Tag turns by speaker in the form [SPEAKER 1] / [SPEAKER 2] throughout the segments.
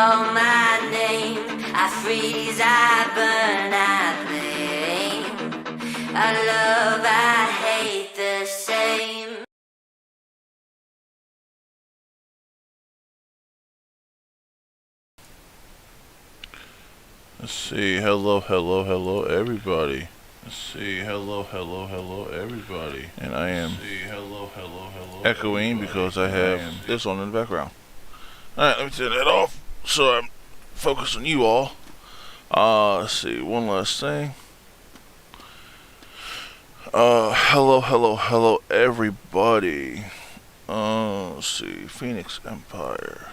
[SPEAKER 1] call my name, I freeze, I burn, I blame. I love, I hate the same.
[SPEAKER 2] Let's see, hello everybody. Let's see, hello everybody. And I am echoing because I have this on in the background. Alright, let me turn that off so I'm focused on you all. Let's see, one last thing. Hello everybody. Let's see, Phoenix Empire.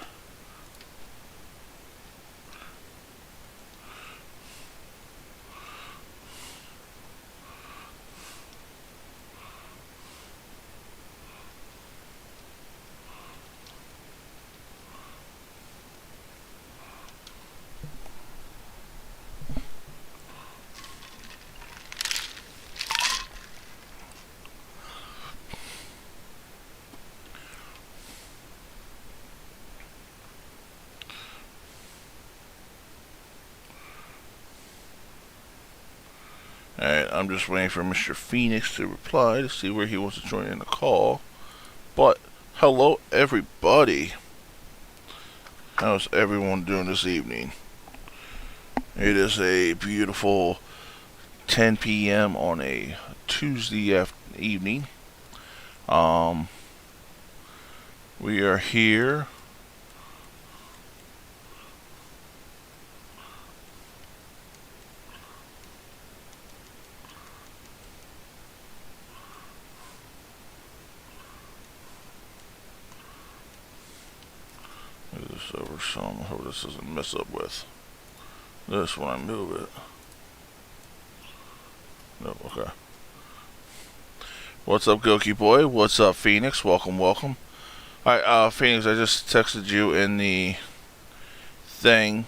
[SPEAKER 2] Alright, I'm just waiting for Mr. Phoenix to reply to see where he wants to join in the call. But, hello everybody. How's everyone doing this evening? It is a beautiful 10 p.m. on a Tuesday evening. We are here. Move this over some. I hope this doesn't mess up with this when I move it. No, okay. What's up, Goki Boy? What's up, Phoenix? Welcome. Alright, Phoenix, I just texted you in the thing.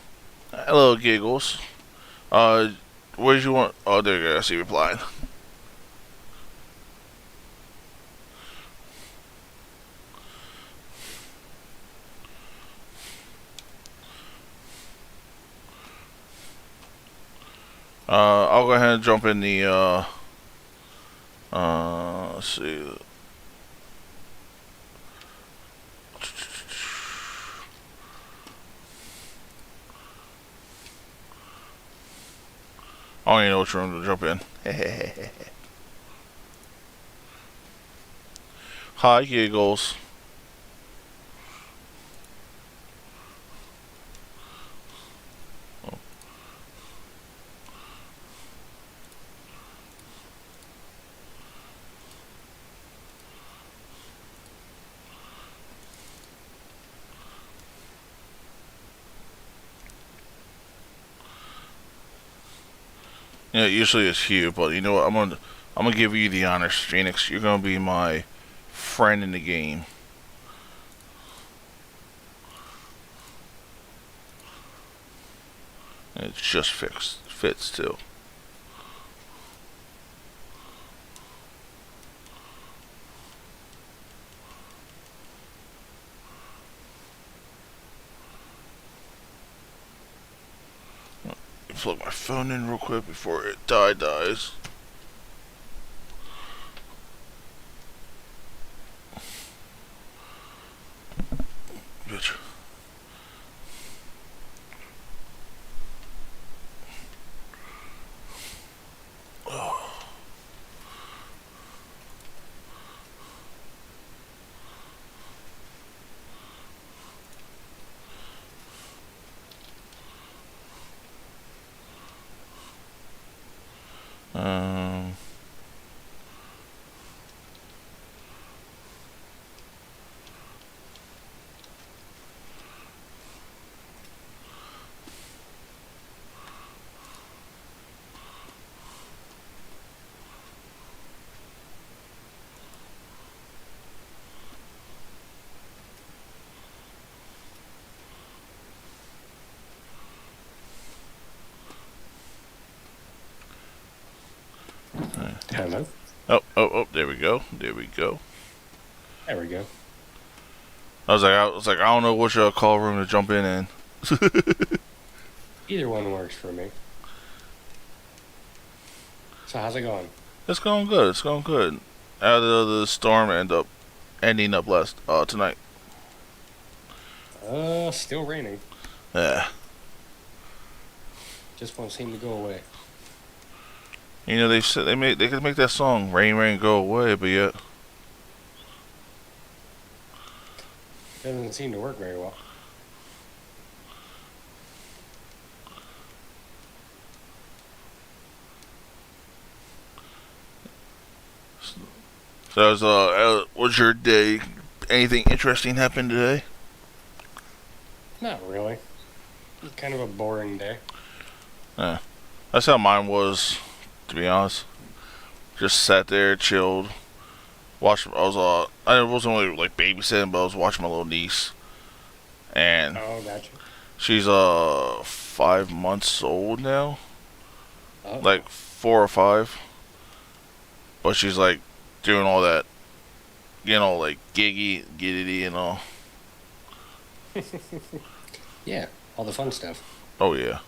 [SPEAKER 2] Hello, Giggles. Where did you want? Oh, there you go. I see you replying. I'll go ahead and jump in the, let's see. I don't even know which room to jump in. Hi, Giggles. Yeah, usually it's Hugh, but you know what? I'm gonna give you the honors, Phoenix. You're gonna be my friend in the game. And it just fits too. Plug my phone in real quick before it dies. Bitch. Oh.
[SPEAKER 3] Hello.
[SPEAKER 2] Oh, there we go.
[SPEAKER 3] There we go.
[SPEAKER 2] I was like, I don't know which call room to jump in.
[SPEAKER 3] Either one works for me. So how's it going?
[SPEAKER 2] It's going good. It's going good. Out of the storm ending up last tonight.
[SPEAKER 3] Still raining.
[SPEAKER 2] Yeah.
[SPEAKER 3] Just won't seem to go away.
[SPEAKER 2] You know, they said they could make that song "Rain, Rain, Go Away," but yet
[SPEAKER 3] Doesn't seem to work very well.
[SPEAKER 2] so was your day? Anything interesting happened today?
[SPEAKER 3] Not really. It's kind of a boring day.
[SPEAKER 2] Yeah, that's how mine was, to be honest. Just sat there, chilled, watched. I wasn't really like babysitting, but I was watching my little niece, and
[SPEAKER 3] Oh, gotcha.
[SPEAKER 2] she's 5 months old now,
[SPEAKER 3] Oh.
[SPEAKER 2] like 4 or 5. But she's like doing all that, like giddity and all.
[SPEAKER 3] Yeah, all the fun stuff.
[SPEAKER 2] Oh yeah.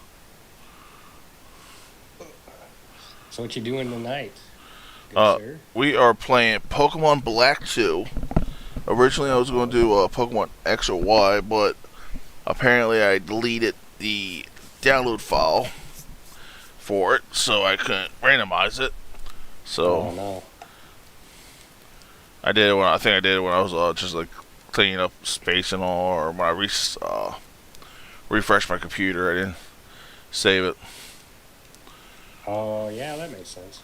[SPEAKER 3] So what you doing tonight? Good sir?
[SPEAKER 2] We are playing Pokemon Black 2. Originally, I was going to do Pokemon X or Y, but apparently I deleted the download file for it, so I couldn't randomize it. So
[SPEAKER 3] Oh no.
[SPEAKER 2] I did it when I did it when I was just like cleaning up space and all, or when I refreshed my computer. I didn't save it.
[SPEAKER 3] Oh yeah, that makes sense.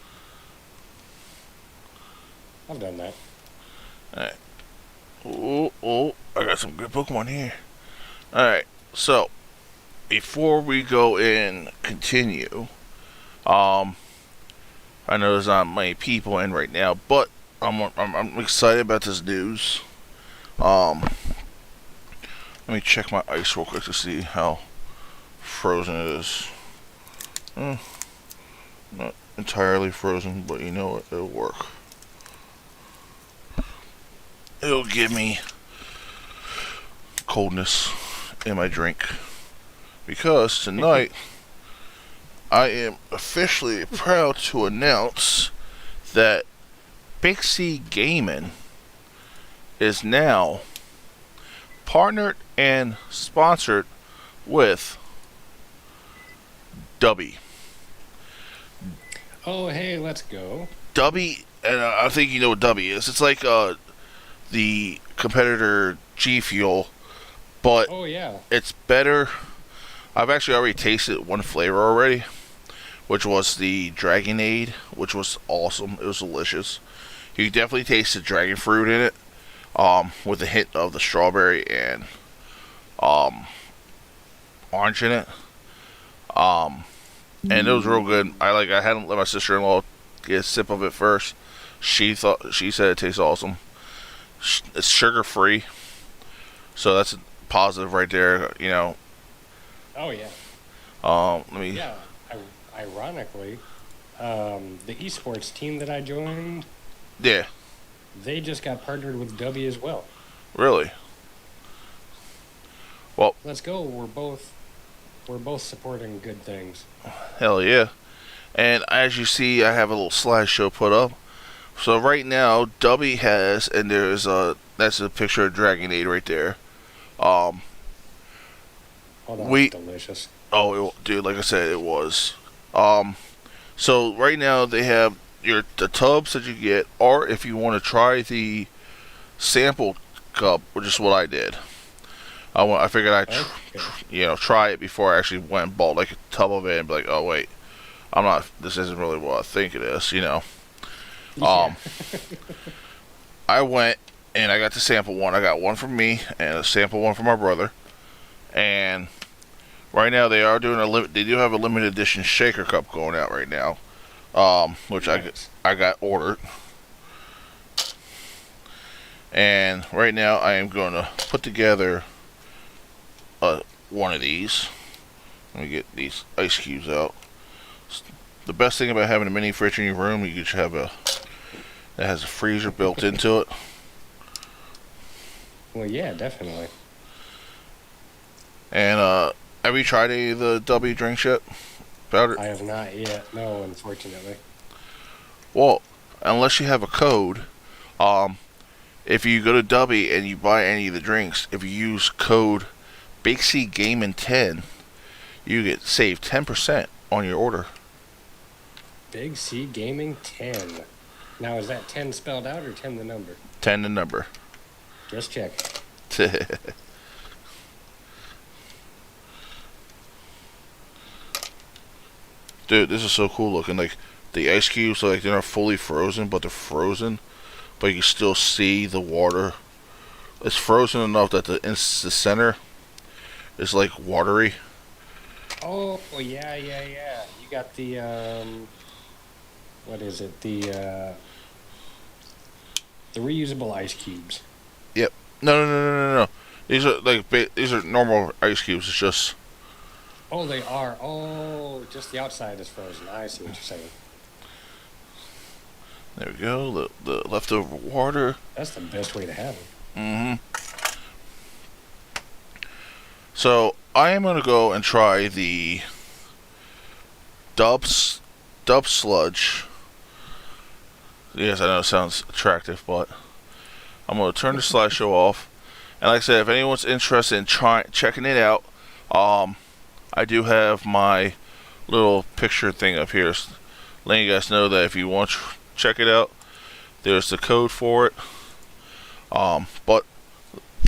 [SPEAKER 3] I've done that.
[SPEAKER 2] Alright. Oh, I got some good Pokemon here. Alright, so before we go and continue, I know there's not many people in right now, but I'm excited about this news. Let me check my ice real quick to see how frozen it is. Not entirely frozen, but you know what? It'll work. It'll give me coldness in my drink. Because tonight, I am officially proud to announce that Big C Gaming is now partnered and sponsored with Dubby.
[SPEAKER 3] Oh hey, let's go.
[SPEAKER 2] Dubby, and I think you know what Dubby is. It's like the competitor G Fuel, but
[SPEAKER 3] Oh yeah.
[SPEAKER 2] it's better. I've actually already tasted one flavor already, which was the Dragonade, which was awesome. It was delicious. You definitely taste the dragon fruit in it, with a hint of the strawberry and orange in it. And it was real good. I hadn't let my sister-in-law get a sip of it first. She said it tastes awesome. It's sugar-free, so that's a positive right there.
[SPEAKER 3] Oh yeah.
[SPEAKER 2] Let me.
[SPEAKER 3] Yeah. Ironically, the esports team that I joined,
[SPEAKER 2] Yeah.
[SPEAKER 3] they just got partnered with W as well.
[SPEAKER 2] Really. Well,
[SPEAKER 3] Let's go. We're both supporting good things.
[SPEAKER 2] hell yeah. And as you see, I have a little slideshow put up. So right now, Dubby has, and that's a picture of Dragonade right there.
[SPEAKER 3] Oh, that's delicious.
[SPEAKER 2] Oh, dude, like I said, it was. So right now they have the tubs that you get, or if you want to try the sample cup, which is what I did. I figured I'd try it before I actually went and bought like a tub of it and be like, oh wait, this isn't really what I think it is,
[SPEAKER 3] Yeah.
[SPEAKER 2] I went and I got the sample one. I got one for me and a sample one for my brother. And right now they are doing they do have a limited edition shaker cup going out right now, which
[SPEAKER 3] Nice.
[SPEAKER 2] I got ordered. And right now I am going to put together one of these. Let me get these ice cubes out. The best thing about having a mini fridge in your room, you just have that has a freezer built into it.
[SPEAKER 3] Well, yeah, definitely.
[SPEAKER 2] And Have you tried any of the W drinks yet? Powder?
[SPEAKER 3] I have not yet. No, unfortunately.
[SPEAKER 2] Well, unless you have a code, if you go to W and you buy any of the drinks, if you use code BigCGaming10, you get saved 10% on your order.
[SPEAKER 3] Big C Gaming 10. Now, is that 10 spelled out or 10 the number?
[SPEAKER 2] 10 the number.
[SPEAKER 3] Just check.
[SPEAKER 2] Dude, this is so cool looking. Like, the ice cubes, like, they're not fully frozen, but they're frozen. But you can still see the water. It's frozen enough that the center is, like, watery.
[SPEAKER 3] Oh, yeah. You got the, what is it? The reusable ice cubes.
[SPEAKER 2] Yep. No. These are, like, these are normal ice cubes. It's just...
[SPEAKER 3] Oh, they are. Oh, just the outside is frozen. I see what you're saying.
[SPEAKER 2] There we go. The leftover water.
[SPEAKER 3] That's the best way to have it.
[SPEAKER 2] Mm-hmm. So, I am going to go and try the Dub Sludge. Yes, I know it sounds attractive, but I'm going to turn the slideshow off. And like I said, if anyone's interested in checking it out, I do have my little picture thing up here, letting you guys know that if you want to check it out, there's the code for it. But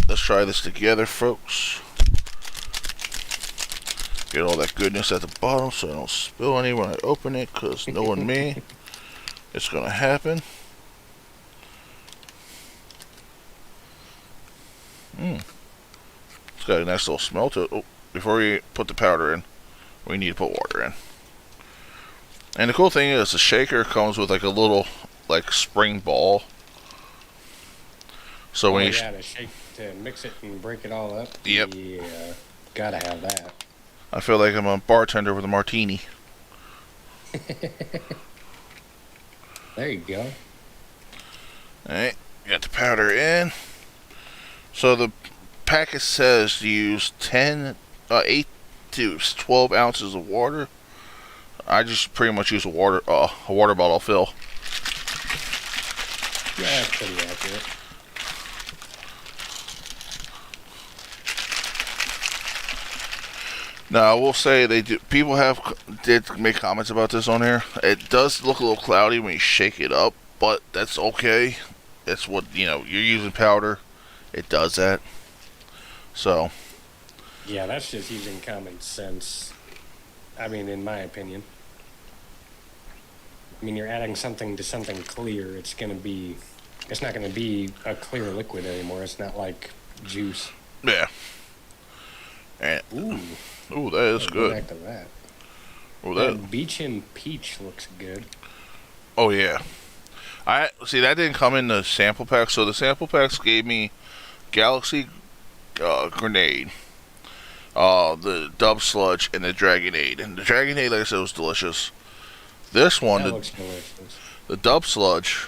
[SPEAKER 2] let's try this together, folks. Get all that goodness at the bottom so I don't spill any when I open it, because knowing me, it's going to happen. It's got a nice little smell to it. Oh, before we put the powder in, we need to put water in. And the cool thing is, the shaker comes with like a little, like, spring ball. So when you
[SPEAKER 3] to shake, to mix it and break it all up.
[SPEAKER 2] Yep.
[SPEAKER 3] Yeah, gotta have that.
[SPEAKER 2] I feel like I'm a bartender with a martini.
[SPEAKER 3] There you go.
[SPEAKER 2] Alright, got the powder in. So the packet says to use 8 to 12 ounces of water. I just pretty much use a water bottle fill.
[SPEAKER 3] Yeah, that's pretty accurate.
[SPEAKER 2] Now I will say people did make comments about this on here. It does look a little cloudy when you shake it up, but that's okay. It's what, you're using powder. It does that. So.
[SPEAKER 3] Yeah, that's just using common sense. I mean, in my opinion. I mean, you're adding something to something clear. It's not gonna be a clear liquid anymore. It's not like juice.
[SPEAKER 2] Yeah. And, ooh, that is good.
[SPEAKER 3] Go back to that.
[SPEAKER 2] Ooh,
[SPEAKER 3] That Beach and Peach looks good.
[SPEAKER 2] Oh yeah. I see that didn't come in the sample pack. So the sample packs gave me Galaxy Grenade, the Dub Sludge, and the Dragonade. And the Dragonade, like I said, was delicious. This one,
[SPEAKER 3] That looks delicious.
[SPEAKER 2] the Dub Sludge,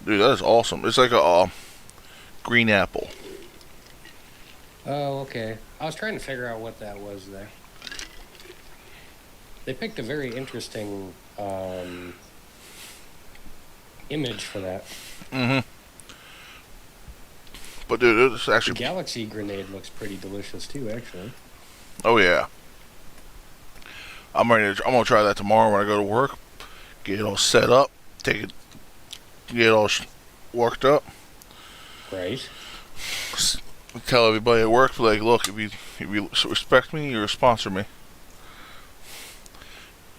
[SPEAKER 2] dude, that is awesome. It's like a green apple.
[SPEAKER 3] Oh, okay. I was trying to figure out what that was there. They picked a very interesting image for that.
[SPEAKER 2] Mm-hmm. But dude, it's
[SPEAKER 3] The
[SPEAKER 2] actually...
[SPEAKER 3] Galaxy Grenade looks pretty delicious too, actually.
[SPEAKER 2] Oh yeah. I'm gonna try that tomorrow when I go to work. Get it all set up. Get it all worked up.
[SPEAKER 3] Right.
[SPEAKER 2] Tell everybody at work, like, look, if you respect me, you sponsor me.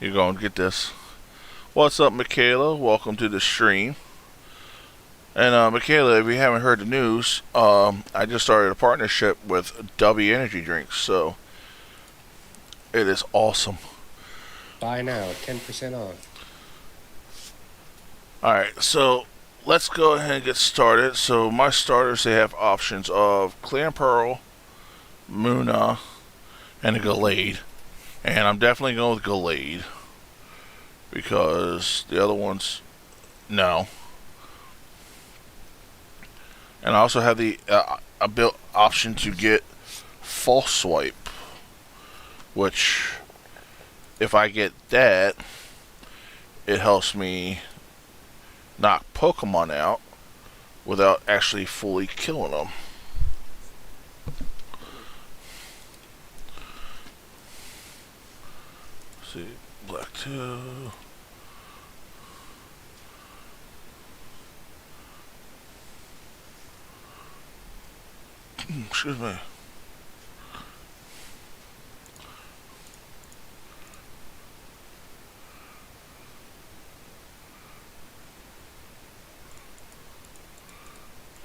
[SPEAKER 2] You're going to get this. What's up, Michaela? Welcome to the stream. And Michaela, if you haven't heard the news, I just started a partnership with W Energy Drinks, so it is awesome.
[SPEAKER 3] Buy now, 10% off.
[SPEAKER 2] Alright, so let's go ahead and get started. So my starters, they have options of Clear Pearl, Muna, and a Gallade. And I'm definitely going with Gallade, because the other ones, no. And I also have the option to get False Swipe. which, if I get that, it helps me knock Pokemon out without actually fully killing them. Let's see, Black 2. Excuse me.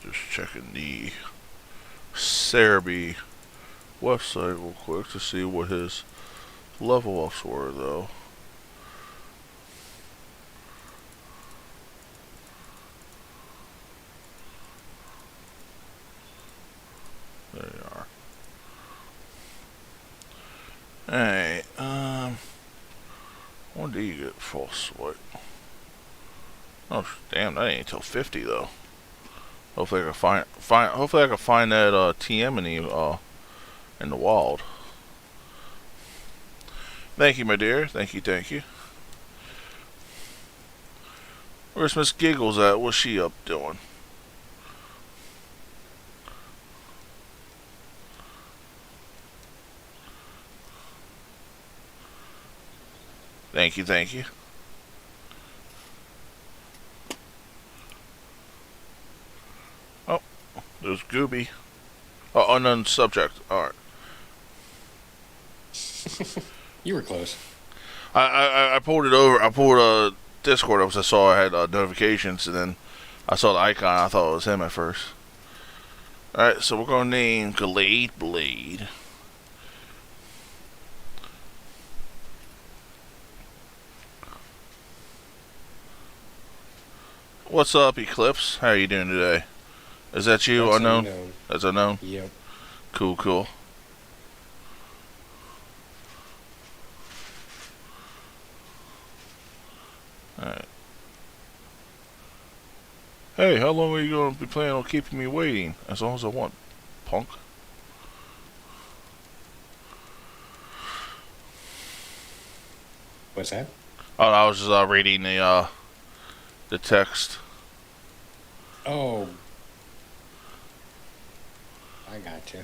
[SPEAKER 2] Just checking the Cerebi website real quick to see what his level ups were, though. There you are. Alright, when do you get false swipe? Oh damn, that ain't until 50 though. Hopefully I can hopefully I can find that TM in the wild. Thank you, my dear. Thank you, thank you. Where's Miss Giggles at? What's she up doing? Thank you, thank you. Oh, there's Gooby. Oh, unknown subject. Alright.
[SPEAKER 3] You were close.
[SPEAKER 2] I pulled it over. I pulled Discord up because I saw I had notifications, and then I saw the icon. I thought it was him at first. Alright, so we're going to name Glade Blade. What's up, Eclipse? How are you doing today? Is that you,
[SPEAKER 3] That's
[SPEAKER 2] unknown?
[SPEAKER 3] unknown.
[SPEAKER 2] That's unknown?
[SPEAKER 3] Yep.
[SPEAKER 2] Cool, cool. Alright. Hey, how long are you going to be planning on keeping me waiting? As long as I want, punk.
[SPEAKER 3] What's that?
[SPEAKER 2] Oh, I was just reading the text.
[SPEAKER 3] Oh. I gotcha.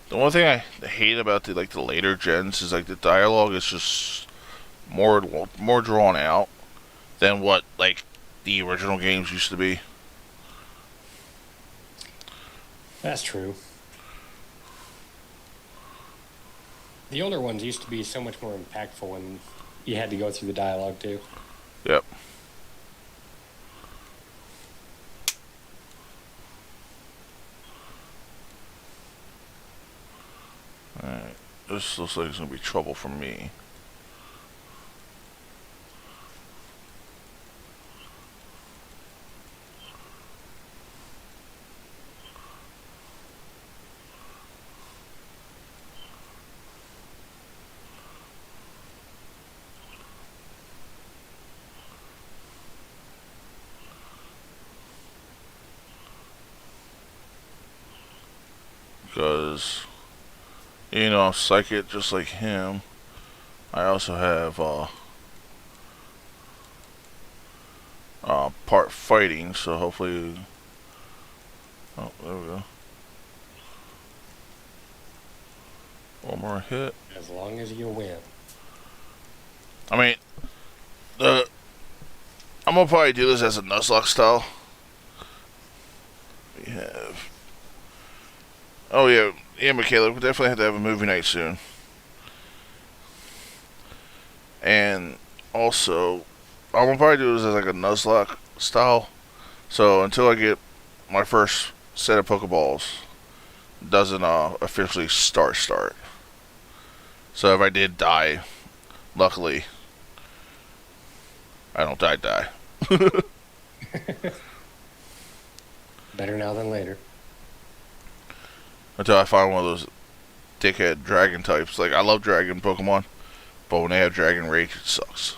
[SPEAKER 2] The one thing I hate about the later gens is the dialogue is just more drawn out than what the original games used to be.
[SPEAKER 3] That's true. The older ones used to be so much more impactful when you had to go through the dialogue too.
[SPEAKER 2] Yep. Alright. This looks like it's going to be trouble for me. Because, I'm psychic just like him. I also have part fighting, so hopefully. Oh, there we go. One more hit.
[SPEAKER 3] As long as you win.
[SPEAKER 2] I mean, I'm gonna probably do this as a Nuzlocke style. We have. Oh yeah, Michaela, we definitely have to have a movie night soon. And also, I'm gonna probably do this as a Nuzlocke style. So until I get my first set of Pokeballs, doesn't officially start. So if I did die, luckily, I don't die.
[SPEAKER 3] Better now than later.
[SPEAKER 2] Until I find one of those dickhead dragon types. I love dragon Pokemon, but when they have Dragon Rage, it sucks.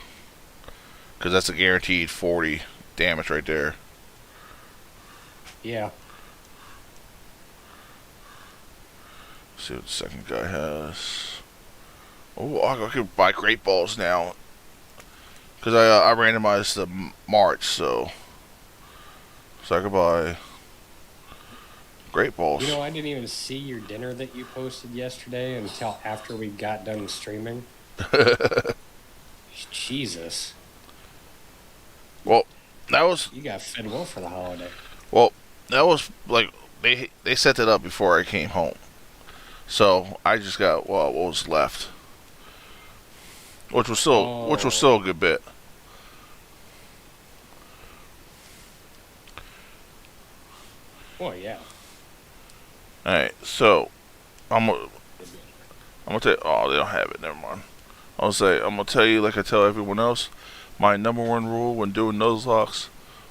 [SPEAKER 2] Because that's a guaranteed 40 damage right there.
[SPEAKER 3] Yeah.
[SPEAKER 2] Let's see what the second guy has. Oh, I could buy Great Balls now. Because I randomized the March, so I could buy Great Balls.
[SPEAKER 3] You know, I didn't even see your dinner that you posted yesterday until after we got done streaming. Jesus.
[SPEAKER 2] Well, that was
[SPEAKER 3] You got fed well for the holiday.
[SPEAKER 2] well, that was like they set that up before I came home, so I just got what was left, which was still a good bit.
[SPEAKER 3] Well, yeah.
[SPEAKER 2] All right, so I'm gonna tell you, oh, they don't have it. Never mind. I'm gonna tell you like I tell everyone else. My number one rule when doing nose locks: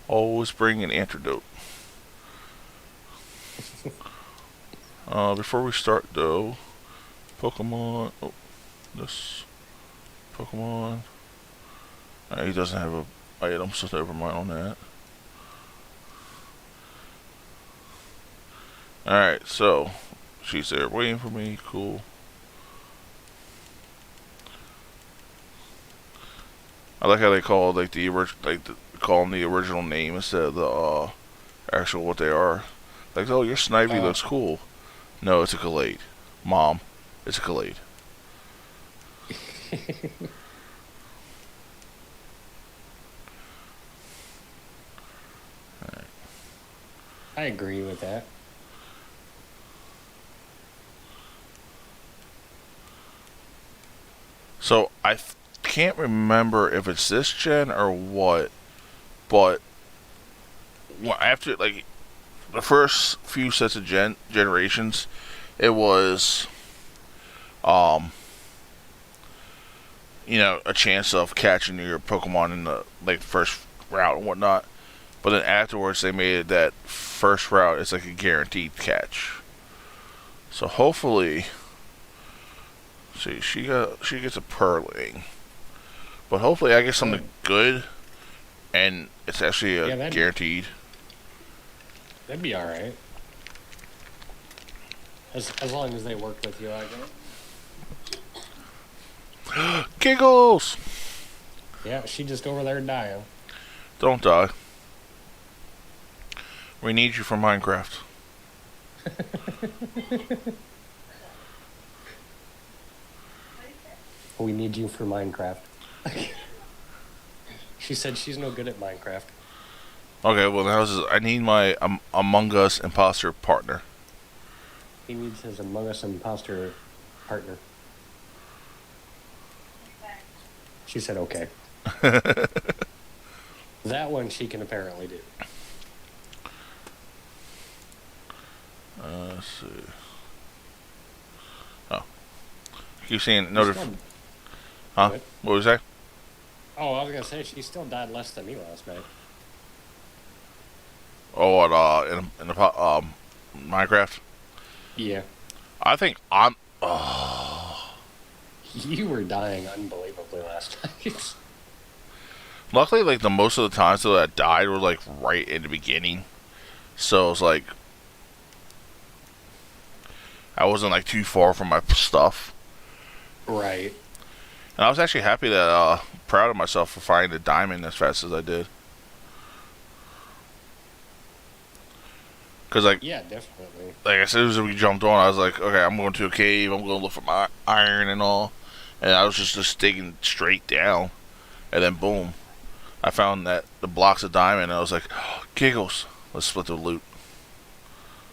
[SPEAKER 2] always bring an antidote. Before we start though, Pokemon. Oh, this Pokemon. He doesn't have a item, so never mind on that. Alright, so she's there waiting for me. Cool. I like how they call like call them the original name instead of the actual what they are. Like, oh, your Snivy looks cool. No, it's a Gallade. Mom, it's a Gallade. Right.
[SPEAKER 3] I agree with that.
[SPEAKER 2] So I can't remember if it's this gen or what, but after like the first few sets of generations, it was a chance of catching your Pokemon in the like first route and whatnot. But then afterwards, they made it that first route is like a guaranteed catch. So hopefully, see, she gets a Purling, but hopefully I get something good, and it's actually guaranteed.
[SPEAKER 3] That'd be all right. As long as they work with you, I guess.
[SPEAKER 2] Giggles!
[SPEAKER 3] Yeah, she just over there dying.
[SPEAKER 2] Don't die. We need you for Minecraft.
[SPEAKER 3] We need you for Minecraft. She said she's no good at Minecraft.
[SPEAKER 2] Okay, well, I need my Among Us imposter partner.
[SPEAKER 3] He needs his Among Us imposter partner. She said okay. That one she can apparently do.
[SPEAKER 2] Let's see. Oh. I keep seeing Huh? What was that?
[SPEAKER 3] Oh, I was gonna say she still died less than me last night.
[SPEAKER 2] Oh, in the Minecraft?
[SPEAKER 3] Yeah.
[SPEAKER 2] I think I'm...
[SPEAKER 3] You were dying unbelievably last night.
[SPEAKER 2] Luckily, like, the most of the times that I died were, like, right in the beginning. So, it's like... I wasn't, like, too far from my stuff.
[SPEAKER 3] Right.
[SPEAKER 2] And I was actually happy that, proud of myself for finding the diamond as fast as I did. Because, like...
[SPEAKER 3] Yeah, definitely.
[SPEAKER 2] Like, as soon as we jumped on, I was like, okay, I'm going to a cave. I'm going to look for my iron and all. And I was just digging straight down. And then, boom. I found that the blocks of diamond. And I was like, oh, giggles. Let's split the loot.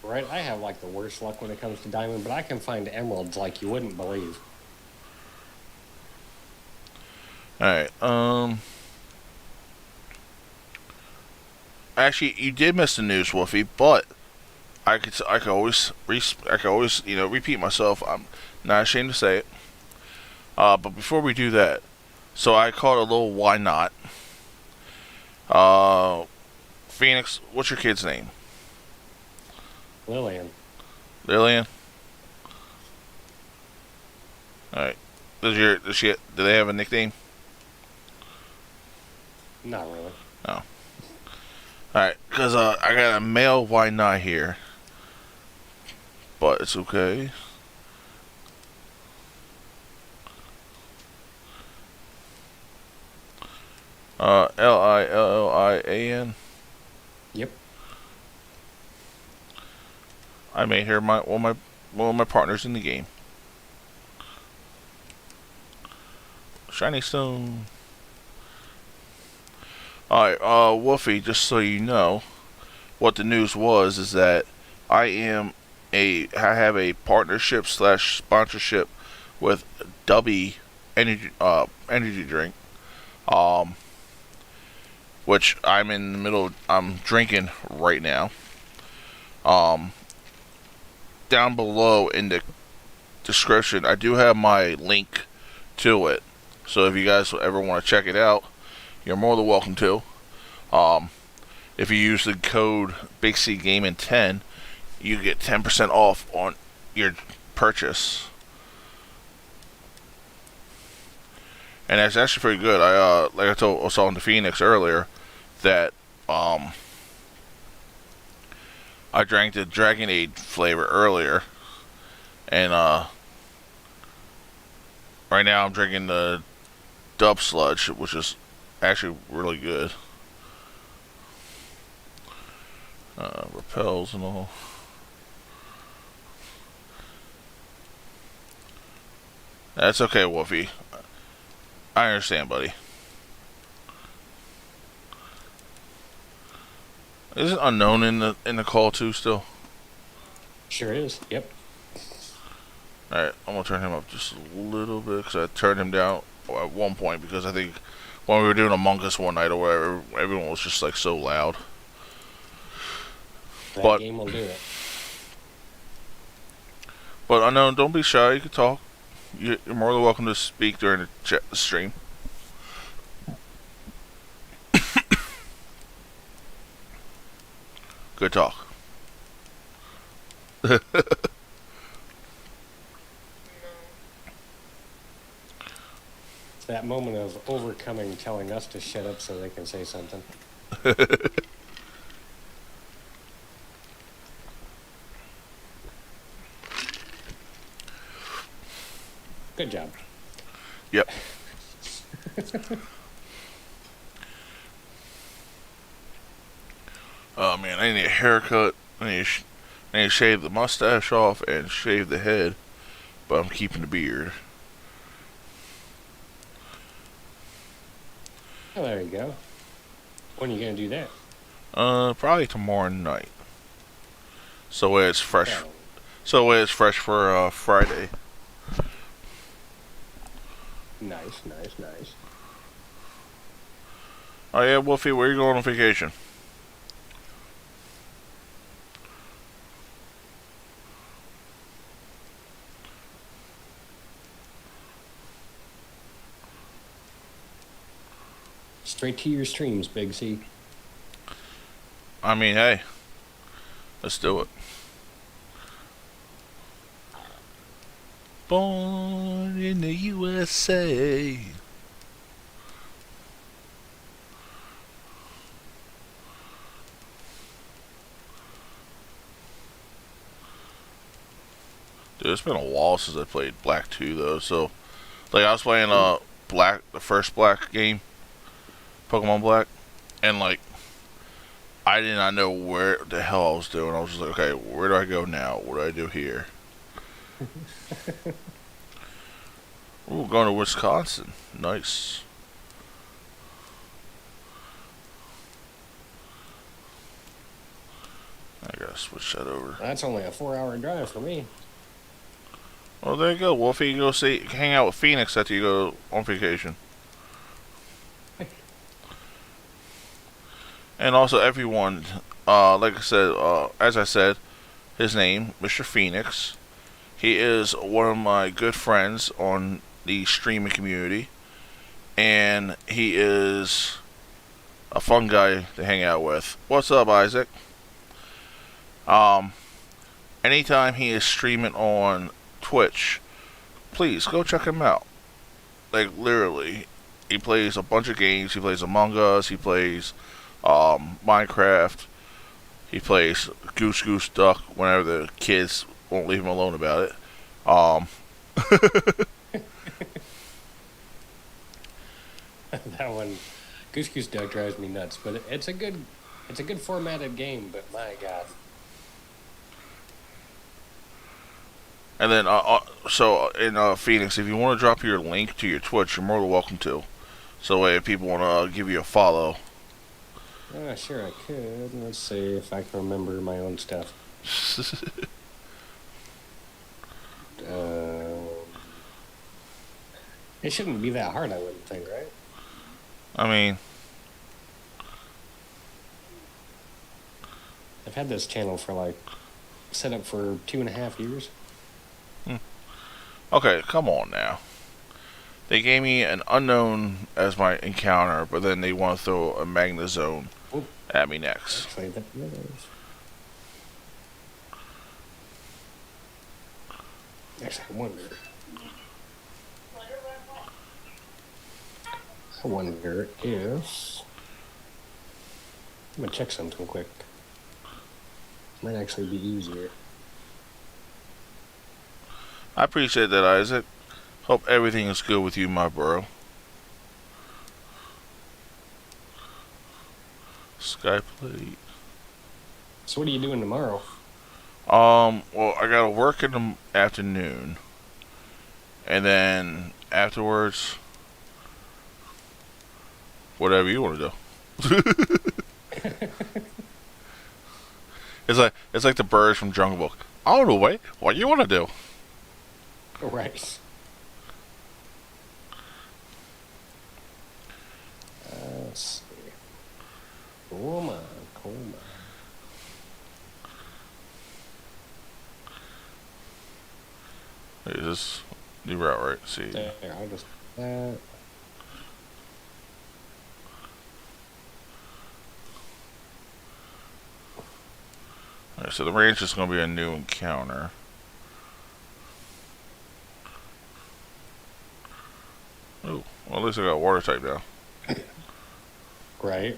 [SPEAKER 3] Right, I have like the worst luck when it comes to diamond, but I can find emeralds like you wouldn't believe.
[SPEAKER 2] Alright, actually, you did miss the news, Wolfie, but I could always repeat myself. I'm not ashamed to say it. But before we do that, so I caught a little why not. Phoenix, what's your kid's name?
[SPEAKER 3] Lillian.
[SPEAKER 2] Lillian? Alright. Do they have a nickname?
[SPEAKER 3] Not really.
[SPEAKER 2] Oh. Alright, because I got a male why not here. But it's okay. Lillian.
[SPEAKER 3] Yep.
[SPEAKER 2] I made her one of my partners in the game. Shiny stone. Alright, Wolfie, just so you know, what the news was is that I have a partnership slash sponsorship with Dubby energy drink, which I'm drinking right now. Down below in the description, I do have my link to it. So if you guys ever want to check it out, you're more than welcome to. If you use the code BigCGaming10, you get 10% off on your purchase. And that's actually pretty good. I was talking to Phoenix earlier that I drank the Dragonade flavor earlier, and right now I'm drinking the Dub Sludge, which is actually really good. Repels and all. That's okay, Wolfie. I understand, buddy. Is it unknown in the call too still?
[SPEAKER 3] Sure is. Yep.
[SPEAKER 2] Alright, I'm gonna turn him up just a little bit because I turned him down at one point because I think when we were doing Among Us one night or whatever, everyone was just like so loud.
[SPEAKER 3] That game will do it.
[SPEAKER 2] But unknown, don't be shy. You can talk. You're more than welcome to speak during the stream. Good talk.
[SPEAKER 3] It's that moment of overcoming telling us to shut up so they can say something. Good job.
[SPEAKER 2] Yep. Oh man, I need a haircut. I need to shave the mustache off and shave the head, but I'm keeping the beard.
[SPEAKER 3] Oh, there you go. When are you gonna do that?
[SPEAKER 2] Probably tomorrow night. So it's fresh.
[SPEAKER 3] Oh,
[SPEAKER 2] So it's fresh for Friday.
[SPEAKER 3] nice, nice, nice.
[SPEAKER 2] Oh yeah, Wolfie, where are you going on vacation?
[SPEAKER 3] Straight to your streams, Big C.
[SPEAKER 2] I mean, hey, let's do it. Born in the USA. Dude, it's been a while since I played Black 2 though, so like I was playing the first Black game, Pokemon Black, and like I did not know where the hell I was doing. I was just like, okay, where do I go now? What do I do here? Ooh, going to Wisconsin. Nice. I gotta switch that over.
[SPEAKER 3] That's only a 4-hour drive for me.
[SPEAKER 2] Well, there you go, Wolfie. You go hang out with Phoenix after you go on vacation. And also, everyone, like I said, as I said, his name, Mr. Phoenix. He is one of my good friends on the streaming community, and he is a fun guy to hang out with. What's up, Isaac? Anytime he is streaming on Twitch, please go check him out. Like, literally, he plays a bunch of games. He plays Among Us. He plays Minecraft. He plays Goose Goose Duck whenever the kids won't leave him alone about it.
[SPEAKER 3] That one Goose Goose Duck drives me nuts, but it's a good formatted game. But my God,
[SPEAKER 2] And then, so in Phoenix, if you want to drop your link to your Twitch, you're more than welcome to. So if people want to give you a follow.
[SPEAKER 3] sure I could. Let's see if I can remember my own stuff. It shouldn't be that hard, I wouldn't think, right?
[SPEAKER 2] I mean,
[SPEAKER 3] I've had this channel for like set up for 2.5 years.
[SPEAKER 2] okay, come on now. They gave me an unknown as my encounter, but then they want to throw a Magna Zone at me next.
[SPEAKER 3] Actually, that is. Actually, I wonder if I'm gonna check something quick. Might actually be easier.
[SPEAKER 2] I appreciate that, Isaac. Hope everything is good with you, my bro. Skyplate.
[SPEAKER 3] So what are you doing tomorrow?
[SPEAKER 2] Well, I gotta work in the afternoon. And then afterwards, whatever you want to do. It's like the birds from Jungle Book. I don't know, wait, what do you want to do?
[SPEAKER 3] Right. Let's see. Come on.
[SPEAKER 2] Is this new route, right? See.
[SPEAKER 3] There, I'll just.
[SPEAKER 2] Alright, so the range is going to be a new encounter. Oh, well, at least I got water type now.
[SPEAKER 3] Right.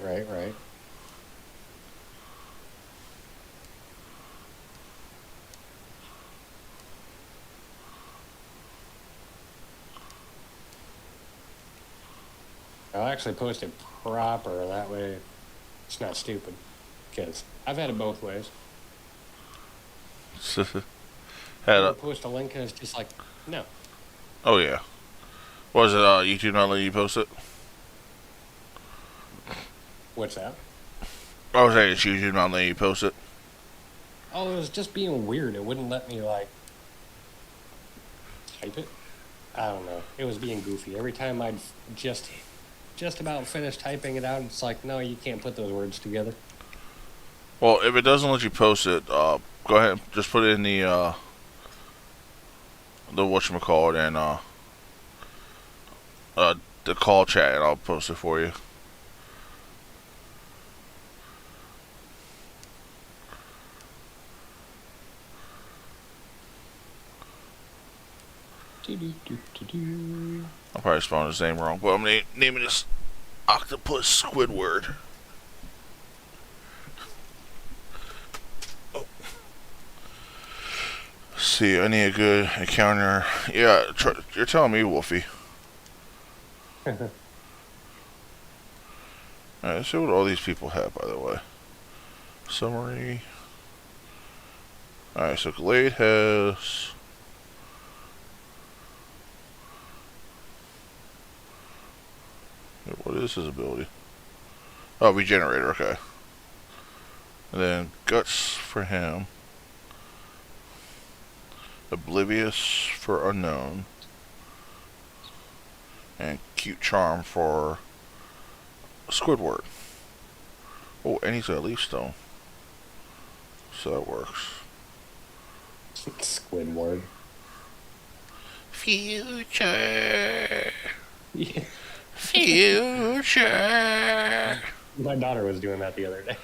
[SPEAKER 3] I'll actually post it proper, that way it's not stupid. Because I've had it both ways. I'll post a link and it's just like, no.
[SPEAKER 2] Oh, yeah. Was it YouTube not letting you post it?
[SPEAKER 3] What's that?
[SPEAKER 2] I was saying it's YouTube not letting you post it.
[SPEAKER 3] Oh, it was just being weird. It wouldn't let me, like, type it. I don't know. It was being goofy. Every time I'd just about finish typing it out, it's like, no, you can't put those words together.
[SPEAKER 2] Well, if it doesn't let you post it, go ahead and just put it in the whatchamacallit and the call chat, and I'll post it for you. I'll probably spell his name wrong, but I'm naming this Octopus Squidward. Oh. See, I need a good encounter. Yeah, you're telling me, Wolfie. Alright, let's see what all these people have, by the way. Summary. Alright, so Glade has... What is his ability? Oh, Regenerator, okay. And then Guts for him. Oblivious for Unknown. And Cute Charm for Squidward. Oh, and he's got a Leaf Stone. So that works.
[SPEAKER 3] Squidward.
[SPEAKER 2] Future.
[SPEAKER 3] Yeah.
[SPEAKER 2] Future.
[SPEAKER 3] My daughter was doing that the other day.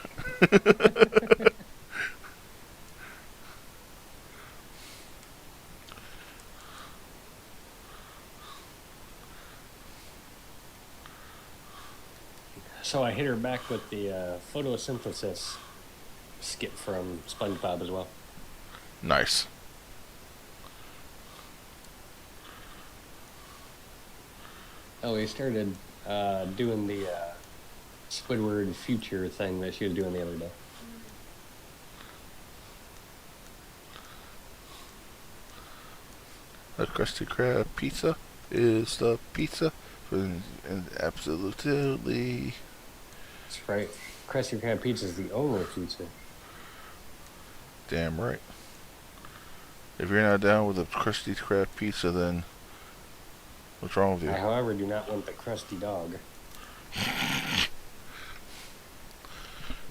[SPEAKER 3] So I hit her back with the photosynthesis skit from SpongeBob as well.
[SPEAKER 2] Nice.
[SPEAKER 3] Oh, we started doing Squidward future thing that she was doing the other day.
[SPEAKER 2] The Krusty Krab pizza is the pizza. And absolutely.
[SPEAKER 3] That's right. Krusty Krab pizza is the only pizza.
[SPEAKER 2] Damn right. If you're not down with a Krusty Krab pizza, then what's wrong with you?
[SPEAKER 3] I, however, do not want the crusty dog.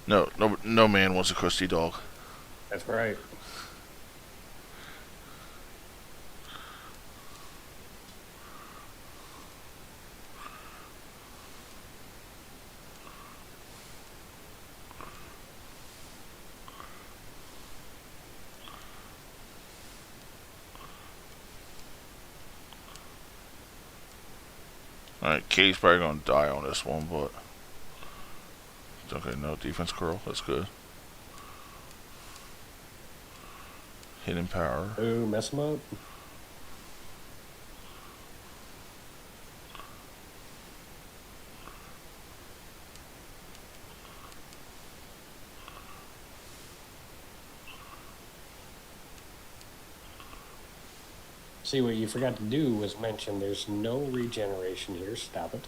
[SPEAKER 2] No man wants a crusty dog.
[SPEAKER 3] That's right.
[SPEAKER 2] Alright, Katie's probably gonna die on this one, but it's okay. No defense curl. That's good. Hidden power.
[SPEAKER 3] Oh, mess him up. See, what you forgot to do was mention there's no regeneration here. Stop it.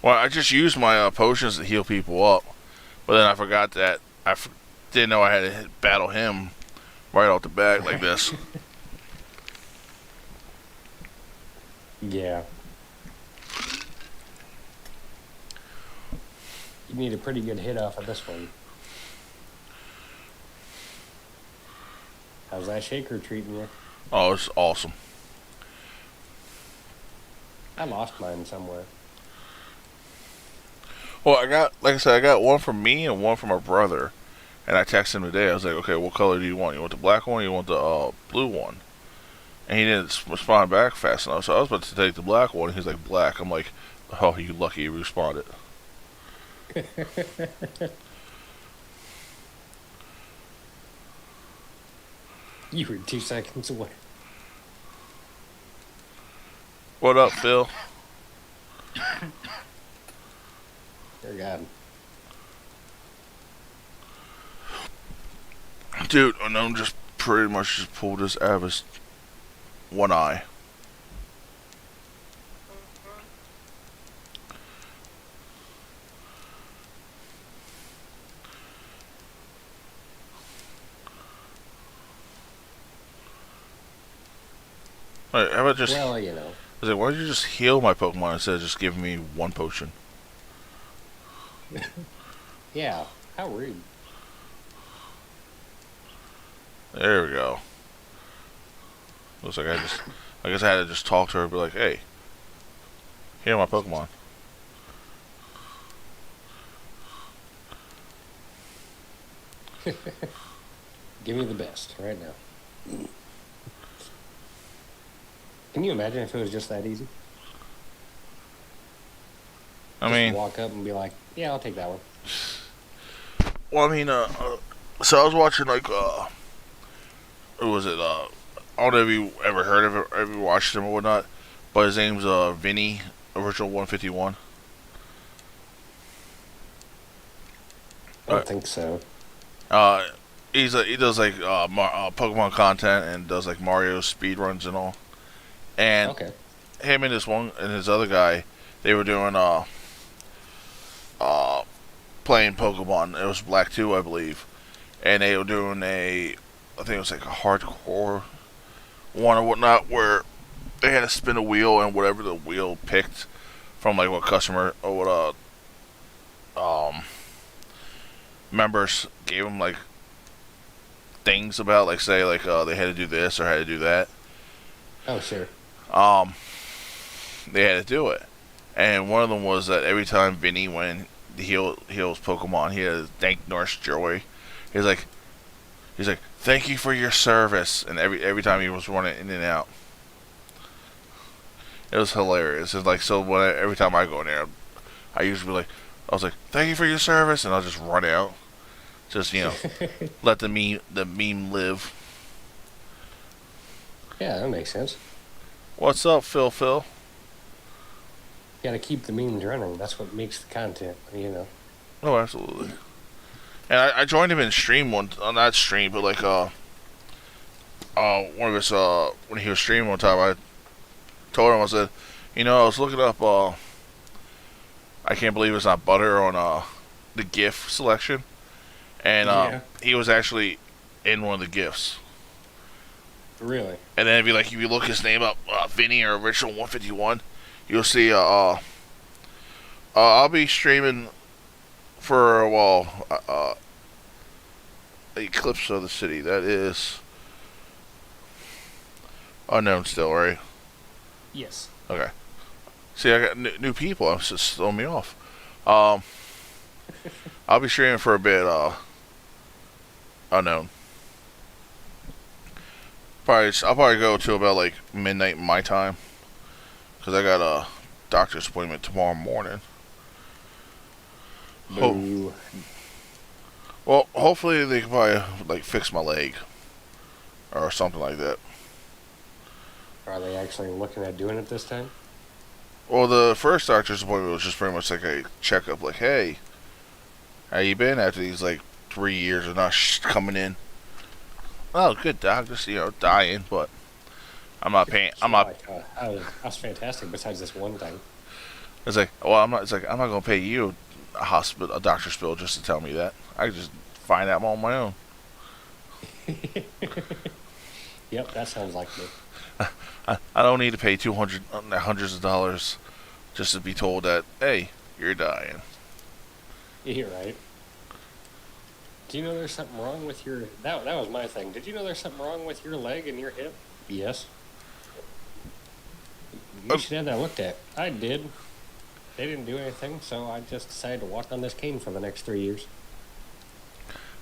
[SPEAKER 2] Well, I just used my potions to heal people up, but then I forgot that didn't know I had to battle him right off the bat like this.
[SPEAKER 3] Yeah. You need a pretty good hit off of this one. How's that shaker treating you?
[SPEAKER 2] Oh, it's awesome.
[SPEAKER 3] I lost mine somewhere.
[SPEAKER 2] Well, like I said, I got one from me and one from my brother, and I texted him today. I was like, okay, what color do you want? You want the black one or you want the blue one? And he didn't respond back fast enough, so I was about to take the black one, and he's like, black. I'm like, oh, you lucky you responded.
[SPEAKER 3] You were 2 seconds away.
[SPEAKER 2] What up, Phil?
[SPEAKER 3] Dear God.
[SPEAKER 2] Dude, and I'm just pretty much just pulled this out of his one eye. Alright, how about just...
[SPEAKER 3] Well, you know.
[SPEAKER 2] I was like, why don't you just heal my Pokemon instead of just giving me one potion?
[SPEAKER 3] Yeah, how rude.
[SPEAKER 2] There we go. Looks like I guess I had to just talk to her and be like, hey, heal my Pokemon.
[SPEAKER 3] Give me the best right now. Can you imagine if it was just that easy?
[SPEAKER 2] I mean,
[SPEAKER 3] walk up and be like, yeah, I'll take that one.
[SPEAKER 2] well, I mean, so I was watching, like, who was it, I don't know if you ever heard of it, or ever watched him or whatnot, but his name's, Vinny, Original 151.
[SPEAKER 3] I don't think so.
[SPEAKER 2] He does, like, Pokemon content and does, like, Mario speedruns and all. And
[SPEAKER 3] Okay.
[SPEAKER 2] him and his other guy, they were doing, playing Pokemon. It was Black 2, I believe. And they were doing I think it was like a hardcore one or whatnot, where they had to spin a wheel, and whatever the wheel picked from, like, what customer or what members gave them, like, things about, like, say, like, they had to do this or had to do that.
[SPEAKER 3] Oh, sure.
[SPEAKER 2] They had to do it. And one of them was that every time Vinny went heals Pokemon, he had to thank Nurse Joy. He's like, thank you for your service. And every time he was running in and out, it was hilarious. It's like, so every time I go in there, I usually be like, I was like, thank you for your service, and I'll just run out. Just, you know, let the meme live.
[SPEAKER 3] Yeah, that makes sense.
[SPEAKER 2] What's up, Phil?
[SPEAKER 3] Got to keep the memes running. That's what makes the content, you know.
[SPEAKER 2] Oh, absolutely. And I joined him in stream one, not stream, but like one of his when he was streaming one time, I told him, I said, you know, I was looking up I can't believe it's not butter on the GIF selection, and
[SPEAKER 3] Yeah.
[SPEAKER 2] he was actually in one of the GIFs.
[SPEAKER 3] Really?
[SPEAKER 2] And then if you look his name up, Vinny or Original 151, you'll see I'll be streaming for a while. Eclipse of the City. That is unknown still, right?
[SPEAKER 3] Yes.
[SPEAKER 2] Okay. See, I got new people. It's just throwing me off. Um, I'll be streaming for a bit. Unknown. I'll probably go to about like midnight my time, because I got a doctor's appointment tomorrow morning.
[SPEAKER 3] Boo.
[SPEAKER 2] Well, hopefully they can probably like fix my leg or something like that.
[SPEAKER 3] Are they actually looking at doing it this time?
[SPEAKER 2] Well, the first doctor's appointment was just pretty much like a checkup, like, hey, how you been after these like 3 years of not coming in? Oh, good, doc. Just dying, but I'm not paying. I'm not.
[SPEAKER 3] Like, I was fantastic. Besides this one thing.
[SPEAKER 2] It's like, well, I'm not. It's like I'm not gonna pay you a doctor's bill just to tell me that. I can just find out on my own.
[SPEAKER 3] Yep, that sounds like me.
[SPEAKER 2] I don't need to pay hundreds of dollars just to be told that, hey, you're dying.
[SPEAKER 3] You're right. Do you know there's something wrong with your... That was my thing. Did you know there's something wrong with your leg and your hip? Yes. You should have that looked at. I did. They didn't do anything, so I just decided to walk on this cane for the next 3 years.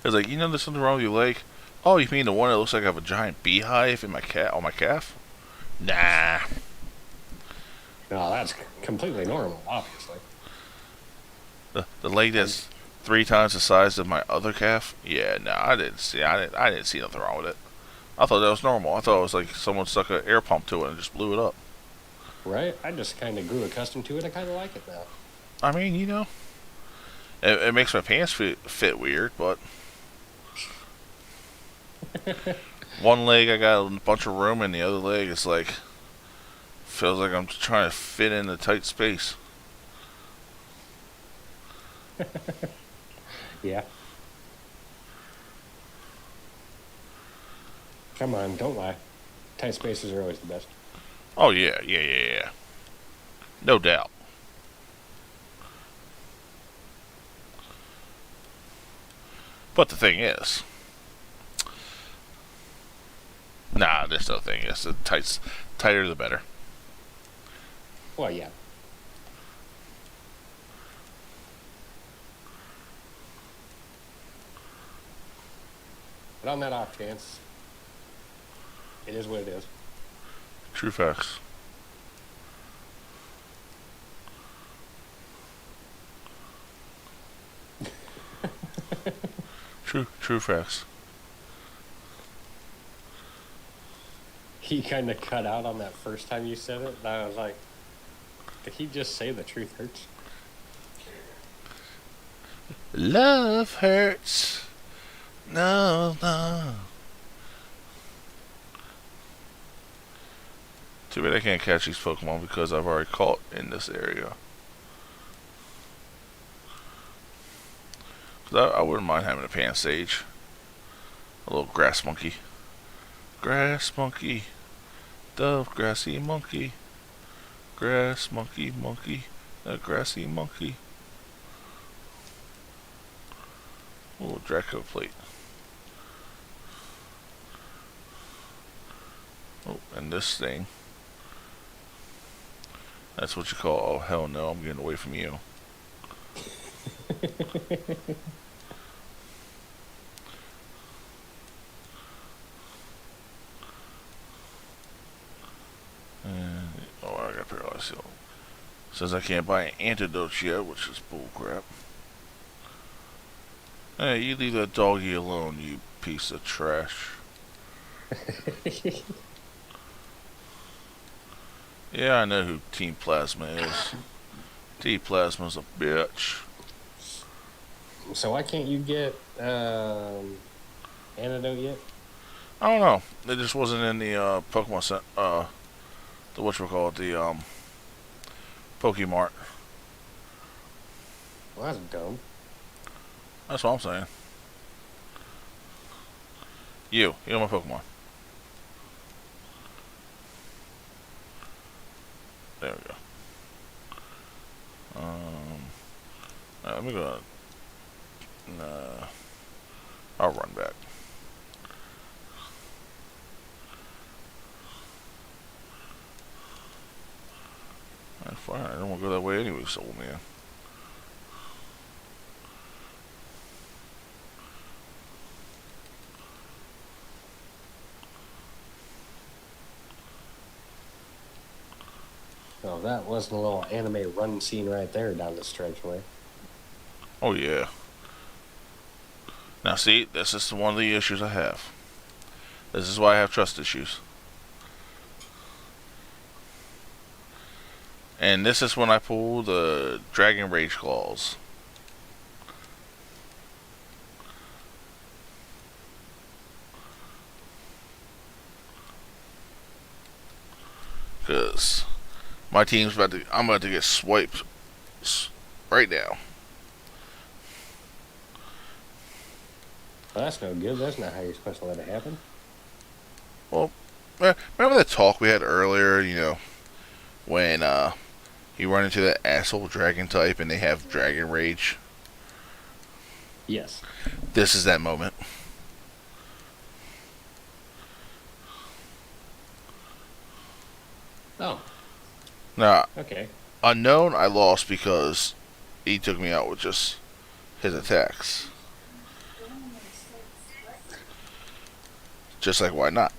[SPEAKER 2] It's like, you know there's something wrong with your leg? Oh, you mean the one that looks like I have a giant beehive in on my calf? Nah.
[SPEAKER 3] No, that's completely normal, obviously.
[SPEAKER 2] The leg that's 3 times the size of my other calf? Yeah, no, I didn't see nothing wrong with it. I thought that was normal. I thought it was like someone stuck an air pump to it and just blew it up.
[SPEAKER 3] Right? I just kind of grew accustomed to it. I kind of like it now.
[SPEAKER 2] I mean, it makes my pants fit weird, but one leg I got a bunch of room, and the other leg is like feels like I'm trying to fit in a tight space.
[SPEAKER 3] Yeah. Come on, don't lie. Tight spaces are always the best.
[SPEAKER 2] Oh yeah. No doubt. But the thing is, there's no thing. It's the tighter the better.
[SPEAKER 3] Well, yeah. But on that off chance, it is what it is.
[SPEAKER 2] True facts. True facts.
[SPEAKER 3] He kind of cut out on that first time you said it, and I was like, did he just say the truth hurts?
[SPEAKER 2] Love hurts. No. Too bad I can't catch these Pokemon because I've already caught in this area. Cause I wouldn't mind having a Pansage. A little grass monkey. Grass monkey. Dove, grassy monkey. Grass monkey, a grassy monkey. Oh, Draco plate. Oh, and this thing. That's what you call, oh hell no, I'm getting away from you. And, I got Parallax. Says I can't buy antidotes yet, which is bullcrap. Hey, you leave that doggy alone, you piece of trash. Yeah, I know who Team Plasma is. T-Plasma's a bitch.
[SPEAKER 3] So why can't you get antidote yet?
[SPEAKER 2] I don't know. It just wasn't in the Pokemon the whatchamacallit, the Pokemart.
[SPEAKER 3] Well, that's dumb.
[SPEAKER 2] That's what I'm saying. You're my Pokemon. There we go. Let me go. Nah, I'll run back. That's fine. I don't want to go that way anyway, so man.
[SPEAKER 3] Oh, that wasn't a little anime run scene right there down the stretchway.
[SPEAKER 2] Oh yeah. Now see, this is one of the issues I have. This is why I have trust issues. And this is when I pull the Dragon Rage claws. Because my team's I'm about to get swiped right now.
[SPEAKER 3] Well, that's no good. That's not how you're supposed to let it happen.
[SPEAKER 2] Well, remember that talk we had earlier, when you run into that asshole dragon type and they have Dragon Rage?
[SPEAKER 3] Yes.
[SPEAKER 2] This is that moment.
[SPEAKER 3] Oh.
[SPEAKER 2] Now,
[SPEAKER 3] Okay.
[SPEAKER 2] Unknown, I lost because he took me out with just his attacks. Just like, why not?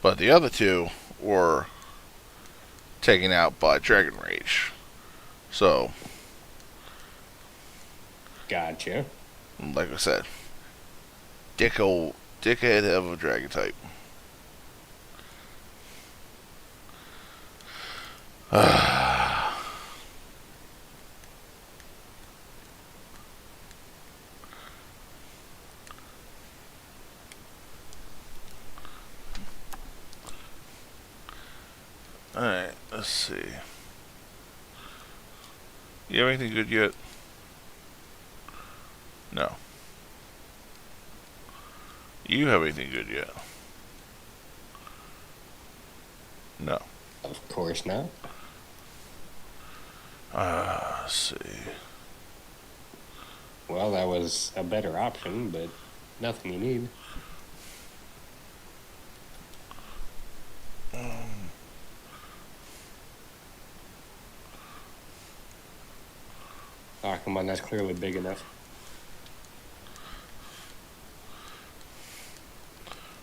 [SPEAKER 2] But the other two were taken out by Dragon Rage. So,
[SPEAKER 3] Gotcha.
[SPEAKER 2] like I said, dickhead of a dragon type. Alright, let's see. You have anything good yet? No. You have anything good yet? No.
[SPEAKER 3] Of course not.
[SPEAKER 2] Let's see.
[SPEAKER 3] Well, that was a better option, but nothing you need. Oh, come on, that's clearly big enough.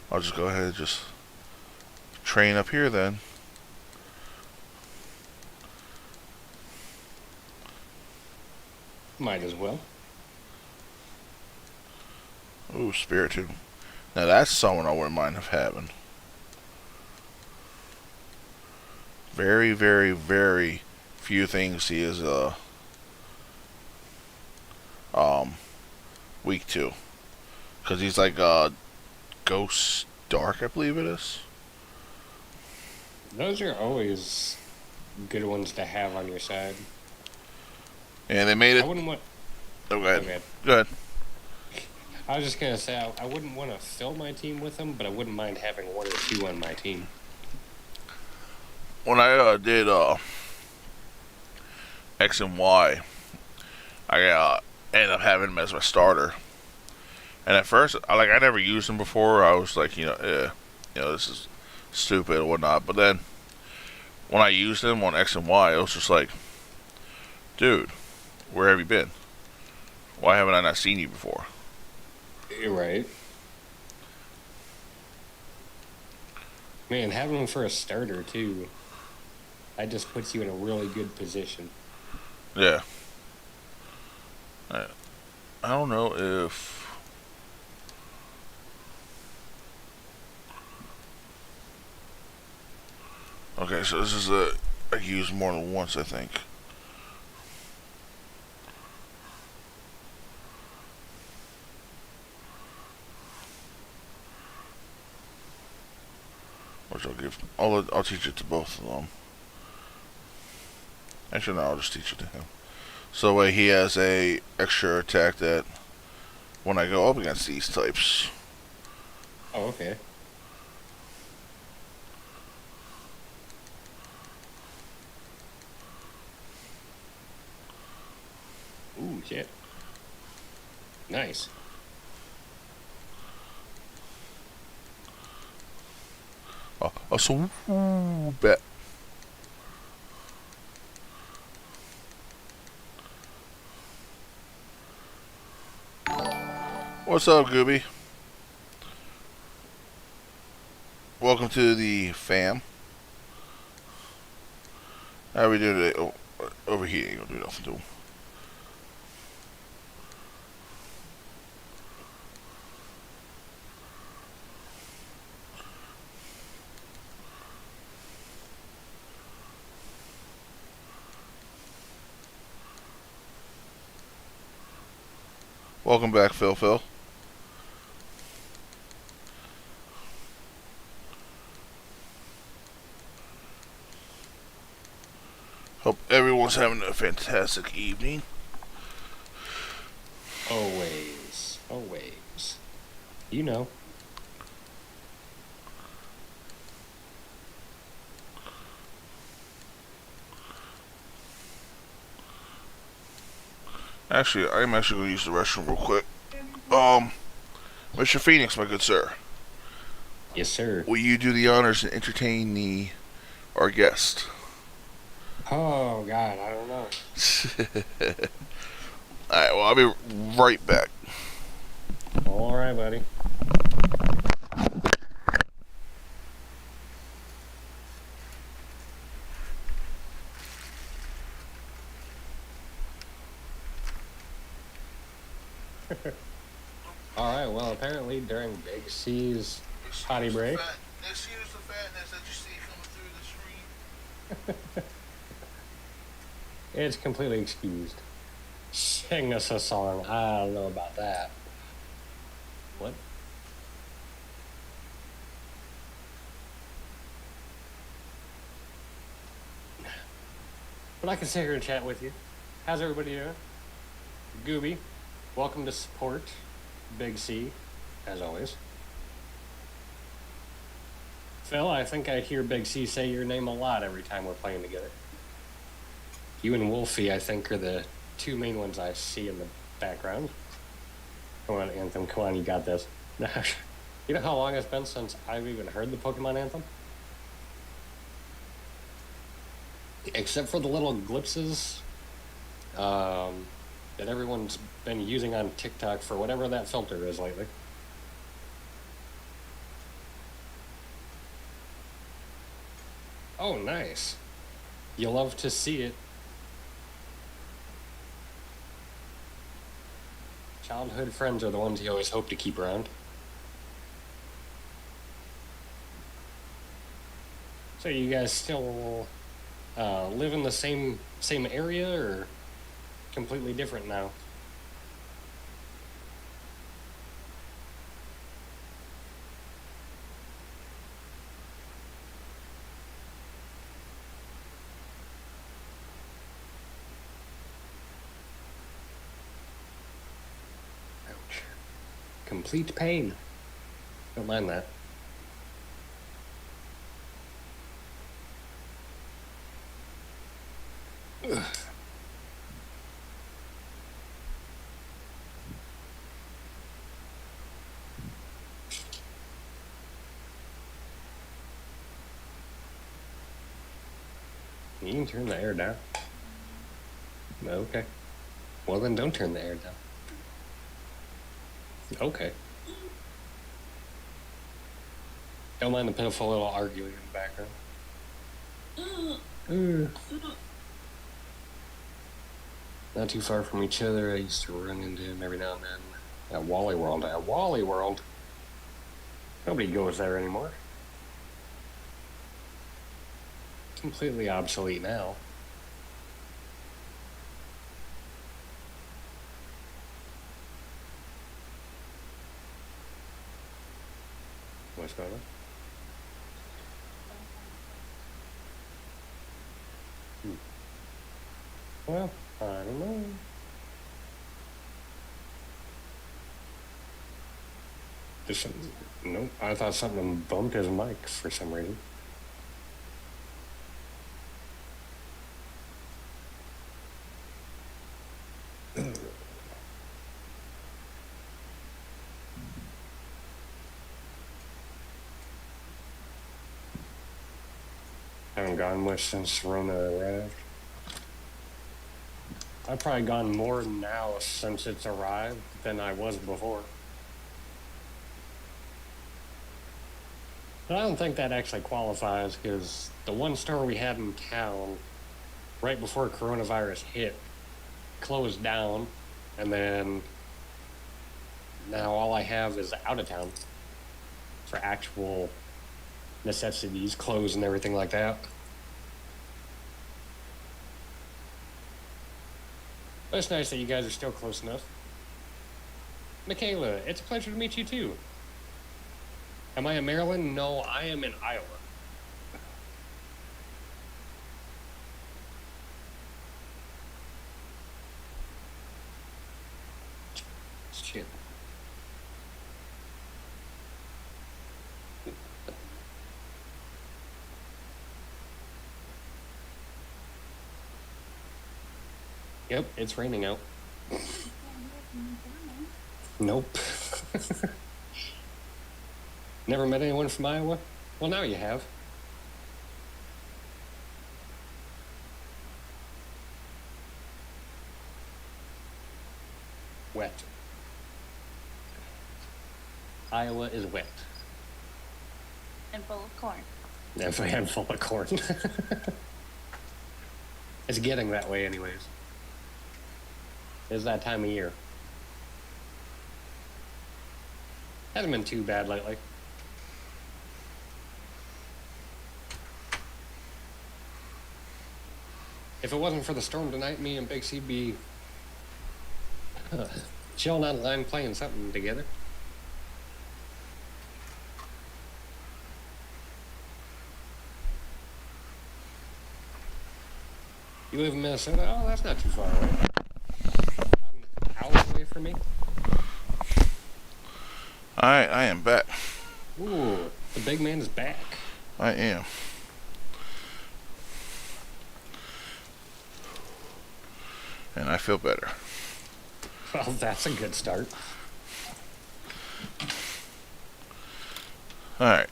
[SPEAKER 2] I'll just go ahead and just train up here then.
[SPEAKER 3] Might as well.
[SPEAKER 2] Ooh, Spiritomb. Now that's someone I wouldn't mind of having. Very, very, very few things he is weak to. Because he's like Ghost Dark, I believe it is.
[SPEAKER 3] Those are always good ones to have on your side.
[SPEAKER 2] And they made it.
[SPEAKER 3] I wouldn't want.
[SPEAKER 2] Oh, go ahead.
[SPEAKER 3] Okay.
[SPEAKER 2] Go ahead.
[SPEAKER 3] I was just gonna say I wouldn't want to fill my team with them, but I wouldn't mind having one or two on my team.
[SPEAKER 2] When I did X and Y, I ended up having him as my starter. And at first, I never used him before. I was like, this is stupid or whatnot. But then, when I used him on X and Y, it was just like, dude, where have you been? Why haven't I not seen you before?
[SPEAKER 3] You're right. Man, having him for a starter too, that just puts you in a really good position.
[SPEAKER 2] Yeah. I don't know if... Okay, so this is I used more than once, I think. Which I'll teach it to both of them. Actually, no, I'll just teach it to him. So that way he has a extra attack that when I go up against these types.
[SPEAKER 3] Oh, okay. Ooh, shit. Nice.
[SPEAKER 2] So bet. What's up, Gooby? Welcome to the fam. How we doing today? Oh, overheating. Don't do nothing to him. Welcome back, Phil. Hope everyone's having a fantastic evening.
[SPEAKER 3] Always. Always. You know.
[SPEAKER 2] Actually, I'm actually going to use the restroom real quick. Mr. Phoenix, my good sir.
[SPEAKER 3] Yes, sir.
[SPEAKER 2] Will you do the honors and entertain our guest?
[SPEAKER 3] Oh, God, I don't know.
[SPEAKER 2] Alright, well, I'll be right back.
[SPEAKER 3] All right, buddy. All right, well, apparently during Big C's potty break.
[SPEAKER 2] Excuse the fatness that you see coming through the screen.
[SPEAKER 3] It's completely excused. Sing us a song. I don't know about that. What? But I can sit here and chat with you. How's everybody doing? Gooby, welcome to support Big C, as always. Phil, I think I hear Big C say your name a lot every time we're playing together. You and Wolfie, I think, are the two main ones I see in the background. Come on, Anthem. Come on, you got this. You know how long it's been since I've even heard the Pokemon Anthem? Except for the little glimpses that everyone's been using on TikTok for whatever that filter is lately. Oh, nice. You love to see it. Childhood friends are the ones you always hope to keep around. So you guys still live in the same area, or completely different now? Ouch. Complete pain. Don't mind that. Ugh. You can turn the air down. Okay. Well, then don't turn the air down. Okay. Don't mind the pitiful little arguing in the background. Not too far from each other. I used to run into him every now and then at Wally World. At Wally World? Nobody goes there anymore. Completely obsolete now. What's going on? Well, I don't know. Just, nope. I thought something bumped his mic for some reason. Haven't gone much since Rona arrived. I've probably gone more now since it's arrived than I was before. But I don't think that actually qualifies because the one store we had in town right before coronavirus hit closed down, and then now all I have is out of town for actual necessities, clothes and everything like that. But it's nice that you guys are still close enough. Michaela, it's a pleasure to meet you too. Am I in Maryland? No, I am in Iowa. Shit. Yep, it's raining out. Nope. Never met anyone from Iowa? Well, now you have. Wet. Iowa is wet.
[SPEAKER 4] And full of corn.
[SPEAKER 3] And full of corn. It's getting that way anyways. It's that time of year. Hasn't been too bad lately. If it wasn't for the storm tonight, me and Big C'd be chilling online playing something together. You live in Minnesota? Oh, that's not too far away. An hour away from me.
[SPEAKER 2] Alright, I am back.
[SPEAKER 3] Ooh, the big man is back.
[SPEAKER 2] I am. And I feel better.
[SPEAKER 3] Well, that's a good start.
[SPEAKER 2] Alright.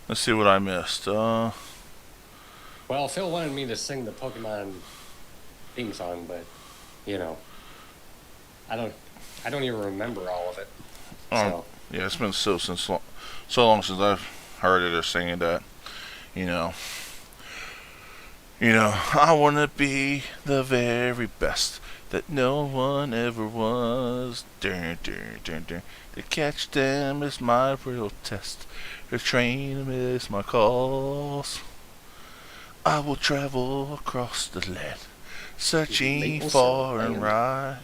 [SPEAKER 2] Let's see what I missed.
[SPEAKER 3] Well, Phil wanted me to sing the Pokemon theme song, but you know, I don't even remember all of it. So.
[SPEAKER 2] Yeah, it's been so long since I've heard it or singing that. You know, I wanna be the very best that no one ever was. Dun, dun, dun, dun. To catch them is my real test. To train them is my cause. I will travel across the land, searching far and wide.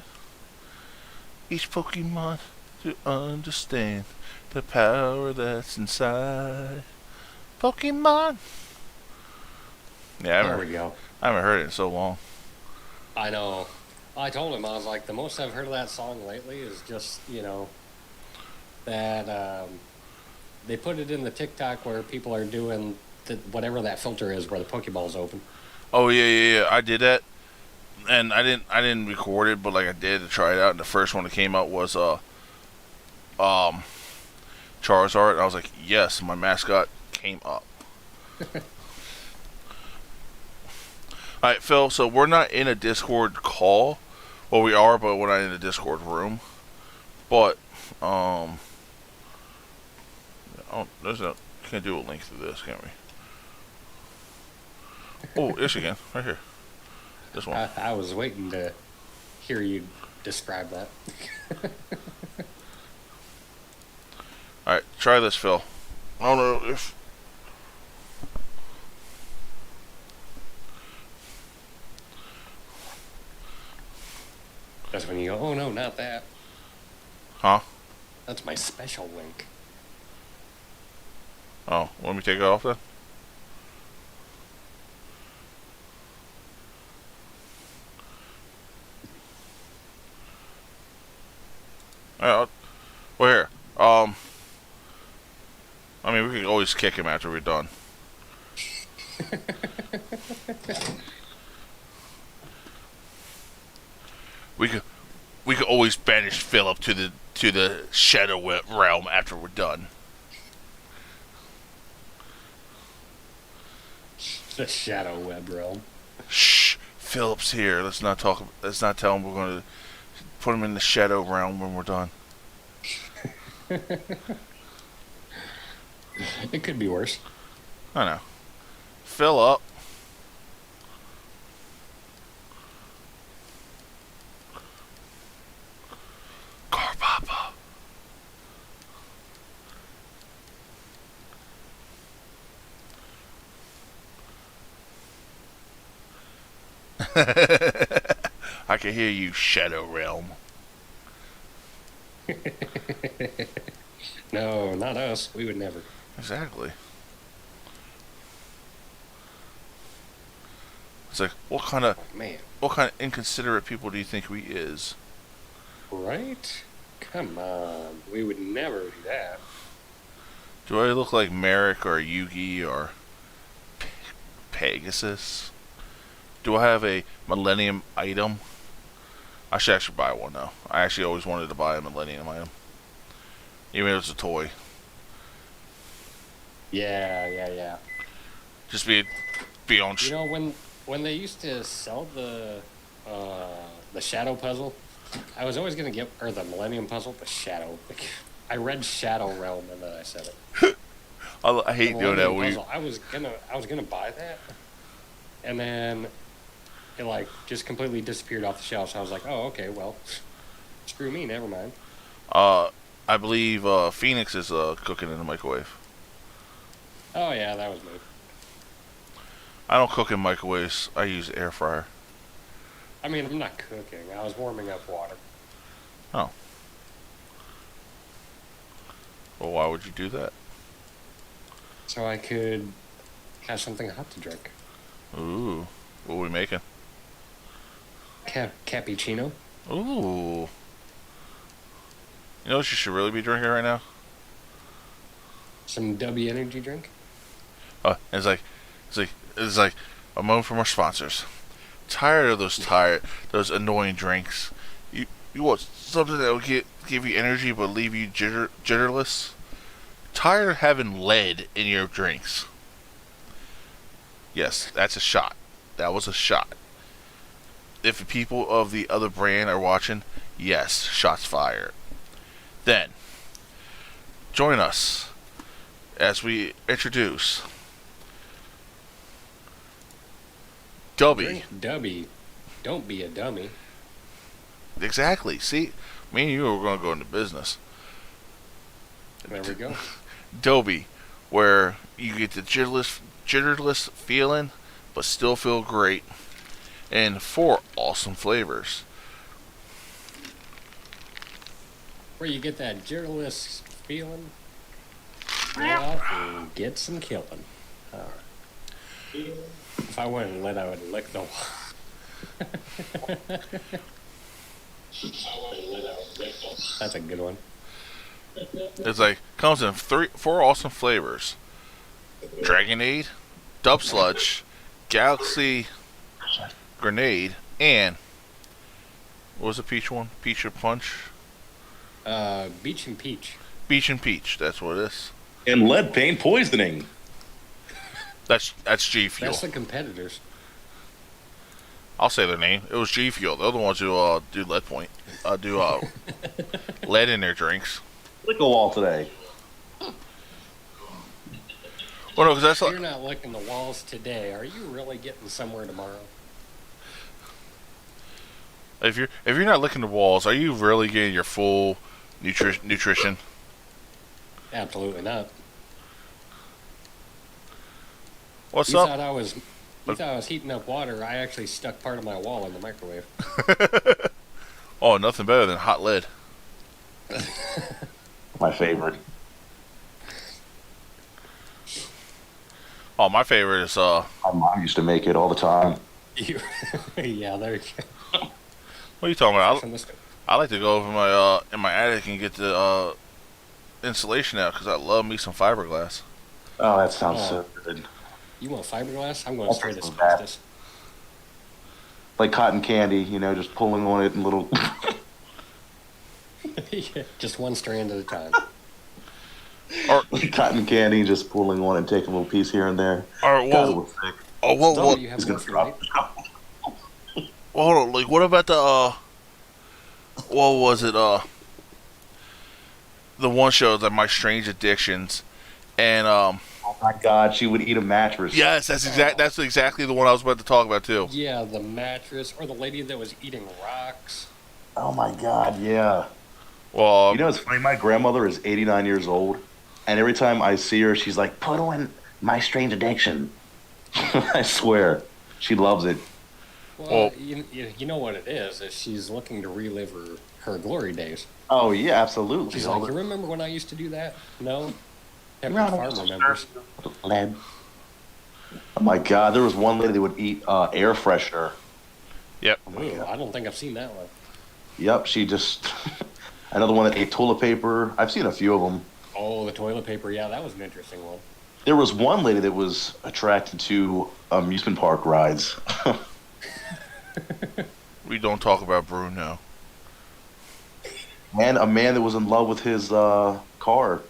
[SPEAKER 2] Each Pokemon to understand the power that's inside. Pokemon. Yeah,
[SPEAKER 3] There we go.
[SPEAKER 2] I haven't heard it in so long.
[SPEAKER 3] I know. I told him, I was like, the most I've heard of that song lately is just, that they put it in the TikTok where people are doing whatever that filter is where the Pokeball's open.
[SPEAKER 2] Oh yeah. I did that, and I didn't record it, but like I did to try it out. And the first one that came out was Charizard. And I was like, yes, my mascot came up. All right, Phil. So we're not in a Discord call. Well, we are, but we're not in a Discord room. But can't do a link to this, can we? Oh, yes, you can. Right here. This one.
[SPEAKER 3] I was waiting to hear you describe that.
[SPEAKER 2] Alright, try this, Phil. I don't know if...
[SPEAKER 3] That's when you go, oh no, not that.
[SPEAKER 2] Huh?
[SPEAKER 3] That's my special link.
[SPEAKER 2] Oh, let me take it off then. Alright, well here. I mean, we can always kick him after we're done. we could always banish Philip to the shadow realm after we're done.
[SPEAKER 3] The Shadow Web realm.
[SPEAKER 2] Shh, Philip's here. Let's not talk. Let's not tell him we're going to put him in the shadow realm when we're done.
[SPEAKER 3] It could be worse.
[SPEAKER 2] I know. Philip. Car Papa. I can hear you, Shadow Realm.
[SPEAKER 3] No, not us. We would never.
[SPEAKER 2] Exactly. It's like, what kind of inconsiderate people do you think we is?
[SPEAKER 3] Right? Come on. We would never do that.
[SPEAKER 2] Do I look like Merrick or Yugi or Pegasus? Do I have a Millennium item? I should actually buy one though. I actually always wanted to buy a Millennium item. Even if it's a toy.
[SPEAKER 3] Yeah.
[SPEAKER 2] Just be on.
[SPEAKER 3] You know, when they used to sell the Shadow puzzle, I was always gonna get, or the Millennium puzzle, the Shadow. I read Shadow Realm and then I said it.
[SPEAKER 2] I hate doing that.
[SPEAKER 3] Puzzle, I was gonna buy that, and then it like just completely disappeared off the shelf. So I was like, oh, okay, well, screw me, never mind.
[SPEAKER 2] I believe Phoenix is cooking in the microwave.
[SPEAKER 3] Oh yeah, that was me.
[SPEAKER 2] I don't cook in microwaves. I use air fryer.
[SPEAKER 3] I mean, I'm not cooking. I was warming up water.
[SPEAKER 2] Oh. Well, why would you do that?
[SPEAKER 3] So I could have something hot to drink.
[SPEAKER 2] Ooh. What are we making?
[SPEAKER 3] Cappuccino.
[SPEAKER 2] Ooh. You know what you should really be drinking right now?
[SPEAKER 3] Some W energy drink.
[SPEAKER 2] It's like a moment from our sponsors. Tired of those annoying drinks. You want something that will give you energy but leave you jitterless? Tired of having lead in your drinks? Yes, that's a shot. That was a shot. If the people of the other brand are watching, yes, shots fired. Then, join us as we introduce Dubby.
[SPEAKER 3] Drink Dubby. Don't be a dummy.
[SPEAKER 2] Exactly. See, me and you are going to go into business.
[SPEAKER 3] There we go.
[SPEAKER 2] Dobby, where you get the jitterless feeling, but still feel great, and 4 awesome flavors.
[SPEAKER 3] Where you get that jitterless feeling, go out and get some killing. Alright. If I wanted to let, I would lick the wall. That's a good one.
[SPEAKER 2] It's like, comes in 4 awesome flavors. Dragonade, Dub Sludge, Galaxy Grenade, and what was the peach one? Peach or Punch?
[SPEAKER 3] Beach and Peach.
[SPEAKER 2] Beach and Peach, that's what it is.
[SPEAKER 5] And lead paint poisoning.
[SPEAKER 2] That's G Fuel.
[SPEAKER 3] That's the competitors.
[SPEAKER 2] I'll say their name. It was G Fuel. They're the ones who do lead point. Do lead in their drinks.
[SPEAKER 5] Lick a wall today.
[SPEAKER 2] Well, no, because that's
[SPEAKER 3] If
[SPEAKER 2] like,
[SPEAKER 3] you're not licking the walls today, are you really getting somewhere tomorrow?
[SPEAKER 2] if you're not licking the walls, are you really getting your full nutrition?
[SPEAKER 3] Absolutely not.
[SPEAKER 2] What's
[SPEAKER 3] You
[SPEAKER 2] up?
[SPEAKER 3] thought I was heating up water. I actually stuck part of my wall in the microwave.
[SPEAKER 2] Oh, nothing better than hot lead.
[SPEAKER 5] My favorite.
[SPEAKER 2] Oh, my favorite is
[SPEAKER 5] My mom used to make it all the time.
[SPEAKER 3] Yeah, there you go.
[SPEAKER 2] what are you talking about?
[SPEAKER 3] From this-
[SPEAKER 2] I like to go over my in my attic and get the insulation out because I love me some fiberglass.
[SPEAKER 5] Oh, that sounds
[SPEAKER 3] Oh.
[SPEAKER 5] so good.
[SPEAKER 3] You want fiberglass? I'm going
[SPEAKER 5] That's
[SPEAKER 3] straight
[SPEAKER 5] not bad.
[SPEAKER 3] asbestos.
[SPEAKER 5] Like cotton candy, you know, just pulling on it in little.
[SPEAKER 3] Yeah, just one strand at a time.
[SPEAKER 5] like cotton candy, just pulling on it and taking a little piece here and there.
[SPEAKER 2] Or
[SPEAKER 5] God, it
[SPEAKER 2] well,
[SPEAKER 5] looks sick.
[SPEAKER 2] what?
[SPEAKER 3] You have
[SPEAKER 5] He's
[SPEAKER 3] one
[SPEAKER 5] gonna
[SPEAKER 3] for
[SPEAKER 5] drop.
[SPEAKER 3] night?
[SPEAKER 2] Well, hold on. Like, what about the what was it? The one show that My Strange Addictions, and
[SPEAKER 5] Oh my God, she would eat a mattress.
[SPEAKER 2] yes, that's exactly the one I was about to talk about too.
[SPEAKER 3] Yeah, the mattress, or the lady that was eating rocks.
[SPEAKER 5] Oh my God, yeah.
[SPEAKER 2] Well,
[SPEAKER 5] You know, it's funny. My grandmother is 89 years old, and every time I see her, she's like, "Put on My Strange Addiction." I swear, she loves it.
[SPEAKER 3] Well,
[SPEAKER 2] Oh.
[SPEAKER 3] you know what it is she's looking to relive her glory days.
[SPEAKER 5] Oh yeah, absolutely.
[SPEAKER 3] She's
[SPEAKER 5] All
[SPEAKER 3] like,
[SPEAKER 5] the-
[SPEAKER 3] you remember when I used to do that? No? Every
[SPEAKER 5] Around
[SPEAKER 3] farm
[SPEAKER 5] the-
[SPEAKER 3] remembers.
[SPEAKER 5] Lead. Oh my God, there was one lady that would eat air freshener.
[SPEAKER 2] yep.
[SPEAKER 3] Ooh, I don't think I've seen that one.
[SPEAKER 5] Yep, she just. Another one that ate toilet paper. I've seen a few of them.
[SPEAKER 3] Oh, the toilet paper. Yeah, that was an interesting one.
[SPEAKER 5] There was one lady that was attracted to amusement park rides.
[SPEAKER 2] We don't talk about Bruno.
[SPEAKER 5] And a man that was in love with his car.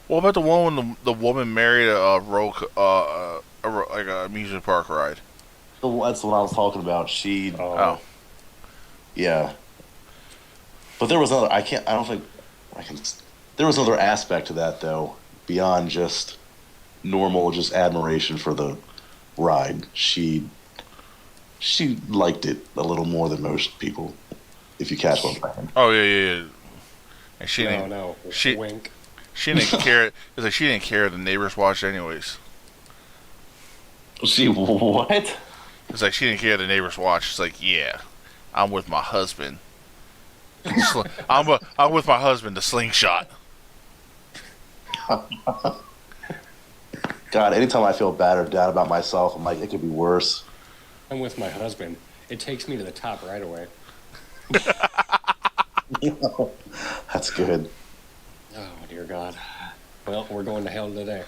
[SPEAKER 2] What about the one when the woman married a rogue, like a amusement park ride?
[SPEAKER 5] That's the one I was talking about. She,
[SPEAKER 2] Oh,
[SPEAKER 5] yeah. But there was another. I don't think I can. There was another aspect to that though, beyond just normal, just admiration for the ride. She liked it a little more than most people, if you catch what I'm saying.
[SPEAKER 2] oh yeah. And she didn't.
[SPEAKER 3] No.
[SPEAKER 2] she-
[SPEAKER 3] Wink.
[SPEAKER 2] She didn't care. It's like she didn't care. The neighbors watched anyways.
[SPEAKER 5] She what?
[SPEAKER 2] It's like she didn't care. The neighbors watched. It's like, yeah, I'm with my husband. I'm with my husband. The slingshot.
[SPEAKER 5] God, anytime I feel bad or down about myself, I'm like, it could be worse.
[SPEAKER 3] I'm with my husband. It takes me to the top right away.
[SPEAKER 5] That's good.
[SPEAKER 3] Oh, dear God. Well, we're going to hell today.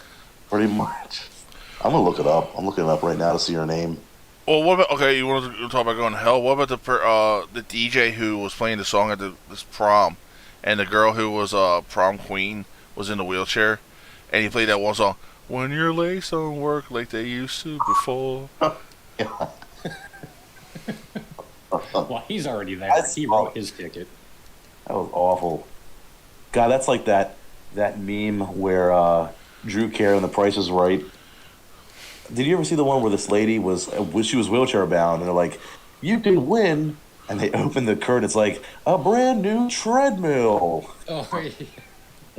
[SPEAKER 5] Pretty much. I'm gonna look it up. I'm looking it up right now to see her name.
[SPEAKER 2] Well, what about you want to talk about going to hell? What about the DJ who was playing the song at this prom, and the girl who was prom queen was in the wheelchair, and he played that one song. When your legs don't work like they used to before.
[SPEAKER 3] Well, he's already there.
[SPEAKER 5] That's
[SPEAKER 3] He wrote his ticket.
[SPEAKER 5] That was awful. God, that's like that meme where Drew Carey and The Price is Right. Did you ever see the one where this lady she was wheelchair bound and they're like, "You can win," and they open the curtain. It's like a brand new treadmill.
[SPEAKER 3] Oh, yeah.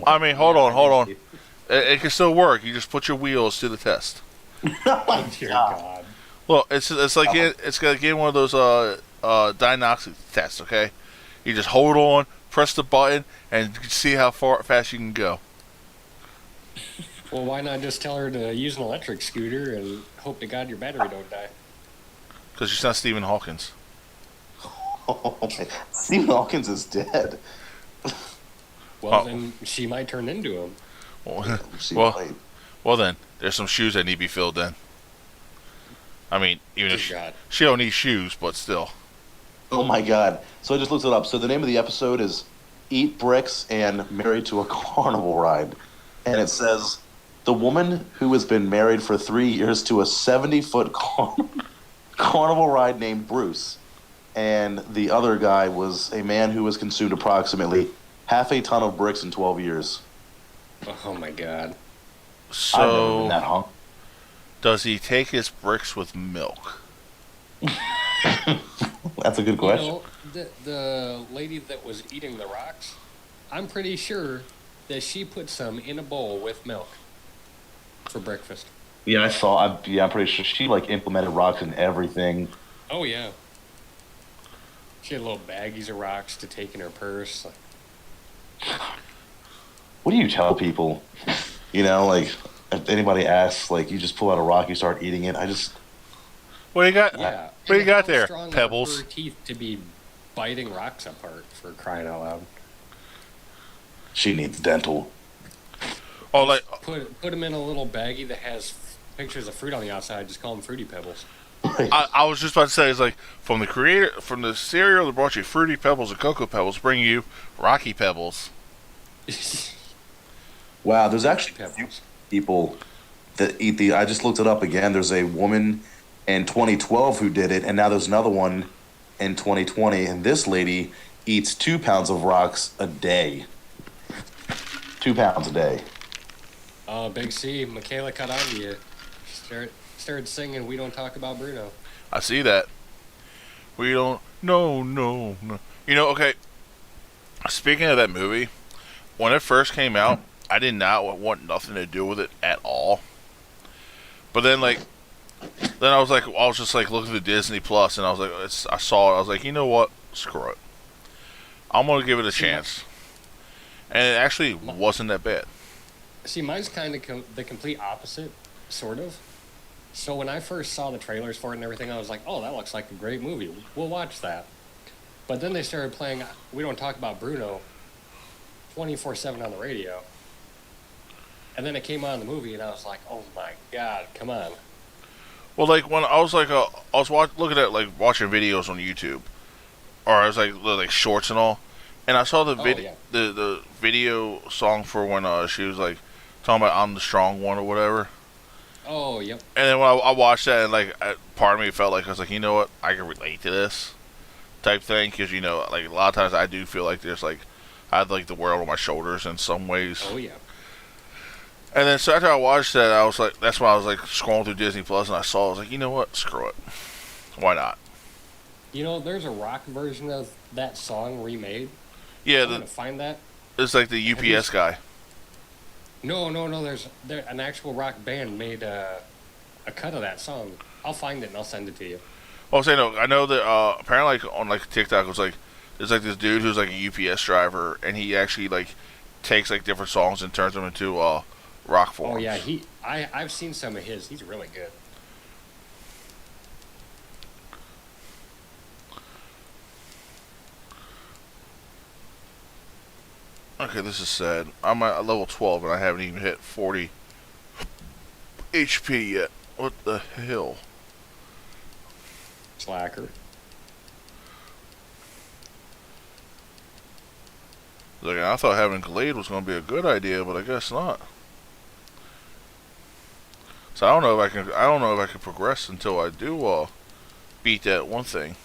[SPEAKER 2] I mean, hold on. It can still work. You just put your wheels to the test.
[SPEAKER 3] Oh, dear God.
[SPEAKER 2] Well, it's like it's gonna get one of those diagnostic tests. Okay, you just hold on, press the button, and see how fast you can go.
[SPEAKER 3] Well, why not just tell her to use an electric scooter and hope to God your battery don't die?
[SPEAKER 2] Because she's not Stephen Hawkins.
[SPEAKER 5] Stephen Hawkins is dead.
[SPEAKER 3] Well,
[SPEAKER 2] Oh.
[SPEAKER 3] then she might turn into him.
[SPEAKER 2] Well, then there's some shoes that need to be filled in. I mean, even if
[SPEAKER 3] Dear God.
[SPEAKER 2] she don't need shoes, but still.
[SPEAKER 5] Oh my God! So I just looked it up. So the name of the episode is "Eat Bricks and Married to a Carnival Ride," and it says the woman who has been married for 3 years to a 70-foot carnival ride named Bruce, and the other guy was a man who has consumed approximately half a ton of bricks in 12 years.
[SPEAKER 3] Oh, my God.
[SPEAKER 5] I've never been
[SPEAKER 2] So,
[SPEAKER 5] that hung.
[SPEAKER 2] does he take his bricks with milk?
[SPEAKER 5] That's a good question.
[SPEAKER 3] You know, the lady that was eating the rocks, I'm pretty sure that she put some in a bowl with milk for breakfast.
[SPEAKER 5] Yeah, I saw. I'm pretty sure she like implemented rocks in everything.
[SPEAKER 3] Oh, yeah. She had little baggies of rocks to take in her purse. Like,
[SPEAKER 5] What do you tell people? You know, like if anybody asks, like you just pull out a rock, you start eating it.
[SPEAKER 2] What do you got?
[SPEAKER 3] Yeah.
[SPEAKER 2] What do you got
[SPEAKER 3] How
[SPEAKER 2] there?
[SPEAKER 3] strong are
[SPEAKER 2] Pebbles.
[SPEAKER 3] her teeth to be biting rocks apart, for crying out loud.
[SPEAKER 5] She needs dental.
[SPEAKER 2] Oh, like
[SPEAKER 3] Put them in a little baggie that has pictures of fruit on the outside. Just call them Fruity Pebbles.
[SPEAKER 2] I was just about to say, it's like from the cereal that brought you Fruity Pebbles and Cocoa Pebbles, bring you Rocky Pebbles.
[SPEAKER 5] Wow, there's actually a few
[SPEAKER 3] Pebbles.
[SPEAKER 5] people that eat the. I just looked it up again. There's a woman in 2012 who did it, and now there's another one in 2020, and this lady eats 2 pounds of rocks a day. 2 pounds a day.
[SPEAKER 3] Big C, Michaela caught on to you. Started singing "We Don't Talk About Bruno."
[SPEAKER 2] I see that. We don't. No. You know, okay. Speaking of that movie, when it first came out, I did not want nothing to do with it at all. But then, I was just like looking at Disney Plus, and I was like, I saw it. I was like, you know what? Screw it. I'm gonna give it a chance. And it actually wasn't that bad.
[SPEAKER 3] See, mine's kind of the complete opposite, sort of. So when I first saw the trailers for it and everything, I was like, oh, that looks like a great movie. We'll watch that. But then they started playing "We Don't Talk About Bruno" 24/7 on the radio. And then it came on in the movie, and I was like, oh my god, come on.
[SPEAKER 2] Well, like when I was looking at like watching videos on YouTube, or I was like shorts and all, and I saw the the video song for when she was like talking about "I'm the strong one" or whatever.
[SPEAKER 3] Oh, yep.
[SPEAKER 2] And then when I watched that, and like part of me felt like I was like, you know what, I can relate to this type thing, because you know, like a lot of times I do feel like there's like I have like the world on my shoulders in some ways.
[SPEAKER 3] Oh, yeah.
[SPEAKER 2] And then so after I watched that, I was like, that's when I was like scrolling through Disney Plus, and I saw, I was like, you know what, screw it, why not?
[SPEAKER 3] You know, there's a rock version of that song remade.
[SPEAKER 2] Yeah,
[SPEAKER 3] I'm gonna find that.
[SPEAKER 2] it's like the UPS guy.
[SPEAKER 3] No. There's an actual rock band made a cut of that song. I'll find it and I'll send it to you.
[SPEAKER 2] Well, I'm saying, no, I know that apparently like, on like TikTok, it was like there's like this dude who's like a UPS driver, and he actually like takes like different songs and turns them into rock forms.
[SPEAKER 3] Oh yeah, I've seen some of his. He's really good.
[SPEAKER 2] Okay, this is sad. I'm at level 12 and I haven't even hit 40 HP yet. What the hell?
[SPEAKER 3] Slacker.
[SPEAKER 2] Like, I thought having Glade was going to be a good idea, but I guess not. So I don't know if I can progress until I do beat that one thing.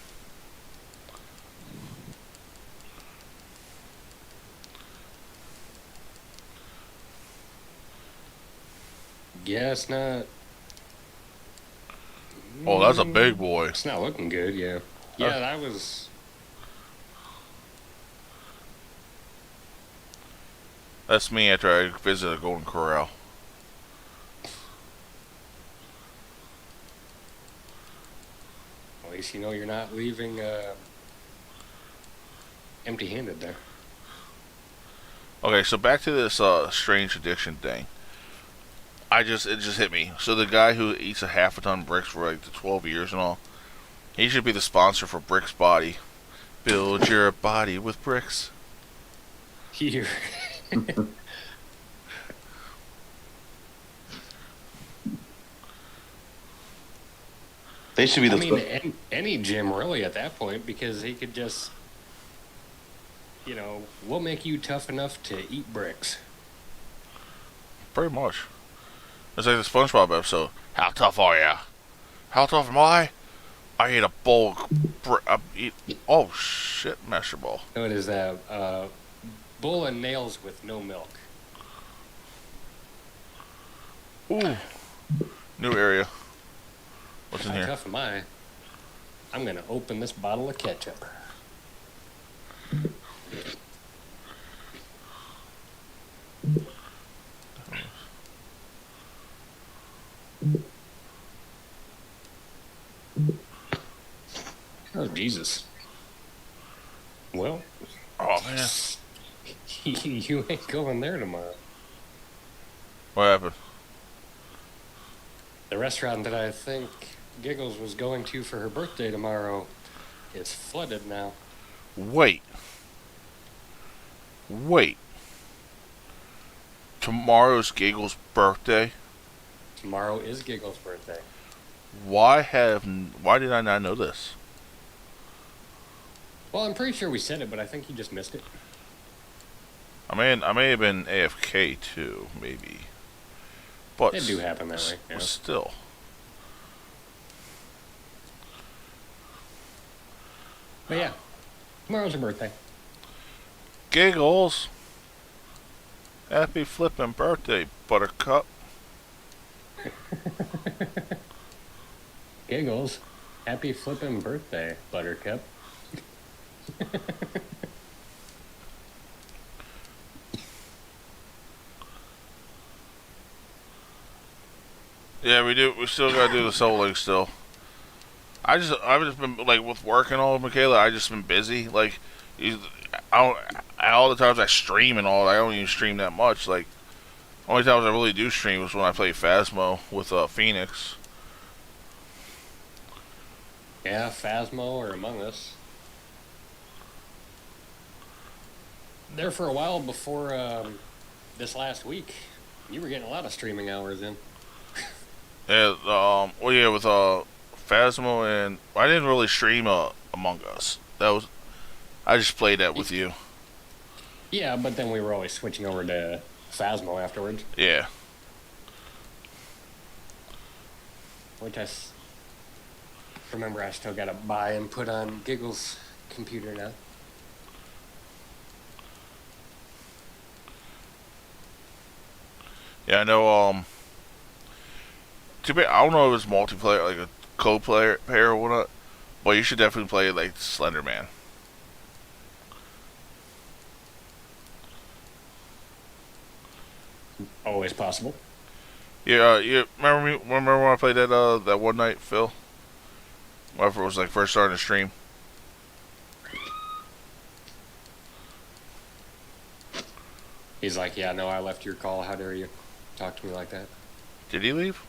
[SPEAKER 3] Guess not.
[SPEAKER 2] Oh, that's a big boy.
[SPEAKER 3] It's not looking good. Yeah. Yeah, that was.
[SPEAKER 2] That's me after I visit a Golden Corral.
[SPEAKER 3] At least you know you're not leaving empty-handed there.
[SPEAKER 2] Okay, so back to this strange addiction thing. It just hit me. So the guy who eats a half a ton of bricks for like the 12 years and all, he should be the sponsor for Bricks Body. Build your body with bricks.
[SPEAKER 3] Here.
[SPEAKER 5] They should be the.
[SPEAKER 3] I mean, any gym really at that point, because he could just, we'll make you tough enough to eat bricks.
[SPEAKER 2] Pretty much. It's like the SpongeBob episode. How tough are you? How tough am I? I eat a bowl of oh shit, Master Ball.
[SPEAKER 3] What is that? Bull and nails with no milk.
[SPEAKER 2] Ooh. New area. What's in
[SPEAKER 3] How
[SPEAKER 2] here?
[SPEAKER 3] tough am I? I'm gonna open this bottle of ketchup. Oh, Jesus. Well,
[SPEAKER 2] Oh man.
[SPEAKER 3] You ain't going there tomorrow.
[SPEAKER 2] What happened?
[SPEAKER 3] The restaurant that I think Giggles was going to for her birthday tomorrow is flooded now.
[SPEAKER 2] Wait. Tomorrow's Giggle's birthday?
[SPEAKER 3] Tomorrow is Giggles' birthday.
[SPEAKER 2] Why did I not know this?
[SPEAKER 3] Well, I'm pretty sure we said it, but I think you just missed it.
[SPEAKER 2] I may have been AFK too, maybe. But
[SPEAKER 3] It do happen that way. Yeah.
[SPEAKER 2] Still.
[SPEAKER 3] But yeah, tomorrow's her birthday.
[SPEAKER 2] Giggles. Happy flippin' birthday, Buttercup.
[SPEAKER 3] Giggles, happy flippin' birthday, Buttercup.
[SPEAKER 2] Yeah, we do. We still gotta do the soloing still. I've just been like with work and all, Michaela. I just been busy. Like, all the times I stream and all, I don't even stream that much. Like, only times I really do stream was when I play Phasmo with Phoenix.
[SPEAKER 3] Yeah, Phasmo or Among Us. There for a while before this last week, you were getting a lot of streaming hours in.
[SPEAKER 2] Yeah, well, yeah, with Phasmo and I didn't really stream Among Us. I just played that with you.
[SPEAKER 3] Yeah, but then we were always switching over to Phasmo afterwards.
[SPEAKER 2] Yeah.
[SPEAKER 3] Which remember I still gotta buy and put on Giggles' computer now.
[SPEAKER 2] Yeah, I know. Too bad I don't know if it's multiplayer, like a co-player pair or whatnot, but you should definitely play like Slender Man.
[SPEAKER 3] Always possible.
[SPEAKER 2] Yeah, you remember me? Remember when I played that one night, Phil? Whenever it was like first starting to stream.
[SPEAKER 3] He's like, yeah, no, I left your call. How dare you talk to me like that?
[SPEAKER 2] Did he leave?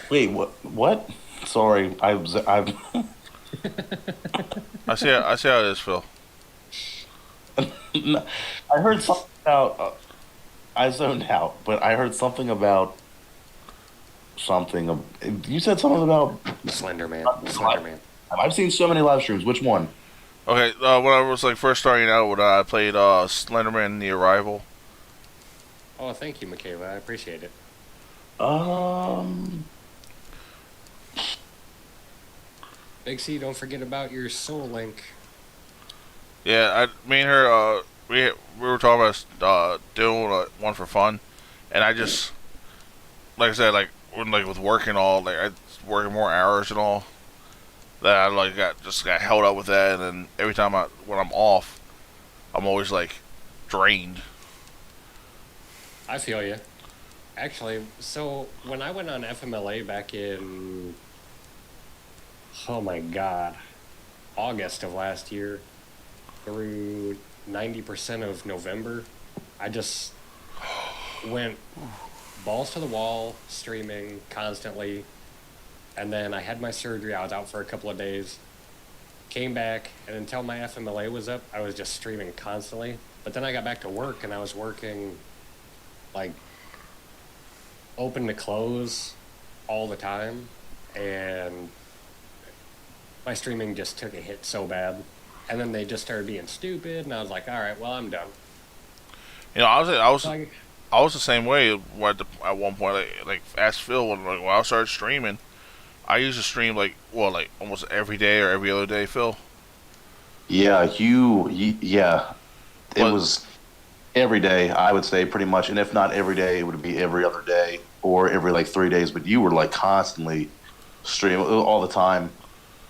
[SPEAKER 5] Wait, what? Sorry, I've
[SPEAKER 2] I see how it is, Phil.
[SPEAKER 5] I heard something about. I zoned out, but I heard something about something. You said something about
[SPEAKER 3] Slender Man. Slender Man.
[SPEAKER 5] I've seen so many live streams. Which one?
[SPEAKER 2] Okay, when I was like first starting out, when I played Slenderman: The Arrival.
[SPEAKER 3] Oh, thank you, Michaela. I appreciate it. Big C, don't forget about your Soul Link.
[SPEAKER 2] Yeah, me and her, we were talking about doing one for fun, and I just, like I said, like when like with work and all, like I working more hours and all, that I like got held up with that, and then every time when I'm off, I'm always like drained.
[SPEAKER 3] I feel you. Actually, so when I went on FMLA back in, oh my god, August of last year, through 90% of November, I just went balls to the wall, streaming constantly, and then I had my surgery. I was out for a couple of days, came back, and until my FMLA was up, I was just streaming constantly. But then I got back to work, and I was working like open to close all the time, and my streaming just took a hit so bad. And then they just started being stupid, and I was like, all right, well, I'm done.
[SPEAKER 2] You know, I was the same way at one point. Like ask Phil when I started streaming, I used to stream like almost every day or every other day. Phil.
[SPEAKER 5] Yeah, yeah. It was every day, I would say, pretty much. And if not every day, it would be every other day or every like 3 days. But you were like constantly streaming all the time.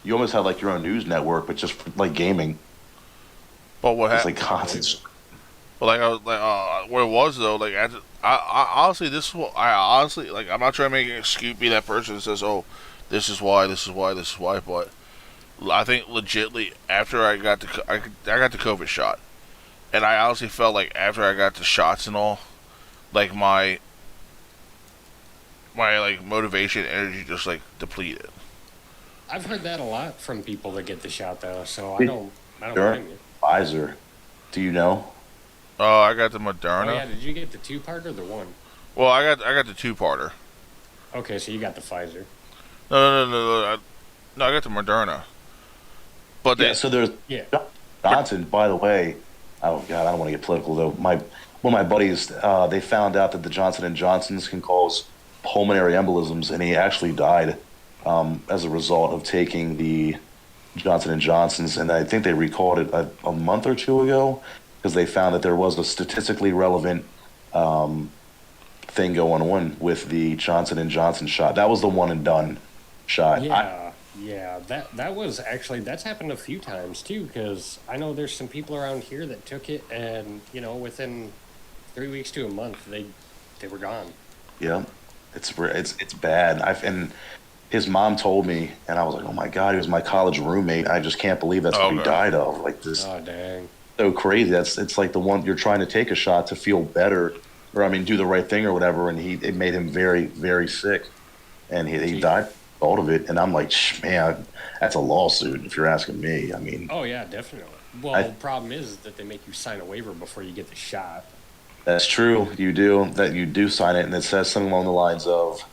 [SPEAKER 5] You almost had like your own news network, but just like gaming.
[SPEAKER 2] But what happened?
[SPEAKER 5] It's like constant.
[SPEAKER 2] But like I was like, what it was though, like I honestly, this is what I honestly like. I'm not trying to make an excuse, be that person that says, "Oh, this is why, this is why, this is why." But I think legitly after I got the COVID shot, and I honestly felt like after I got the shots and all, like my like motivation, energy just like depleted.
[SPEAKER 3] I've heard that a lot from people that get the shot though, so I don't
[SPEAKER 5] Sure.
[SPEAKER 3] blame you.
[SPEAKER 5] Pfizer. Do you know?
[SPEAKER 2] Oh, I got the
[SPEAKER 3] Oh
[SPEAKER 2] Moderna.
[SPEAKER 3] yeah, did you get the 2-part or the 1?
[SPEAKER 2] Well, I got the 2-parter.
[SPEAKER 3] Okay, so you got the Pfizer.
[SPEAKER 2] No, I got the Moderna. But
[SPEAKER 5] Yeah. So there's
[SPEAKER 3] Yeah.
[SPEAKER 5] Johnson. By the way, oh god, I don't want to get political though. One of my buddies, they found out that the Johnson and Johnsons can cause pulmonary embolisms, and he actually died as a result of taking the Johnson and Johnsons. And I think they recalled it a month or two ago because they found that there was a statistically relevant thing going on with the Johnson and Johnson shot. That was the one and done shot.
[SPEAKER 3] Yeah, that was actually, that's happened a few times too, because I know there's some people around here that took it, and within 3 weeks to a month they were gone.
[SPEAKER 5] Yeah, it's bad. And his mom told me, and I was like, oh my god, he was my college roommate. I just can't believe that's what he died of. Like this,
[SPEAKER 3] Oh dang.
[SPEAKER 5] so crazy. It's like the one you're trying to take a shot to feel better, or I mean, do the right thing or whatever, and it made him very, very sick, and he died all of it. And I'm like, man, that's a lawsuit if you're asking me. I mean,
[SPEAKER 3] Oh yeah, definitely. Well, the problem is that they make you sign a waiver before you get the shot.
[SPEAKER 5] that's true. You do sign it, and it says something along the lines of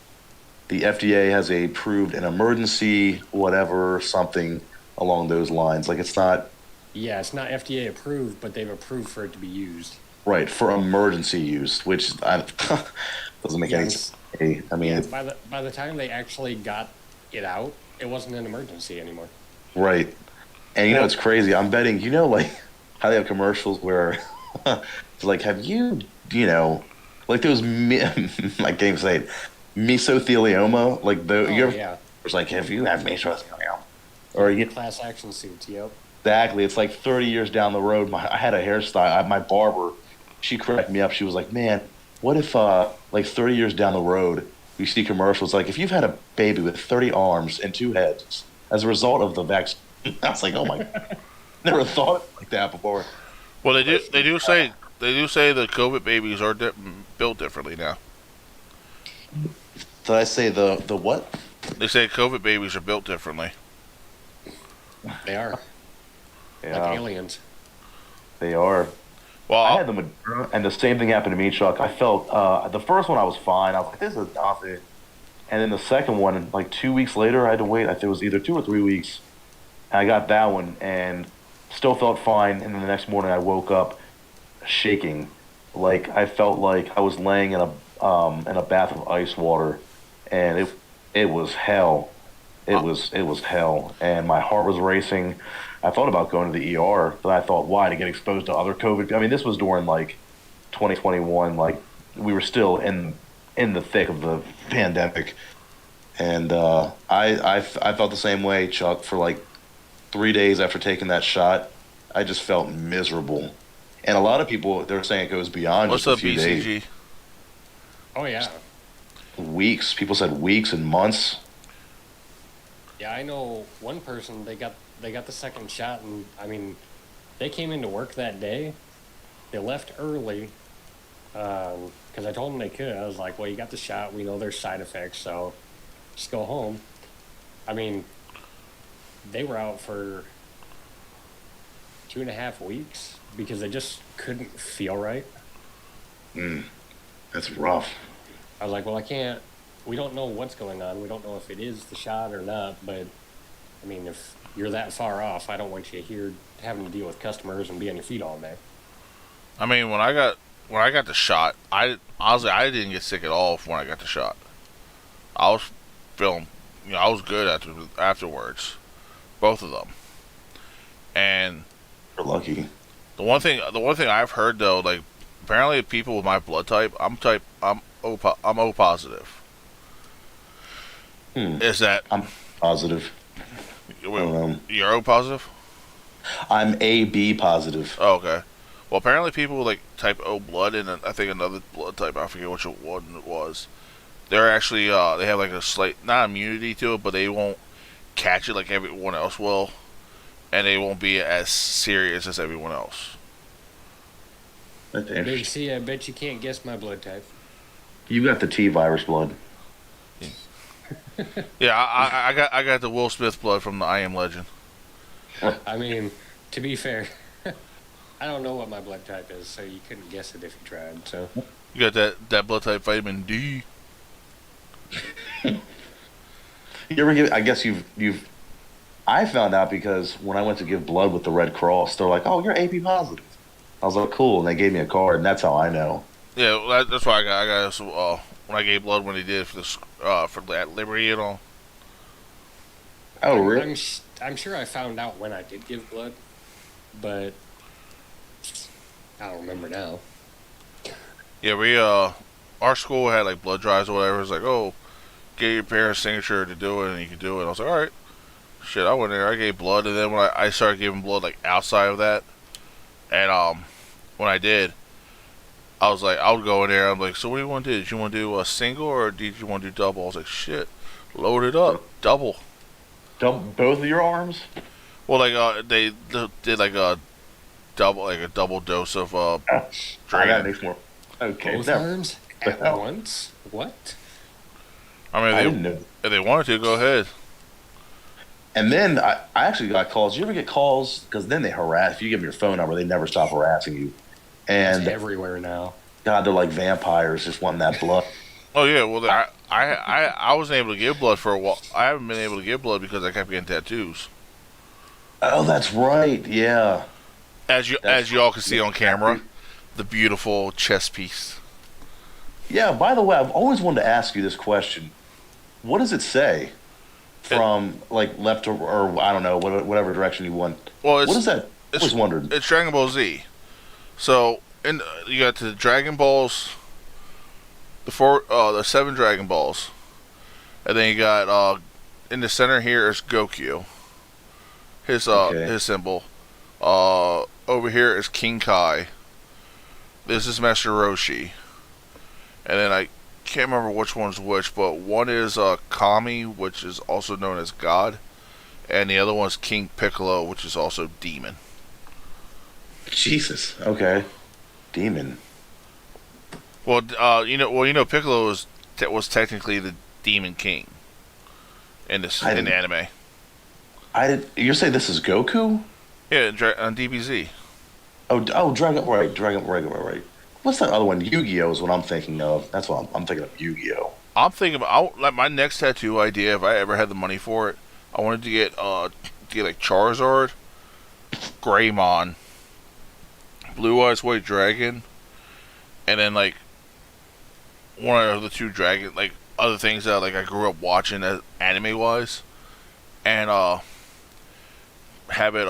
[SPEAKER 5] the FDA has approved an emergency, whatever, something along those lines. Like it's not
[SPEAKER 3] Yeah, it's not FDA approved, but they've approved for it to be used.
[SPEAKER 5] right for emergency use, which doesn't make any
[SPEAKER 3] Yes.
[SPEAKER 5] sense. I mean,
[SPEAKER 3] By the time they actually got it out, it wasn't an emergency anymore.
[SPEAKER 5] right. And it's crazy. I'm betting, like how they have commercials where it's like, have you, like those, I can't even say it, mesothelioma, like
[SPEAKER 3] Yeah.
[SPEAKER 5] it's like, have you had mesothelioma? Or
[SPEAKER 3] Class action suits, yep.
[SPEAKER 5] exactly. It's like 30 years down the road. I had a hairstyle. My barber, she cracked me up. She was like, man, what if, like 30 years down the road, you see commercials like, if you've had a baby with 30 arms and 2 heads as a result of the vaccine. I was like, oh my God. Never thought like that before.
[SPEAKER 2] Well, they do say the COVID babies are built differently now.
[SPEAKER 5] Did I say the what?
[SPEAKER 2] They say COVID babies are built differently.
[SPEAKER 3] They are.
[SPEAKER 5] Yeah,
[SPEAKER 3] Like aliens.
[SPEAKER 5] they are.
[SPEAKER 2] Well,
[SPEAKER 5] I had the Moderna, and the same thing happened to me, Chuck. I felt the first one I was fine. I was like, this is nothing. And then the second one, like 2 weeks later, I had to wait. I think it was either 2 or 3 weeks. And I got that one and still felt fine. And then the next morning, I woke up shaking, like I felt like I was laying in a bath of ice water, and it was hell. It was hell, and my heart was racing. I thought about going to the ER, but I thought, why, to get exposed to other COVID? I mean, this was during like 2021, like we were still in the thick of the pandemic, and I felt the same way, Chuck. For like 3 days after taking that shot, I just felt miserable. And a lot of people, they're saying it goes beyond
[SPEAKER 2] what's
[SPEAKER 5] just a
[SPEAKER 2] up,
[SPEAKER 5] few
[SPEAKER 2] BCG?
[SPEAKER 5] days.
[SPEAKER 3] Oh yeah.
[SPEAKER 5] Weeks. People said weeks and months.
[SPEAKER 3] Yeah, I know one person, they got the second shot, and I mean, they came into work that day. They left early because I told them they could. I was like, well, you got the shot. We know there's side effects, so just go home. I mean, they were out for 2.5 weeks because they just couldn't feel right.
[SPEAKER 5] That's rough.
[SPEAKER 3] I was like, well, we don't know what's going on. We don't know if it is the shot or not, but I mean, if you're that far off, I don't want you here having to deal with customers and be on your feet all day.
[SPEAKER 2] I mean, when I got the shot, I honestly didn't get sick at all when I got the shot. I was feeling, I was good afterwards, both of them. And
[SPEAKER 5] You're lucky.
[SPEAKER 2] the one thing I've heard though, like apparently people with my blood type, I'm O positive. Is that
[SPEAKER 5] I'm positive.
[SPEAKER 2] you're O positive?
[SPEAKER 5] I'm AB positive.
[SPEAKER 2] Oh, okay. Well, apparently people like type O blood and I think another blood type, I forget which one it was. They're actually they have like a slight not immunity to it, but they won't catch it like everyone else will, and they won't be as serious as everyone else.
[SPEAKER 5] That's
[SPEAKER 3] Big
[SPEAKER 5] interesting.
[SPEAKER 3] C, I bet you can't guess my blood type.
[SPEAKER 5] You got the T virus blood.
[SPEAKER 2] Yeah, I got the Will Smith blood from the I Am Legend.
[SPEAKER 3] I mean, to be fair, I don't know what my blood type is, so you couldn't guess it if you tried. So
[SPEAKER 2] You got that blood type vitamin D.
[SPEAKER 5] You ever give? I guess you've. I found out because when I went to give blood with the Red Cross, they're like, "Oh, you're AB positive." I was like, "Cool," and they gave me a card, and that's how I know.
[SPEAKER 2] Yeah, that's why I got so, when I gave blood when they did for that Liberty and all.
[SPEAKER 5] Oh, really?
[SPEAKER 3] I'm sure I found out when I did give blood, but I don't remember now.
[SPEAKER 2] Yeah, our school had like blood drives or whatever. It's like, oh, get your parents' signature to do it, and you can do it. And I was like, all right, shit. I went there, I gave blood, and then when I started giving blood like outside of that, and when I did, I was like, I would go in there. I'm like, so what do you want to do? Did you want to do a single or did you want to do double? I was like, shit, load it up, double.
[SPEAKER 5] Both of your arms?
[SPEAKER 2] Well, like they did like a double dose of
[SPEAKER 5] That
[SPEAKER 2] Dragon.
[SPEAKER 5] makes more. Okay,
[SPEAKER 3] Both
[SPEAKER 5] never.
[SPEAKER 3] arms at
[SPEAKER 5] hell?
[SPEAKER 3] once? What?
[SPEAKER 2] I mean,
[SPEAKER 5] I didn't know.
[SPEAKER 2] if they wanted to, go ahead.
[SPEAKER 5] And then I actually got calls. You ever get calls? Because then they harass. If you give them your phone number, they never stop harassing you.
[SPEAKER 3] It's
[SPEAKER 5] And
[SPEAKER 3] everywhere now.
[SPEAKER 5] God, they're like vampires, just wanting that blood.
[SPEAKER 2] Oh yeah, well I wasn't able to give blood for a while. I haven't been able to give blood because I kept getting tattoos.
[SPEAKER 5] Oh, that's right. Yeah.
[SPEAKER 2] As you all can see on camera, the beautiful chest piece.
[SPEAKER 5] Yeah. By the way, I've always wanted to ask you this question. What does it say from like left or I don't know whatever direction you want?
[SPEAKER 2] Well,
[SPEAKER 5] What is that? I
[SPEAKER 2] it's
[SPEAKER 5] always wondered.
[SPEAKER 2] it's Dragon Ball Z. So you got the Dragon Balls, the 7 Dragon Balls, and then you got in the center here is Goku. His symbol. Over here is King Kai. This is Master Roshi. And then I can't remember which one's which, but one is Kami, which is also known as God, and the other one's King Piccolo, which is also Demon.
[SPEAKER 5] Jesus. Okay. Demon.
[SPEAKER 2] Well, Piccolo was technically the Demon King in the anime.
[SPEAKER 5] You're saying this is Goku?
[SPEAKER 2] Yeah, on DBZ.
[SPEAKER 5] Dragon. Right. What's that other one? Yu-Gi-Oh is what I'm thinking of. That's what I'm thinking of. Yu-Gi-Oh.
[SPEAKER 2] I'm thinking about like my next tattoo idea. If I ever had the money for it, I wanted to get like Charizard, Greymon, Blue Eyes White Dragon, and then like one of the 2 dragon like other things that like I grew up watching anime wise, and have it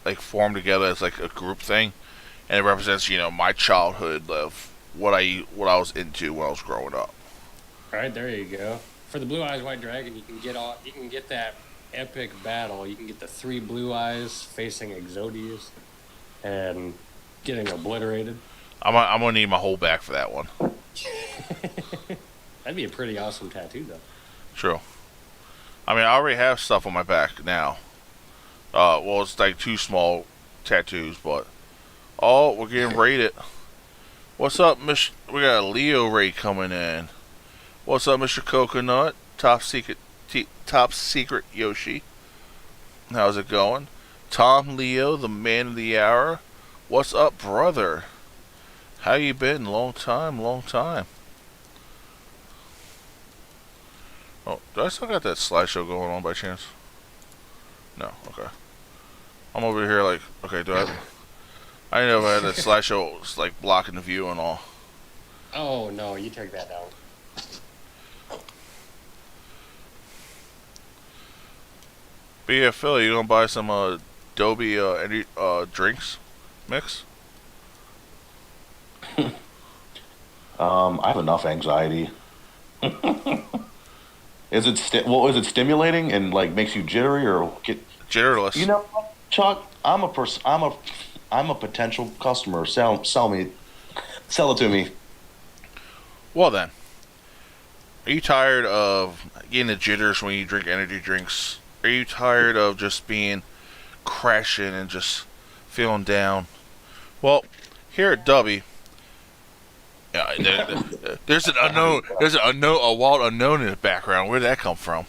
[SPEAKER 2] like form together as like a group thing, and it represents my childhood of what I was into when I was growing up.
[SPEAKER 3] All right, there you go. For the Blue Eyes White Dragon, you can get that epic battle. You can get the 3 blue eyes facing Exodius and getting obliterated.
[SPEAKER 2] I'm gonna need my whole back for that one.
[SPEAKER 3] That'd be a pretty awesome tattoo, though.
[SPEAKER 2] True. I mean, I already have stuff on my back now. Well, it's like 2 small tattoos, but we're getting raided. What's up, Miss? We got a Leo raid coming in. What's up, Mr. Coconut? Top secret Yoshi. How's it going? Tom Leo, the man of the hour. What's up, brother? How you been? Long time. Oh, do I still got that slideshow going on by chance? No, okay. I'm over here like, okay, do I didn't know if I had that slideshow like blocking the view and all.
[SPEAKER 3] Oh, no, you took that down.
[SPEAKER 2] But yeah, Phil, you gonna buy some Adobe drinks mix?
[SPEAKER 5] I have enough anxiety. Is it stimulating and like makes you jittery or get?
[SPEAKER 2] Jitterless.
[SPEAKER 5] You know what, Chuck? I'm a potential customer. Sell it to me.
[SPEAKER 2] Well then, are you tired of getting the jitters when you drink energy drinks? Are you tired of just being crashing and just feeling down? Well, here at Dubby, Yeah, there's an unknown. There's a wild unknown in the background. Where did that come from?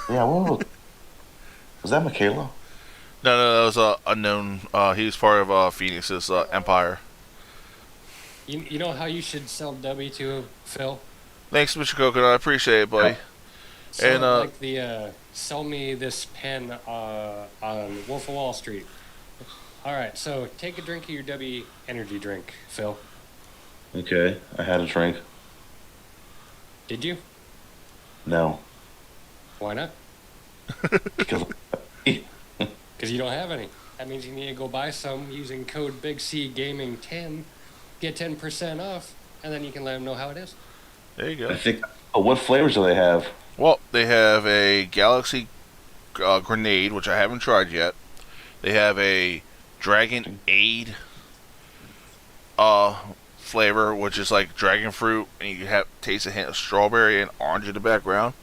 [SPEAKER 5] Yeah, was that Michaela?
[SPEAKER 2] No, that was unknown. He's part of Phoenix's empire.
[SPEAKER 3] You know how you should sell W to, Phil?
[SPEAKER 2] Thanks, Mr. Coconut. I appreciate it, buddy.
[SPEAKER 3] So
[SPEAKER 2] And,
[SPEAKER 3] like the sell me this pen on Wolf of Wall Street. All right, so take a drink of your W energy drink, Phil.
[SPEAKER 5] Okay, I had a drink.
[SPEAKER 3] Did you?
[SPEAKER 5] No.
[SPEAKER 3] Why not?
[SPEAKER 5] Because
[SPEAKER 3] Because you don't have any. That means you need to go buy some using code Big C Gaming 10, get 10% off, and then you can let them know how it is.
[SPEAKER 2] there you
[SPEAKER 5] I
[SPEAKER 2] go.
[SPEAKER 5] think. Oh, what flavors do they have?
[SPEAKER 2] Well, they have a Galaxy grenade, which I haven't tried yet. They have a Dragon Aid flavor, which is like dragon fruit, and you have taste a hint of strawberry and orange in the background,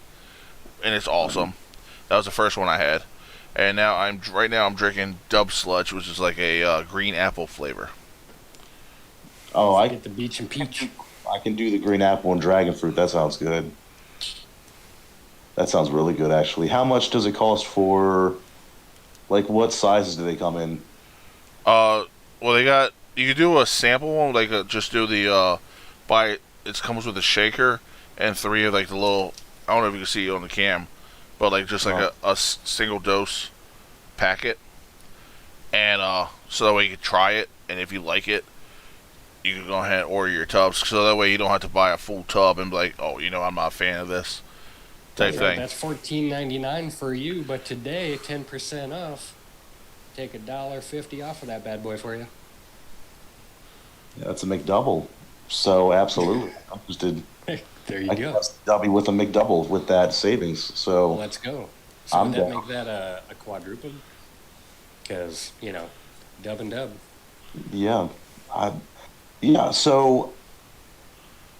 [SPEAKER 2] and it's awesome. That was the first one I had, and now I'm drinking Dub Sludge, which is like a green apple flavor.
[SPEAKER 5] Oh, I
[SPEAKER 3] Get the beach and peach.
[SPEAKER 5] can do the green apple and dragon fruit. That sounds good. That sounds really good, actually. How much does it cost for? Like, what sizes do they come in?
[SPEAKER 2] Well, you could do a sample one, like just do the it comes with a shaker and 3 of like the little, I don't know if you can see it on the cam, but like just like a single dose packet, and so that way you can try it, and if you like it, you can go ahead and order your tubs, so that way you don't have to buy a full tub and be like, oh, I'm not a fan of this type thing.
[SPEAKER 3] That's $14.99 for you, but today 10% off. Take $1.50 off of that bad boy for you.
[SPEAKER 5] Yeah, that's a McDouble. So absolutely, I'm interested.
[SPEAKER 3] There you
[SPEAKER 5] I
[SPEAKER 3] go.
[SPEAKER 5] guess I'll be with a McDouble with that savings. So
[SPEAKER 3] Let's go. So
[SPEAKER 5] I'm
[SPEAKER 3] would that
[SPEAKER 5] down.
[SPEAKER 3] make that a quadruple? Because, dub and dub.
[SPEAKER 5] yeah, yeah. So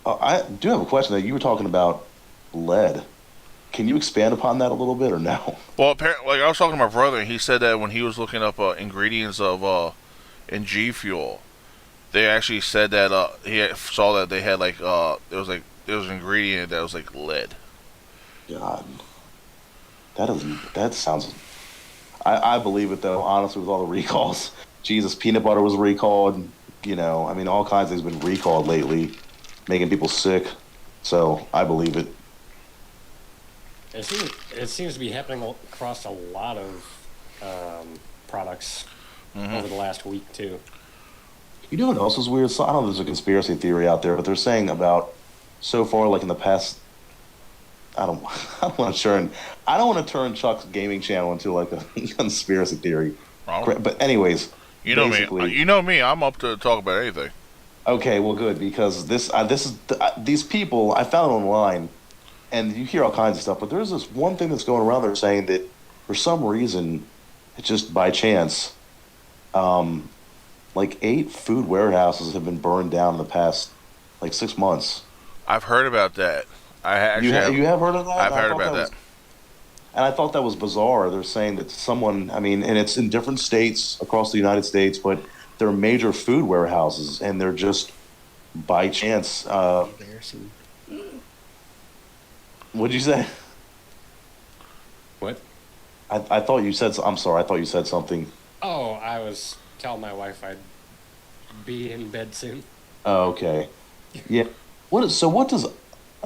[SPEAKER 5] I do have a question. That you were talking about lead. Can you expand upon that a little bit, or no?
[SPEAKER 2] Well, apparently, like I was talking to my brother, and he said that when he was looking up ingredients of in G Fuel, they actually said that saw that they had there was an ingredient that was like lead.
[SPEAKER 5] God, that sounds. I believe it though. Honestly, with all the recalls, Jesus, peanut butter was recalled. I mean, all kinds of things have been recalled lately, making people sick. So I believe it.
[SPEAKER 3] It seems to be happening across a lot of products over the last week, too.
[SPEAKER 5] You know what else is weird? So, I don't know if there's a conspiracy theory out there, but they're saying about so far, like in the past, I don't want to turn Chuck's gaming channel into like a conspiracy theory. But anyways,
[SPEAKER 2] You know me.
[SPEAKER 5] basically-
[SPEAKER 2] You know me. I'm up to talk about anything.
[SPEAKER 5] Okay, well, good, because these people I found online, and you hear all kinds of stuff, but there's this one thing that's going around. They're saying that for some reason, it's just by chance, like 8 food warehouses have been burned down in the past like 6 months.
[SPEAKER 2] I've heard about that. I actually
[SPEAKER 5] You have heard of that?
[SPEAKER 2] I've
[SPEAKER 5] I
[SPEAKER 2] heard
[SPEAKER 5] thought
[SPEAKER 2] about
[SPEAKER 5] was-
[SPEAKER 2] that.
[SPEAKER 5] And I thought that was bizarre. They're saying that someone, I mean, and it's in different states across the United States, but they're major food warehouses, and they're just by chance. What'd you say?
[SPEAKER 3] What?
[SPEAKER 5] I thought you said. I'm sorry. I thought you said something.
[SPEAKER 3] Oh, I was telling my wife I'd be in bed soon.
[SPEAKER 5] Oh, okay. Yeah. What does?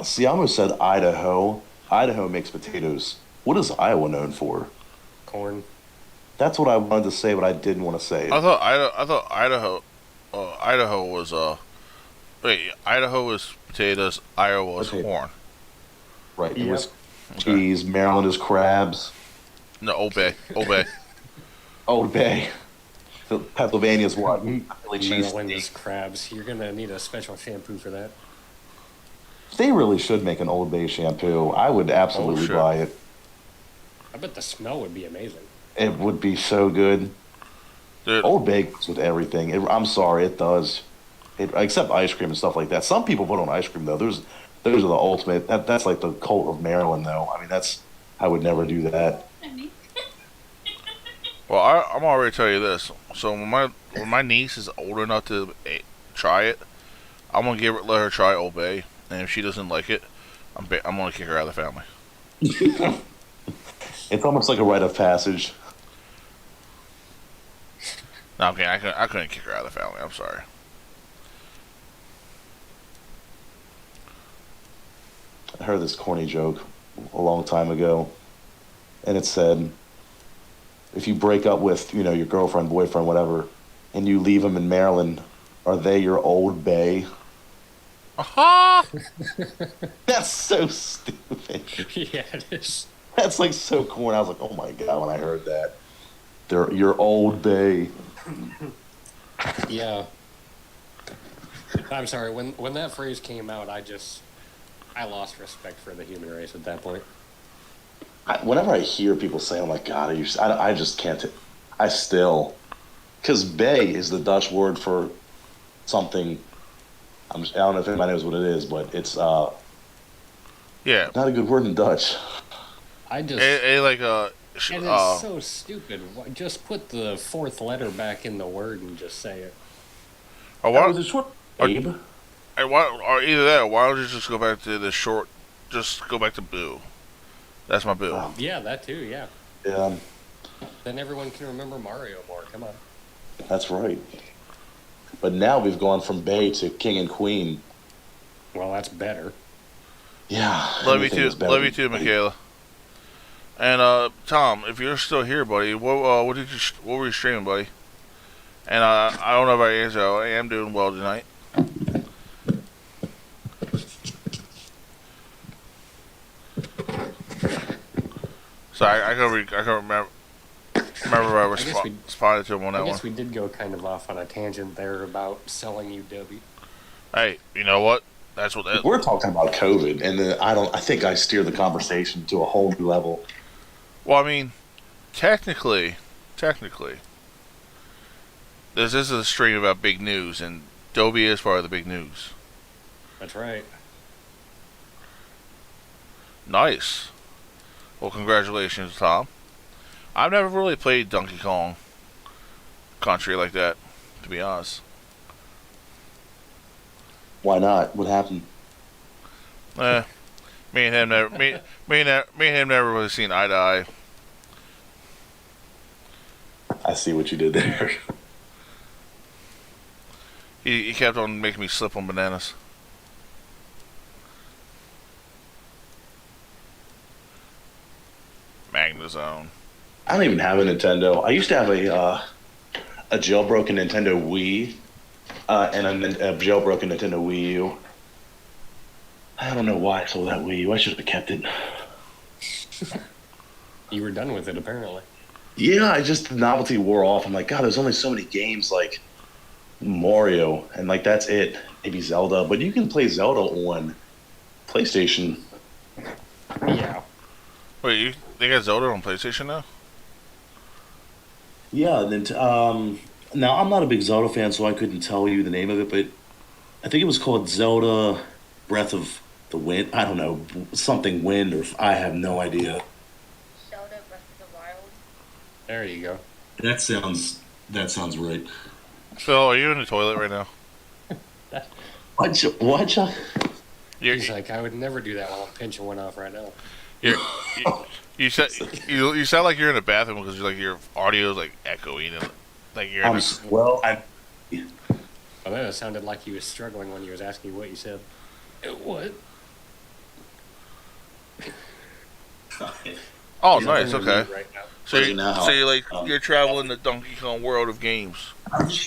[SPEAKER 5] See, I almost said Idaho. Idaho makes potatoes. What is Iowa known for?
[SPEAKER 3] Corn.
[SPEAKER 5] That's what I wanted to say, but I didn't want to say it.
[SPEAKER 2] I thought Idaho was Idaho was potatoes. Iowa was
[SPEAKER 5] Potato.
[SPEAKER 2] corn.
[SPEAKER 5] Right. It
[SPEAKER 3] Yep.
[SPEAKER 5] was cheese. Maryland is crabs.
[SPEAKER 2] No, Obey. Obey.
[SPEAKER 5] Old Bay. Pennsylvania's what? Philly
[SPEAKER 3] Maryland
[SPEAKER 5] cheesesteak.
[SPEAKER 3] is crabs. You're going to need a special shampoo for that.
[SPEAKER 5] They really should make an Old Bay shampoo. I would absolutely
[SPEAKER 2] sure.
[SPEAKER 5] buy it.
[SPEAKER 3] I bet the smell would be amazing.
[SPEAKER 5] It would be so good.
[SPEAKER 2] Dude,
[SPEAKER 5] Old Bay goes with everything. I'm sorry, it does. Except ice cream and stuff like that. Some people put on ice cream though. Those are the ultimate. That's like the cult of Maryland though. I mean, I would never do that.
[SPEAKER 2] well, I'm already tell you this. So when my niece is old enough to try it, I'm gonna let her try Obey, and if she doesn't like it, I'm gonna kick her out of the family.
[SPEAKER 5] It's almost like a rite of passage.
[SPEAKER 2] No, okay, I couldn't kick her out of the family. I'm sorry.
[SPEAKER 5] I heard this corny joke a long time ago, and it said, if you break up with, your girlfriend, boyfriend, whatever, and you leave them in Maryland, are they your old bae?
[SPEAKER 2] Aha!
[SPEAKER 5] That's so stupid.
[SPEAKER 3] Yeah, it is.
[SPEAKER 5] That's like so corny. I was like, oh my God, when I heard that. They're your old bae.
[SPEAKER 3] Yeah. I'm sorry, when that phrase came out, I lost respect for the human race at that point.
[SPEAKER 5] Whenever I hear people say, I'm like, God, I just can't. Because bae is the Dutch word for something. I don't know if anybody knows what it is, but it's
[SPEAKER 2] Yeah.
[SPEAKER 5] not a good word in Dutch.
[SPEAKER 3] And it's so stupid. Just put the fourth letter back in the word and just say it.
[SPEAKER 2] Or
[SPEAKER 5] That
[SPEAKER 2] why,
[SPEAKER 5] was a short babe.
[SPEAKER 2] or either that, or why don't you just go back to the short? Just go back to boo. That's my boo.
[SPEAKER 5] Oh,
[SPEAKER 3] Yeah, that too, yeah.
[SPEAKER 5] yeah,
[SPEAKER 3] Then everyone can remember Mario more. Come on.
[SPEAKER 5] that's right. But now we've gone from bae to king and queen.
[SPEAKER 3] Well, that's better.
[SPEAKER 5] Yeah.
[SPEAKER 2] Love you
[SPEAKER 5] anything
[SPEAKER 2] too.
[SPEAKER 5] is better
[SPEAKER 2] Love you
[SPEAKER 5] than
[SPEAKER 2] too,
[SPEAKER 5] bae.
[SPEAKER 2] Michaela. And Tom, if you're still here, buddy, what were you streaming, buddy? And I don't know about you, so I am doing well tonight. So I can remember I responded to him on that
[SPEAKER 3] I
[SPEAKER 2] one.
[SPEAKER 3] guess we did go kind of off on a tangent there about selling UW.
[SPEAKER 2] Hey, you know what? That's what that.
[SPEAKER 5] We're talking about COVID, and then I think I steered the conversation to a whole new level.
[SPEAKER 2] Well, I mean, technically, this is a stream about big news, and Dobie is part of the big news.
[SPEAKER 3] That's right.
[SPEAKER 2] Nice. Well, congratulations, Tom. I've never really played Donkey Kong Country like that, to be honest.
[SPEAKER 5] Why not? What happened?
[SPEAKER 2] Me and him never really seen eye to eye.
[SPEAKER 5] I see what you did there.
[SPEAKER 2] He kept on making me slip on bananas. Magnazone.
[SPEAKER 5] I don't even have a Nintendo. I used to have a jailbroken Nintendo Wii and a jailbroken Nintendo Wii U. I don't know why I sold that Wii U. I should have kept it.
[SPEAKER 3] You were done with it, apparently.
[SPEAKER 5] Yeah, the novelty wore off. I'm like, God, there's only so many games like Mario, and like that's it. Maybe Zelda, but you can play Zelda on PlayStation.
[SPEAKER 3] Yeah.
[SPEAKER 2] Wait, they got Zelda on PlayStation now?
[SPEAKER 5] Yeah, and then now I'm not a big Zelda fan, so I couldn't tell you the name of it, but I think it was called Zelda Breath of the Wind. I don't know, something Wind, or I have no idea.
[SPEAKER 4] Zelda Breath of the Wild.
[SPEAKER 3] There you go.
[SPEAKER 5] That sounds right.
[SPEAKER 2] Phil, are you in the toilet right now?
[SPEAKER 5] What?
[SPEAKER 3] He's like, I would never do that while I'm pinching one off right now.
[SPEAKER 2] You sound like you're in the bathroom because your audio is like echoing and like you're.
[SPEAKER 5] I'm.
[SPEAKER 3] Oh, that sounded like he was struggling when he was asking you what you said. What?
[SPEAKER 2] Oh,
[SPEAKER 3] He's
[SPEAKER 2] nice.
[SPEAKER 3] on the
[SPEAKER 2] Okay.
[SPEAKER 3] mute right now.
[SPEAKER 2] So you're traveling the Donkey Kong world of games.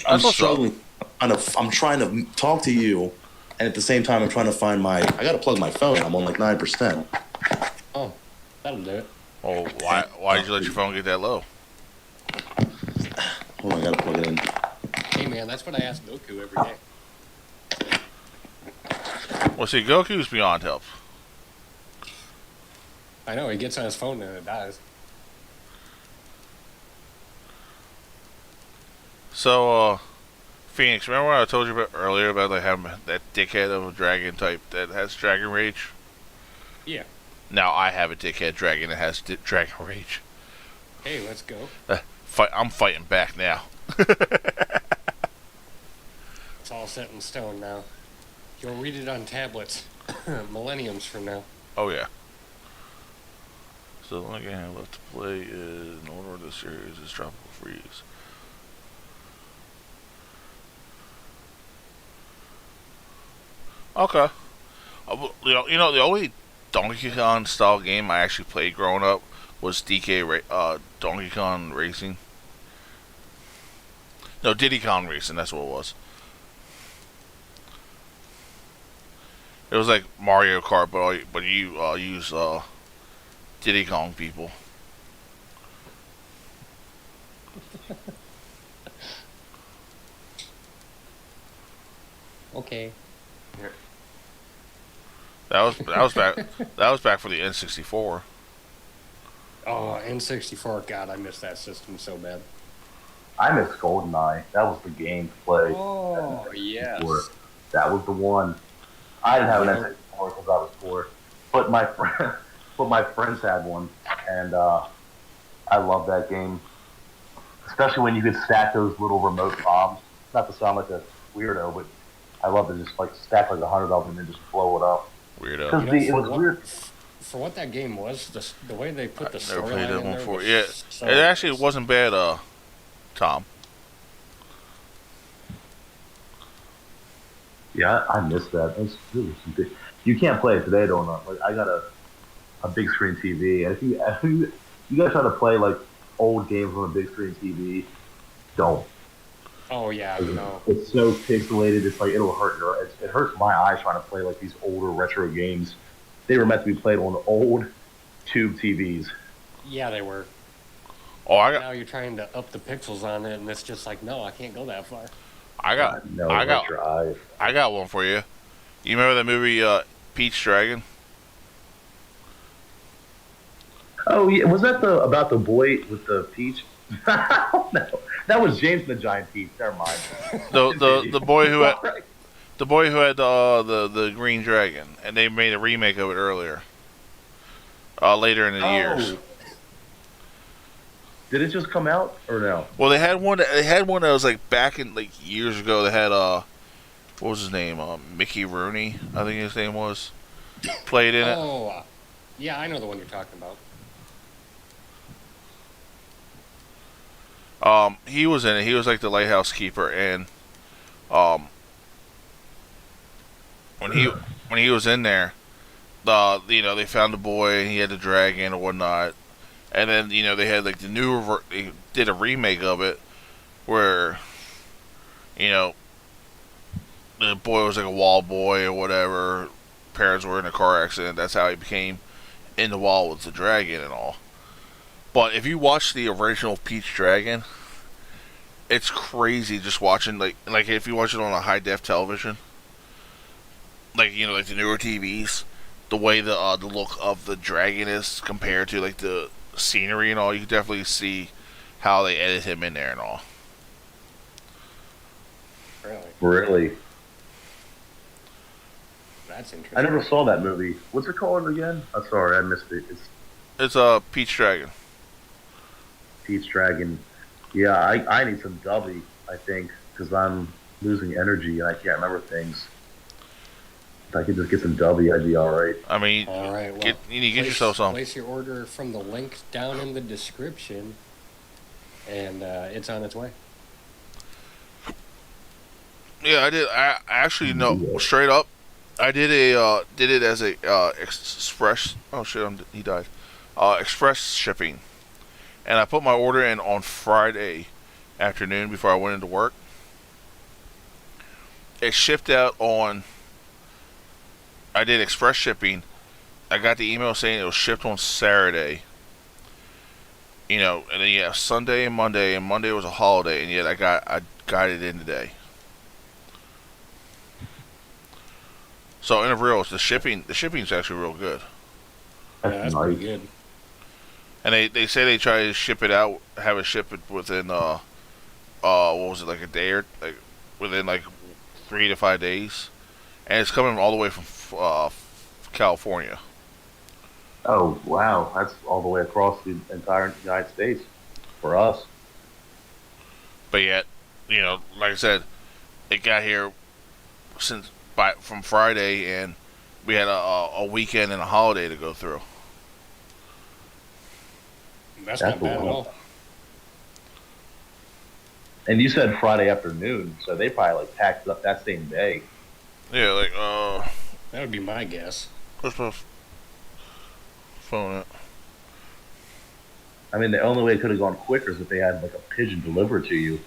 [SPEAKER 5] I'm struggling. I'm trying to talk to you, and at the same time, I'm trying to find I got to plug my phone. I'm on like 9%.
[SPEAKER 3] Oh, that'll do it.
[SPEAKER 2] Oh, why did you let your phone get that low?
[SPEAKER 5] Hold on, I got to plug it in.
[SPEAKER 3] Hey, man, that's what I ask Goku every day.
[SPEAKER 2] Well, see, Goku's beyond help.
[SPEAKER 3] I know, he gets on his phone and it dies.
[SPEAKER 2] So, Phoenix, remember what I told you about earlier about like having that dickhead of a dragon type that has dragon rage?
[SPEAKER 3] Yeah.
[SPEAKER 2] Now I have a dickhead dragon that has dragon rage.
[SPEAKER 3] Hey, let's go.
[SPEAKER 2] I'm fighting back now.
[SPEAKER 3] It's all set in stone now. You'll read it on tablets millenniums from now.
[SPEAKER 2] Oh yeah. So the only game I have left to play is, in order of the series, is Tropical Freeze. Okay. The only Donkey Kong style game I actually played growing up was Donkey Kong Racing. No, Diddy Kong Racing. That's what it was. It was like Mario Kart, but you use Diddy Kong people.
[SPEAKER 3] Okay.
[SPEAKER 2] That was back for the N64.
[SPEAKER 3] Oh, N64. God, I miss that system so bad.
[SPEAKER 6] I miss GoldenEye. That was the game to play.
[SPEAKER 3] Oh, yes.
[SPEAKER 6] That was the one. I didn't have an N64 because I was poor, but my friends had one, and I love that game. Especially when you could stack those little remote bombs. Not to sound like a weirdo, but I love to just like stack like 100 of them and then just blow it up.
[SPEAKER 2] Weirdo.
[SPEAKER 6] Because it was weird.
[SPEAKER 3] For what that game was, the way they put the
[SPEAKER 2] Never played
[SPEAKER 3] storyline
[SPEAKER 2] that
[SPEAKER 3] in
[SPEAKER 2] one
[SPEAKER 3] there
[SPEAKER 2] before.
[SPEAKER 3] was
[SPEAKER 2] Yeah,
[SPEAKER 3] so
[SPEAKER 2] it actually wasn't bad. Tom.
[SPEAKER 6] Yeah, I missed that. You can't play it today, though. Like I got a big screen TV, and if you guys try to play like old games on a big screen TV, don't.
[SPEAKER 3] Oh yeah, no.
[SPEAKER 6] It's so pixelated. It's like it'll hurt it hurts my eyes trying to play like these older retro games. They were meant to be played on old tube TVs.
[SPEAKER 3] Yeah, they were.
[SPEAKER 2] Oh,
[SPEAKER 3] Now you're trying to up the pixels on it, and it's just like, no, I can't go that far.
[SPEAKER 2] I got one for you. You remember that movie Peach Dragon?
[SPEAKER 6] Oh yeah, was that about the boy with the peach? No, that was James and the Giant Peach. Never mind.
[SPEAKER 2] The boy who had the green dragon, and they made a remake of it earlier. Later in the years.
[SPEAKER 6] Did it just come out or no?
[SPEAKER 2] Well, they had one. They had one that was like back in like years ago. They had what was his name? Mickey Rooney, I think his name was. Played in it.
[SPEAKER 3] Oh, yeah, I know the one you're talking about.
[SPEAKER 2] He was in it. He was like the lighthouse keeper, and when he was in there, they found the boy, and he had the dragon or whatnot, and then they had like they did a remake of it, where the boy was like a wall boy or whatever. Parents were in a car accident. That's how he became in the wall with the dragon and all. But if you watch the original Peach Dragon, it's crazy just watching like if you watch it on a high def television, like like the newer TVs, the way the look of the dragon is compared to like the scenery and all, you can definitely see how they edit him in there and all.
[SPEAKER 6] Really?
[SPEAKER 3] That's interesting.
[SPEAKER 6] I never saw that movie. What's it called again? I'm sorry, I missed it.
[SPEAKER 2] It's Peach Dragon.
[SPEAKER 6] Peach Dragon. Yeah, I need some Dubby, I think, because I'm losing energy and I can't remember things. If I could just get some Dubby, I'd be alright.
[SPEAKER 2] I mean,
[SPEAKER 3] all right, well,
[SPEAKER 2] you need to get yourself some.
[SPEAKER 3] Place your order from the link down in the description, and it's on its way.
[SPEAKER 2] Yeah, I did. I actually no, straight up, I did it as a express. Oh shit, he died. Express shipping, and I put my order in on Friday afternoon before I went into work. It shipped out on. I did express shipping. I got the email saying it was shipped on Saturday. And then Sunday and Monday was a holiday, and yet I got it in today. So in a real, the shipping's actually real good.
[SPEAKER 3] That's pretty good.
[SPEAKER 2] And they say they try to ship it out, have it shipped within what was it, like a day or like within like 3 to 5 days, and it's coming all the way from California.
[SPEAKER 6] Oh wow, that's all the way across the entire United States for us.
[SPEAKER 2] But yet, like I said, it got here since from Friday, and we had a weekend and a holiday to go through.
[SPEAKER 3] That's
[SPEAKER 6] That's
[SPEAKER 3] not bad at
[SPEAKER 6] cool.
[SPEAKER 3] all.
[SPEAKER 6] And you said Friday afternoon, so they probably like packed up that same day.
[SPEAKER 2] Yeah, like
[SPEAKER 3] That would be my guess.
[SPEAKER 2] what's my phone at?
[SPEAKER 6] I mean, the only way it could have gone quicker is if they had like a pigeon delivered to you,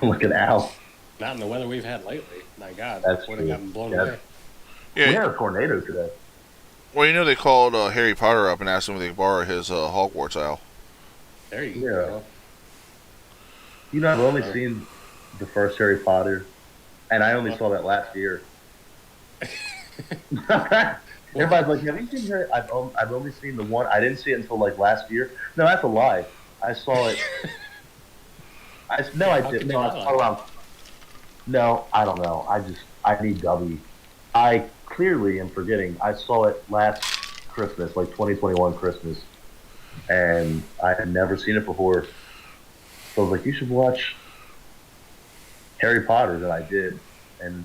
[SPEAKER 6] like an owl.
[SPEAKER 3] Not in the weather we've had lately. My God,
[SPEAKER 6] That's
[SPEAKER 3] would have
[SPEAKER 6] true.
[SPEAKER 3] gotten blown
[SPEAKER 6] Yeah.
[SPEAKER 3] away.
[SPEAKER 2] Yeah.
[SPEAKER 6] We had a tornado today.
[SPEAKER 2] Well, you know they called Harry Potter up and asked him if they could borrow his Hogwarts owl.
[SPEAKER 3] There you
[SPEAKER 6] Yeah.
[SPEAKER 3] go.
[SPEAKER 6] You know, I've only seen the first Harry Potter, and I only saw that last year. Everybody's like, "Have you seen Harry?" I've only seen the one. I didn't see it until like last year. No, that's a lie. I saw it. I
[SPEAKER 3] How
[SPEAKER 6] did.
[SPEAKER 3] could
[SPEAKER 6] No,
[SPEAKER 3] you
[SPEAKER 6] I
[SPEAKER 3] lie?
[SPEAKER 6] saw around. No, I don't know. I need W. I clearly am forgetting. I saw it last Christmas, like 2021 Christmas, and I had never seen it before. So I was like, "You should watch Harry Potter," and I did, and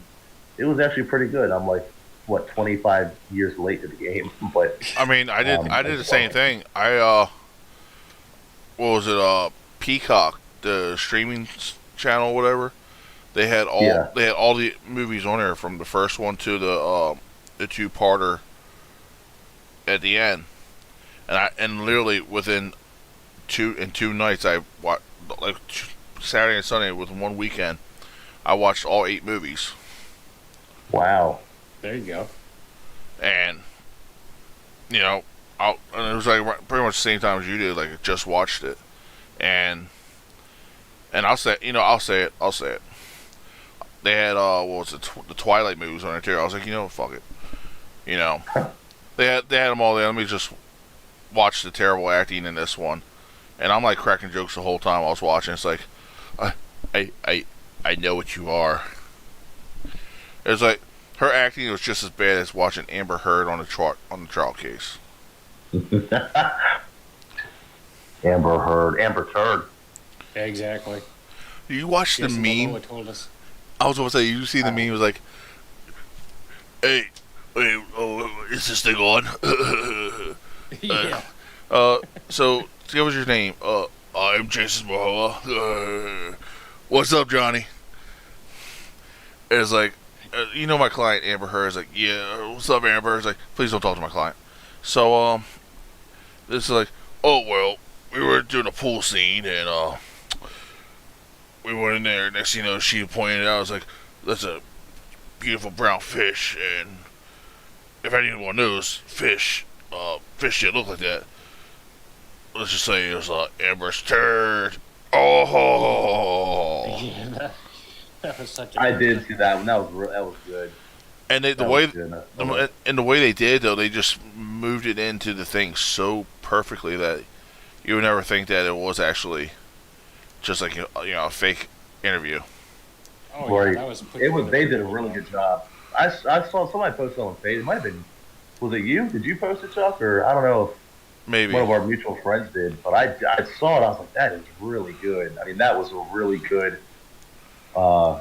[SPEAKER 6] it was actually pretty good. I'm like, what, 25 years late to the game, but
[SPEAKER 2] I mean, I did the same thing. I what was it? Peacock, the streaming channel, whatever. They had all the movies on there from the first one to the two-parter at the end, and literally within two nights I watched, like Saturday and Sunday within one weekend. I watched all 8 movies,
[SPEAKER 6] wow.
[SPEAKER 3] There you go.
[SPEAKER 2] and you know, and it was like pretty much the same time as you did. Like I just watched it, and I'll say it. They had what was it, the Twilight movies on it too. I was like, fuck it, they had them all there. Let me just watch the terrible acting in this one, and I'm like cracking jokes the whole time I was watching. It's like, I know what you are. It's like her acting was just as bad as watching Amber Heard on the trial case.
[SPEAKER 6] Amber Heard, Amber Turd.
[SPEAKER 3] Exactly.
[SPEAKER 2] You watch the
[SPEAKER 3] Yes,
[SPEAKER 2] meme?
[SPEAKER 3] Momoa told us.
[SPEAKER 2] I was going to say, you see the meme? It was like, hey, is this thing on?
[SPEAKER 3] Yeah.
[SPEAKER 2] So what was your name? I'm Jezzabel. What's up, Johnny? And it's like, my client Amber Heard is like, yeah, what's up, Amber? It's like, please don't talk to my client. So this is like, oh well, we were doing a pool scene and we went in there. Next thing you know, she pointed out, I was like, that's a beautiful brown fish, and if anyone knows fish didn't look like that. Let's just say it was Amber's turd. Oh.
[SPEAKER 3] Yeah, that was such a.
[SPEAKER 6] I did see that one. That was good.
[SPEAKER 2] And the
[SPEAKER 6] That
[SPEAKER 2] way
[SPEAKER 6] was good.
[SPEAKER 2] the way they did though, they just moved it into the thing so perfectly that you would never think that it was actually just like a fake interview.
[SPEAKER 3] Oh,
[SPEAKER 6] Right.
[SPEAKER 3] yeah, that was. put
[SPEAKER 6] It was.
[SPEAKER 3] together
[SPEAKER 6] They
[SPEAKER 3] pretty
[SPEAKER 6] did a really
[SPEAKER 3] well.
[SPEAKER 6] good job. I saw somebody post it on Facebook. It might have been. Was it you? Did you post it, Chuck? Or I don't know
[SPEAKER 2] Maybe.
[SPEAKER 6] if one of our mutual friends did. But I saw it. I was like, that is really good. I mean, that was a really good meme.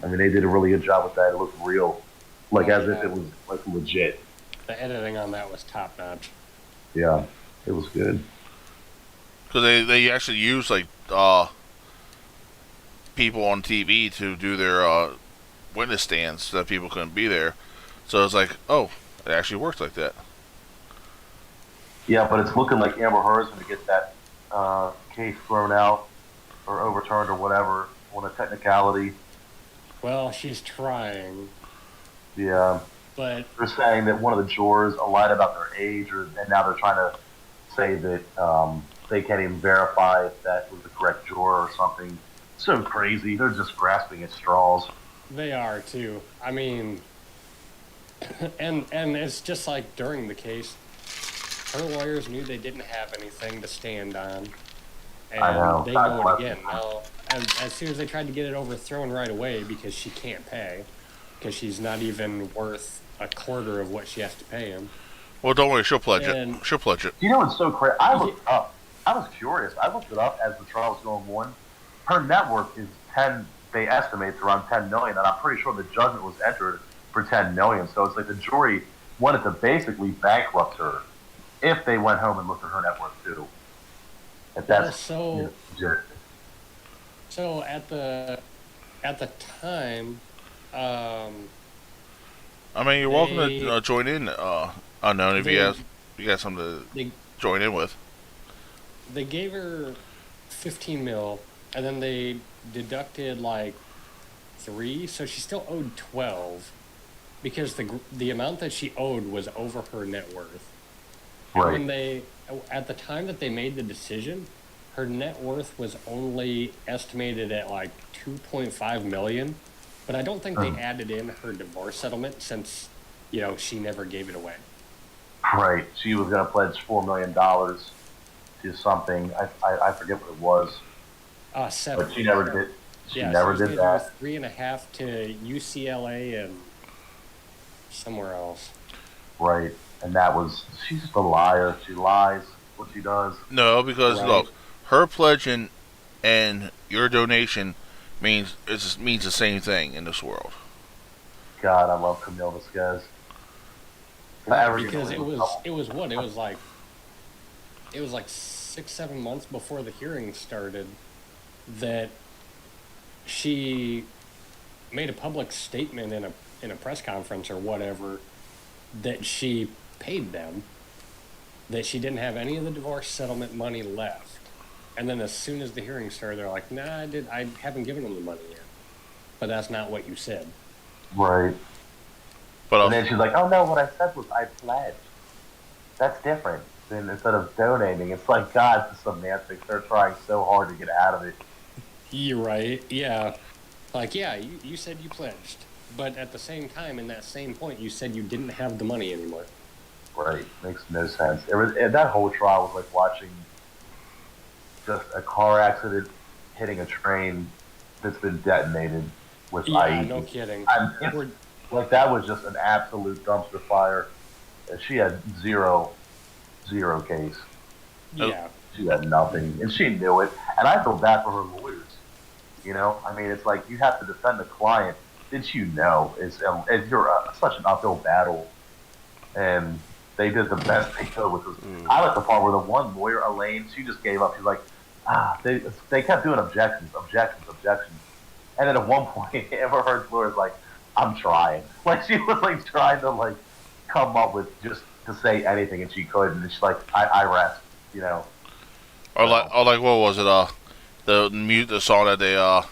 [SPEAKER 6] I mean, they did a really good job with that. It looked real, like as if it was like legit.
[SPEAKER 3] The editing on that was top notch.
[SPEAKER 6] Yeah, it was good.
[SPEAKER 2] Because they actually use like people on TV to do their witness stands so that people couldn't be there. So it's like, oh, it actually works like that.
[SPEAKER 6] Yeah, but it's looking like Amber Heard's going to get that case thrown out or overturned or whatever on a technicality.
[SPEAKER 3] Well, she's trying,
[SPEAKER 6] Yeah,
[SPEAKER 3] but
[SPEAKER 6] they're saying that one of the jurors lied about their age, and now they're trying to say that they can't even verify if that was the correct juror or something. So crazy. They're just grasping at straws.
[SPEAKER 3] they are too. I mean, and it's just like during the case, her lawyers knew they didn't have anything to stand on, and
[SPEAKER 6] I know.
[SPEAKER 3] they
[SPEAKER 6] God
[SPEAKER 3] know
[SPEAKER 6] bless
[SPEAKER 3] it again.
[SPEAKER 6] them.
[SPEAKER 3] Now, as soon as they tried to get it overthrown right away because she can't pay, because she's not even worth a quarter of what she has to pay him.
[SPEAKER 2] Well, don't worry, she'll pledge
[SPEAKER 3] And-
[SPEAKER 2] it. She'll pledge it.
[SPEAKER 6] You know what's so crazy? I looked up. I was curious. I looked it up as the trial was going on. Her net worth is $10 they estimate it's around 10 million, and I'm pretty sure the judgment was entered for 10 million. So it's like the jury wanted to basically bankrupt her if they went home and looked at her net worth too. If that's legit.
[SPEAKER 3] So at the time,
[SPEAKER 2] I mean, you're welcome to join in. Unknown, if you got something to join in with.
[SPEAKER 3] They gave her 15 mil, and then they deducted like 3, so she still owed 12 because the amount that she owed was over her net worth.
[SPEAKER 6] Right.
[SPEAKER 3] And when at the time that they made the decision, her net worth was only estimated at like 2.5 million, but I don't think they added in her divorce settlement since, she never gave it away.
[SPEAKER 6] Right. She was going to pledge $4 million to something. I forget what it was.
[SPEAKER 3] 7.
[SPEAKER 6] But she never did. She never did that.
[SPEAKER 3] 3.5 to UCLA and somewhere else.
[SPEAKER 6] Right. And she's just a liar. She lies what she does.
[SPEAKER 2] No, because look, her pledging and your donation means the same thing in this world.
[SPEAKER 6] God, I love Camille Vasquez.
[SPEAKER 3] Because it was like 6-7 months before the hearing started that she made a public statement in a press conference or whatever that she paid them, that she didn't have any of the divorce settlement money left. And then as soon as the hearing started, they're like, nah, I haven't given them the money yet. But that's not what you said.
[SPEAKER 6] Right.
[SPEAKER 2] But
[SPEAKER 6] and then she's like, oh no, what I said was I pledged. That's different than instead of donating. It's like, God, the semantics. They're trying so hard to get out of it.
[SPEAKER 3] You're right. Yeah. Like, yeah, you said you pledged. But at the same time, in that same point, you said you didn't have the money anymore.
[SPEAKER 6] Right. Makes no sense. That whole trial was like watching just a car accident hitting a train that's been detonated with IE.
[SPEAKER 3] No kidding.
[SPEAKER 6] Like, that was just an absolute dumpster fire. She had zero case.
[SPEAKER 3] Yeah.
[SPEAKER 6] She had nothing, and she knew it. And I feel bad for her lawyers. I mean, it's like you have to defend the client. Did you know? You're such an uphill battle, and they did the best they could. Which was, I like the part where the one lawyer, Elaine, she just gave up. She's like, they kept doing objections, and then at one point, Amber Heard's lawyer's like, I'm trying. Like, she was like trying to like come up with just to say anything, and she couldn't. And she's like, I rest,
[SPEAKER 2] Or like what was it? The song that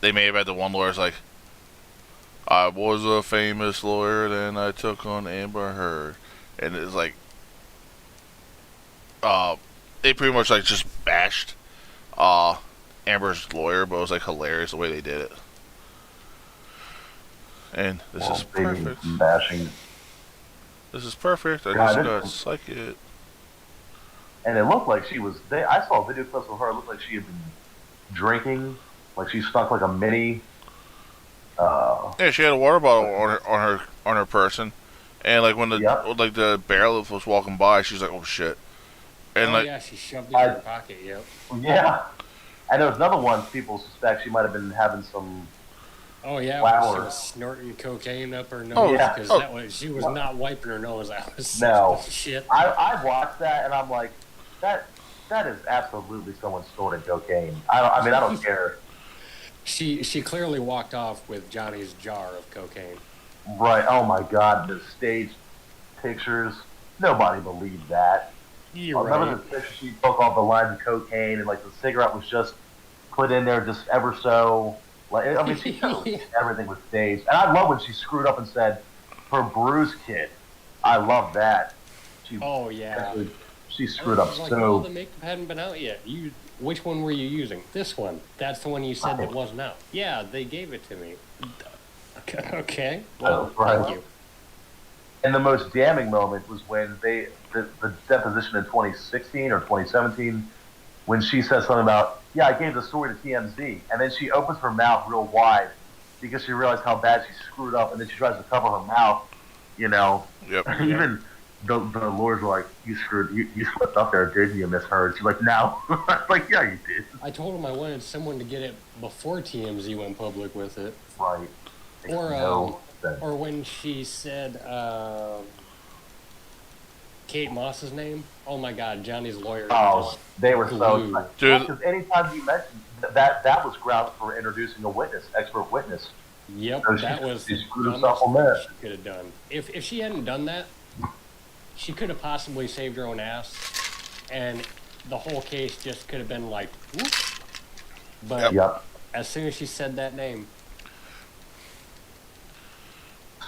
[SPEAKER 2] they made about the one lawyer's like, I was a famous lawyer, then I took on Amber Heard, and it's like, they pretty much like just bashed Amber's lawyer, but it was like hilarious the way they did it. And this is perfect.
[SPEAKER 6] Bashing.
[SPEAKER 2] This is perfect. I
[SPEAKER 6] God,
[SPEAKER 2] just gotta psych it.
[SPEAKER 6] And it looked like she was. I saw video clips of her. It looked like she had been drinking. Like she snuck like a mini.
[SPEAKER 2] Yeah, she had a water bottle on her person, and like when the bailiff was walking by, she's like, "Oh shit!" And
[SPEAKER 3] yeah, she shoved it in her pocket. Yep.
[SPEAKER 6] Yeah, and there was another one. People suspect she might have been having some.
[SPEAKER 3] Oh yeah,
[SPEAKER 6] flour.
[SPEAKER 3] she was snorting cocaine up her nose because she was not wiping her nose. That was shit.
[SPEAKER 6] I watched that and I'm like, that is absolutely someone snorting cocaine. I don't care.
[SPEAKER 3] She clearly walked off with Johnny's jar of cocaine.
[SPEAKER 6] Right. Oh my God, the stage pictures. Nobody believed that. Remember the picture she took off the lines of cocaine and like the cigarette was just put in there just ever so. Like, I mean, she everything was staged. And I love when she screwed up and said, her bruise kit. I love that. She screwed up
[SPEAKER 3] like,
[SPEAKER 6] so...
[SPEAKER 3] Well, the makeup hadn't been out yet. Which one were you using? This one. That's the one you said that wasn't out. Yeah, they gave it to me. Okay. Well, thank you.
[SPEAKER 6] And the most damning moment was when the deposition in 2016 or 2017, when she says something about, I gave the story to TMZ, and then she opens her mouth real wide because she realized how bad she screwed up, and then she tries to cover her mouth,
[SPEAKER 2] Yep.
[SPEAKER 6] the lawyers were like, you slipped up there, didn't you, misheard? She's like, no. I was like, yeah, you did.
[SPEAKER 3] I told him I wanted someone to get it before TMZ went public with it.
[SPEAKER 6] Right.
[SPEAKER 3] Or
[SPEAKER 6] No sense.
[SPEAKER 3] or when she said Kate Moss's name. Oh my God, Johnny's lawyer.
[SPEAKER 6] Oh, they were so
[SPEAKER 3] glued.
[SPEAKER 6] excited.
[SPEAKER 2] Dude.
[SPEAKER 6] Because anytime you mentioned that was grounds for introducing a witness, expert witness.
[SPEAKER 3] Yep,
[SPEAKER 6] So
[SPEAKER 3] that was
[SPEAKER 6] she
[SPEAKER 3] the
[SPEAKER 6] screwed
[SPEAKER 3] dumbest
[SPEAKER 6] herself on
[SPEAKER 3] thing
[SPEAKER 6] that.
[SPEAKER 3] she could have done. If she hadn't done that, she could have possibly saved her own ass, and the whole case just could have been like, whoop. But
[SPEAKER 6] Yep.
[SPEAKER 3] as soon as she said that name,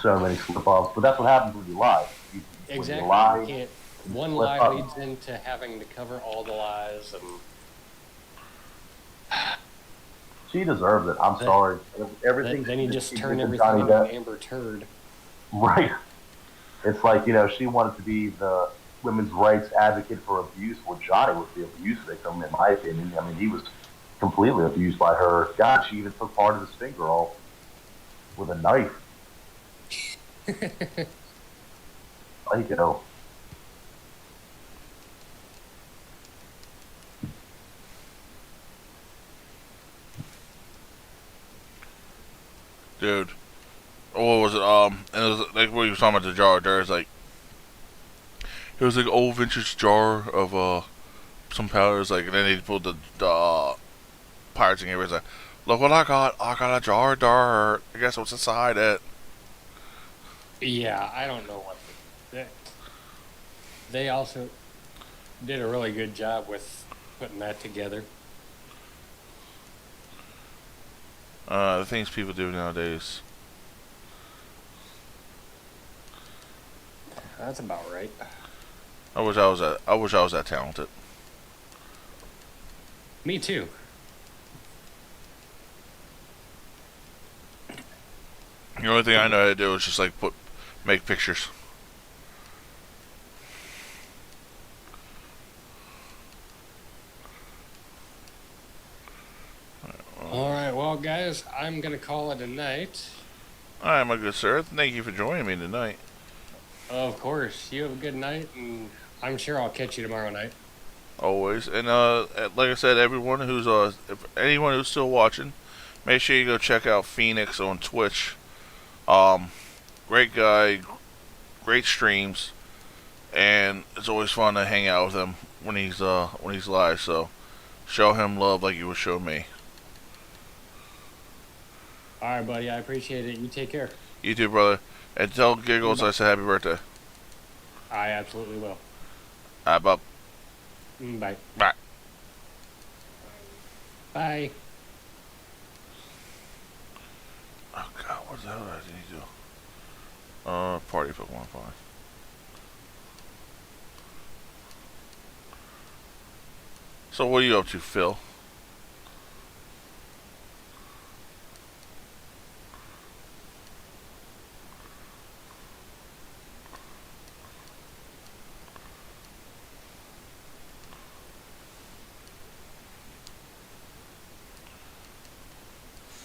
[SPEAKER 6] So many slip-ups. But that's what happens when you lie. When
[SPEAKER 3] exactly,
[SPEAKER 6] you lie,
[SPEAKER 3] you can't. One
[SPEAKER 6] slip
[SPEAKER 3] lie
[SPEAKER 6] up.
[SPEAKER 3] leads into having to cover all the lies, and
[SPEAKER 6] She deserves it. I'm sorry. Everything.
[SPEAKER 3] then you
[SPEAKER 6] she
[SPEAKER 3] just
[SPEAKER 6] did
[SPEAKER 3] turn
[SPEAKER 6] to
[SPEAKER 3] everything
[SPEAKER 6] Johnny
[SPEAKER 3] into
[SPEAKER 6] Depp-
[SPEAKER 3] an Amber Turd.
[SPEAKER 6] Right. It's like, she wanted to be the women's rights advocate for abuse. Well, Johnny was the abuse victim, in my opinion. I mean, he was completely abused by her. God, she even took part of his finger off with a knife. Like,
[SPEAKER 2] Dude. What was it? And it was like what you were talking about the jar. There's like, it was like an old vintage jar of some powders. Like, and then they pulled the pirates and everybody's like, look what I got! I got a jar of dirt. I guess what's inside it.
[SPEAKER 3] Yeah, I don't know what they also did a really good job with putting that together.
[SPEAKER 2] The things people do nowadays.
[SPEAKER 3] That's about right.
[SPEAKER 2] I wish I was that talented.
[SPEAKER 3] Me too.
[SPEAKER 2] The only thing I know how to do is just like make pictures.
[SPEAKER 3] All right, well, guys, I'm gonna call it a night.
[SPEAKER 2] Alright, my good sir. Thank you for joining me tonight.
[SPEAKER 3] Of course, you have a good night, and I'm sure I'll catch you tomorrow night.
[SPEAKER 2] Always. And like I said, everyone who's if anyone who's still watching, make sure you go check out Phoenix on Twitch. Great guy, great streams, and it's always fun to hang out with him when he's live. So show him love like you would show me.
[SPEAKER 3] All right, buddy, I appreciate it. You take care.
[SPEAKER 2] You too, brother. And tell Giggles I said happy birthday.
[SPEAKER 3] I absolutely will.
[SPEAKER 2] Bye.
[SPEAKER 3] Bye.
[SPEAKER 2] Bye.
[SPEAKER 3] Bye.
[SPEAKER 2] Oh God, what the hell did I need to do? Party Pokemon fine. So what are you up to, Phil?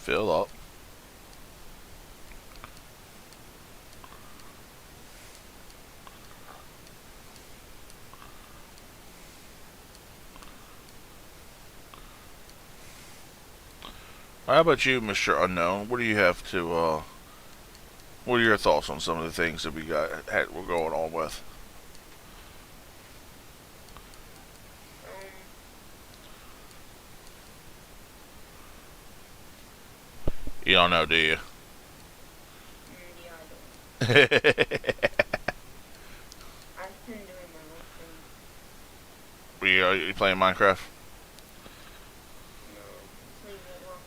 [SPEAKER 2] Fill up. How about you, Mr. Unknown? What do you have to, what are your thoughts on some of the things that we're going on with? You don't know, do you?
[SPEAKER 4] Yeah, I don't. I've been doing my own thing.
[SPEAKER 2] Are you playing Minecraft?
[SPEAKER 4] No, playing Roblox.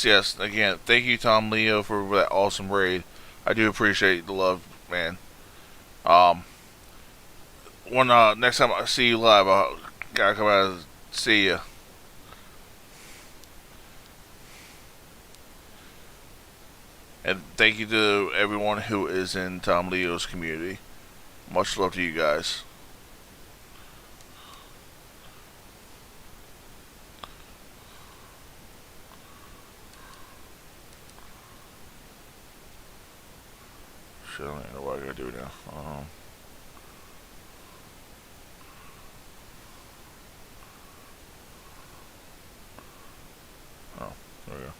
[SPEAKER 2] Yes. Again, thank you, Tom Leo, for that awesome raid. I do appreciate the love, man. Next time I see you live, I'll gotta come out and see you. And thank you to everyone who is in Tom Leo's community. Much love to you guys. shit, I don't even know what I gotta do now. Oh, there we go.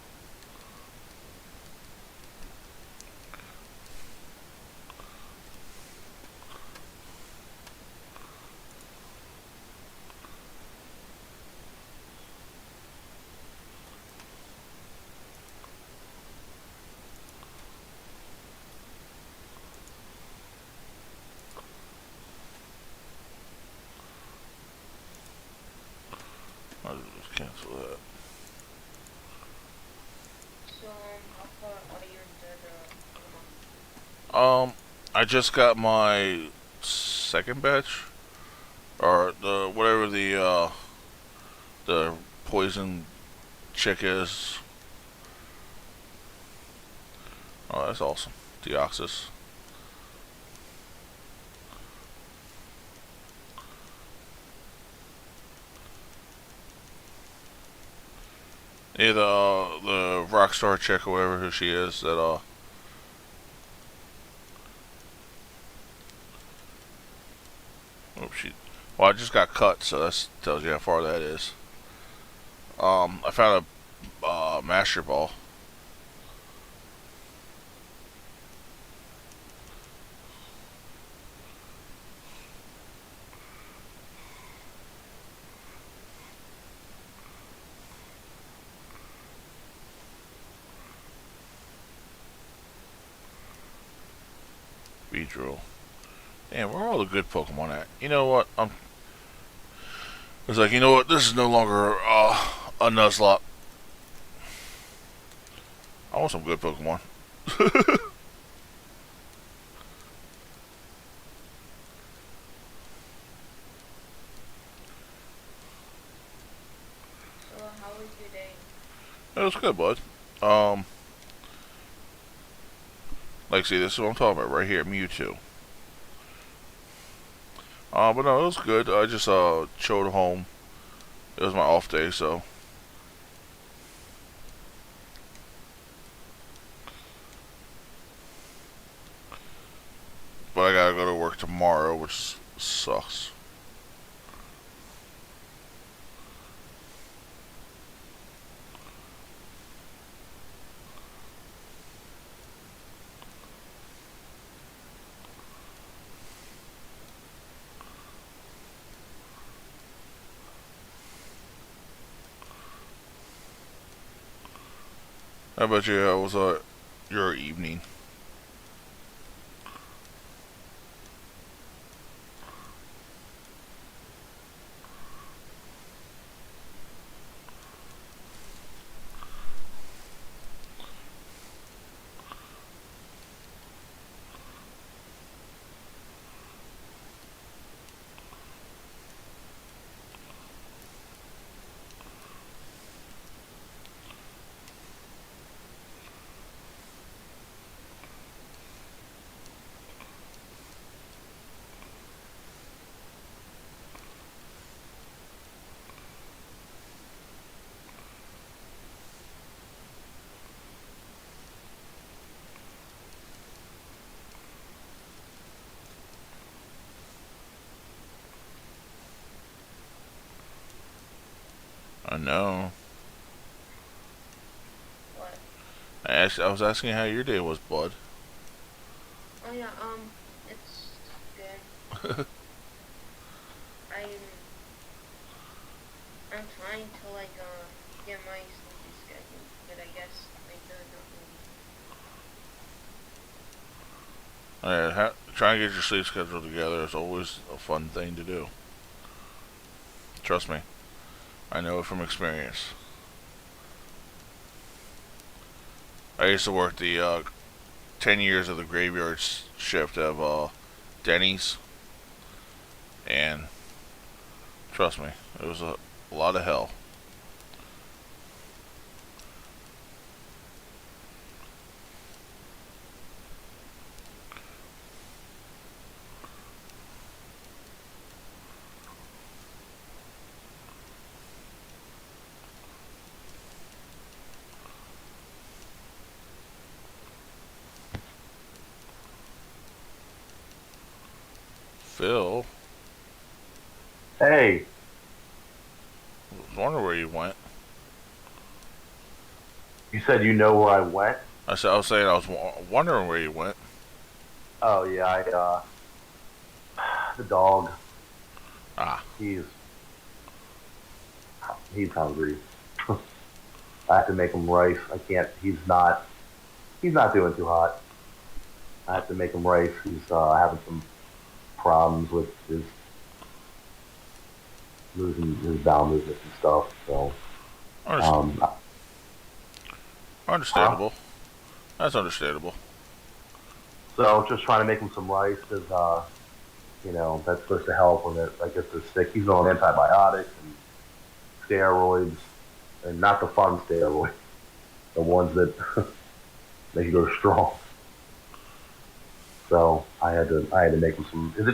[SPEAKER 2] I'll just cancel that.
[SPEAKER 4] So, how far are you into the Pokemon?
[SPEAKER 2] I just got my second batch, or the whatever the poison chick is. Oh, that's awesome. Deoxys. Yeah, the Rockstar chick or whatever who she is that oh she well I just got cut, so that tells you how far that is. I found a Master Ball. Beedrill. Damn, where are all the good Pokemon at? You know what? It's like, you know what? This is no longer a Nuzlocke. I want some good Pokemon.
[SPEAKER 4] So, how was your day?
[SPEAKER 2] That was good, bud. Like, see, this is what I'm talking about right here, Mewtwo. But no, it was good. I just chilled home. It was my off day, so. But I gotta go to work tomorrow, which sucks. How about you? How was your evening? I know.
[SPEAKER 4] What?
[SPEAKER 2] I was asking how your day was, bud.
[SPEAKER 4] Oh yeah, it's good. I'm I'm trying to like get my sleepy schedule, but I guess I don't know.
[SPEAKER 2] Trying to get your sleep schedule together is always a fun thing to do. Trust me. I know it from experience. I used to work the 10 years of the graveyard shift of Denny's, and trust me, it was a lot of hell. Phil.
[SPEAKER 6] Hey,
[SPEAKER 2] I was wondering where you went.
[SPEAKER 6] you said you know where I went?
[SPEAKER 2] I was saying I was wondering where you went.
[SPEAKER 6] Oh yeah, the dog.
[SPEAKER 2] Ah.
[SPEAKER 6] He's hungry. I have to make him rice. I can't. He's not doing too hot. I have to make him rice. He's having some problems with his losing his bowel movements and stuff. So,
[SPEAKER 2] Understandable. That's understandable.
[SPEAKER 6] so just trying to make him some rice because that's supposed to help when I guess they're sick. He's on antibiotics and steroids, and not the fun steroids, the ones that make you go strong. So I had to make him some. Is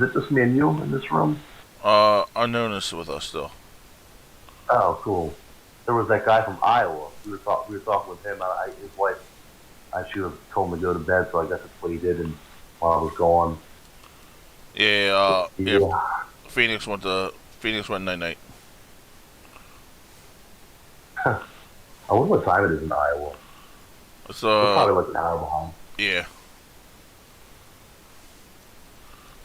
[SPEAKER 6] it just me and you in this room?
[SPEAKER 2] Unknown is with us still.
[SPEAKER 6] Oh, cool. There was that guy from Iowa. We were talking with him. His wife. I should have told him to go to bed, so I guess that's what he did. And while I was gone,
[SPEAKER 2] Yeah. Phoenix went night night.
[SPEAKER 6] I wonder what time it is in Iowa.
[SPEAKER 2] It's
[SPEAKER 6] We're probably like an hour behind.
[SPEAKER 2] Yeah.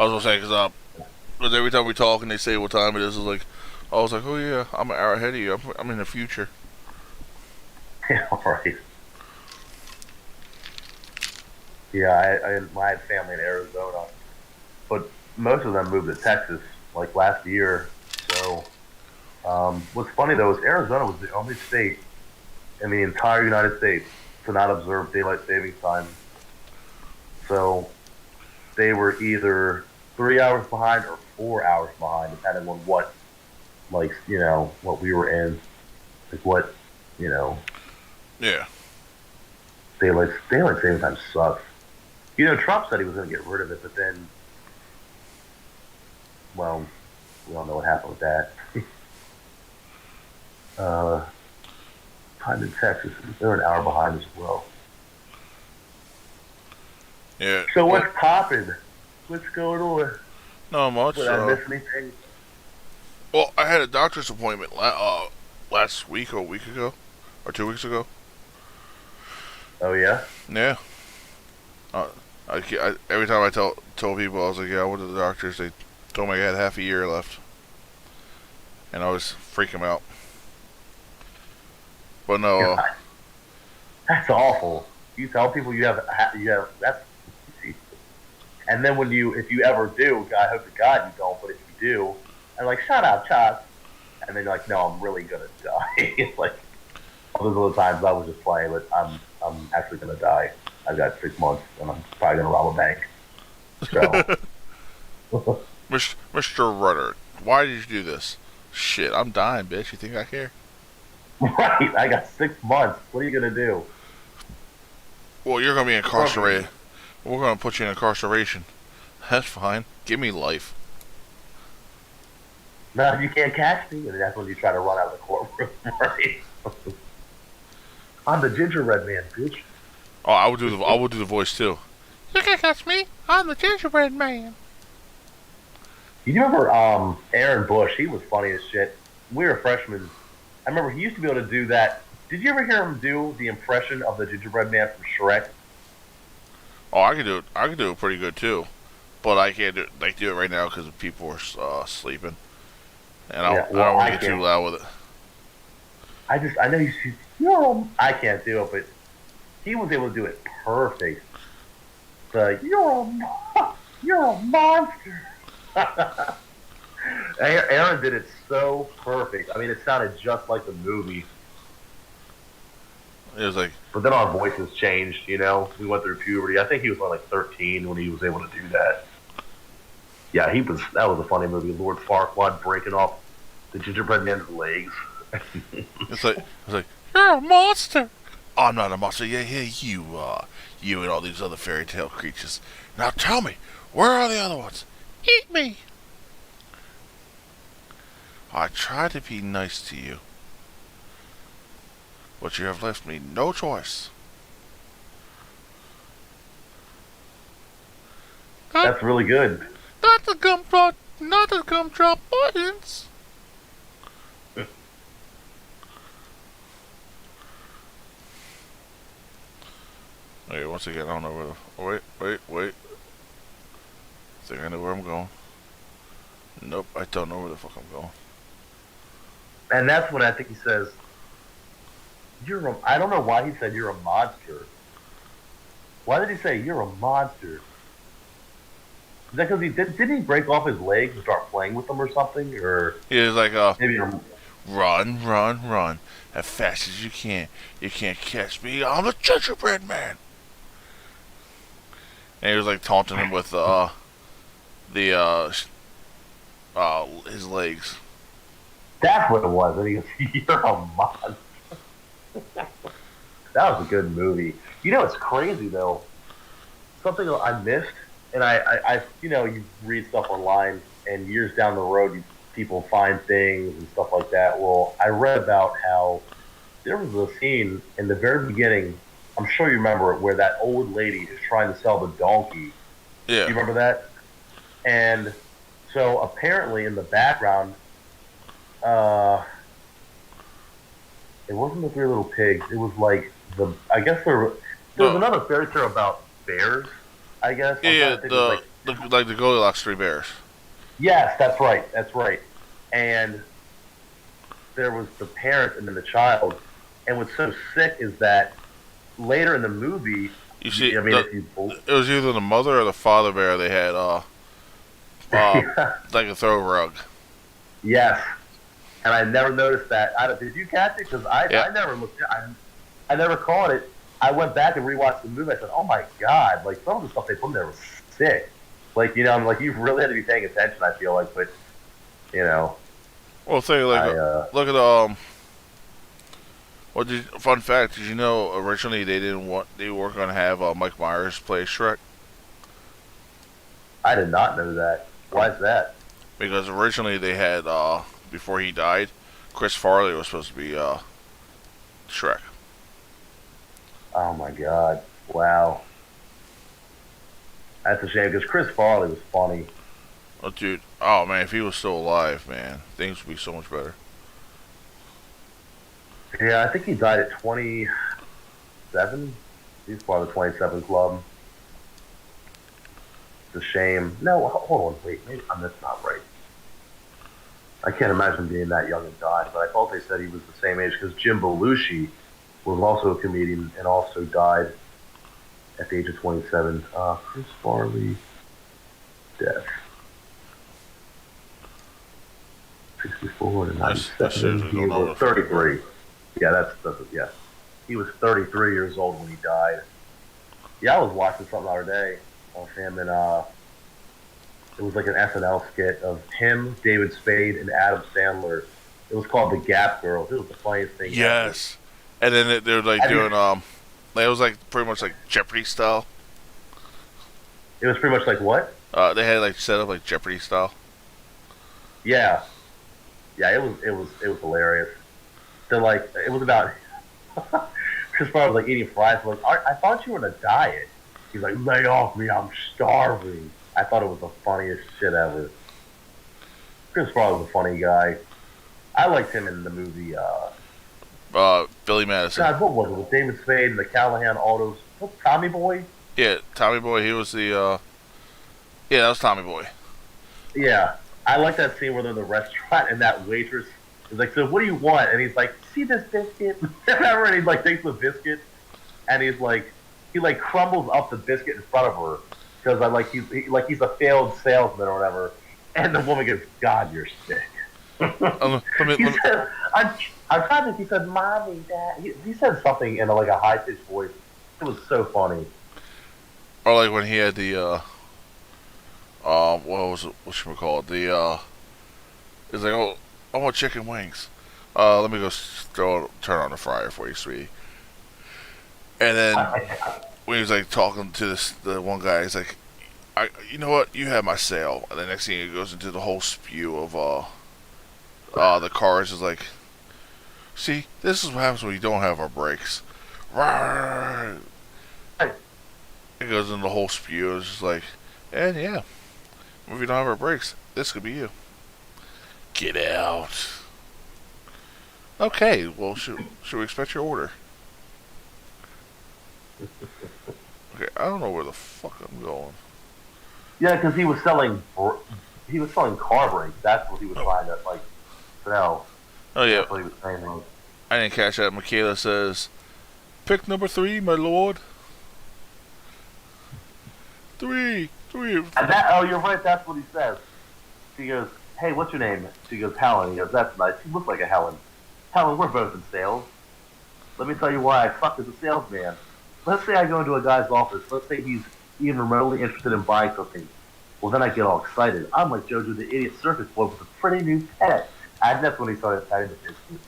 [SPEAKER 2] I was gonna say because every time we talk and they say what time it is, I was like, oh yeah, I'm an hour ahead of you. I'm in the future.
[SPEAKER 6] Yeah, right. Yeah, I had family in Arizona, but most of them moved to Texas like last year. So, what's funny though is Arizona was the only state in the entire United States to not observe daylight savings time. So, they were either 3 hours behind or 4 hours behind, depending on what we were in, like what,
[SPEAKER 2] Yeah.
[SPEAKER 6] daylight saving time sucks. Trump said he was going to get rid of it, but then, well, we all know what happened with that. Time in Texas, they're an hour behind as well.
[SPEAKER 2] Yeah.
[SPEAKER 6] So what's popping? What's going on?
[SPEAKER 2] Not much.
[SPEAKER 6] Did I miss anything?
[SPEAKER 2] Well, I had a doctor's appointment last week or a week ago, or 2 weeks ago.
[SPEAKER 6] Oh yeah.
[SPEAKER 2] Yeah. Every time I told people, I was like, yeah, I went to the doctors. They told me I had half a year left, and I was freaking out. But no.
[SPEAKER 6] God, that's awful. You tell people you have that's. And then if you ever do, I hope to God you don't, but if you do, I'm like, shut up, Chuck. And then you're like, no, I'm really gonna die. It's like all those other times I was just playing, but I'm actually gonna die. I've got 6 months, and I'm probably gonna rob a bank. So,
[SPEAKER 2] Mr. Rudder, why did you do this? Shit, I'm dying, bitch. You think I care?
[SPEAKER 6] right, I got 6 months. What are you gonna do?
[SPEAKER 2] Well, you're gonna be incarcerated. We're gonna put you in incarceration. That's fine. Give me life.
[SPEAKER 6] No, you can't catch me. And that's when you try to run out of the courtroom, right? I'm the gingerbread man, bitch.
[SPEAKER 2] Oh, I will do the voice too. You can't catch me. I'm the gingerbread man.
[SPEAKER 6] You remember Aaron Bush? He was funny as shit. We were freshmen. I remember he used to be able to do that. Did you ever hear him do the impression of the gingerbread man from Shrek?
[SPEAKER 2] Oh, I can do it. I can do it pretty good too, but I can't do it right now because people are sleeping, and I don't want to get too loud with it.
[SPEAKER 6] I know he's I can't do it, but he was able to do it perfect. You're a monster. Aaron did it so perfect. I mean, it sounded just like the movie.
[SPEAKER 2] It was like,
[SPEAKER 6] but then our voices changed. We went through puberty. I think he was only like 13 when he was able to do that. Yeah, that was a funny movie. Lord Farquaad breaking off the gingerbread man's legs.
[SPEAKER 2] it's like you're a monster. Oh, I'm not a monster. Yeah, you and all these other fairy tale creatures. Now tell me, where are the other ones? Eat me. I tried to be nice to you, but you have left me no choice.
[SPEAKER 6] That's really good.
[SPEAKER 2] The Not the gumdrop, not the gumdrop buttons. Okay, once again, I don't know where the... Oh, wait. I think I know where I'm going. Nope, I don't know where the fuck I'm going.
[SPEAKER 6] And that's when I think he says, I don't know why he said you're a monster. Why did he say you're a monster? Is that because didn't he break off his legs and start playing with them or something? Or
[SPEAKER 2] He was like,
[SPEAKER 6] maybe
[SPEAKER 2] run, as fast as you can. You can't catch me. I'm the gingerbread man. And he was like taunting him with his legs.
[SPEAKER 6] that's what it was. And he goes, you're a monster. That was a good movie. You know, it's crazy though. Something I missed, and I you read stuff online, and years down the road, people find things and stuff like that. Well, I read about how there was a scene in the very beginning. I'm sure you remember it, where that old lady is trying to sell the donkey.
[SPEAKER 2] Yeah.
[SPEAKER 6] Do you remember that? And so apparently in the background, it wasn't the Three Little Pigs. It was like I guess there was another fairy tale about bears. I guess.
[SPEAKER 2] Yeah, the Goldilocks Three Bears.
[SPEAKER 6] Yes, that's right. That's right. And there was the parent and then the child. And what's so sick is that later in the movie,
[SPEAKER 2] You see,
[SPEAKER 6] I mean,
[SPEAKER 2] it was either the mother or the father bear. They had like a throw rug.
[SPEAKER 6] Yes, and I never noticed that. Did you catch it? Because I never looked. I never caught it. I went back and rewatched the movie. I said, "Oh my god!" Like some of the stuff they put in there was sick. Like I'm like you really had to be paying attention. I feel like, but
[SPEAKER 2] Well, say look at fun fact? Did you know originally they were going to have Mike Myers play Shrek?
[SPEAKER 6] I did not know that. Why is that?
[SPEAKER 2] Because originally they had before he died, Chris Farley was supposed to be Shrek.
[SPEAKER 6] Oh my god! Wow, that's a shame because Chris Farley was funny.
[SPEAKER 2] Oh, dude! Oh man, if he was still alive, man, things would be so much better.
[SPEAKER 6] Yeah, I think he died at 27. He's part of the 27 club. It's a shame. No, hold on, wait. Maybe that's not right. I can't imagine being that young and dying, but I thought they said he was the same age because Jim Belushi was also a comedian and also died at the age of 27. Chris Farley, death. 64 to 97. He was 33. Yeah, that's yeah. He was 33 years old when he died. Yeah, I was watching something the other day of him, and it was like an SNL skit of him, David Spade, and Adam Sandler. It was called The Gap Girls. It was the funniest thing.
[SPEAKER 2] Yes, ever. And then they were like doing it was like pretty much like Jeopardy style.
[SPEAKER 6] It was pretty much like what?
[SPEAKER 2] They had like set up like Jeopardy style.
[SPEAKER 6] Yeah, it was hilarious. So like it was about Chris Farley was like eating fries. Like I thought you were on a diet. He's like, lay off me, I'm starving. I thought it was the funniest shit ever. Chris Farley was a funny guy. I liked him in the movie.
[SPEAKER 2] Billy Madison.
[SPEAKER 6] God, what was it? With David Spade and the Callahan Autos. What's Tommy Boy?
[SPEAKER 2] Yeah, Tommy Boy. He was the. Yeah, that was Tommy Boy.
[SPEAKER 6] Yeah, I like that scene where they're in the restaurant and that waitress is like, "So what do you want?" And he's like, "See this biscuit?" Remember? And he like takes the biscuit and he crumbles up the biscuit in front of her because he's a failed salesman or whatever. And the woman goes, "God, you're sick." I'm trying to think. He said, "Mommy, Dad." He said something in like a high pitched voice. It was so funny.
[SPEAKER 2] Or like when he had the what was it? Whatchamacallit? It's like, "Oh, I want chicken wings. Let me go turn on the fryer for you, sweetie." And then when he was like talking to the one guy, he's like, "You know what? You have my sale." And the next thing he goes into the whole spew of the cars is like, "See, this is what happens when you don't have our brakes." It goes into the whole spew. It's just like, and yeah, If you don't have our brakes, this could be you. Get out. Okay, well, should we expect your order? Okay, I don't know where the fuck I'm going.
[SPEAKER 6] Yeah, because he was selling car brakes. That's what he was trying to like sell.
[SPEAKER 2] Oh yeah,
[SPEAKER 6] That's what he was saying.
[SPEAKER 2] I didn't catch that. Michaela says, "Pick number 3, my lord." 3.
[SPEAKER 6] And that, oh, you're right. That's what he says. She goes, "Hey, what's your name?" She goes, "Helen." He goes, "That's nice. You look like a Helen." Helen, we're both in sales. Let me tell you why I suck as a salesman. Let's say I go into a guy's office. Let's say he's even remotely interested in buying something. Well, then I get all excited. I'm like Jojo the Idiot Circus Boy with a pretty new pet. And that's when he started petting the biscuit.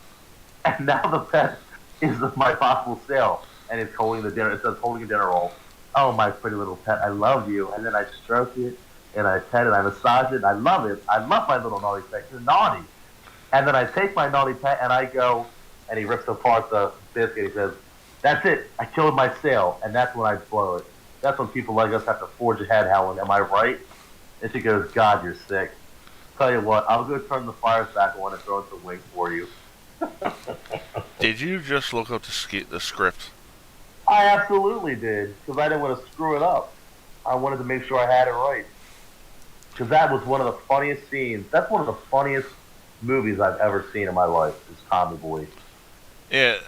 [SPEAKER 6] And now the pet is my possible sale. And it's holding the dinner. It says holding a dinner roll. Oh, my pretty little pet, I love you. And then I stroke it, and I pet it, I massage it, and I love it. I love my little naughty pet. You're naughty. And then I take my naughty pet, and I go, and he rips apart the biscuit. He says, "That's it. I killed my sale." And that's when I blow it. That's when people like us have to forge ahead, Helen. Am I right? And she goes, "God, you're sick. Tell you what, I'll go turn the fires back on and throw in some wings for you."
[SPEAKER 2] Did you just look up the script?
[SPEAKER 6] I absolutely did, because I didn't want to screw it up. I wanted to make sure I had it right. Because that was one of the funniest scenes. That's one of the funniest movies I've ever seen in my life, is Tommy Boy.
[SPEAKER 2] Yeah,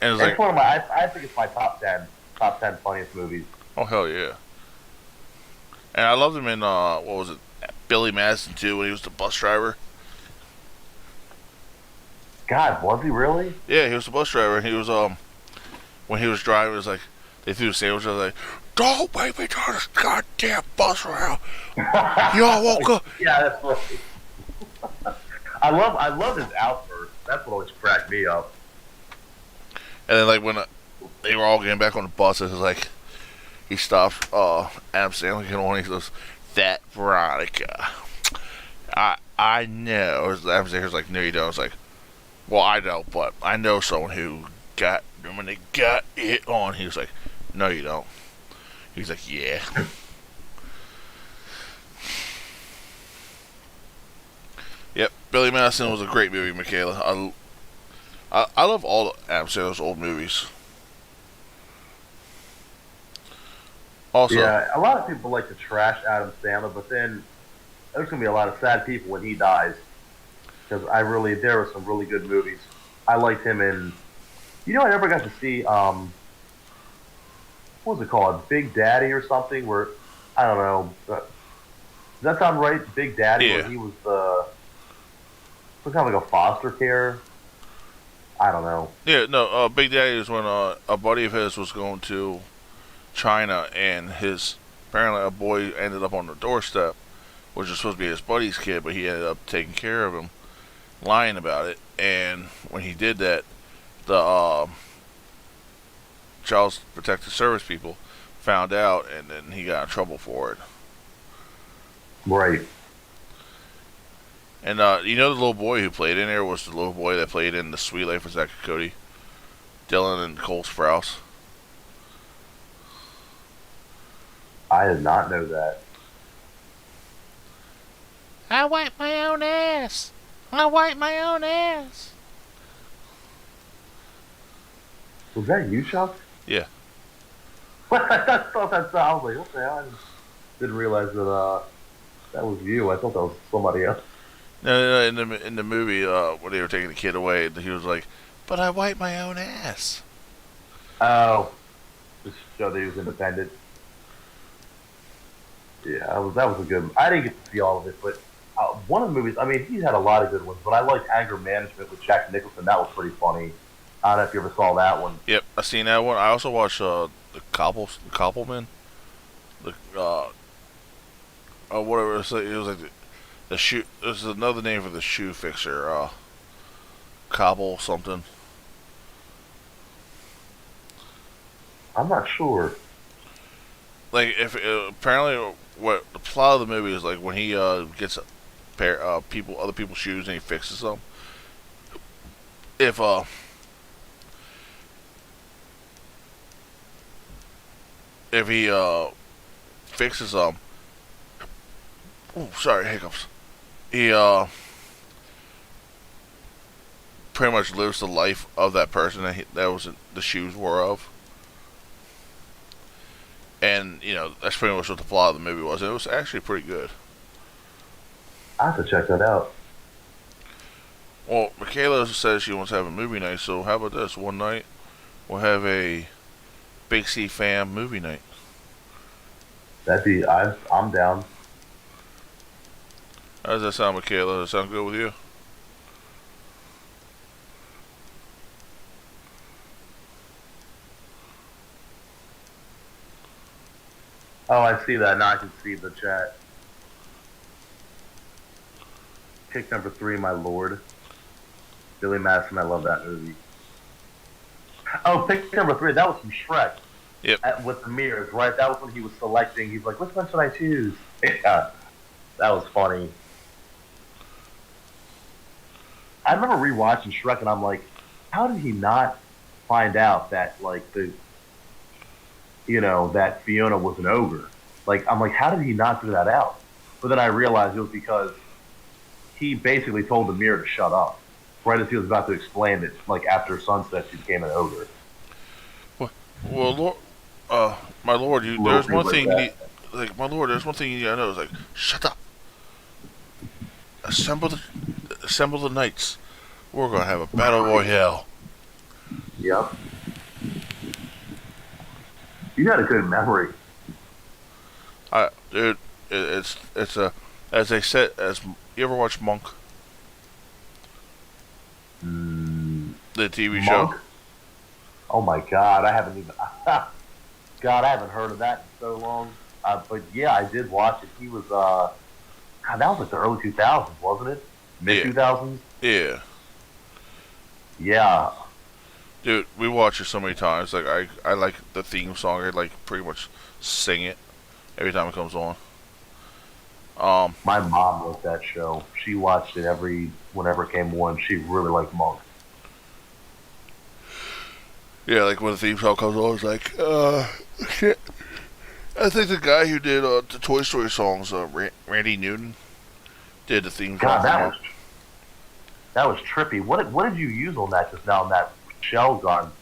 [SPEAKER 2] and it's like,
[SPEAKER 6] It's one of my, I think it's my top 10 funniest movies.
[SPEAKER 2] oh hell yeah. And I loved him in what was it, Billy Madison too, when he was the bus driver.
[SPEAKER 6] God, was he really?
[SPEAKER 2] Yeah, he was the bus driver. He was when he was driving, it was like they threw the sandwich. I was like, "Don't make me turn this goddamn bus around." Y'all won't go.
[SPEAKER 6] Yeah, that's right. I love his outburst. That's what always cracked me up.
[SPEAKER 2] And then like when they were all getting back on the bus, it was like he stopped Adam Sandler getting on. He goes, "That Veronica, I know." Adam Sandler's like, "No, you don't." I was like, "Well, I don't, but I know someone who got when they got it on." He was like, "No, you don't." He's like, "Yeah." Yep, Billy Madison was a great movie, Michaela. I love all Adam Sandler's old movies. Also,
[SPEAKER 6] Yeah, a lot of people like to trash Adam Sandler, but then there's gonna be a lot of sad people when he dies. Because there were some really good movies. I liked him in. I never got to see. What was it called? Big Daddy or something? Where I don't know. Does that sound right? Big Daddy,
[SPEAKER 2] yeah.
[SPEAKER 6] where he was some kind of like a foster care. I don't know.
[SPEAKER 2] Yeah, no, Big Daddy is when a buddy of his was going to China, and apparently a boy ended up on the doorstep, which was supposed to be his buddy's kid, but he ended up taking care of him, lying about it. And when he did that, the Child Protective Service people found out, and then he got in trouble for it.
[SPEAKER 6] Right.
[SPEAKER 2] And the little boy who played in there was the little boy that played in The Sweet Life of Zack and Cody, Dylan and Cole Sprouse.
[SPEAKER 6] I did not know that.
[SPEAKER 2] I wipe my own ass. I wipe my own ass.
[SPEAKER 6] Was that you, Chuck?
[SPEAKER 2] Yeah.
[SPEAKER 6] I thought that's. I was like, what the hell? I didn't realize that that was you. I thought that was somebody else.
[SPEAKER 2] No, in the movie, when they were taking the kid away, he was like, "But I wipe my own ass."
[SPEAKER 6] Oh, just show that he was independent. Yeah, that was a good. I didn't get to see all of it, but one of the movies. I mean, he's had a lot of good ones, but I liked Anger Management with Jack Nicholson. That was pretty funny. I don't know if you ever saw that one.
[SPEAKER 2] Yep, I seen that one. I also watched the Koppelman. Whatever it was like the shoe. There's another name for the shoe fixer. Cobble something.
[SPEAKER 6] I'm not sure.
[SPEAKER 2] Like if apparently what the plot of the movie is like when he gets a pair other people's shoes and he fixes them. If he fixes them, Oh, sorry, hiccups. He pretty much lives the life of that person that was the shoes were of. And, that's pretty much what the plot of the movie was. And it was actually pretty good.
[SPEAKER 6] I have to check that out.
[SPEAKER 2] Well, Michaela says she wants to have a movie night, so how about this? One night, we'll have a Big C fam movie night.
[SPEAKER 6] I'm down.
[SPEAKER 2] How does that sound, Michaela? Does that sound good with you?
[SPEAKER 6] Oh, I see that. Now I can see the chat. Pick number 3, my lord. Billy Madison, I love that movie. Oh, pick number 3, that was from Shrek.
[SPEAKER 2] Yep.
[SPEAKER 6] With the mirrors, right? That was when he was selecting. He's like, which one should I choose? Yeah, that was funny. I remember rewatching Shrek, and I'm like, how did he not find out that, like, that Fiona was an ogre? Like, I'm like, how did he not figure that out? But then I realized it was because he basically told the mirror to shut up right as he was about to explain that, like, after sunset, she became an ogre.
[SPEAKER 2] Well, Lord, my lord, there's one thing you need, like, my lord, there's one thing you need to know. Is like, shut up. Assemble the knights. We're gonna have a battle royale.
[SPEAKER 6] Yep. You got a good memory.
[SPEAKER 2] Dude, it's a, as they said, you ever watch Monk? The TV
[SPEAKER 6] Monk?
[SPEAKER 2] show.
[SPEAKER 6] Oh my God, I haven't even. God, I haven't heard of that in so long. But yeah, I did watch it. He was God, that was like the early 2000s, wasn't it? Mid 2000s.
[SPEAKER 2] Yeah.
[SPEAKER 6] Yeah.
[SPEAKER 2] Dude, we watch it so many times. Like I like the theme song. I like pretty much sing it every time it comes on.
[SPEAKER 6] My mom wrote that show. She watched it whenever it came on. She really liked Monk.
[SPEAKER 2] Yeah, like when the theme song comes on, it's like, shit. I think the guy who did the Toy Story songs, Randy Newton, did the theme song.
[SPEAKER 6] God, that was trippy. What did you use on that just now on that shell gun?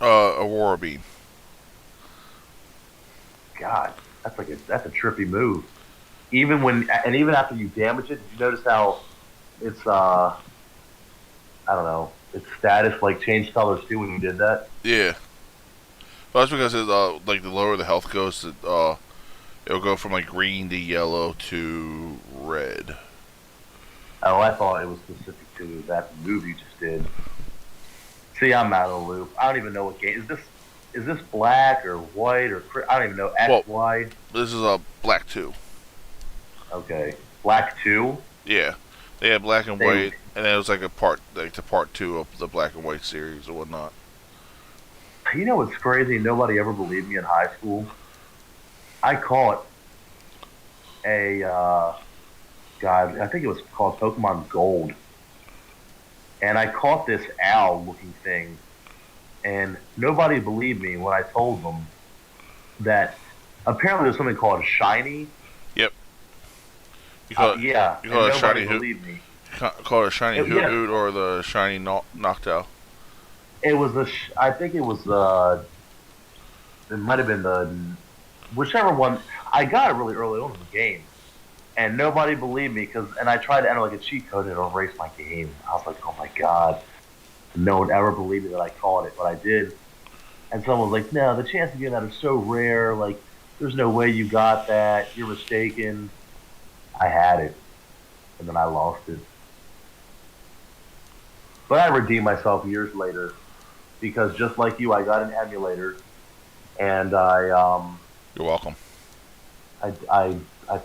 [SPEAKER 2] Aurora Beam.
[SPEAKER 6] God, that's a trippy move. Even after you damage it, did you notice how it's I don't know, its status like changed colors too when you did that?
[SPEAKER 2] Yeah. Well, that's because it, like the lower the health goes, it'll go from like green to yellow to red.
[SPEAKER 6] Oh, I thought it was specific to that move you just did. See, I'm out of the loop. I don't even know what game is this black or white or I don't even know. X, Y.
[SPEAKER 2] This is Black 2.
[SPEAKER 6] Okay, Black 2.
[SPEAKER 2] Yeah, they had Black and White, and then it was like the part 2 of the Black and White series or whatnot.
[SPEAKER 6] You know what's crazy? Nobody ever believed me in high school. I caught God, I think it was called Pokemon Gold. And I caught this owl-looking thing, and nobody believed me when I told them that apparently there's something called a shiny.
[SPEAKER 2] Yep. You call
[SPEAKER 6] You call
[SPEAKER 2] it a shiny
[SPEAKER 6] hoot.
[SPEAKER 2] Call it a shiny hoot or the shiny noctowl.
[SPEAKER 6] It was I think it was it might have been whichever one. I got it really early on in the game, and nobody believed me and I tried to enter like a cheat code and it erased my game. I was like, oh my God, no one ever believed me that I caught it, but I did. And someone was like, no, the chance of getting that is so rare. Like, there's no way you got that. You're mistaken. I had it, and then I lost it. But I redeemed myself years later, because just like you, I got an emulator, and
[SPEAKER 2] You're welcome.
[SPEAKER 6] I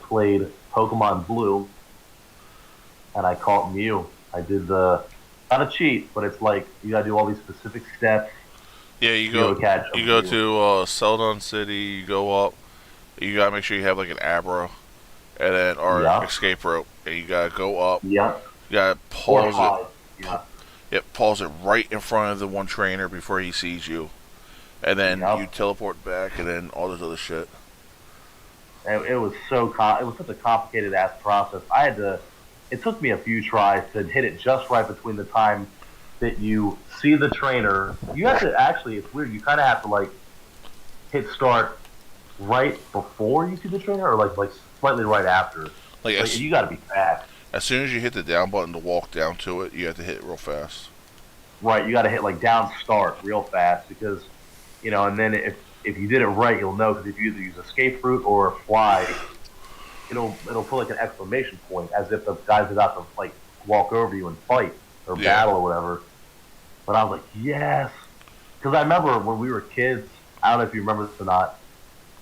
[SPEAKER 6] played Pokemon Blue, and I caught Mew. I did not a cheat, but it's like you gotta do all these specific steps.
[SPEAKER 2] Yeah, you go to Celadon City. You go up. You gotta make sure you have like an Abra, and then escape rope, and you gotta go up.
[SPEAKER 6] Yep.
[SPEAKER 2] You gotta pause it.
[SPEAKER 6] Yeah.
[SPEAKER 2] Yep, pause it right in front of the one trainer before he sees you, and then you teleport back, and then all this other shit.
[SPEAKER 6] And it was it was such a complicated ass process. It took me a few tries to hit it just right between the time that you see the trainer. You have to actually, it's weird. You kind of have to like hit start right before you see the trainer, or like slightly right after.
[SPEAKER 2] Like
[SPEAKER 6] You got to be fast.
[SPEAKER 2] as soon as you hit the down button to walk down to it, you have to hit it real fast.
[SPEAKER 6] Right, you got to hit like down start real fast because, and then if you did it right, you'll know because if you either use escape route or fly, it'll put like an exclamation point as if the guy's about to like walk over you and fight or battle or whatever. But I was like, yes, because I remember when we were kids. I don't know if you remember this or not,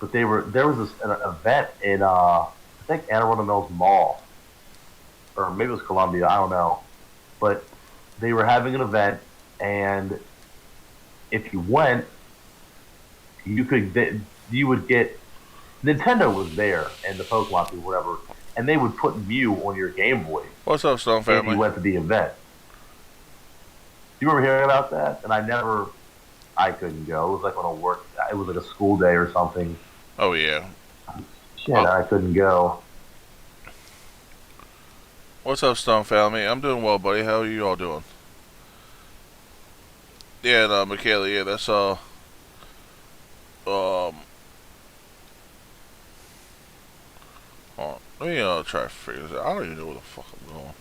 [SPEAKER 6] but there was an event in I think Anne Arundel Mills Mall, or maybe it was Columbia. I don't know, but they were having an event, and if you went, you would get Nintendo was there and the Pokemon people, whatever, and they would put Mew on your Game Boy.
[SPEAKER 2] What's up, Stone Family?
[SPEAKER 6] If you went to the event. Do you remember hearing about that? And I couldn't go. It was like on it was like a school day or something.
[SPEAKER 2] Oh yeah.
[SPEAKER 6] Shit, I couldn't go.
[SPEAKER 2] What's up, Stone Family? I'm doing well, buddy. How are you all doing? Yeah, no, Michaela, yeah, that's oh, let me try to figure this out. I don't even know where the fuck I'm going.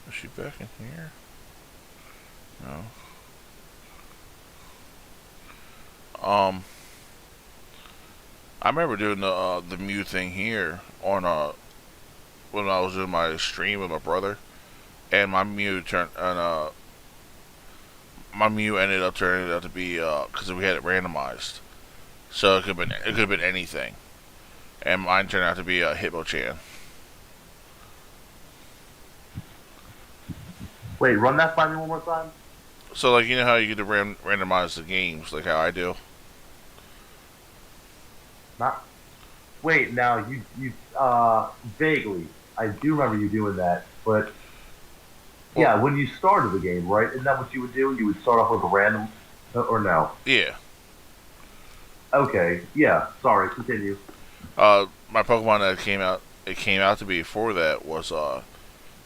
[SPEAKER 2] Is she back in here? No. I remember doing the Mew thing here on when I was doing my stream with my brother, and my Mew ended up turning out to be because we had it randomized, so it could have been anything, and mine turned out to be a Hitmonchan.
[SPEAKER 6] Wait, run that by me one more time.
[SPEAKER 2] So like you know how you get to randomize the games, like how I do.
[SPEAKER 6] Not. Wait, now you vaguely. I do remember you doing that, but yeah, when you started the game, right? Isn't that what you would do? You would start off with a random, or no?
[SPEAKER 2] Yeah.
[SPEAKER 6] Okay. Yeah. Sorry. Continue.
[SPEAKER 2] My Pokemon that came out to be for that was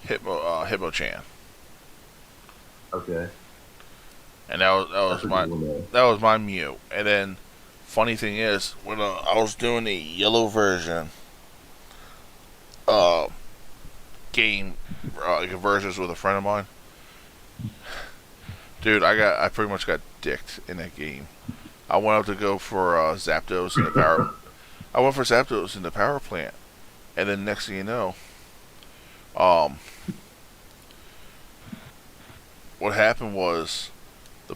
[SPEAKER 2] Hitmonchan.
[SPEAKER 6] Okay.
[SPEAKER 2] And that was my Mew. And then, funny thing is, when I was doing the yellow version, game, like versions with a friend of mine, dude, I pretty much got dicked in that game. I went out to go for Zapdos in the power. I went for Zapdos in the power plant, and then next thing you know, what happened was the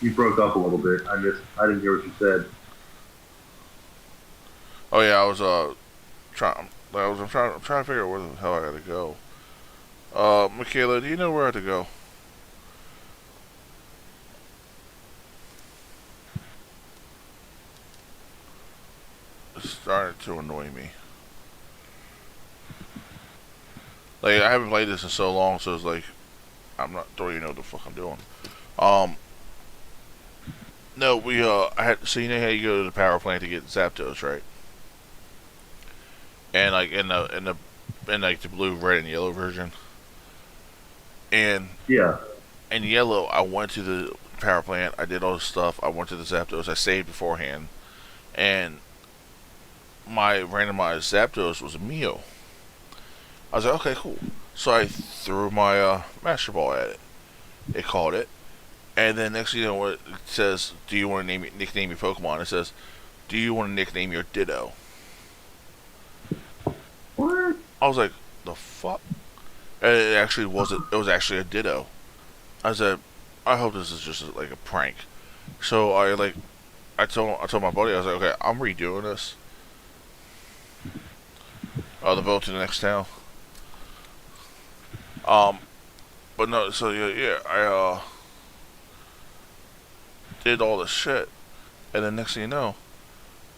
[SPEAKER 6] You broke up a little bit. I didn't hear what you said.
[SPEAKER 2] Oh yeah, I'm trying to figure out where the hell I gotta go. Michaela, do you know where I have to go? It's starting to annoy me. Like I haven't played this in so long, so it's like don't even know what the fuck I'm doing. No, I had, so you know how you go to the power plant to get Zapdos, right? And like in like the blue, red, and yellow version. And
[SPEAKER 6] yeah,
[SPEAKER 2] in yellow, I went to the power plant. I did all the stuff. I went to the Zapdos. I saved beforehand, and my randomized Zapdos was a Mew. I was like, okay, cool. So I threw my Master Ball at it. It caught it. And then next thing you know, what it says, do you want to nickname your Pokemon? It says, do you want to nickname your Ditto?
[SPEAKER 6] What?
[SPEAKER 2] I was like, the fuck? And it actually wasn't. It was actually a Ditto. I said, I hope this is just like a prank. So I told my buddy, I was like, okay, I'm redoing this. The boat to the next town. But no, so yeah, I did all this shit, and then next thing you know,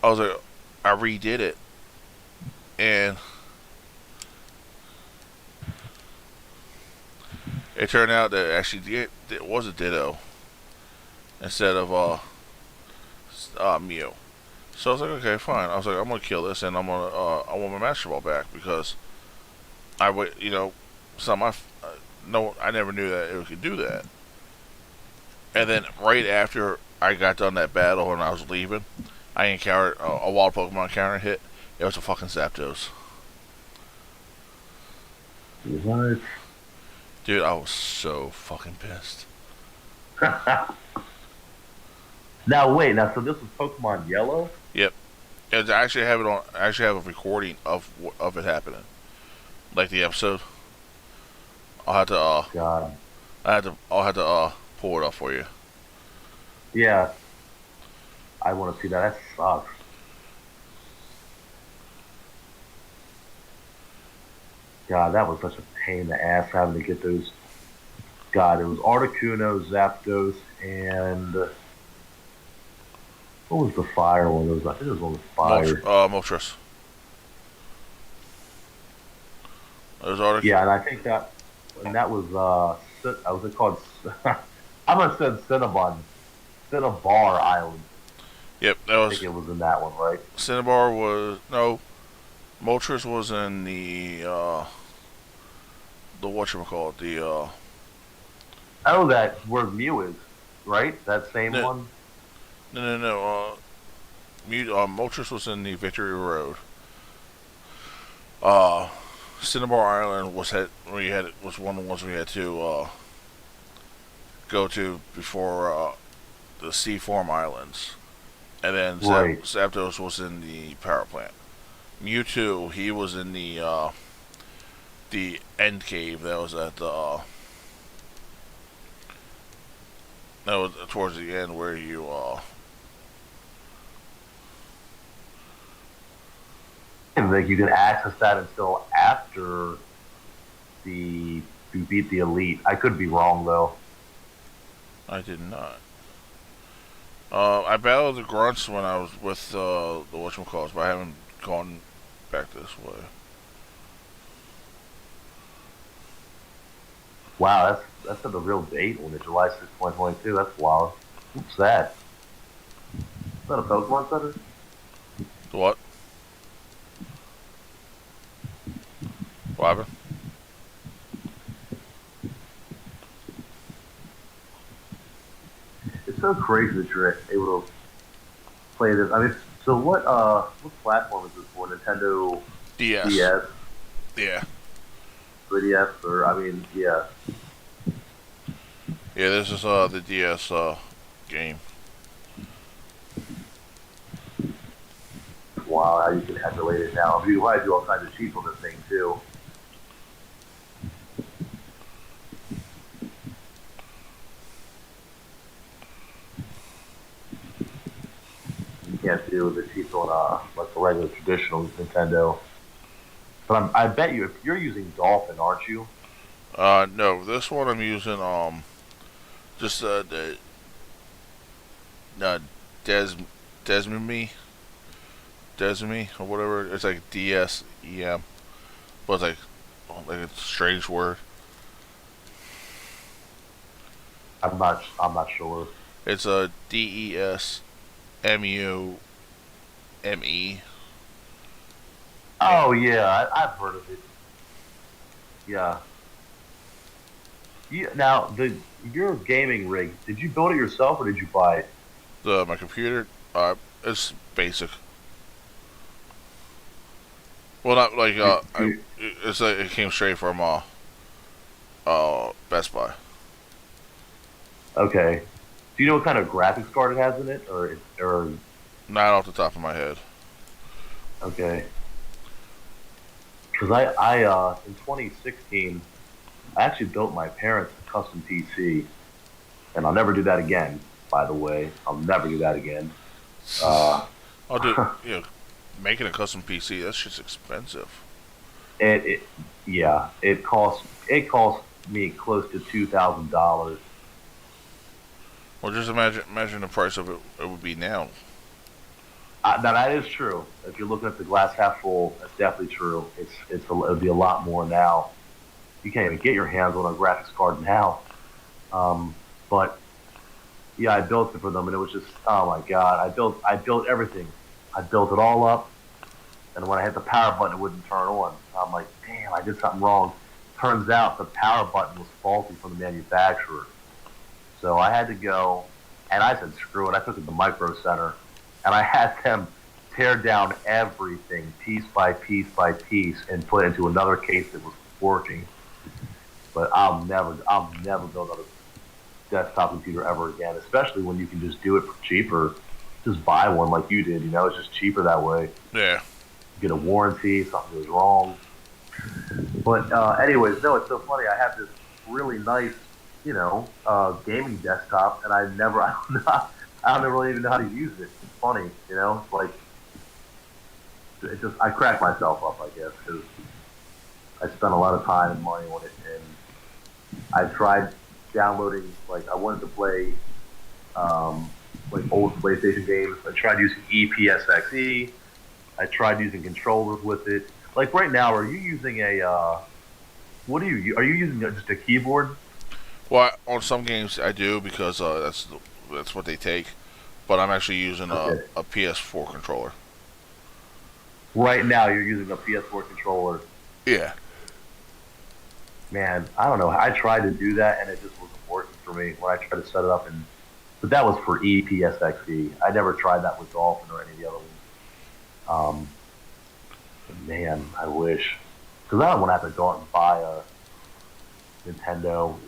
[SPEAKER 2] I was like, I redid it, and it turned out that actually it was a Ditto instead of Mew. So I was like, okay, fine. I was like, I'm gonna kill this, and I want my Master Ball back because some no, I never knew that it could do that. And then right after I got done that battle and I was leaving, I encountered a wild Pokemon counter hit. It was a fucking Zapdos.
[SPEAKER 6] What?
[SPEAKER 2] Dude, I was so fucking pissed.
[SPEAKER 6] Now wait, so this was Pokemon Yellow?
[SPEAKER 2] Yep. And I actually have it on. I actually have a recording of it happening, like the episode. I'll have to.
[SPEAKER 6] God.
[SPEAKER 2] I'll have to pull it up for you.
[SPEAKER 6] Yeah. I want to see that. That sucks. God, that was such a pain in the ass having to get those. God, it was Articuno, Zapdos, and what was the fire one? I think it was one with fire.
[SPEAKER 2] Moltres. There's Articuno.
[SPEAKER 6] Yeah, and I think that was was it called? I must have said Cinnabar Island.
[SPEAKER 2] Yep, that
[SPEAKER 6] I
[SPEAKER 2] was.
[SPEAKER 6] think it was in that one, right?
[SPEAKER 2] Cinnabar was no. Moltres was in the whatchamacallit, the
[SPEAKER 6] Oh, that where Mew is, right? That same
[SPEAKER 2] No.
[SPEAKER 6] one.
[SPEAKER 2] no. Moltres was in the Victory Road. Cinnabar Island was one of the ones we had to go to before the Sea Form Islands, and then
[SPEAKER 6] Right.
[SPEAKER 2] Zapdos was in the power plant. Mewtwo, he was in the end cave that was at the that was towards the end where you
[SPEAKER 6] I think you can access that until after you beat the elite. I could be wrong though.
[SPEAKER 2] I did not. I battled the grunts when I was with the whatchamacallit, but I haven't gone back this way.
[SPEAKER 6] Wow, that's the real date on it, July 6th, 2022. That's wild. What's that? Is that a Pokemon Center?
[SPEAKER 2] The what? What happened?
[SPEAKER 6] It's so crazy that you're able to play this. I mean, so what platform is this for? Nintendo
[SPEAKER 2] DS.
[SPEAKER 6] DS,
[SPEAKER 2] Yeah.
[SPEAKER 6] 3DS, or I mean, yeah.
[SPEAKER 2] Yeah, this is the DS game.
[SPEAKER 6] Wow, how you can emulate it now. You probably do all kinds of cheats on this thing too. You can't do the cheats on like the regular traditional Nintendo. But I bet you, if you're using Dolphin, aren't you?
[SPEAKER 2] No, this one I'm using just the Desmeme or whatever. It's like DSEM, but it's like a strange word.
[SPEAKER 6] I'm not sure.
[SPEAKER 2] It's a DESMUME.
[SPEAKER 6] Oh yeah, I've heard of it. Yeah. Now your gaming rig, did you build it yourself or did you buy it?
[SPEAKER 2] My computer, it's basic. Well, not like it's like it came straight from Best Buy.
[SPEAKER 6] Okay. Do you know what kind of graphics card it has in it, or
[SPEAKER 2] Not off the top of my head.
[SPEAKER 6] okay? Because I in 2016, I actually built my parents a custom PC, and I'll never do that again. By the way, I'll never do that again.
[SPEAKER 2] I'll do making a custom PC. That shit's expensive.
[SPEAKER 6] Yeah, it costs me close to $2,000.
[SPEAKER 2] Well, just imagine the price of it would be now.
[SPEAKER 6] Now that is true. If you're looking at the glass half full, that's definitely true. It'll be a lot more now. You can't even get your hands on a graphics card now. But yeah, I built it for them, and it was just, oh my god! I built everything. I built it all up, and when I hit the power button, it wouldn't turn on. I'm like, damn, I did something wrong. Turns out the power button was faulty from the manufacturer. So I had to go, and I said, screw it. I took it to the Micro Center, and I had them tear down everything piece by piece by piece and put it into another case that was working. But I'll never build another desktop computer ever again, especially when you can just do it for cheaper. Just buy one like you did, it's just cheaper that way.
[SPEAKER 2] Yeah.
[SPEAKER 6] Get a warranty, something goes wrong. But anyways, no, it's so funny. I have this really nice, gaming desktop, and I don't really even know how to use it. It's funny, it's like, I crack myself up, I guess, because I spent a lot of time and money on it, and I tried downloading, I wanted to play, old PlayStation games. I tried using EPSXE. I tried using controllers with it. Like right now, are you using are you using just a keyboard?
[SPEAKER 2] Well, on some games I do because that's what they take. But I'm actually using a PS4 controller.
[SPEAKER 6] Right now, you're using a PS4 controller.
[SPEAKER 2] Yeah.
[SPEAKER 6] Man, I don't know. I tried to do that, and it just wasn't working for me when I tried to set it up. But that was for EPSXE. I never tried that with Dolphin or any of the other ones. Man, I wish. Because I don't want to have to go out and buy a Nintendo,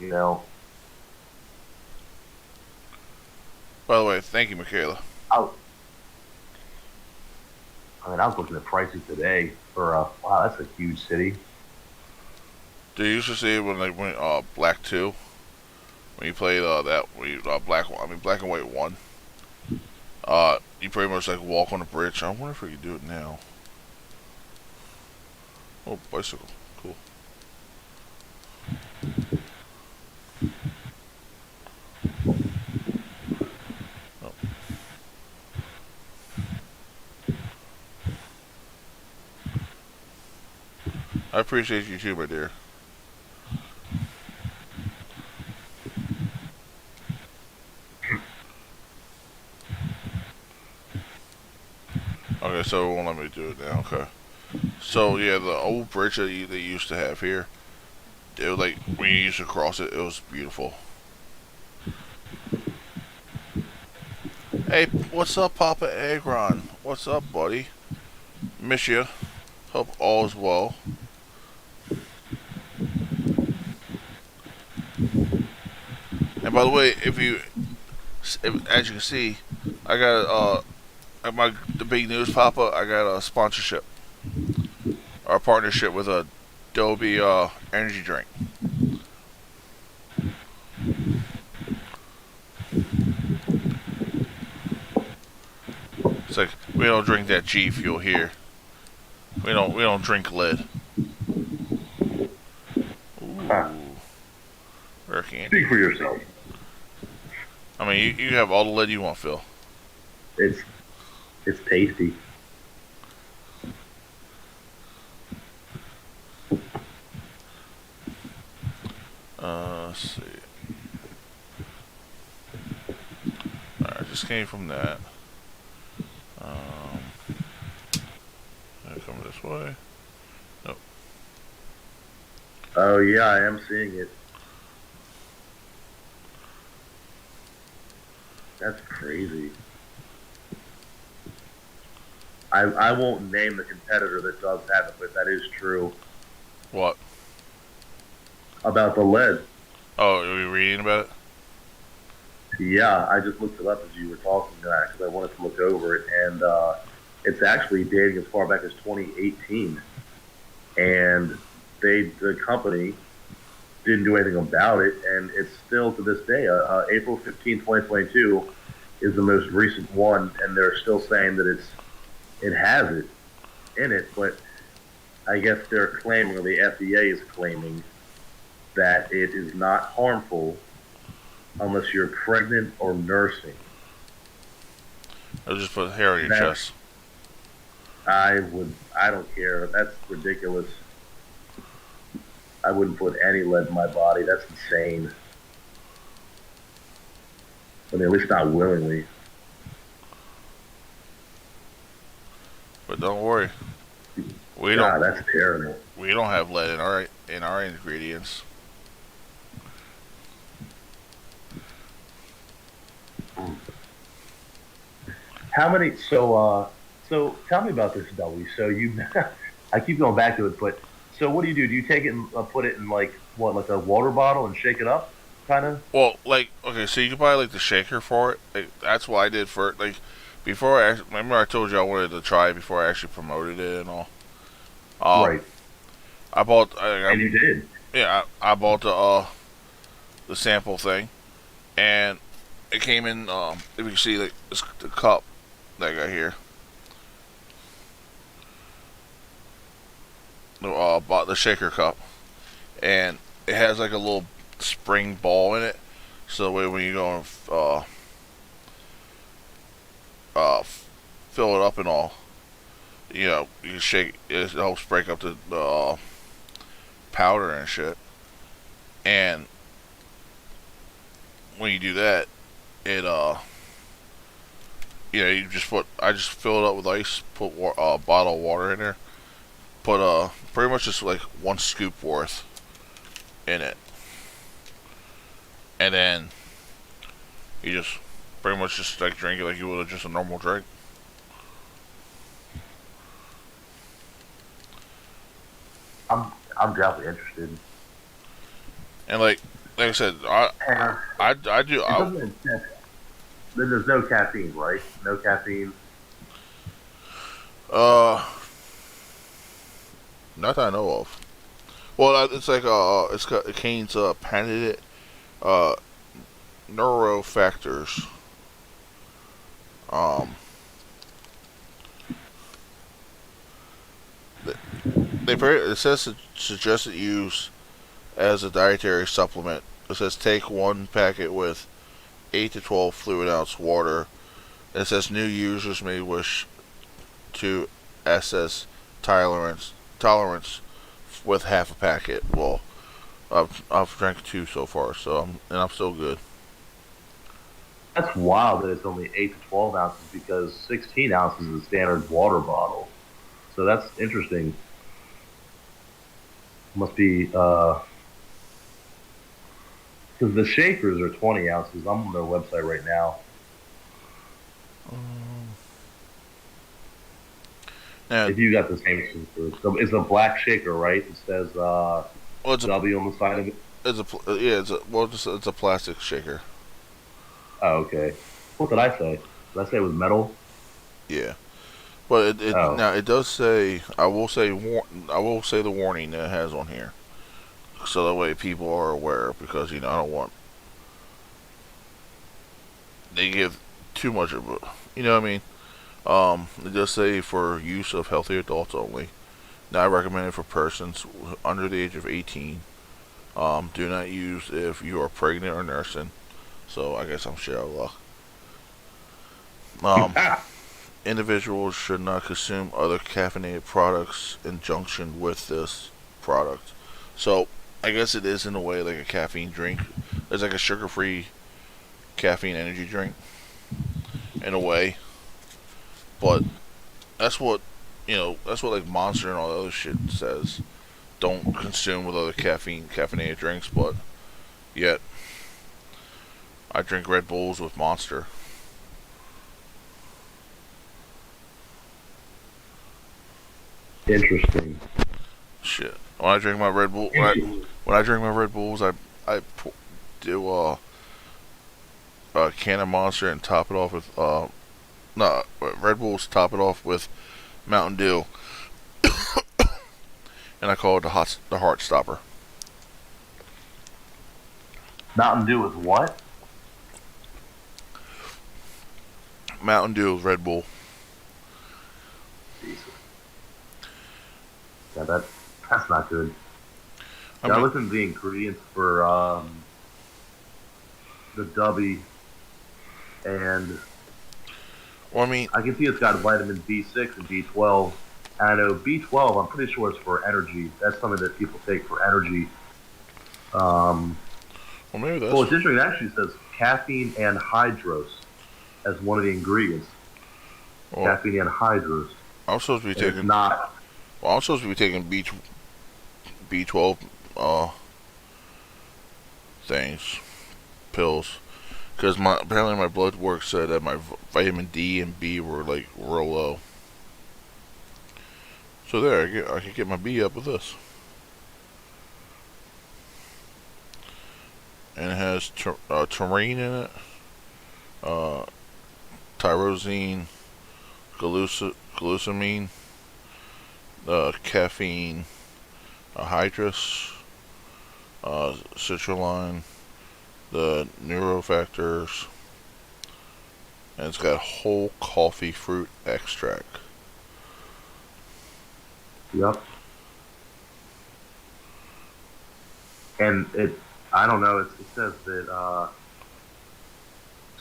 [SPEAKER 2] By the way, thank you, Michaela.
[SPEAKER 6] I was looking at prices today for wow, that's a huge city.
[SPEAKER 2] Do you used to see it when they went Black 2? When you played Black and White 1? You pretty much walk on the bridge. I wonder if we could do it now. Oh, bicycle. Cool. Oh. I appreciate you too, my dear. Okay, so it won't let me do it now. Okay. So yeah, the old bridge that they used to have here, it was when you used to cross it, it was beautiful. Hey, what's up, Papa Aggron? What's up, buddy? Miss you. Hope all is well. And by the way, as you can see, I got the big news, Papa. I got a sponsorship, our partnership with Adobe energy drink. It's we don't drink that G fuel here. We don't drink lead. Ooh. Rare candy.
[SPEAKER 6] Speak for yourself.
[SPEAKER 2] I mean, you have all the lead you want, Phil.
[SPEAKER 6] It's tasty.
[SPEAKER 2] Let's see. Alright, just came from that. Come this way. Nope.
[SPEAKER 6] Oh yeah, I am seeing it. That's crazy. I won't name the competitor that does have it, but that is true.
[SPEAKER 2] What?
[SPEAKER 6] About the lead.
[SPEAKER 2] Oh, are you reading about it?
[SPEAKER 6] Yeah, I just looked it up as you were talking because I wanted to look over it, and it's actually dating as far back as 2018. And the company didn't do anything about it, and it's still to this day. April 15, 2022 is the most recent one, and they're still saying that it has it in it, but I guess they're claiming, or the FDA is claiming, that it is not harmful unless you're pregnant or nursing.
[SPEAKER 2] I'll just put hair on your
[SPEAKER 6] That's-
[SPEAKER 2] chest.
[SPEAKER 6] I don't care. That's ridiculous. I wouldn't put any lead in my body. That's insane. I mean, at least not willingly.
[SPEAKER 2] But don't worry, we
[SPEAKER 6] God,
[SPEAKER 2] don't
[SPEAKER 6] that's terrible.
[SPEAKER 2] we don't have lead in our ingredients.
[SPEAKER 6] How many? So tell me about this, Dudley. So you, I keep going back to it, but so what do you do? Do you take it and put it in like a water bottle and shake it up, kind of?
[SPEAKER 2] Well, like, okay, so you can buy like the shaker for it. Like, that's what I did for it. Like, before remember I told you I wanted to try it before I actually promoted it and all.
[SPEAKER 6] Right.
[SPEAKER 2] I bought.
[SPEAKER 6] And you did.
[SPEAKER 2] Yeah, I bought the sample thing, and it came in. If you see like the cup that I got here. Bought the shaker cup, and it has like a little spring ball in it, so that way when you go and fill it up and all, you know, you shake it helps break up the powder and shit. And when you do that, it you know, I just fill it up with ice, put a bottle of water in there, put pretty much just like 1 scoop worth in it, and then you just pretty much just like drink it like you would have just a normal drink.
[SPEAKER 6] I'm definitely interested.
[SPEAKER 2] And like I said, I do.
[SPEAKER 6] Then there's no caffeine, right? No caffeine.
[SPEAKER 2] Not that I know of. Well, it's like it's got Kane's patented it. Neurofactors. It says suggested use as a dietary supplement. It says take 1 packet with 8 to 12 fluid ounce water. It says new users may wish to assess tolerance with half a packet. Well, I've drank 2 so far, so I'm still good.
[SPEAKER 6] That's wild that it's only 8 to 12 ounces because 16 ounces is a standard water bottle. So that's interesting. Must be because the shakers are 20 ounces. I'm on their website right now.
[SPEAKER 2] Now,
[SPEAKER 6] If you got the same shaker, so it's a black shaker, right? It says
[SPEAKER 2] well, it's a
[SPEAKER 6] W on the side of it.
[SPEAKER 2] it's a plastic shaker.
[SPEAKER 6] Oh, okay. What did I say? Did I say it was metal?
[SPEAKER 2] Yeah, but
[SPEAKER 6] Oh.
[SPEAKER 2] now it does say I will say the warning that it has on here, so that way people are aware, because you know I don't want they give too much of it. You know what I mean? It does say for use of healthy adults only. Not recommended for persons under the age of 18. Do not use if you are pregnant or nursing. So I guess I'm shit out of luck. Individuals should not consume other caffeinated products in conjunction with this product. So I guess it is in a way like a caffeine drink. It's like a sugar-free caffeine energy drink in a way. But that's what that's what like Monster and all the other shit says. Don't consume with other caffeinated drinks, but yet I drink Red Bulls with Monster.
[SPEAKER 6] Interesting.
[SPEAKER 2] Shit. When I drink my Red Bull, when I drink my Red Bulls, I do a can of Monster and top it off with no Red Bulls. Top it off with Mountain Dew, and I call it the Heart Stopper.
[SPEAKER 6] Mountain Dew is what?
[SPEAKER 2] Mountain Dew is Red Bull.
[SPEAKER 6] Jesus. Yeah, that's not good.
[SPEAKER 2] I
[SPEAKER 6] Yeah, I
[SPEAKER 2] mean,
[SPEAKER 6] looked into the ingredients for the Dubby, and
[SPEAKER 2] well, I mean,
[SPEAKER 6] I can see it's got vitamin B6 and B12. And I know B12, I'm pretty sure it's for energy. That's something that people take for energy. Um,
[SPEAKER 2] well, maybe
[SPEAKER 6] well,
[SPEAKER 2] that's.
[SPEAKER 6] it's interesting. It actually says caffeine anhydrose as one of the ingredients.
[SPEAKER 2] Well,
[SPEAKER 6] Caffeine anhydrose.
[SPEAKER 2] I'm supposed to be
[SPEAKER 6] And it's
[SPEAKER 2] taking.
[SPEAKER 6] not.
[SPEAKER 2] Well, I'm supposed to be taking B12 things, pills, because apparently my blood work said that my vitamin D and B were like real low. So there, I can get my B up with this, and it has taurine in it, uh, tyrosine, glucosamine, caffeine, hydrous, citrulline, the neurofactors, and it's got whole coffee fruit extract.
[SPEAKER 6] Yep. And I don't know. It says that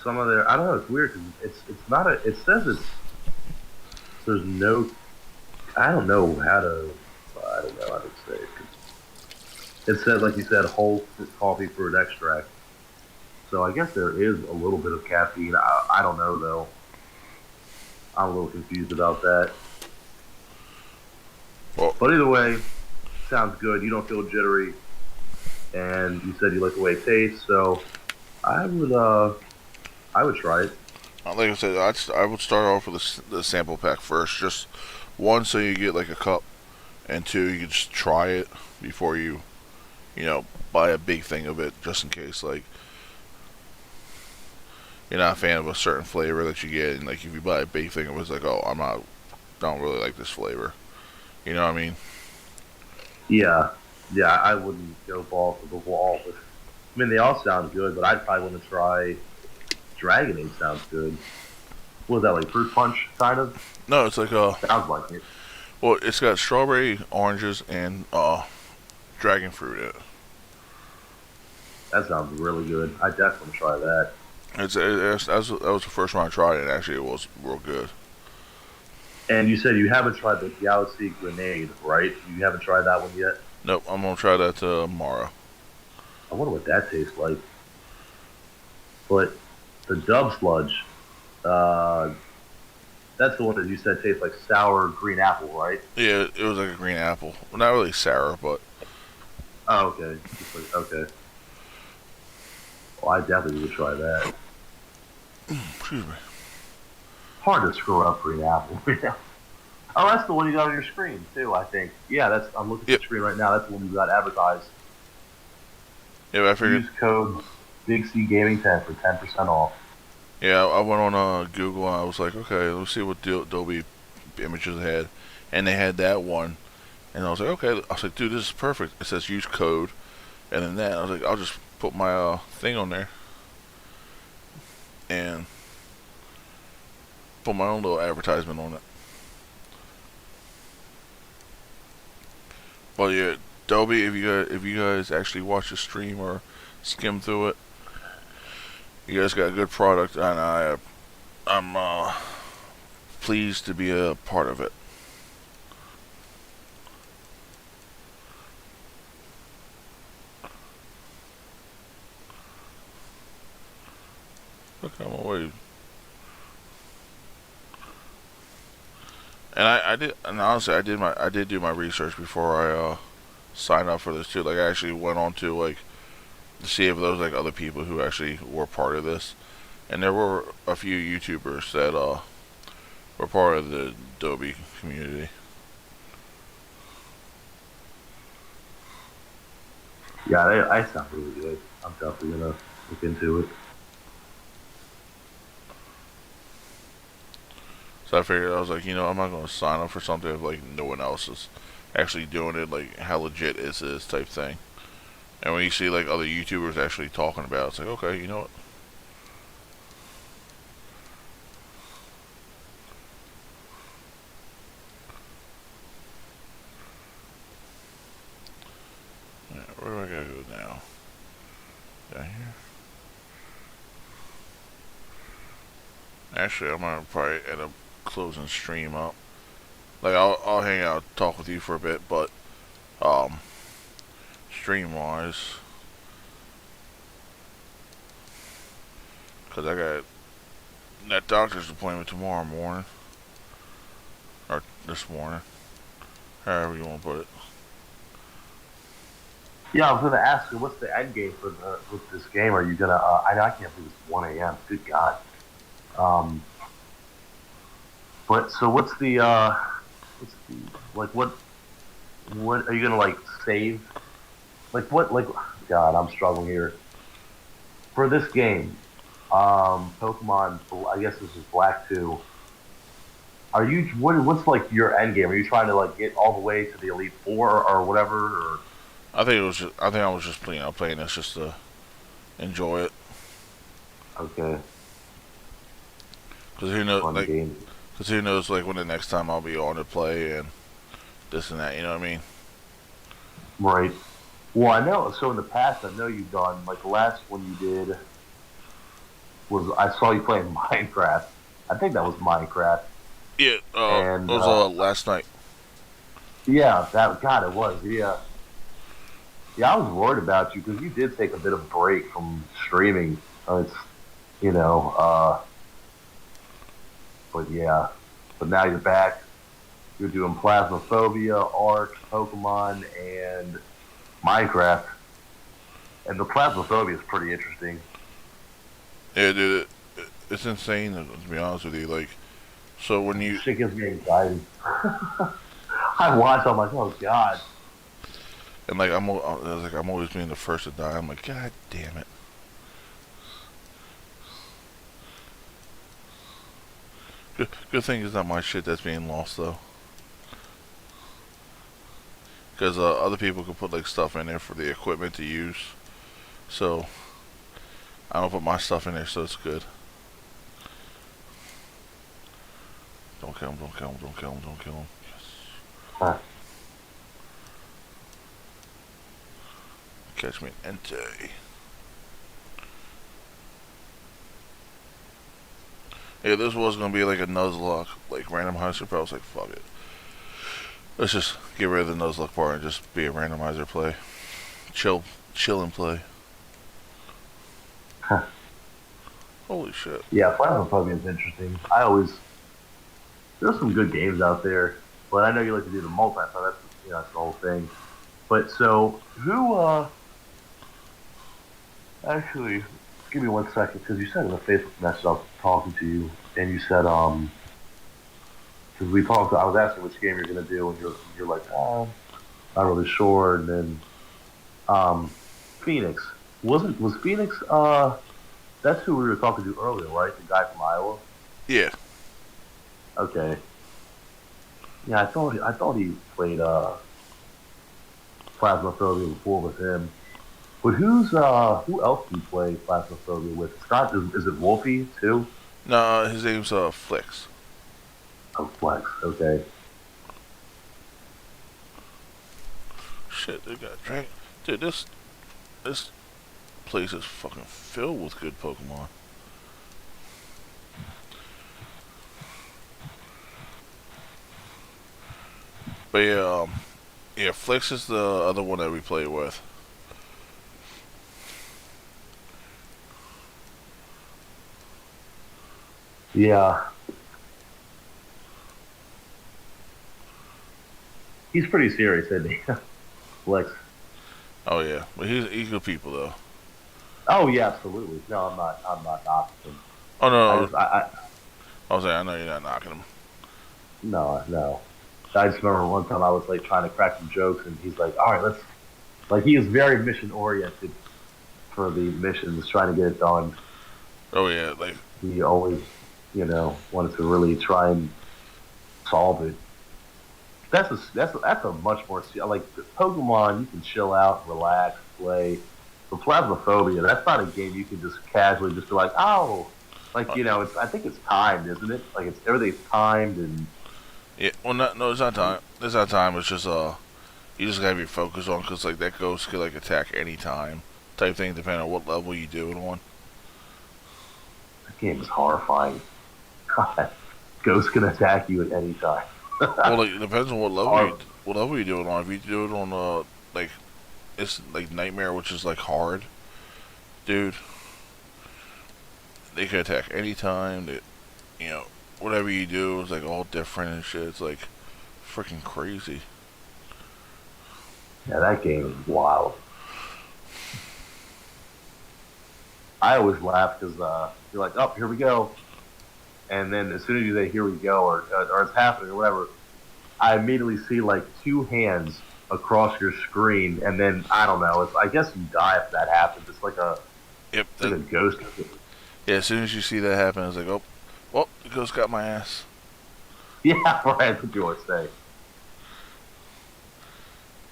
[SPEAKER 6] some of their, I don't know. It's weird because it's not a. It says there's no. I don't know how to. I don't know how to say it. It says, like you said, whole coffee fruit extract. So I guess there is a little bit of caffeine. I don't know though. I'm a little confused about that.
[SPEAKER 2] Well,
[SPEAKER 6] But either way, sounds good. You don't feel jittery, and you said you like the way it tastes. So I would try it.
[SPEAKER 2] like I said, I would start off with the sample pack first. Just one, so you get like a cup, and two, you can just try it before you buy a big thing of it, just in case like you're not a fan of a certain flavor that you get, and like if you buy a big thing, it was like, oh, don't really like this flavor. You know what I mean?
[SPEAKER 6] Yeah, yeah. I wouldn't go balls to the wall. But, I mean, they all sound good, but I'd probably want to try Dragonade. Sounds good. What is that, like fruit punch kind of?
[SPEAKER 2] No, it's like
[SPEAKER 6] Sounds like it.
[SPEAKER 2] well, it's got strawberry, oranges, and dragon fruit in it.
[SPEAKER 6] That sounds really good. I definitely try that.
[SPEAKER 2] That was the first one I tried, and actually it was real good.
[SPEAKER 6] And you said you haven't tried the Galaxy Grenade, right? You haven't tried that one yet?
[SPEAKER 2] Nope, I'm gonna try that tomorrow.
[SPEAKER 6] I wonder what that tastes like. But the Dub Sludge, that's the one that you said tastes like sour green apple, right?
[SPEAKER 2] Yeah, it was like a green apple. Well, not really sour, but
[SPEAKER 6] Oh, okay. Just like, okay. Well, I definitely would try that.
[SPEAKER 2] excuse me.
[SPEAKER 6] Hard to screw up green apple. Oh, that's the one you got on your screen too, I think. Yeah, I'm looking at
[SPEAKER 2] Yep.
[SPEAKER 6] the screen right now. That's the one you got advertised.
[SPEAKER 2] Yeah, but I figured.
[SPEAKER 6] Use code Big C Gaming 10 for 10% off.
[SPEAKER 2] Yeah, I went on Google and I was like, okay, let's see what Adobe images they had, and they had that one, and I was like, okay. I was like, dude, this is perfect. It says use code, and then that I was like, I'll just put my thing on there, and put my own little advertisement on it. But yeah, Adobe, if you guys actually watch the stream or skim through it, you guys got a good product, and I'm pleased to be a part of it. Look, I'm away. And I did, and honestly, I did do my research before I signed up for this too. Like, I actually went on to like to see if there was like other people who actually were part of this, and there were a few YouTubers that were part of the Adobe community.
[SPEAKER 6] Yeah, I sound really good. I'm definitely gonna look into it.
[SPEAKER 2] So I figured, I was like, I'm not going to sign up for something if like no one else is actually doing it. Like, how legit is this type thing? And when you see like other YouTubers actually talking about it, it's like, okay, you know what? Yeah, Actually, I'm gonna probably end up closing stream up. Like I'll hang out, talk with you for a bit, but um, stream wise, cause I got that doctor's appointment tomorrow morning, or this morning, however you want to put it.
[SPEAKER 6] Yeah, I was going to ask you, what's the end game for with this game? Are you gonna? I know I can't believe it's 1 a.m. Good God. But so what's the like what are you gonna like save? Like God, I'm struggling here for this game. Pokemon, I guess this is Black 2. Are you what's like your end game? Are you trying to like get all the way to the Elite Four or whatever? Or
[SPEAKER 2] I think it was. I think I was just playing this just to enjoy it.
[SPEAKER 6] okay,
[SPEAKER 2] Cause who knows,
[SPEAKER 6] fun
[SPEAKER 2] like,
[SPEAKER 6] game.
[SPEAKER 2] cause who knows, like, when the next time I'll be on to play and this and that. You know what I mean?
[SPEAKER 6] Right. Well, I know. So in the past, I know you've done like the last one you did was I saw you playing Minecraft. I think that was Minecraft.
[SPEAKER 2] Yeah.
[SPEAKER 6] And
[SPEAKER 2] it was last night.
[SPEAKER 6] yeah, that God, it was. Yeah, yeah. I was worried about you because you did take a bit of a break from streaming. It's you know, but yeah, but now you're back. You're doing Plasmophobia, Ark, Pokemon, and Minecraft. And the Plasmophobia is pretty interesting.
[SPEAKER 2] Yeah, dude. It's insane to be honest with you. Like, so when you
[SPEAKER 6] Shit gives me anxiety. I watch, I'm like, oh God.
[SPEAKER 2] and like I'm always being the first to die. I'm like, God damn it. Good thing it's not my shit that's being lost though. Because other people could put like stuff in there for the equipment to use. So I don't put my stuff in there, so it's good. Don't kill him, don't kill him, don't kill him, don't kill him. Yes.
[SPEAKER 6] Huh.
[SPEAKER 2] Catch me an Entei. Yeah, this was gonna be like a Nuzlocke, like randomizer, but I was like, fuck it. Let's just get rid of the Nuzlocke part and just be a randomizer play. Chill and play.
[SPEAKER 6] Huh.
[SPEAKER 2] Holy shit.
[SPEAKER 6] Yeah, Phasmophobia is interesting. There's some good games out there, but I know you like to do the multi, so that's the whole thing. But so who? Actually, give me 1 second because you said in the Facebook message I was talking to you, and you said because we talked, I was asking which game you're gonna do, and you're like, oh, not really sure, and then Phoenix was Phoenix that's who we were talking to earlier, right? The guy from Iowa.
[SPEAKER 2] Yeah.
[SPEAKER 6] Okay. Yeah, I thought he played Plasmophobia before with him. But who else do you play Plasmophobia with? Scott, is it Wolfie too?
[SPEAKER 2] No, his name's Flex.
[SPEAKER 6] Oh, Flex. Okay.
[SPEAKER 2] Shit, they got Dragon. Dude, this place is fucking filled with good Pokemon. But yeah, Flex is the other one that we play with.
[SPEAKER 6] Yeah. He's pretty serious, isn't he? Flex.
[SPEAKER 2] Oh yeah, but he's good people though.
[SPEAKER 6] Oh yeah, absolutely. No, I'm not knocking him.
[SPEAKER 2] Oh no,
[SPEAKER 6] I
[SPEAKER 2] was saying I know you're not knocking him.
[SPEAKER 6] no. I just remember one time I was like trying to crack some jokes, and he's like, "All right, let's." Like he is very mission oriented for the missions, trying to get it done.
[SPEAKER 2] Oh yeah, like
[SPEAKER 6] He always, wanted to really try and solve it. That's a much more like Pokemon. You can chill out, relax, play. For Plasmophobia, that's not a game you can just casually just be like, oh, like It's I think it's timed, isn't it? Like everything's timed and.
[SPEAKER 2] yeah. Well, no, it's not time. It's not time. It's just you just gotta be focused on because like that ghost could like attack any time type thing, depending on what level you do it on.
[SPEAKER 6] That game is horrifying. God, ghosts can attack you at any time.
[SPEAKER 2] Well, like, it depends on
[SPEAKER 6] Or-
[SPEAKER 2] what level you do it on. If you do it on like it's like Nightmare, which is like hard, dude. They can attack anytime. They, you know, whatever you do is like all different and shit. It's like freaking crazy.
[SPEAKER 6] Yeah, that game is wild. I always laugh because you're like, oh, here we go. And then as soon as you say, here we go, or it's happening, or whatever, I immediately see like two hands across your screen. And then, I don't know, I guess you die if that happens. It's like a,
[SPEAKER 2] Yep.
[SPEAKER 6] like a ghost.
[SPEAKER 2] Yeah. As soon as you see that happen, it's like, oh, well, the ghost got my ass.
[SPEAKER 6] Yeah, right, that's what you always say.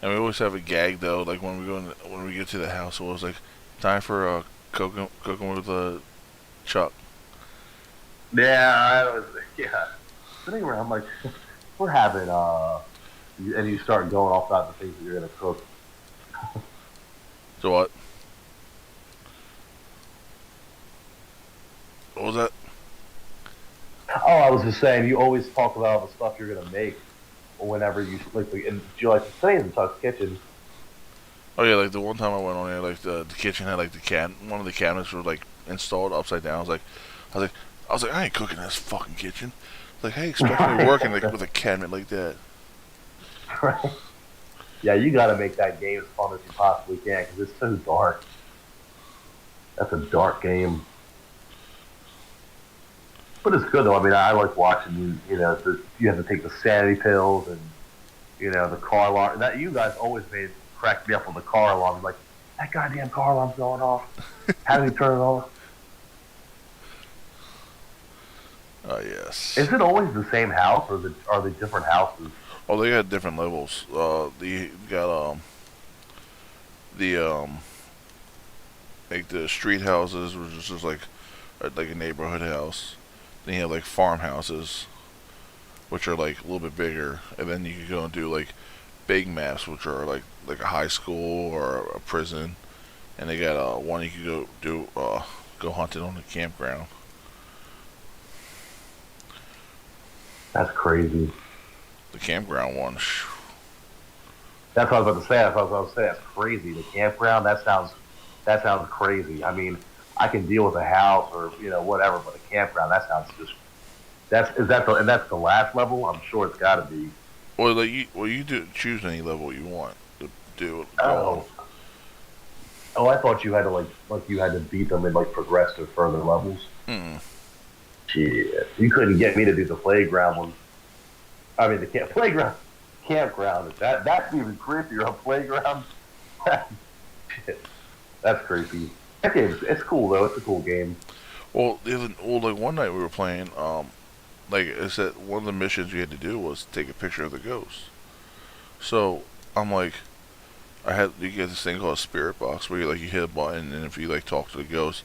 [SPEAKER 2] And we always have a gag though. Like when we get to the house, it was like time for cooking with Chuck.
[SPEAKER 6] Yeah, sitting around, I'm like, we're having, and you start going off about the things that you're going to cook.
[SPEAKER 2] So what? What was that?
[SPEAKER 6] Oh, I was just saying, you always talk about the stuff you're going to make whenever you, like, and you like to say in Chuck's kitchen.
[SPEAKER 2] Oh yeah, like the one time I went on there, like the kitchen had like one of the cabinets was like installed upside down. I was like, I ain't cooking in this fucking kitchen. Like, hey, expect me working like with a cabinet like that.
[SPEAKER 6] Right. Yeah, you got to make that game as fun as you possibly can because it's so dark. That's a dark game. But it's good though. I mean, I like watching you. You know, you have to take the sanity pills and you know the car alarm. That you guys always crack me up on the car alarm. Like that goddamn car alarm's going off. How do we turn it off?
[SPEAKER 2] Oh yes.
[SPEAKER 6] Is it always the same house, or are they different houses?
[SPEAKER 2] Oh, they got different levels. They got the like the street houses, which is just like a neighborhood house. Then you have like farmhouses, which are like a little bit bigger, and then you can go and do like big maps, which are like a high school or a prison. And they got one you can go hunting on the campground.
[SPEAKER 6] That's crazy.
[SPEAKER 2] The campground one.
[SPEAKER 6] That's what I was about to say. That's what I was about to say. That's crazy. The campground. That sounds crazy. I mean, I can deal with a house or you know whatever, but a campground. That sounds just. And that's the last level. I'm sure it's got to be.
[SPEAKER 2] Well, like you do choose any level you want to do.
[SPEAKER 6] Oh. Oh, I thought you had to like you had to beat them in like progress to further levels.
[SPEAKER 2] Mm.
[SPEAKER 6] Shit, you couldn't get me to do the playground one. I mean, the campground. That's even creepier. A playground. Shit, that's creepy. That game, it's cool though. It's a cool game.
[SPEAKER 2] Well, like one night we were playing. Like I said, one of the missions you had to do was take a picture of the ghost. So I'm like, you get this thing called a spirit box where you hit a button and if you like talk to the ghost,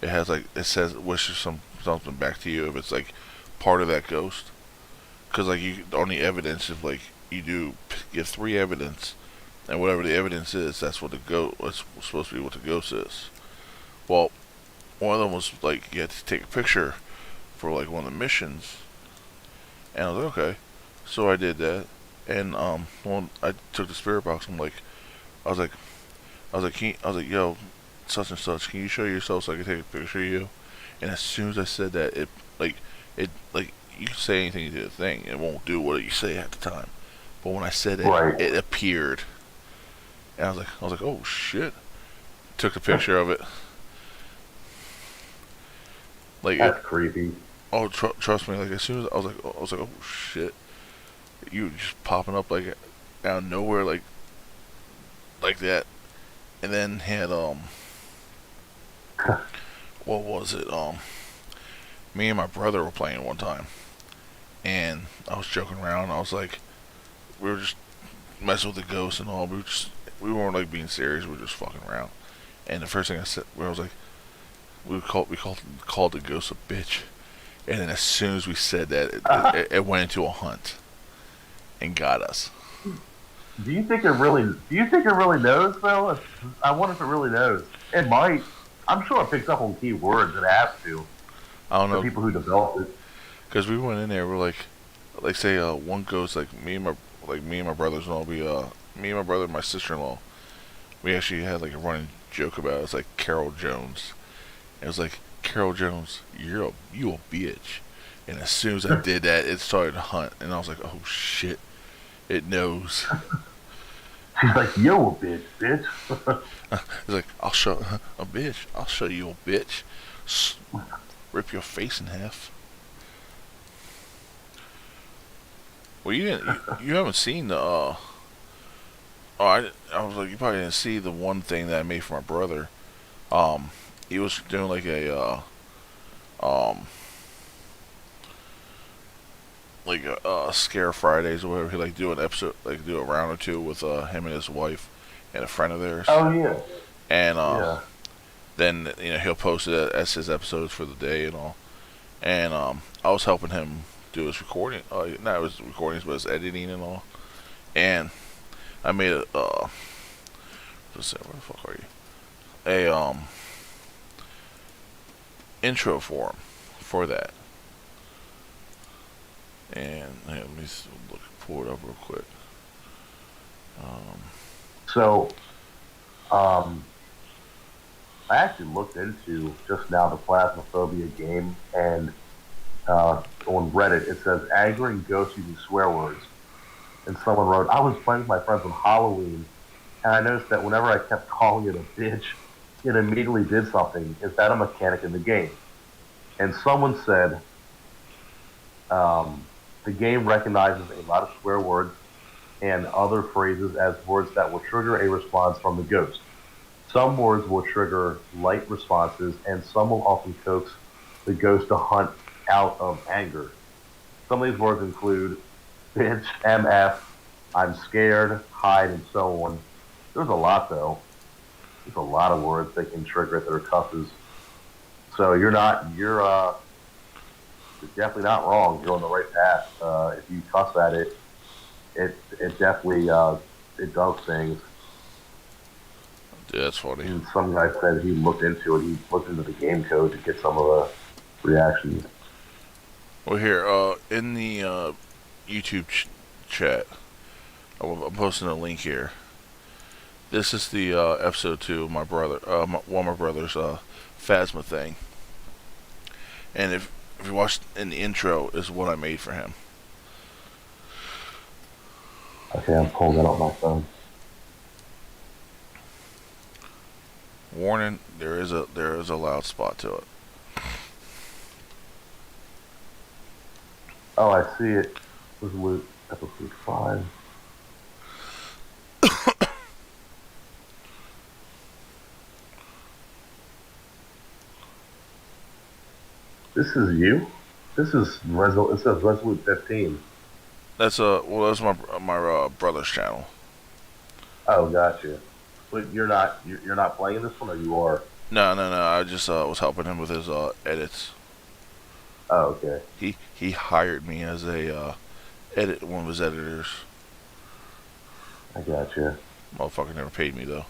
[SPEAKER 2] it says wishes something back to you if it's like part of that ghost. Because like you on the evidence, if like you give 3 evidence, and whatever the evidence is, that's what what's supposed to be what the ghost is. Well, one of them was like you had to take a picture for like one of the missions, and I was like, okay, so I did that, and when I took the spirit box, I was like, yo, such and such, can you show yourself so I can take a picture of you? And as soon as I said that, it you can say anything to the thing, it won't do what you say at the time. But when I said it,
[SPEAKER 6] Right.
[SPEAKER 2] it appeared, and I was like, oh shit! Took a picture of it. Like,
[SPEAKER 6] That's creepy.
[SPEAKER 2] oh, trust me. Like as soon as I was like, oh shit! You just popping up like out of nowhere, like that, and then had what was it? Me and my brother were playing one time, and I was joking around. I was like, we were just messing with the ghost and all. We weren't like being serious. We were just fucking around. And the first thing I said, I was like, we called the ghost a bitch. And then as soon as we said that, it went into a hunt and got us.
[SPEAKER 6] Do you think it really knows though? I wonder if it really knows. It might. I'm sure it picks up on key words. It has to.
[SPEAKER 2] I don't
[SPEAKER 6] The
[SPEAKER 2] know.
[SPEAKER 6] people who developed it.
[SPEAKER 2] Because we went in there, we're like say one goes me and my brothers and all be me and my brother and my sister-in-law. We actually had like a running joke about it. It's like Carol Jones. It was like, Carol Jones, you a bitch. And as soon as I did that, it started to hunt, and I was like, oh shit, it knows.
[SPEAKER 6] She's like, yo, a bitch.
[SPEAKER 2] It's like, I'll show a bitch. I'll show you a bitch. Rip your face in half. Well, you haven't seen the I was like, you probably didn't see the one thing that I made for my brother. He was doing like a Scare Fridays or whatever. He like do an episode, like do a round or two with him and his wife and a friend of theirs.
[SPEAKER 6] Oh yeah.
[SPEAKER 2] And
[SPEAKER 6] Yeah.
[SPEAKER 2] then he'll post it as his episodes for the day and all. And I was helping him do his recording, not his recordings, but his editing and all. And I made a let's see, where the fuck are you? A intro for him for that. And let me pull it up real quick.
[SPEAKER 6] So, I actually looked into just now the Plasmophobia game, and on Reddit it says Aggron ghosts using swear words. And someone wrote, I was playing with my friends on Halloween, and I noticed that whenever I kept calling it a bitch, it immediately did something. Is that a mechanic in the game? And someone said, the game recognizes a lot of swear words and other phrases as words that will trigger a response from the ghost. Some words will trigger light responses, and some will often coax the ghost to hunt out of anger. Some of these words include bitch, MF, I'm scared, hide, and so on. There's a lot, though. There's a lot of words that can trigger it that are cusses. So you're definitely not wrong. You're on the right path. If you cuss at it, it definitely it does things.
[SPEAKER 2] Yeah, that's funny.
[SPEAKER 6] And some guy said he looked into it. He looked into the game code to get some of the reactions.
[SPEAKER 2] Well, here in the YouTube chat, I'm posting a link here. This is the episode 2 of my brother, one of my brother's Phasma thing. And if you watch in the intro, is what I made for him.
[SPEAKER 6] Okay, I'm pulling that up my phone.
[SPEAKER 2] Warning: there is a loud spot to it.
[SPEAKER 6] Oh, I see it. This is episode 5. This is you? This is it says Resolute 15.
[SPEAKER 2] That's my brother's channel.
[SPEAKER 6] Oh, gotcha. But you're not playing this one, or you are?
[SPEAKER 2] No. I just was helping him with his edits.
[SPEAKER 6] Oh, okay.
[SPEAKER 2] He hired me as a one of his editors.
[SPEAKER 6] I gotcha.
[SPEAKER 2] Motherfucker never paid me though.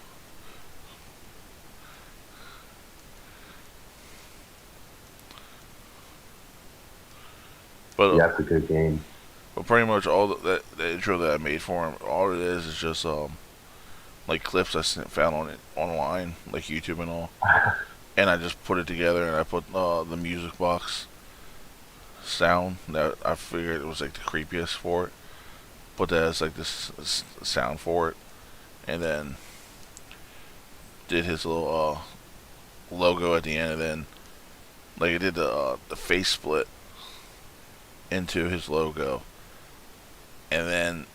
[SPEAKER 2] But
[SPEAKER 6] Yeah, it's a good game.
[SPEAKER 2] But pretty much all the intro that I made for him, all it is just like clips I found online, like YouTube and all, and I just put it together and I put the music box sound that I figured it was like the creepiest for it. Put that as like this sound for it, and then did his little logo at the end, and then like I did the face split into his logo, and then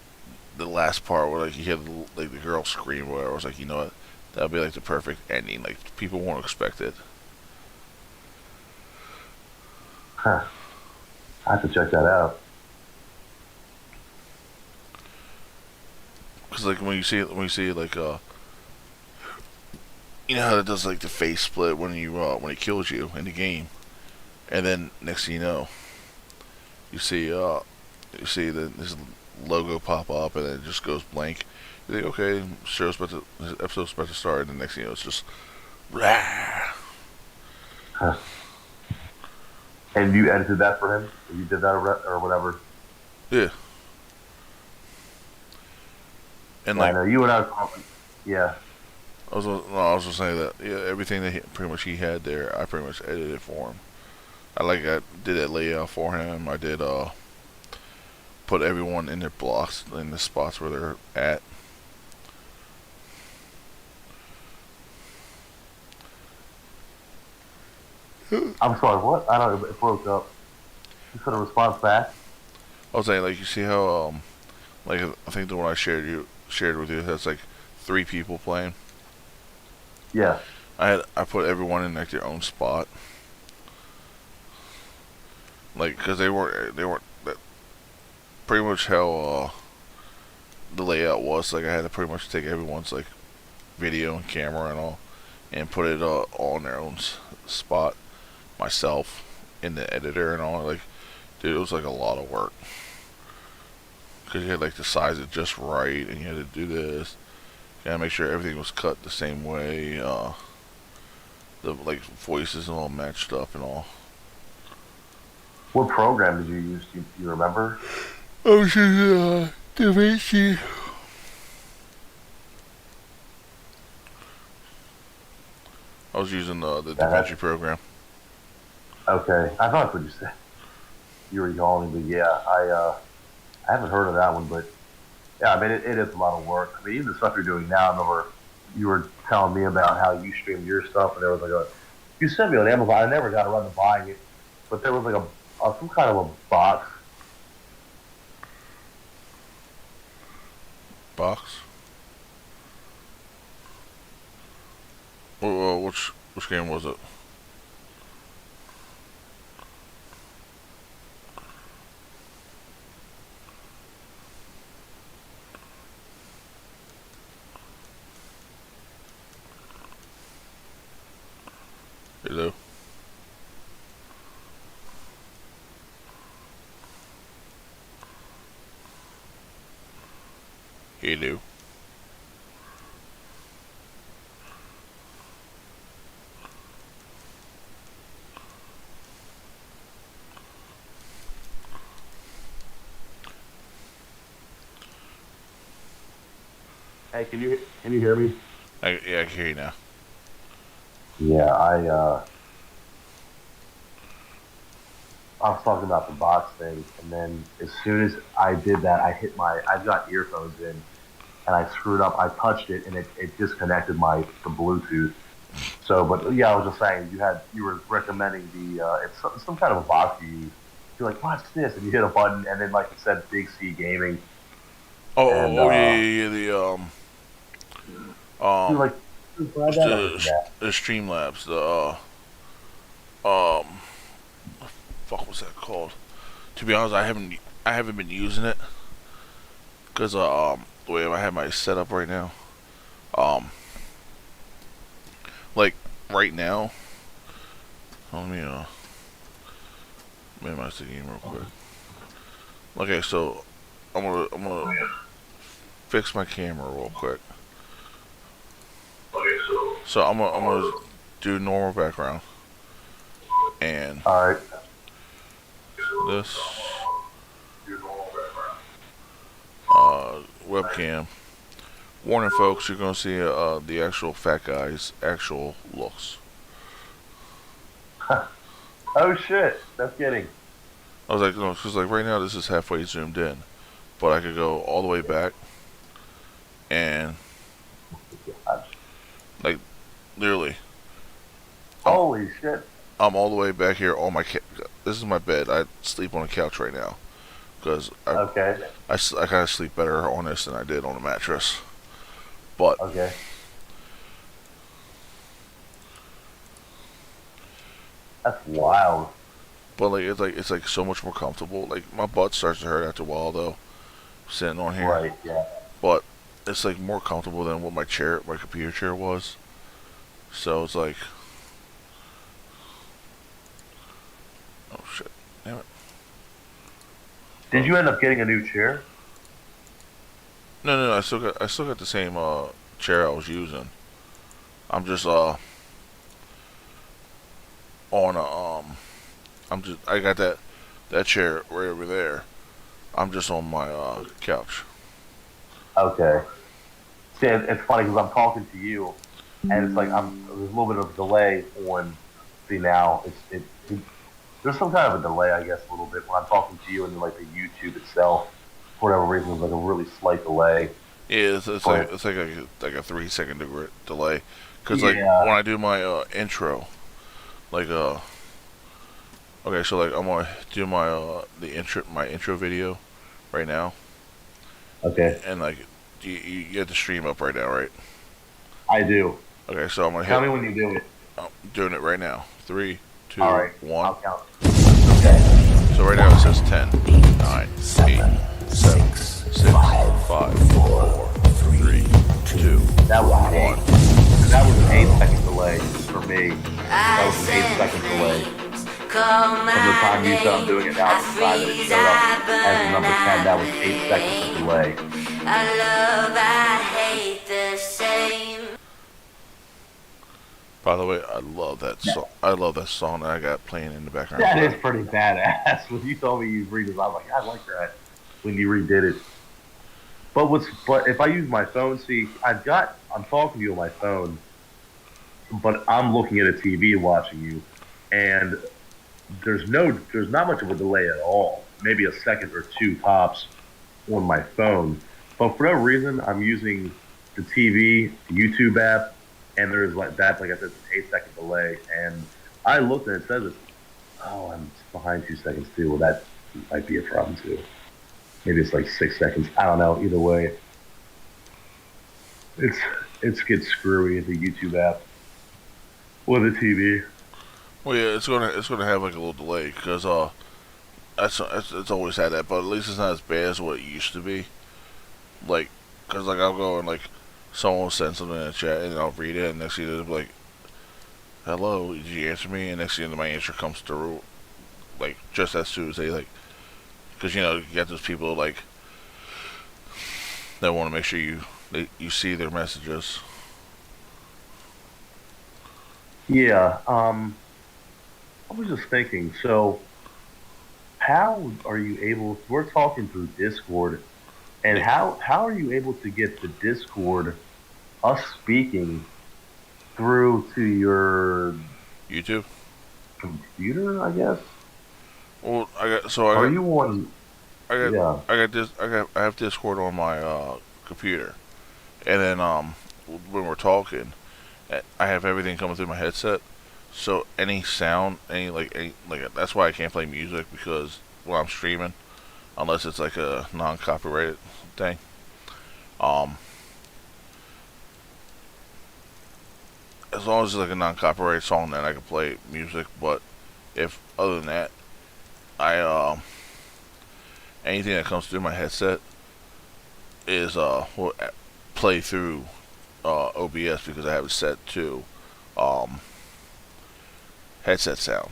[SPEAKER 2] the last part where like you hear the girl scream or whatever, I was like, you know what, that'll be like the perfect ending. Like people won't expect it.
[SPEAKER 6] Huh. I have to check that out.
[SPEAKER 2] Cause like when you see like you know how it does like the face split when he kills you in the game, and then next thing you know, you see this logo pop up and then it just goes blank. You think, okay, this episode's about to start, and the next thing you know, it's just rah.
[SPEAKER 6] Huh. And you edited that for him? You did that or whatever?
[SPEAKER 2] Yeah. And
[SPEAKER 6] Yeah, I
[SPEAKER 2] like,
[SPEAKER 6] know. You and I were talking. Yeah.
[SPEAKER 2] I was just saying that yeah, everything that pretty much he had there, I pretty much edited for him. I did that layout for him. I did put everyone in their blocks in the spots where they're at.
[SPEAKER 6] I'm sorry, what? I don't know. It broke up. You said a response back?
[SPEAKER 2] I was saying like you see how like I think the one I shared with you has like 3 people playing.
[SPEAKER 6] Yeah.
[SPEAKER 2] I put everyone in like their own spot. Like because they weren't that pretty much how the layout was. Like I had to pretty much take everyone's like video and camera and all and put it all in their own spot myself in the editor and all. Like dude, it was like a lot of work because you had like to size it just right and you had to do this. You gotta make sure everything was cut the same way. The like voices and all matched up and all.
[SPEAKER 6] What program did you use? Do you remember?
[SPEAKER 2] Oh shit, DaVinci. I was using the DaVinci program.
[SPEAKER 6] Okay. I thought that's what you said. You were yawning, but yeah, I haven't heard of that one, but yeah, I mean, it is a lot of work. I mean, even the stuff you're doing now, I remember you were telling me about how you streamed your stuff, and there was like you sent me on Amazon. I never got around to buying it, but there was like some kind of a box.
[SPEAKER 2] Box. Which game was it? Hello. Hello.
[SPEAKER 6] Hey, can you hear me?
[SPEAKER 2] Yeah, I can hear you now.
[SPEAKER 6] Yeah, I was talking about the box thing, and then as soon as I did that, I've got earphones in, and I screwed up. I touched it, and it disconnected the Bluetooth. So, but yeah, I was just saying, you were recommending it's some kind of a box you use. You're like, what's this? And you hit a button, and then like it said Big C Gaming, and
[SPEAKER 2] Yeah, the
[SPEAKER 6] you're
[SPEAKER 2] um
[SPEAKER 6] like, grab
[SPEAKER 2] just
[SPEAKER 6] that. I did that.
[SPEAKER 2] the Streamlabs, fuck what's that called? To be honest, I haven't been using it because the way I have my setup right now, um like right now, let me minimize the game real quick. Okay, so I'm gonna fix my camera real quick. So I'm gonna do normal background and
[SPEAKER 6] All right.
[SPEAKER 2] this webcam. Warning, folks, you're gonna see the actual fat guy's actual looks.
[SPEAKER 6] Oh shit, that's getting.
[SPEAKER 2] I was like, no, because like right now this is halfway zoomed in, but I could go all the way back and like literally,
[SPEAKER 6] Holy shit.
[SPEAKER 2] I'm all the way back here. This is my bed. I sleep on a couch right now because
[SPEAKER 6] Okay.
[SPEAKER 2] I kind of sleep better on this than I did on a mattress. But
[SPEAKER 6] Okay. That's wild.
[SPEAKER 2] but like it's like so much more comfortable. Like my butt starts to hurt after a while though, sitting on here.
[SPEAKER 6] Right. Yeah.
[SPEAKER 2] But it's like more comfortable than what my computer chair was. So it's like, oh shit, damn it.
[SPEAKER 6] Did you end up getting a new chair?
[SPEAKER 2] No, I still got the same chair I was using. I'm just on a I got that chair right over there. I'm just on my couch.
[SPEAKER 6] Okay. See, it's funny because I'm talking to you, and it's like there's a little bit of a delay on. See now, there's some kind of a delay, I guess, a little bit when I'm talking to you and like the YouTube itself. For whatever reason, there's like a really slight delay.
[SPEAKER 2] Yeah,
[SPEAKER 6] But
[SPEAKER 2] it's like a 3 second delay, because like
[SPEAKER 6] yeah,
[SPEAKER 2] when I do my intro, like okay, so like I'm gonna do my intro video right now,
[SPEAKER 6] okay,
[SPEAKER 2] and like you have the stream up right now, right?
[SPEAKER 6] I do.
[SPEAKER 2] Okay, so I'm gonna
[SPEAKER 6] Tell
[SPEAKER 2] hit.
[SPEAKER 6] me when you do it.
[SPEAKER 2] I'm doing it right now. Three,
[SPEAKER 6] All
[SPEAKER 2] two,
[SPEAKER 6] right,
[SPEAKER 2] one.
[SPEAKER 6] I'll count. Okay.
[SPEAKER 2] So right now it says 10, 9, 8, 7, 6, 5, 4, 3, 2,
[SPEAKER 6] That was an
[SPEAKER 2] 1.
[SPEAKER 6] that was an 8 second delay for me. That
[SPEAKER 1] I
[SPEAKER 6] was an
[SPEAKER 1] said
[SPEAKER 6] 8 second delay.
[SPEAKER 1] names, call
[SPEAKER 6] From the
[SPEAKER 1] my
[SPEAKER 6] time you said I'm
[SPEAKER 1] name.
[SPEAKER 6] doing it now
[SPEAKER 1] I
[SPEAKER 6] to the time that it
[SPEAKER 1] freeze,
[SPEAKER 6] showed up
[SPEAKER 1] I
[SPEAKER 6] as the
[SPEAKER 1] burn,
[SPEAKER 6] number 10, that was
[SPEAKER 1] I
[SPEAKER 6] 8 seconds of
[SPEAKER 1] flame.
[SPEAKER 6] delay.
[SPEAKER 1] I love, I hate the same.
[SPEAKER 2] By the way, I love that song. I love that song that I got playing in the background.
[SPEAKER 6] That is pretty badass. When you told me you redid it, I was like, I like that when you redid it. But if I use my phone, see, I'm talking to you on my phone, but I'm looking at a TV watching you, and there's not much of a delay at all. Maybe a second or two tops on my phone. But for whatever reason, I'm using the TV, the YouTube app, and there's like that's like I said, it's an 8 second delay. And I looked and it says it's I'm behind 2 seconds too. Well, that might be a problem too. Maybe it's like 6 seconds. I don't know. Either way, it's gets screwy the YouTube app or the TV.
[SPEAKER 2] Well, yeah, it's gonna have like a little delay because it's always had that, but at least it's not as bad as what it used to be. Like, cause like I'll go and like someone will send something in the chat and I'll read it, and next thing they'll be like, "Hello, did you answer me?" And next thing my answer comes through, like just as soon as they like, because you get those people like that want to make sure you see their messages.
[SPEAKER 6] Yeah. I was just thinking. So, how are you able? We're talking through Discord, and how are you able to get the Discord, us speaking, through to your
[SPEAKER 2] YouTube.
[SPEAKER 6] computer? I guess.
[SPEAKER 2] Well,
[SPEAKER 6] Are you on? Yeah.
[SPEAKER 2] I have Discord on my computer, and then when we're talking, I have everything coming through my headset. So any sound, any that's why I can't play music because when I'm streaming, unless it's like a non-copyrighted thing, um, as long as it's like a non-copyrighted song, then I can play music. But if other than that, I anything that comes through my headset is will play through OBS because I have it set to um, headset sound.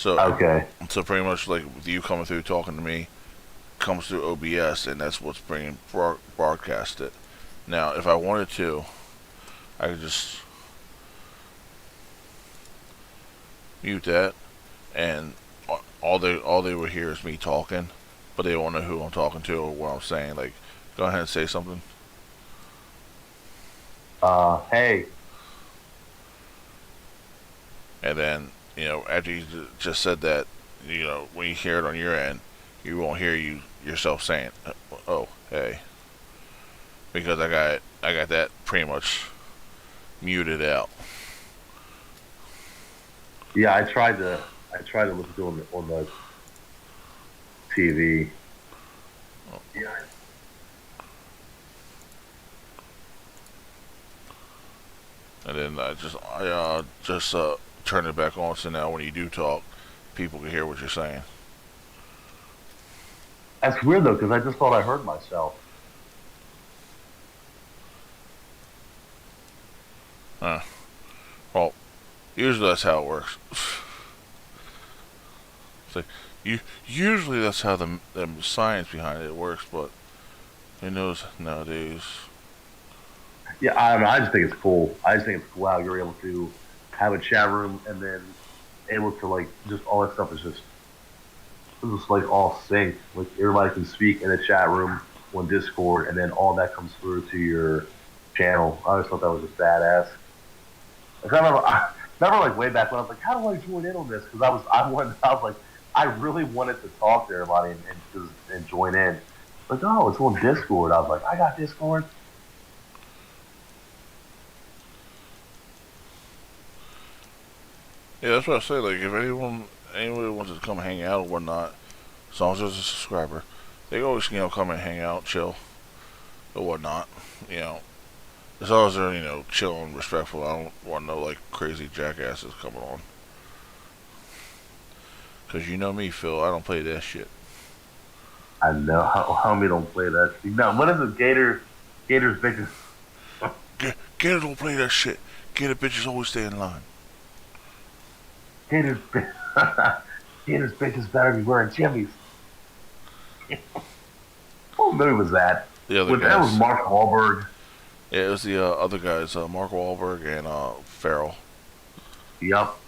[SPEAKER 6] Okay.
[SPEAKER 2] So pretty much like with you coming through talking to me comes through OBS, and that's what's bringing broadcast it. Now, if I wanted to, I could just mute that, and all they would hear is me talking, but they won't know who I'm talking to or what I'm saying. Like, go ahead and say something.
[SPEAKER 6] Hey.
[SPEAKER 2] And then, after you just said that, when you hear it on your end, you won't hear yourself saying, "Oh, hey," because I got that pretty much muted out.
[SPEAKER 6] Yeah, I tried to listen to it on the TV. Yeah.
[SPEAKER 2] And then I just turn it back on so now when you do talk, people can hear what you're saying.
[SPEAKER 6] That's weird though, because I just thought I heard myself.
[SPEAKER 2] Huh. Well, usually that's how it works. It's like, usually that's how the science behind it works, but who knows nowadays.
[SPEAKER 6] Yeah, I don't know. I just think it's cool. I just think it's cool how you're able to have a chat room and then able to like just all that stuff is just it's just like all synced. Like everybody can speak in the chat room on Discord, and then all that comes through to your channel. I always thought that was just badass. Like, I remember like way back when I was like, how do I join in on this? Because I was like, I really wanted to talk to everybody and join in. Like, oh, it's on Discord. I was like, I got Discord.
[SPEAKER 2] Yeah, that's what I say. Like, if anybody wants to come hang out or whatnot, as long as there's a subscriber, they always, come and hang out, chill, or whatnot. You know, as long as they're, chill and respectful. I don't want no, like, crazy jackasses coming on. Because you know me, Phil, I don't play that shit.
[SPEAKER 6] I know. Homie don't play that. No, what is it? Gator's bitches.
[SPEAKER 2] Gator don't play that shit. Gator bitches always stay in line.
[SPEAKER 6] Gator's bitches better be wearing jimmies. What movie was that?
[SPEAKER 2] The other
[SPEAKER 6] That was
[SPEAKER 2] guys.
[SPEAKER 6] Mark Wahlberg.
[SPEAKER 2] Yeah, it was the other guys, Mark Wahlberg and Farrell.
[SPEAKER 6] Yup.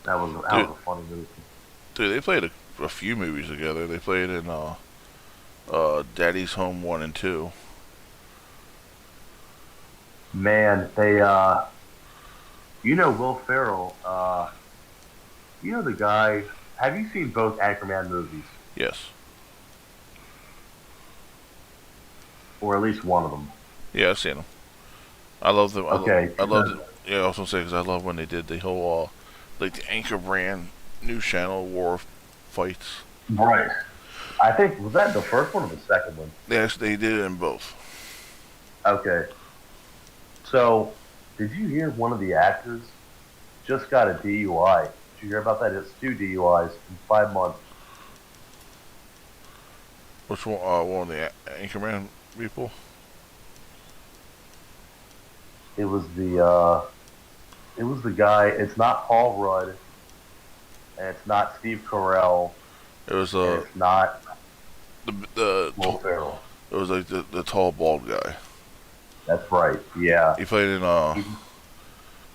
[SPEAKER 6] That was a funny movie.
[SPEAKER 2] Dude, they played a few movies together. They played in Daddy's Home 1 and 2.
[SPEAKER 6] Man, they Will Ferrell, the guy. Have you seen both Anchorman movies?
[SPEAKER 2] Yes.
[SPEAKER 6] Or at least one of them?
[SPEAKER 2] Yeah, I've seen them. I love them.
[SPEAKER 6] Okay.
[SPEAKER 2] I love it. Yeah, I was gonna say because I love when they did the whole like the Anchor brand news channel war fights.
[SPEAKER 6] Right. I think was that the first one or the second one?
[SPEAKER 2] Yes, they did it in both.
[SPEAKER 6] Okay. So, did you hear one of the actors just got a DUI? Did you hear about that? It's 2 DUIs in 5 months.
[SPEAKER 2] Which one? One of the Anchorman people.
[SPEAKER 6] It was the guy. It's not Paul Rudd, and it's not Steve Carell,
[SPEAKER 2] It was
[SPEAKER 6] and it's not
[SPEAKER 2] the
[SPEAKER 6] Will Ferrell.
[SPEAKER 2] it was like the tall bald guy.
[SPEAKER 6] That's right. Yeah.
[SPEAKER 2] He played in what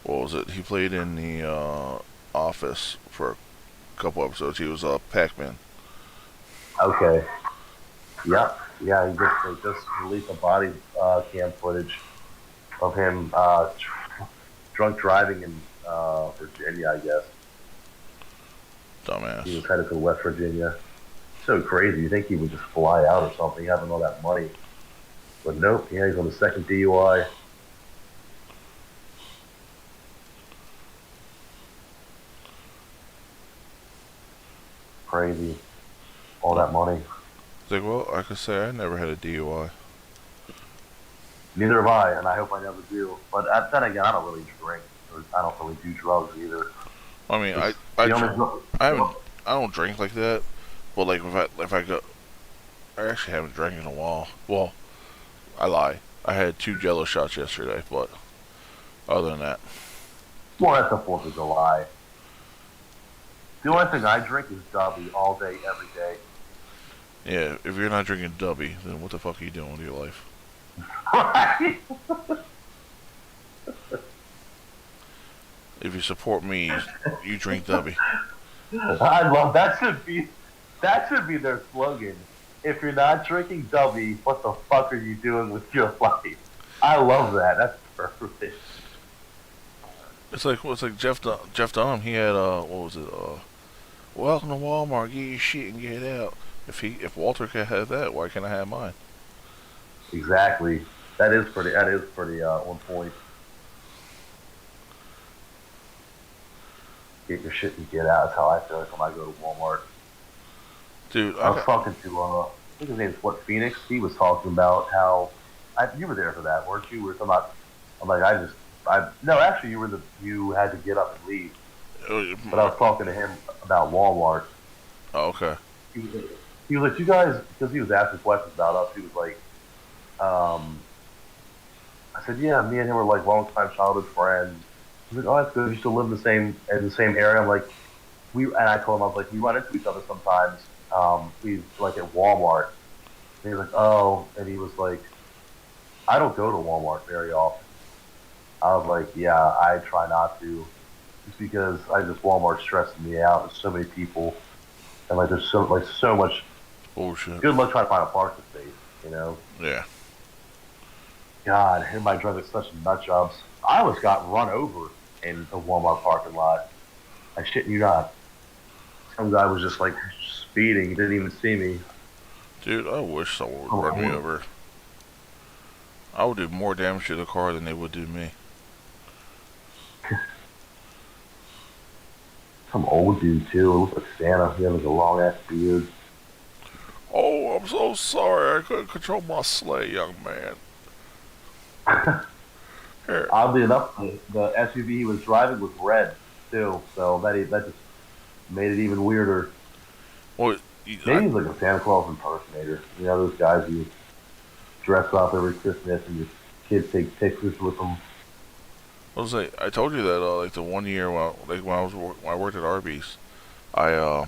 [SPEAKER 2] was it? He played in the Office for a couple episodes. He was Pac-Man.
[SPEAKER 6] Okay. Yep. Yeah. They just released a body cam footage of him drunk driving in Virginia, I guess.
[SPEAKER 2] Dumbass.
[SPEAKER 6] He was headed to West Virginia. So crazy. You think he would just fly out or something, having all that money. But nope. Yeah, he's on the second DUI. Crazy. All that money.
[SPEAKER 2] It's like, well, I could say I never had a DUI.
[SPEAKER 6] Neither have I, and I hope I never do. But then again, I don't really drink, or I don't really do drugs either.
[SPEAKER 2] I mean,
[SPEAKER 6] It's
[SPEAKER 2] I
[SPEAKER 6] the only
[SPEAKER 2] drink,
[SPEAKER 6] dr-
[SPEAKER 2] I don't drink like that, but like if I go, I actually haven't drank in a while. Well, I lie. I had 2 Jello shots yesterday, but other than that,
[SPEAKER 6] Well, that's the 4th of July. The only thing I drink is Dubby all day, every day.
[SPEAKER 2] yeah. If you're not drinking Dubby, then what the fuck are you doing with your life?
[SPEAKER 6] Right?
[SPEAKER 2] If you support me, you drink Dubby.
[SPEAKER 6] I love that. Should be their slogan. If you're not drinking Dubby, what the fuck are you doing with your life? I love that. That's perfect.
[SPEAKER 2] It's like Jeff Dunham. He had what was it? Welcome to Walmart. Get your shit and get out. If Walter can have that, why can't I have mine?
[SPEAKER 6] Exactly. That is pretty on point. Get your shit and get out. That's how I feel like when I go to Walmart.
[SPEAKER 2] Dude,
[SPEAKER 6] I was talking to I think his name's Phoenix. He was talking about how you were there for that, weren't you? We were talking about. I'm like, no, actually, you had to get up and leave. But I was talking to him about Walmart.
[SPEAKER 2] Oh, okay.
[SPEAKER 6] He was like, you guys, because he was asking questions about us. He was like, I said, yeah, me and him were like longtime childhood friends. He's like, oh, that's good. We still live in the same area. I'm like, and I told him, I was like, we run into each other sometimes. We like at Walmart. And he was like, oh, and he was like, I don't go to Walmart very often. I was like, yeah, I try not to. just because Walmart's stressing me out. There's so many people, and there's so much.
[SPEAKER 2] Bullshit.
[SPEAKER 6] Good luck trying to find a parking space. You know.
[SPEAKER 2] Yeah.
[SPEAKER 6] God, everybody drives such nut jobs. I almost got run over in a Walmart parking lot. I shit you not. Some guy was just speeding. He didn't even see me.
[SPEAKER 2] Dude, I wish someone would run me over. I would do more damage to the car than they would do me.
[SPEAKER 6] Some old dude too. It looked like Santa. He had a long ass beard.
[SPEAKER 2] Oh, I'm so sorry. I couldn't control my sleigh, young man. Here.
[SPEAKER 6] Oddly enough, the SUV he was driving was red too, so that just made it even weirder.
[SPEAKER 2] Well,
[SPEAKER 6] Maybe he's like a Santa Claus impersonator. You know those guys who dress up every Christmas and your kids take pictures with them.
[SPEAKER 2] I told you that the one year when I worked at Arby's, I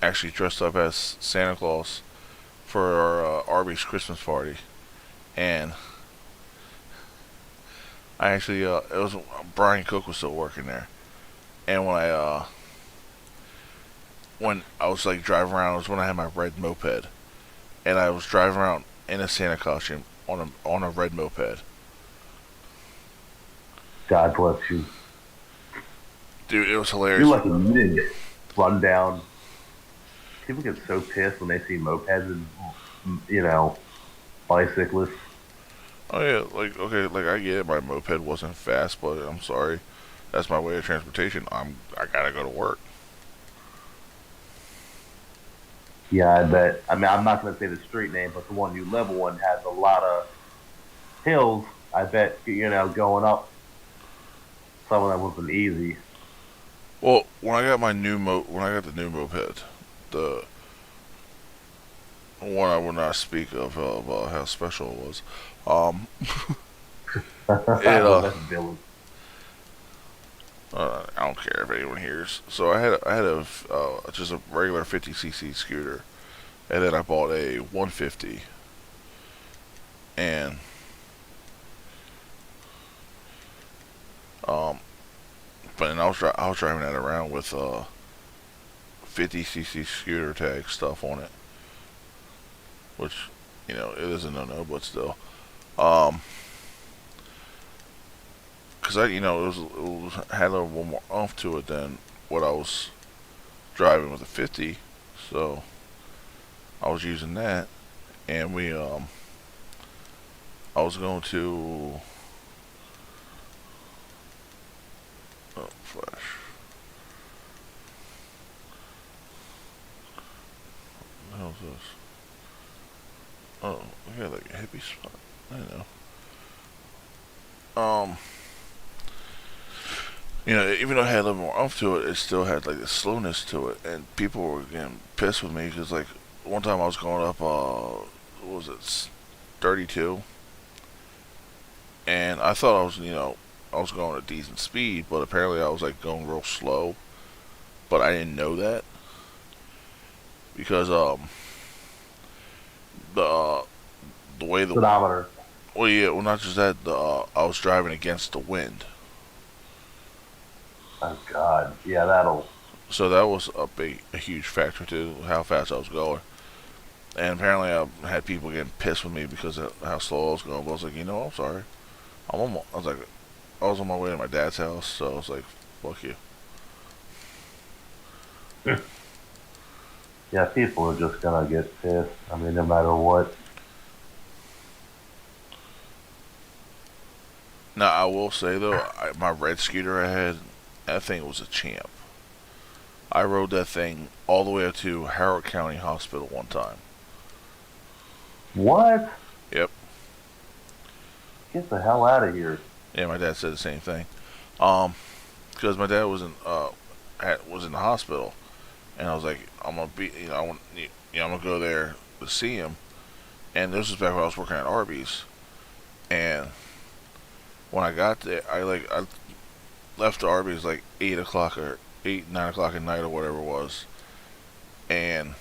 [SPEAKER 2] actually dressed up as Santa Claus for our Arby's Christmas party, and I actually it was Brian Cook was still working there, and when I was driving around, it was when I had my red moped, and I was driving around in a Santa costume on a red moped.
[SPEAKER 6] God bless you.
[SPEAKER 2] Dude, it was hilarious.
[SPEAKER 6] You're lucky you didn't get run down. People get so pissed when they see mopeds and, bicyclists.
[SPEAKER 2] Oh yeah, I get it, my moped wasn't fast, but I'm sorry. That's my way of transportation. I gotta go to work.
[SPEAKER 6] Yeah, I bet. I mean, I'm not going to say the street name, but the one you level one has a lot of hills. I bet, going up some of them wasn't easy.
[SPEAKER 2] Well, when I got the new moped, the one I will not speak of how special it was.
[SPEAKER 6] That's villain.
[SPEAKER 2] I don't care if anyone hears. So I had just a regular 50cc scooter, and then I bought a 150, and but then I was driving that around with 50cc scooter tag stuff on it, which it is a no-no, but still, because it had a little more oomph to it than what I was driving with a 50, so I was using that, and I was going to flash. What the hell is this? Oh, we got a hippie spot. I know. Even though it had a little more oomph to it, it still had the slowness to it, and people were getting pissed with me because one time I was going up, what was it, 32, and I thought I was going at a decent speed, but apparently I was going real slow, but I didn't know that because the way the
[SPEAKER 6] speedometer.
[SPEAKER 2] Well, yeah, well, not just that. I was driving against the wind.
[SPEAKER 6] Oh God, yeah, that'll.
[SPEAKER 2] So that was a huge factor to how fast I was going. And apparently, I had people getting pissed with me because of how slow I was going. But I was like, I'm sorry. I was on my way to my dad's house, so I was like, fuck you.
[SPEAKER 6] Yeah, people are just gonna get pissed. I mean, no matter what.
[SPEAKER 2] Now, I will say though, my red scooter I had, that thing was a champ. I rode that thing all the way up to Howard County Hospital one time.
[SPEAKER 6] What?
[SPEAKER 2] Yep.
[SPEAKER 6] Get the hell out of here.
[SPEAKER 2] Yeah, my dad said the same thing. Because my dad was in the hospital, and I was like, I'm gonna go there to see him. And this was back when I was working at Arby's, and when I got there, I left the Arby's 8 o'clock or 9 o'clock at night or whatever it was, and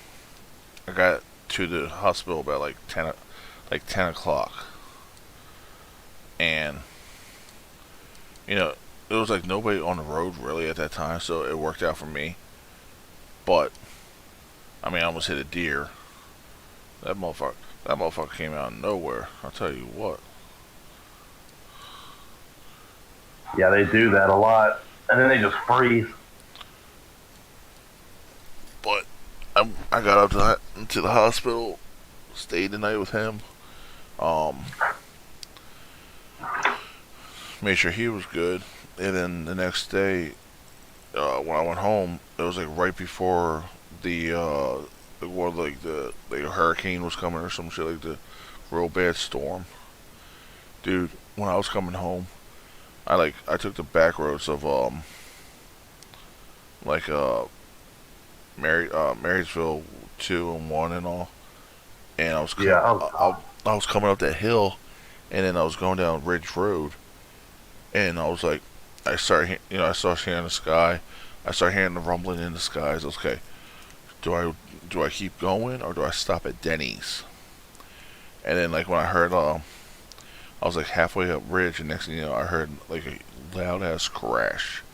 [SPEAKER 2] I got to the hospital about 10 o'clock, and it was like nobody on the road really at that time, so it worked out for me. But I mean, I almost hit a deer. That motherfucker came out of nowhere. I'll tell you what.
[SPEAKER 6] Yeah, they do that a lot, and then they just freeze.
[SPEAKER 2] But I got up to the hospital, stayed the night with him. Um, Made sure he was good, and then the next day, when I went home, it was like right before the hurricane was coming or some shit, like the real bad storm. Dude, when I was coming home, I took the back roads of like Marysville 2 and 1 and all, and I was coming up that hill, and then I was going down Ridge Road, and I was like, I started hearing the sky. I started hearing the rumbling in the skies. Okay, do I keep going or do I stop at Denny's? And then like when I heard I was like halfway up Ridge, and next thing you know, I heard like a loud ass crash.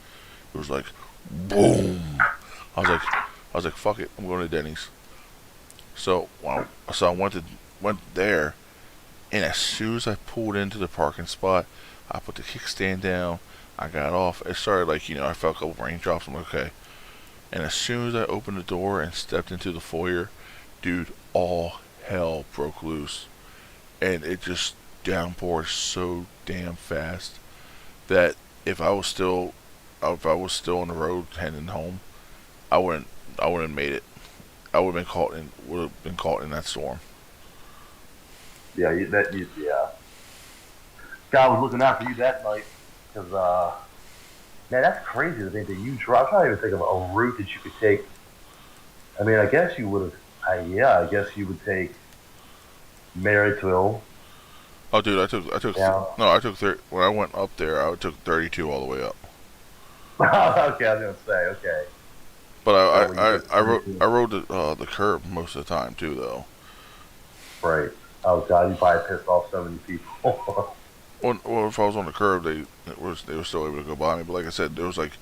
[SPEAKER 2] It was like boom. I was like fuck it, I'm going to Denny's. So I went there, and as soon as I pulled into the parking spot, I put the kickstand down. I got off. It started like, I felt a couple raindrops. I'm like, okay. And as soon as I opened the door and stepped into the foyer, dude, all hell broke loose. And it just downpoured so damn fast that if I was still on the road heading home, I wouldn't have made it. I would have been caught in that storm.
[SPEAKER 6] Yeah, yeah. God was looking out for you that night, because man, that's crazy to think that you drive. I'm trying to even think of a route that you could take. I mean, I guess you would have. I guess you would take Marysville.
[SPEAKER 2] Oh, dude, I took no, I took when I went up there, I took 32 all the way up.
[SPEAKER 6] Okay, I was gonna say okay.
[SPEAKER 2] But I rode the curb most of the time too, though.
[SPEAKER 6] Right. Oh God, you probably pissed off so many people.
[SPEAKER 2] Well, if I was on the curb, they were still able to go by me. But like I said, there was like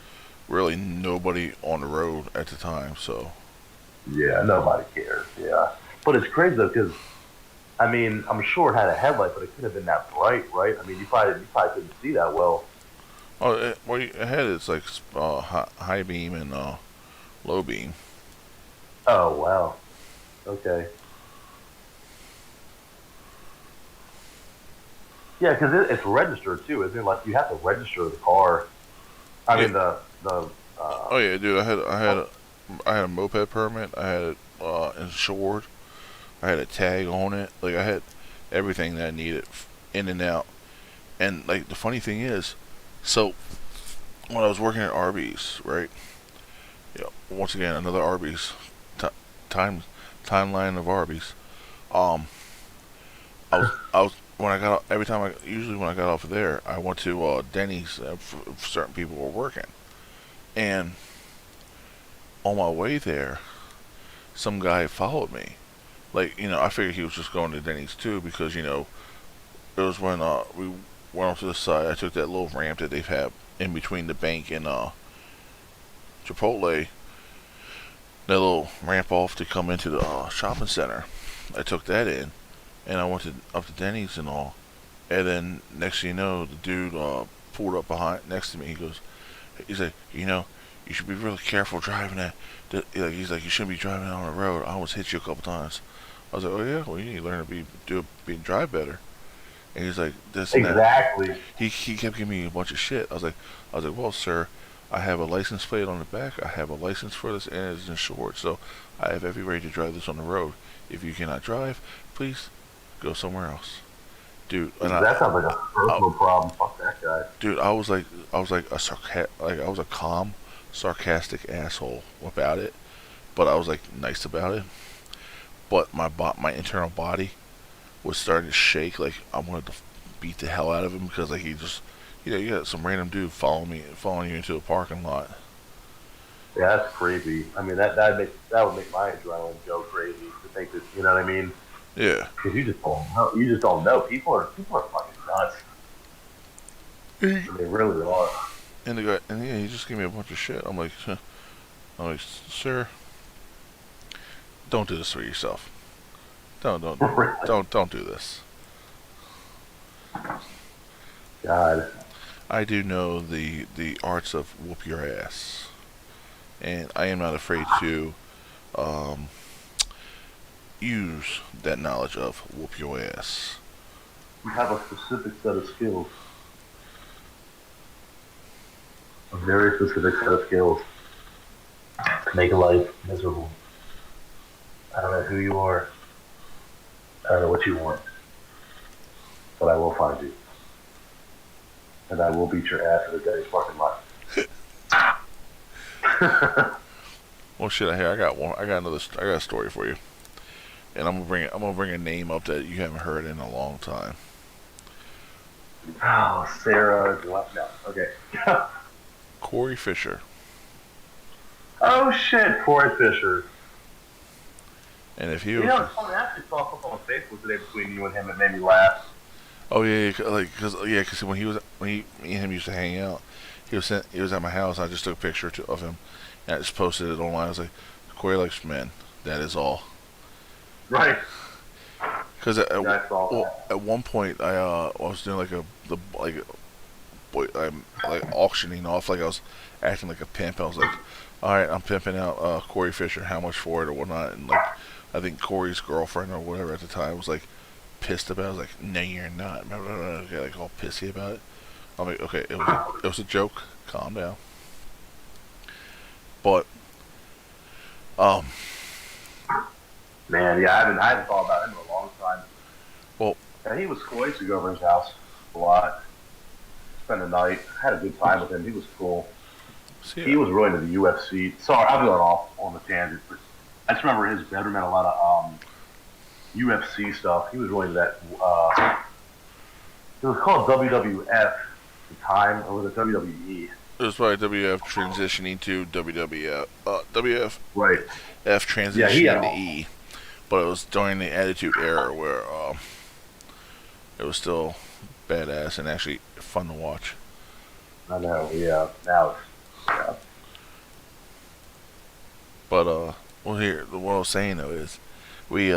[SPEAKER 2] really nobody on the road at the time. So
[SPEAKER 6] yeah, nobody cares. Yeah, but it's crazy though, because I mean, I'm sure it had a headlight, but it couldn't have been that bright, right? I mean, you probably couldn't see that well.
[SPEAKER 2] oh, ahead it's like high beam and low beam.
[SPEAKER 6] Oh wow. Okay. Yeah, because it's registered too, isn't it? Like you have to register the car. I mean the.
[SPEAKER 2] Oh yeah, dude. I had a moped permit. I had it insured. I had a tag on it. Like I had everything that I needed in and out. And like the funny thing is, so when I was working at Arby's, right? Once again another Arby's timeline of Arby's. I was when I got usually when I got off of there, I went to Denny's. For certain people were working, and on my way there, some guy followed me. Like I figured he was just going to Denny's too, because it was when we went off to the side. I took that little ramp that they've had in between the bank and Chipotle. That little ramp off to come into the shopping center. I took that in, and I went up to Denny's and all. And then next thing you know, the dude pulled up behind next to me. He's like, you should be really careful driving that. He's like, you shouldn't be driving on the road. I almost hit you a couple times. I was like, oh yeah, well you need to learn to drive better. And he's like, this and
[SPEAKER 6] exactly.
[SPEAKER 2] That. He kept giving me a bunch of shit. I was like, well, sir, I have a license plate on the back. I have a license for this, and it's insured. So I have every right to drive this on the road. If you cannot drive, please go somewhere else, dude. And
[SPEAKER 6] that sounds like a personal problem. Fuck that guy,
[SPEAKER 2] dude. I was like I was a calm, sarcastic asshole about it, but I was like nice about it. But my internal body was starting to shake. Like I wanted to beat the hell out of him, because like he just, you got some random dude following you into a parking lot.
[SPEAKER 6] Yeah, that's creepy. I mean, that would make my adrenaline go crazy to think that, you know what I mean?
[SPEAKER 2] Yeah.
[SPEAKER 6] Because you just don't know. You just don't know. People are fucking nuts. They really are.
[SPEAKER 2] And the guy, and yeah, he just gave me a bunch of shit. I'm like, huh. I'm like, sir, don't do this for yourself. Don't do this.
[SPEAKER 6] God.
[SPEAKER 2] I do know the arts of whoop your ass, and I am not afraid to um, use that knowledge of whoop your ass.
[SPEAKER 6] You have a specific set of skills. A very specific set of skills to make life miserable. I don't know who you are. I don't know what you want. But I will find you. And I will beat your ass in a day's fucking life.
[SPEAKER 2] Well, shit, I got one. I got a story for you, and I'm gonna bring a name up that you haven't heard in a long time.
[SPEAKER 6] Oh, Sarah. No, okay.
[SPEAKER 2] Corey Fisher.
[SPEAKER 6] Oh shit, Corey Fisher.
[SPEAKER 2] And if he
[SPEAKER 6] You
[SPEAKER 2] was,
[SPEAKER 6] know, it's funny. I actually saw something on Facebook today between you and him that made me laugh.
[SPEAKER 2] oh yeah, cause when me and him used to hang out, he was at my house. I just took a picture of him, and I just posted it online. I was like, Corey likes men. That is all.
[SPEAKER 6] Right.
[SPEAKER 2] Because
[SPEAKER 6] Yeah, I saw that.
[SPEAKER 2] at one point I was doing I'm like auctioning off, like I was acting like a pimp. I was like, all right, I'm pimping out Corey Fisher. How much for it or whatnot? And like, I think Corey's girlfriend or whatever at the time was like pissed about it. I was like, no, you're not. Okay, like all pissy about it. I'm like, okay, it was a joke. Calm down. But
[SPEAKER 6] Man, yeah, I haven't thought about him in a long time.
[SPEAKER 2] well,
[SPEAKER 6] And he was cool. I used to go over his house a lot. Spend the night. Had a good time with him. He was cool.
[SPEAKER 2] see,
[SPEAKER 6] He was really into the UFC. Sorry, I'm going off on the tangent, but I just remember his bedroom had a lot of UFC stuff. He was really into that. It was called WWF at the time, or was it WWE?
[SPEAKER 2] it was probably WF transitioning to WWF. WF
[SPEAKER 6] Right.
[SPEAKER 2] F
[SPEAKER 6] Yeah, he had
[SPEAKER 2] transitioning to
[SPEAKER 6] all.
[SPEAKER 2] E. But it was during the Attitude Era where it was still badass and actually fun to watch.
[SPEAKER 6] I know. Yeah. Now, yeah.
[SPEAKER 2] But well, here what I was saying though is we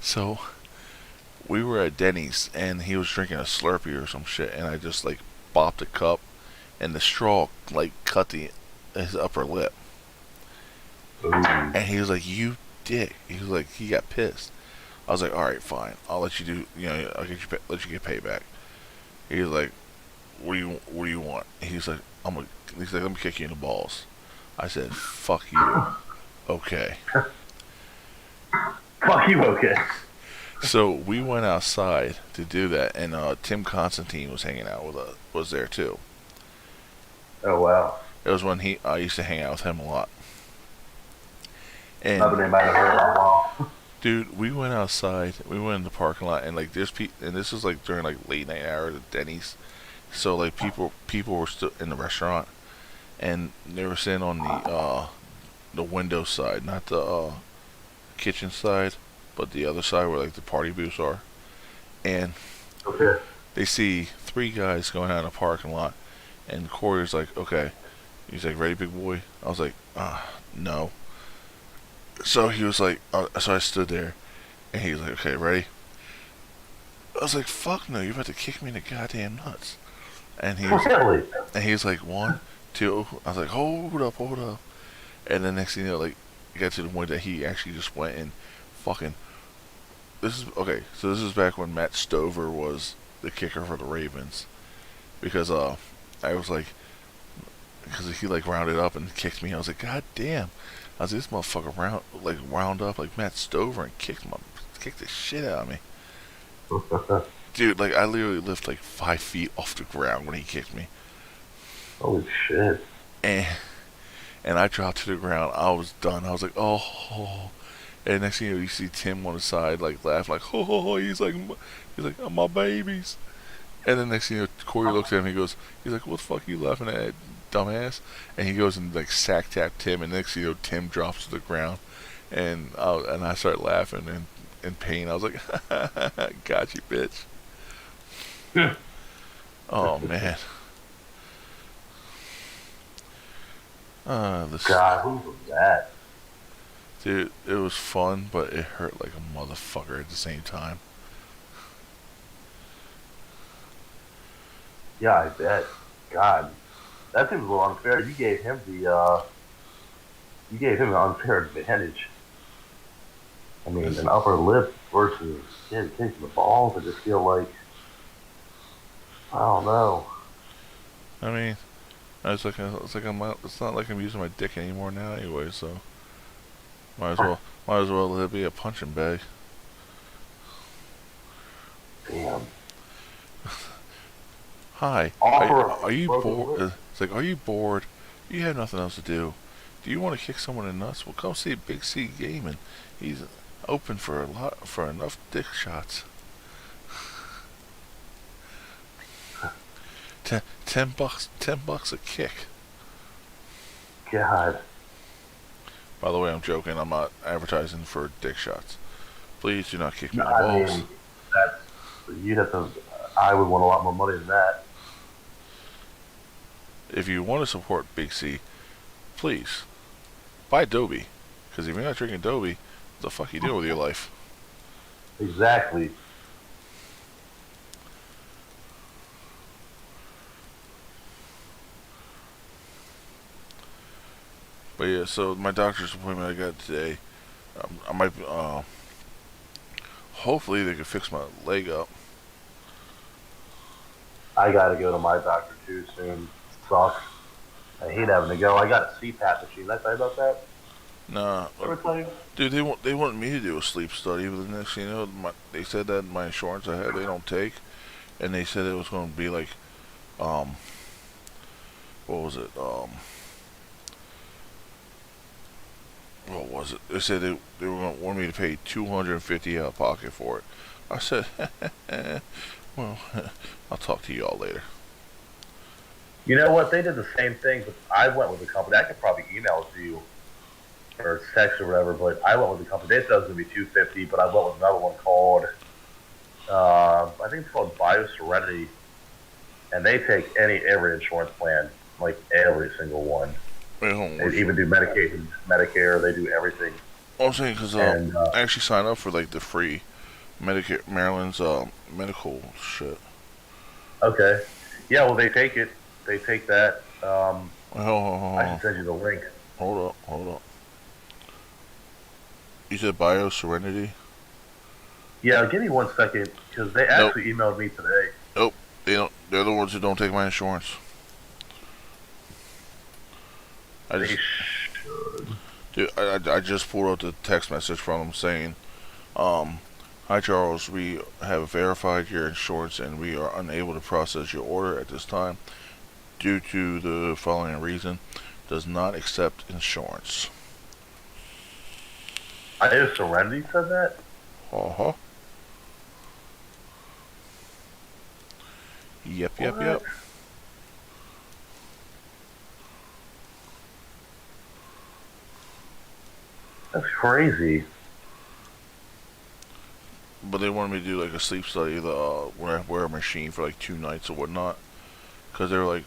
[SPEAKER 2] so we were at Denny's and he was drinking a Slurpee or some shit, and I just like bopped a cup, and the straw like cut his upper lip,
[SPEAKER 6] Ooh.
[SPEAKER 2] and he was like, "You dick!" He was like, he got pissed. I was like, "All right, fine. I'll let you do. I'll let you get payback." He was like, What do you want?" He's like, He's like, "Let me kick you in the balls." I said, "Fuck you." Okay.
[SPEAKER 6] Fuck you, okay.
[SPEAKER 2] So we went outside to do that, and Tim Constantine was hanging out with us. Was there too.
[SPEAKER 6] Oh, wow.
[SPEAKER 2] It was when I used to hang out with him a lot.
[SPEAKER 6] Another
[SPEAKER 2] And
[SPEAKER 6] name I haven't heard in a while.
[SPEAKER 2] dude, we went outside. We went in the parking lot, and like and this was like during like late night hours at Denny's. So like people were still in the restaurant, and they were sitting on the window side, not the kitchen side, but the other side where like the party booths are. And
[SPEAKER 6] Okay.
[SPEAKER 2] they see three guys going out in the parking lot, and Corey's like, "Okay." He's like, "Ready, big boy?" I was like, no." So he was like, so I stood there, and he was like, "Okay, ready?" I was like, "Fuck no, you're about to kick me in the goddamn nuts." And he was,
[SPEAKER 6] Really?
[SPEAKER 2] and he was like, "1, 2." I was like, hold up. And then next thing you know, like, it got to the point that he actually just went and fucking. This is okay. So this is back when Matt Stover was the kicker for the Ravens, because I was like, because he like rounded up and kicked me. I was like, God damn! I was like, this motherfucker round up like Matt Stover and kicked the shit out of me, dude. Like I literally lifted like 5 feet off the ground when he kicked me,
[SPEAKER 6] Holy shit.
[SPEAKER 2] and I dropped to the ground. I was done. I was like, oh. And next thing you know, you see Tim on the side, like laugh, like ho ho ho. He's like, my babies. And then next thing you know, Corey looks at him. He's like, what the fuck are you laughing at, dumbass? And he goes and like sack tap Tim. And next thing you know, Tim drops to the ground, and I start laughing and in pain. I was like, got you, bitch. Oh man. This
[SPEAKER 6] God, who was that?
[SPEAKER 2] dude, it was fun, but it hurt like a motherfucker at the same time.
[SPEAKER 6] Yeah, I bet. God, that seems a little unfair. You gave him an unfair advantage. I mean, an upper lip versus taking the balls. I just feel like, I don't know.
[SPEAKER 2] I mean, it's not like I'm using my dick anymore now anyway, so might as well let it be a punching bag.
[SPEAKER 6] Damn.
[SPEAKER 2] Hi, are you bored? It's like, are you bored? You have nothing else to do. Do you want to kick someone in the nuts? Well, come see Big C Gaming. He's open for enough dick shots. $10 a kick.
[SPEAKER 6] God.
[SPEAKER 2] By the way, I'm joking. I'm not advertising for dick shots. Please do not kick me in the
[SPEAKER 6] I
[SPEAKER 2] balls.
[SPEAKER 6] mean, you'd have to. I would want a lot more money than that.
[SPEAKER 2] If you want to support Big C, please buy Adobe. Because if you're not drinking Adobe, what the fuck you doing with your life?
[SPEAKER 6] Exactly.
[SPEAKER 2] But yeah, so my doctor's appointment I got today, I might, hopefully they can fix my leg up.
[SPEAKER 6] I gotta go to my doctor too soon. Sucks. I hate having to go. I got a CPAP machine. Did I tell you about that?
[SPEAKER 2] Nah,
[SPEAKER 6] Ever tell you?
[SPEAKER 2] dude, they wanted me to do a sleep study, but the next thing you know, they said that my insurance I had they don't take, and they said it was going to be like, what was it, what was it? They said they were going to want me to pay $250 out of pocket for it. I said, well, I'll talk to y'all later.
[SPEAKER 6] You know what? They did the same thing, but I went with the company. I could probably email it to you or text or whatever, but I went with the company. They said it was going to be $250, but I went with another one called, I think it's called BioSerenity, and they take every insurance plan, like every single one.
[SPEAKER 2] Wait, hold on,
[SPEAKER 6] They even do Medicaid, Medicare. They do everything.
[SPEAKER 2] I'm saying because I actually signed up for like the free Medicare, Maryland's medical shit.
[SPEAKER 6] Okay. Yeah, well, they take it. They take that.
[SPEAKER 2] Hold
[SPEAKER 6] I
[SPEAKER 2] on.
[SPEAKER 6] should send you the link.
[SPEAKER 2] Hold up. You said BioSerenity?
[SPEAKER 6] Yeah, give me 1 second, because they actually emailed me today.
[SPEAKER 2] Nope. They don't. They're the ones who don't take my insurance.
[SPEAKER 6] They should.
[SPEAKER 2] Dude, I just pulled out the text message from them saying, "Hi Charles, we have verified your insurance and we are unable to process your order at this time due to the following reason: does not accept insurance."
[SPEAKER 6] I know Serenity said that.
[SPEAKER 2] Uh-huh. Yep.
[SPEAKER 6] What? That's crazy.
[SPEAKER 2] But they wanted me to do like a sleep study, where I wear a machine for like 2 nights or whatnot, because they were like,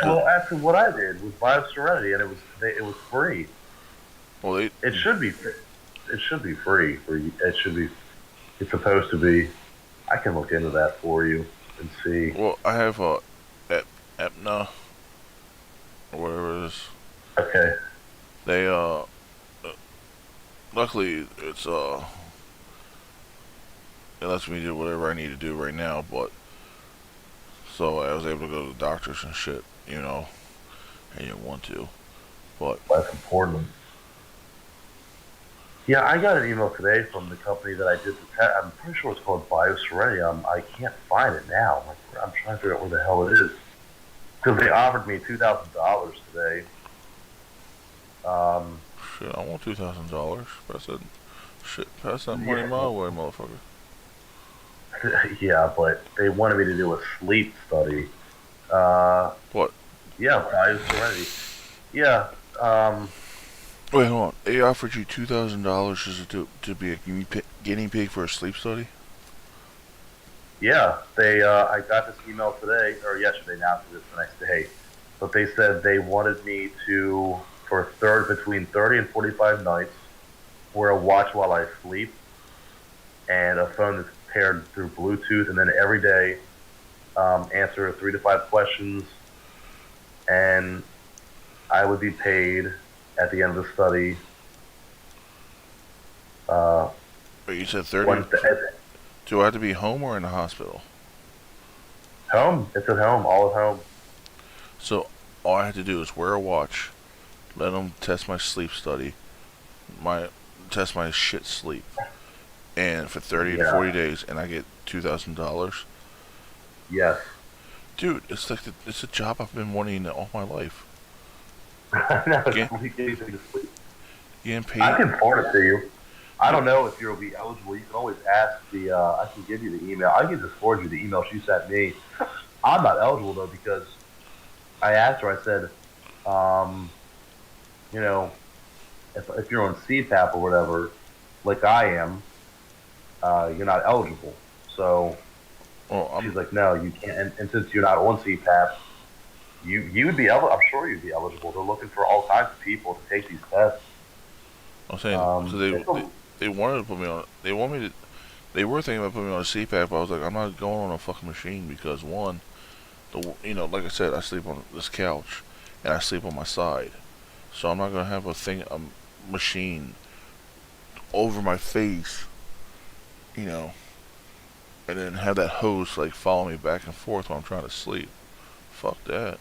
[SPEAKER 6] Well, actually, what I did was buy Serenity, and it was free.
[SPEAKER 2] well,
[SPEAKER 6] It should be. It should be free for you. It should be. It's supposed to be. I can look into that for you and see.
[SPEAKER 2] well, I have Epna or whatever it is.
[SPEAKER 6] Okay.
[SPEAKER 2] They luckily it's it lets me do whatever I need to do right now, but so I was able to go to the doctors and shit, you know. I didn't want to, but
[SPEAKER 6] That's important. Yeah, I got an email today from the company that I did the test. I'm pretty sure it's called BioSerenity. I can't find it now. I'm trying to figure out where the hell it is. Because they offered me $2,000 today.
[SPEAKER 2] shit, I want $2,000. Pass that money my way, motherfucker.
[SPEAKER 6] Yeah, but they wanted me to do a sleep study.
[SPEAKER 2] What?
[SPEAKER 6] Yeah, BioSerenity. Yeah,
[SPEAKER 2] Wait, hold on. They offered you $2,000 just to be a guinea pig for a sleep study?
[SPEAKER 6] yeah. They I got this email today, or yesterday now, because it's the next day. but they said they wanted me to, between 30 and 45 nights, wear a watch while I sleep, and a phone that's paired through Bluetooth, and then every day answer 3 to 5 questions, and I would be paid at the end of the study.
[SPEAKER 2] But you said 30. Do I have to be home or in the hospital?
[SPEAKER 6] Home. It's at home. All at home.
[SPEAKER 2] So all I have to do is wear a watch, let them test my sleep study, test my shit sleep, and for 30 to 40 days, and I get $2,000.
[SPEAKER 6] Yes.
[SPEAKER 2] Dude, it's like it's a job I've been wanting all my life.
[SPEAKER 6] No,
[SPEAKER 2] Get-
[SPEAKER 6] it's easy to sleep.
[SPEAKER 2] Getting paid.
[SPEAKER 6] I can forward it to you. I don't know if you'll be eligible. You can always ask the. I can give you the email. I can just forward you the email she sent me. I'm not eligible though because I asked her. I said, you know, if you're on CPAP or whatever, like I am, you're not eligible. So
[SPEAKER 2] Well,
[SPEAKER 6] she's like, no, you can't. And since you're not on CPAP, you would be eligible. I'm sure you'd be eligible. They're looking for all kinds of people to take these tests.
[SPEAKER 2] I'm saying so they wanted to put me on. They want me to. They were thinking about putting me on a CPAP. But I was like, I'm not going on a fucking machine because one, like I said, I sleep on this couch and I sleep on my side, so I'm not gonna have a machine over my face, and then have that hose like follow me back and forth while I'm trying to sleep. Fuck that.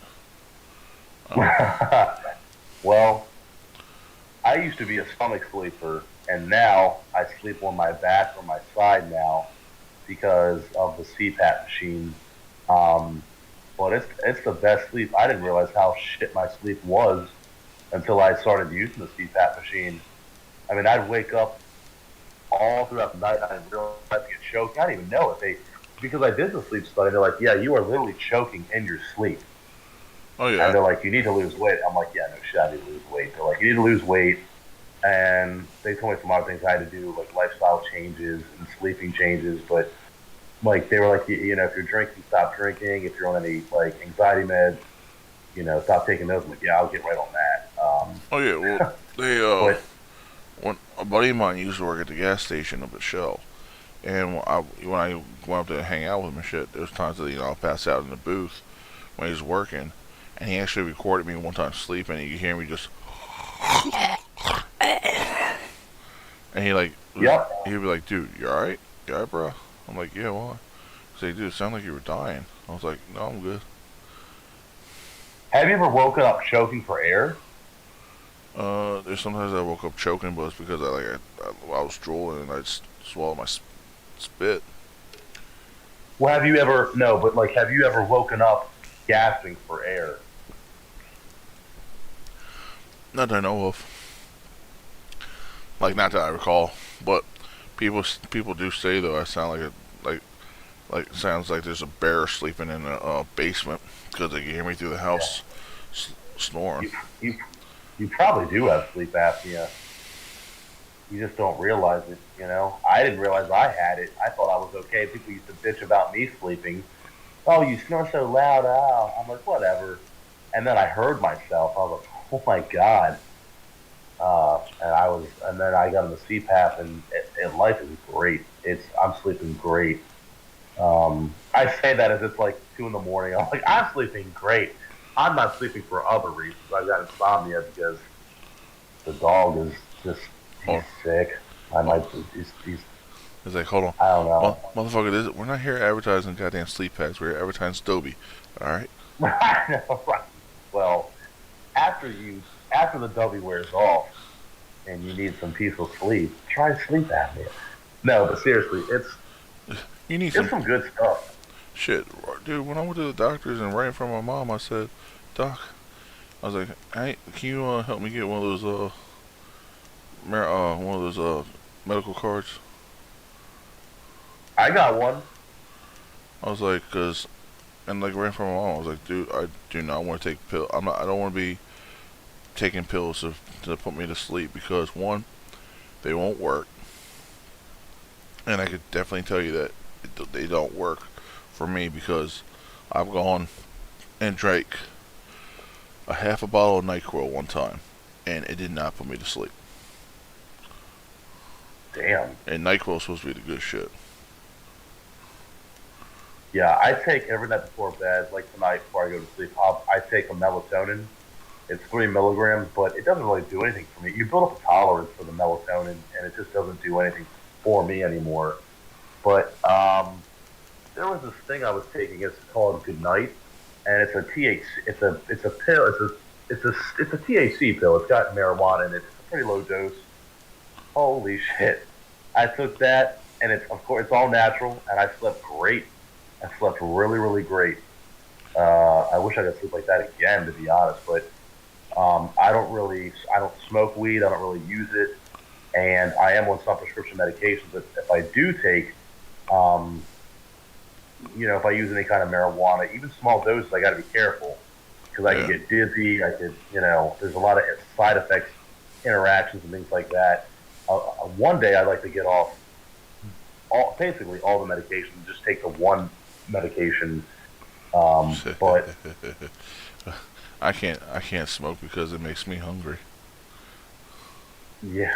[SPEAKER 6] Well, I used to be a stomach sleeper, and now I sleep on my back or my side now because of the CPAP machine. But it's the best sleep. I didn't realize how shit my sleep was until I started using the CPAP machine. I mean, I'd wake up all throughout the night. I didn't realize I'd get choking. I didn't even know it. Because I did the sleep study. They're like, yeah, you are literally choking in your sleep.
[SPEAKER 2] Oh yeah.
[SPEAKER 6] And they're like, you need to lose weight. I'm like, yeah, no shit, I need to lose weight. They're like, you need to lose weight. And they told me some other things I had to do, like lifestyle changes and sleeping changes. But like, they were like, if you're drinking, stop drinking. If you're on any like anxiety meds, stop taking those. I'm like, yeah, I'll get right on that.
[SPEAKER 2] Oh yeah. Well, they when a buddy of mine used to work at the gas station up at Shell, and when I went up to hang out with him and shit, there was times that I'll pass out in the booth when he was working, and he actually recorded me one time sleeping, and you could hear me just, and he'd be like, dude, you alright? You alright, bro? I'm like, yeah, why? He's like, dude, it sounded like you were dying. I was like, no, I'm good.
[SPEAKER 6] Have you ever woken up choking for air?
[SPEAKER 2] There's sometimes I woke up choking, but it's because I was drooling and I'd swallow my spit.
[SPEAKER 6] Well, have you ever woken up gasping for air?
[SPEAKER 2] Not that I know of. Like, not that I recall, but people do say though I sound like sounds like there's a bear sleeping in a basement because they can hear me through the house snoring.
[SPEAKER 6] You probably do have sleep apnea. You just don't realize it, I didn't realize I had it. I thought I was okay. People used to bitch about me sleeping. Oh, you snore so loud. Oh. I'm like, whatever. And then I heard myself. I was like, oh my God. And then I got on the CPAP, and life is great. I'm sleeping great. I say that as it's like 2 a.m. I'm like, I'm sleeping great. I'm not sleeping for other reasons. I've got insomnia because the dog is just sick.
[SPEAKER 2] He's like, hold on.
[SPEAKER 6] I don't know.
[SPEAKER 2] Motherfucker, we're not here advertising goddamn sleep pads. We're advertising Stobie. Alright?
[SPEAKER 6] I know, right. Well, after the W wears off and you need some peaceful sleep, try sleep apnea. No, but seriously, it's some good stuff.
[SPEAKER 2] Shit, dude, when I went to the doctors and right in front of my mom, I said, Doc, I was like, hey, can you help me get one of those medical cards?
[SPEAKER 6] I got one.
[SPEAKER 2] I was like, and like right in front of my mom, I was like, dude, I do not want to take pills. I don't want to be taking pills to put me to sleep because one, they won't work, and I could definitely tell you that they don't work for me because I've gone and drank a half a bottle of NyQuil one time, and it did not put me to sleep.
[SPEAKER 6] Damn.
[SPEAKER 2] And NyQuil is supposed to be the good shit.
[SPEAKER 6] Yeah, I take every night before bed, like tonight before I go to sleep, I take a melatonin. It's 3 milligrams, but it doesn't really do anything for me. You build up a tolerance for the melatonin, and it just doesn't do anything for me anymore. But there was this thing I was taking. It's called Good Night, and it's a THC. It's a pill. It's a THC pill. It's got marijuana in it. It's a pretty low dose. Holy shit! I took that, and of course it's all natural, and I slept great. I slept really, really great. I wish I could sleep like that again, to be honest. But I don't smoke weed. I don't really use it, and I am on some prescription medications. But if I do take, if I use any kind of marijuana, even small doses, I got to be careful because I can get dizzy. I could, there's a lot of side effects, interactions, and things like that. One day I'd like to get off basically all the medication, just take the one medication. But
[SPEAKER 2] I can't smoke because it makes me hungry.
[SPEAKER 6] Yeah,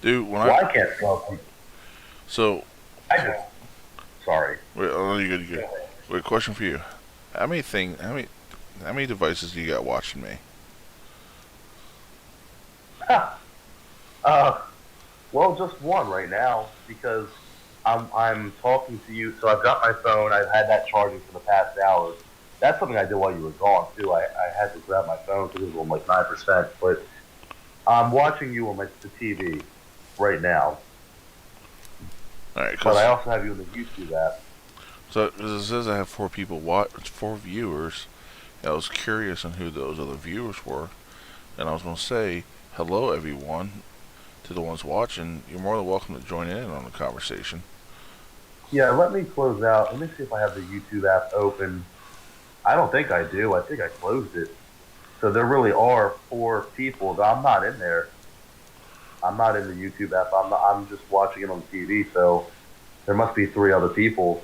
[SPEAKER 2] Dude,
[SPEAKER 6] I can't smoke.
[SPEAKER 2] So
[SPEAKER 6] I just sorry.
[SPEAKER 2] Wait, oh, you good. Wait, question for you. How many devices do you got watching me?
[SPEAKER 6] Well, just one right now because I'm talking to you. So I've got my phone. I've had that charging for the past hour. That's something I did while you were gone too. I had to grab my phone because it was on like 9%. But I'm watching you on the TV right now.
[SPEAKER 2] All right,
[SPEAKER 6] but I also have you on the YouTube app.
[SPEAKER 2] So it says I have 4 viewers. I was curious on who those other viewers were, and I was going to say hello, everyone, to the ones watching. You're more than welcome to join in on the conversation.
[SPEAKER 6] Yeah, let me close out. Let me see if I have the YouTube app open. I don't think I do. I think I closed it. So there really are 4 people. I'm not in there. I'm not in the YouTube app. I'm just watching it on TV. So there must be 3 other people.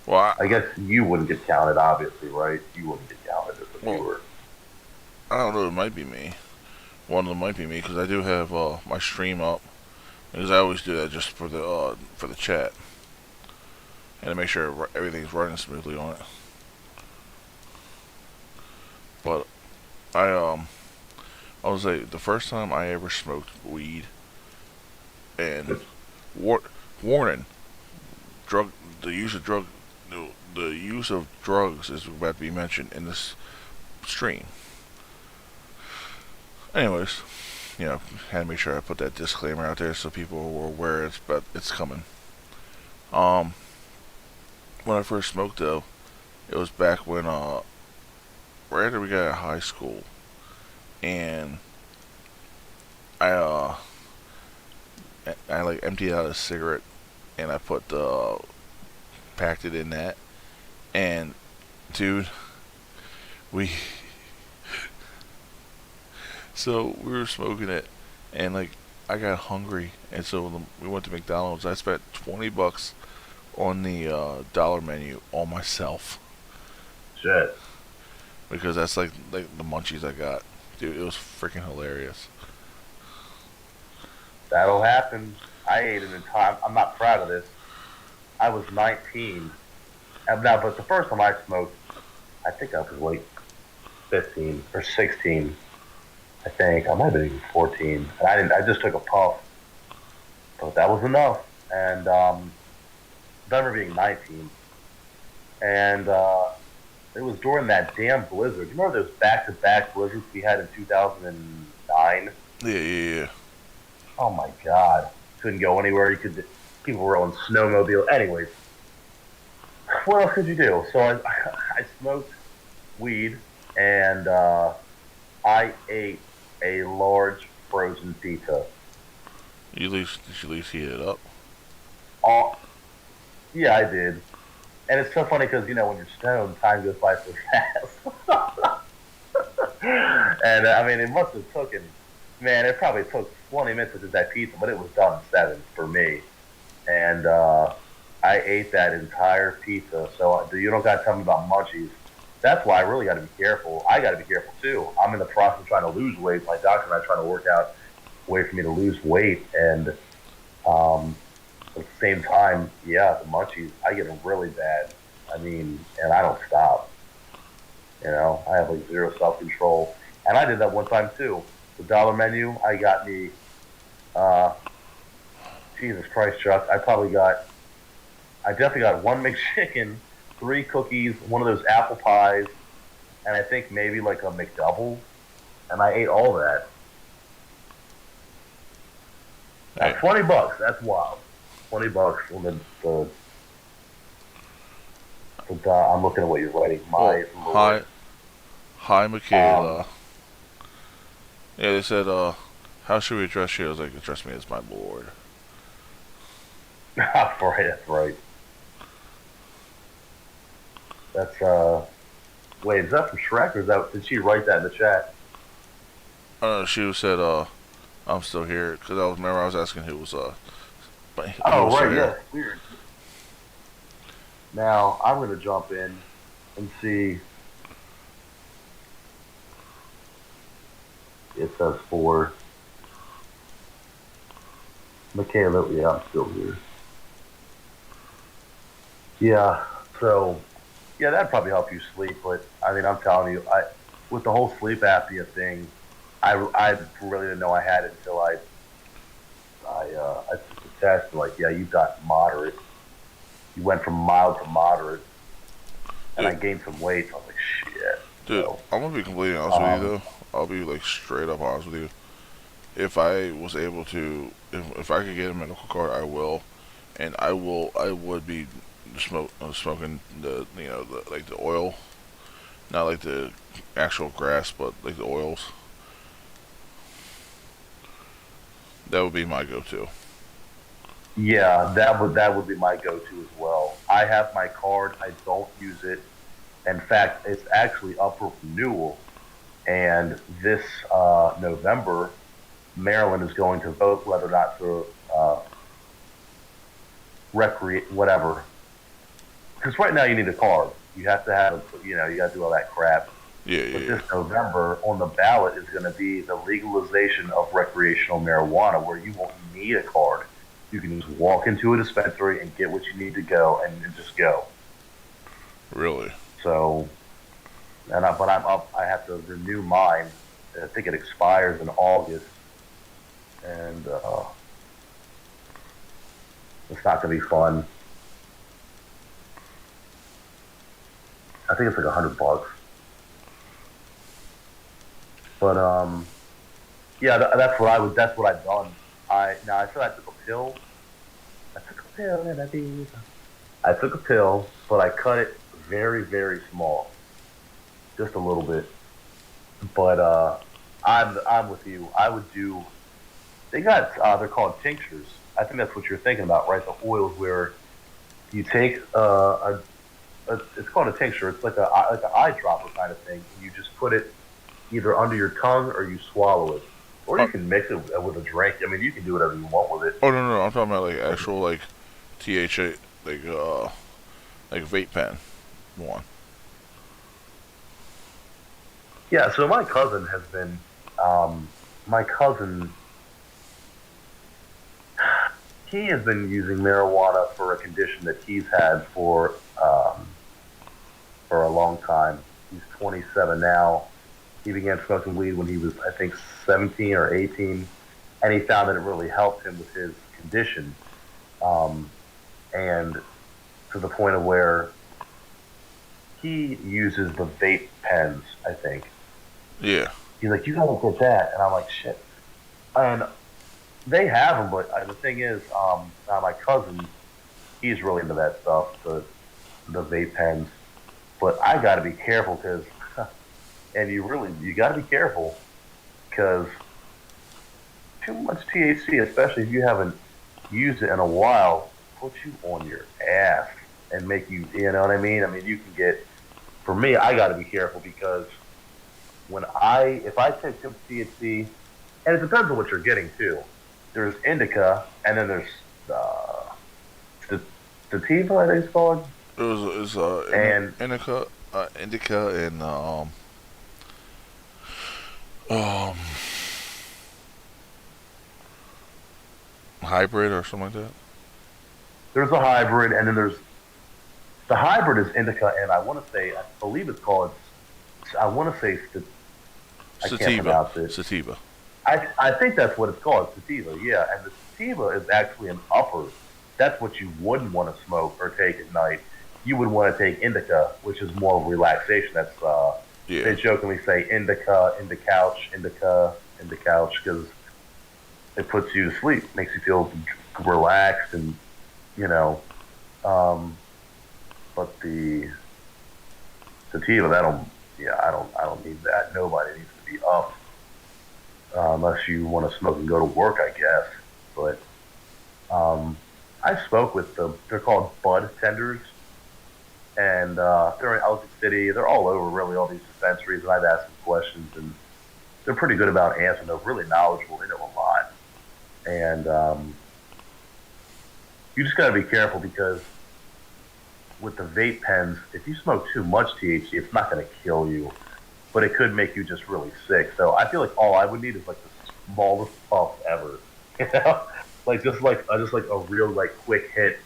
[SPEAKER 2] Well,
[SPEAKER 6] I guess you wouldn't get counted, obviously, right? You wouldn't get counted as a viewer.
[SPEAKER 2] I don't know. It might be me. One of them might be me because I do have my stream up. Because I always do that just for the chat and to make sure everything's running smoothly on it. But I was like, the first time I ever smoked weed, and warning, the use of drugs is about to be mentioned in this stream. Anyways, had to make sure I put that disclaimer out there so people were aware it's coming. When I first smoked though, it was back when right after we got out of high school, and I like emptied out a cigarette, and I packed it in that, and dude, so we were smoking it, and like I got hungry, and so we went to McDonald's. I spent $20 on the dollar menu all myself.
[SPEAKER 6] Shit.
[SPEAKER 2] Because that's like the munchies I got. Dude, it was freaking hilarious.
[SPEAKER 6] That'll happen. I ate it in time. I'm not proud of this. I was 19. Now, but the first time I smoked, I think I was like 15 or 16. I think I might have been even 14. And I just took a puff, but that was enough. And I remember being 19, and it was during that damn blizzard. You remember those back-to-back blizzards we had in 2009?
[SPEAKER 2] Yeah.
[SPEAKER 6] Oh my God! Couldn't go anywhere. People were on snowmobile. Anyways, what else could you do? So I smoked weed, and I ate a large frozen pizza.
[SPEAKER 2] Did you at least heat it up?
[SPEAKER 6] Oh, yeah, I did. And it's so funny because, when you're stoned, time goes by so fast. And, I mean, it must have it probably took 20 minutes to do that pizza, but it was done in 7 for me. And I ate that entire pizza. So you don't got to tell me about munchies. that's why I really got to be careful. I got to be careful too. I'm in the process of trying to lose weight. My doctor and I are trying to work out a way for me to lose weight, and at the same time, yeah, the munchies, I get them really bad. I mean, and I don't stop. You know, I have like zero self-control. And I did that one time too. The dollar menu, I got me, Jesus Christ, Chuck, I definitely got one McChicken, 3 cookies, one of those apple pies, and I think maybe like a McDouble. And I ate all that. At $20, that's wild. $20 when I'm looking at what you're writing.
[SPEAKER 2] Hi, Michaela. Yeah, they said, how should we address you? I was like, address me as my lord.
[SPEAKER 6] That's right. That's, wait, is that from Shrek, or did she write that in the chat?
[SPEAKER 2] She said, I'm still here, because remember I was asking who was,
[SPEAKER 6] oh, right, yeah, weird. Now, I'm going to jump in and see. It says 4. Michaela, yeah, I'm still here. Yeah, so, yeah, that'd probably help you sleep, but, I mean, I'm telling you, with the whole sleep apnea thing, I really didn't know I had it until I took the test, like, yeah, you got moderate. You went from mild to moderate, and I gained some weight. So I was like, shit.
[SPEAKER 2] Dude,
[SPEAKER 6] so,
[SPEAKER 2] I'm gonna be completely honest with you, though. I'll be, like, straight up honest with you. If I was able to, if I could get a medical card, I will. And I would be smoking the oil. Not like the actual grass, but like the oils. That would be my go-to.
[SPEAKER 6] Yeah, that would be my go-to as well. I have my card. I don't use it. In fact, it's actually up for renewal. And this November, Maryland is going to vote whether or not to recreate whatever. Because right now you need a card. You have to have, you got to do all that crap.
[SPEAKER 2] Yeah.
[SPEAKER 6] But this November on the ballot is going to be the legalization of recreational marijuana, where you won't need a card. You can just walk into a dispensary and get what you need to go, and just go.
[SPEAKER 2] Really?
[SPEAKER 6] So, but I'm up. I have to renew mine. I think it expires in August, and it's not going to be fun. I think it's like $100. But yeah, that's what I've done. I said I took a pill. I took a pill, but I cut it very, very small, just a little bit. But I'm with you. I would do. They got they're called tinctures. I think that's what you're thinking about, right? The oils where you take it's called a tincture. It's like an eyedropper kind of thing. You just put it either under your tongue or you swallow it, or you can mix it with a drink. I mean, you can do whatever you want with it.
[SPEAKER 2] Oh no, I'm talking about like actual like THA, like vape pen one.
[SPEAKER 6] Yeah. So my cousin has been he has been using marijuana for a condition that he's had for a long time. He's 27 now. He began smoking weed when he was, I think, 17 or 18, and he found that it really helped him with his condition, and to the point of where he uses the vape pens, I think.
[SPEAKER 2] Yeah.
[SPEAKER 6] He's like, you gotta get that, and I'm like, shit. And they have them, but the thing is, my cousin, he's really into that stuff, the vape pens. But I got to be careful because, and you got to be careful because too much THC, especially if you haven't used it in a while, puts you on your ass and make you, you know what I mean? I mean, you can get, for me, I got to be careful because if I take too much THC, and it depends on what you're getting too. There's indica, and then there's sativa, I think it's called.
[SPEAKER 2] It was
[SPEAKER 6] and
[SPEAKER 2] indica. indica and um hybrid or something like that.
[SPEAKER 6] There's a hybrid, and then there's the hybrid is indica, and I want to say, I believe it's called. I want to say, I can't
[SPEAKER 2] Sativa.
[SPEAKER 6] pronounce it.
[SPEAKER 2] Sativa.
[SPEAKER 6] I think that's what it's called, sativa. Yeah, and the sativa is actually an upper. That's what you wouldn't want to smoke or take at night. You would want to take indica, which is more relaxation. That's
[SPEAKER 2] Yeah.
[SPEAKER 6] they jokingly say indica, couch, because it puts you to sleep, makes you feel relaxed, and you know. But the sativa, I don't need that. Nobody needs to be up unless you want to smoke and go to work, I guess. But I spoke with them. They're called bud tenders, and they're in Ellicott City. They're all over, really, all these dispensaries, and I've asked them questions, and they're pretty good about answering. They're really knowledgeable. They know a lot. And you just got to be careful because with the vape pens, if you smoke too much THC, it's not going to kill you, but it could make you just really sick. So I feel like all I would need is like the smallest puff ever, you know, like just like a real like quick hit,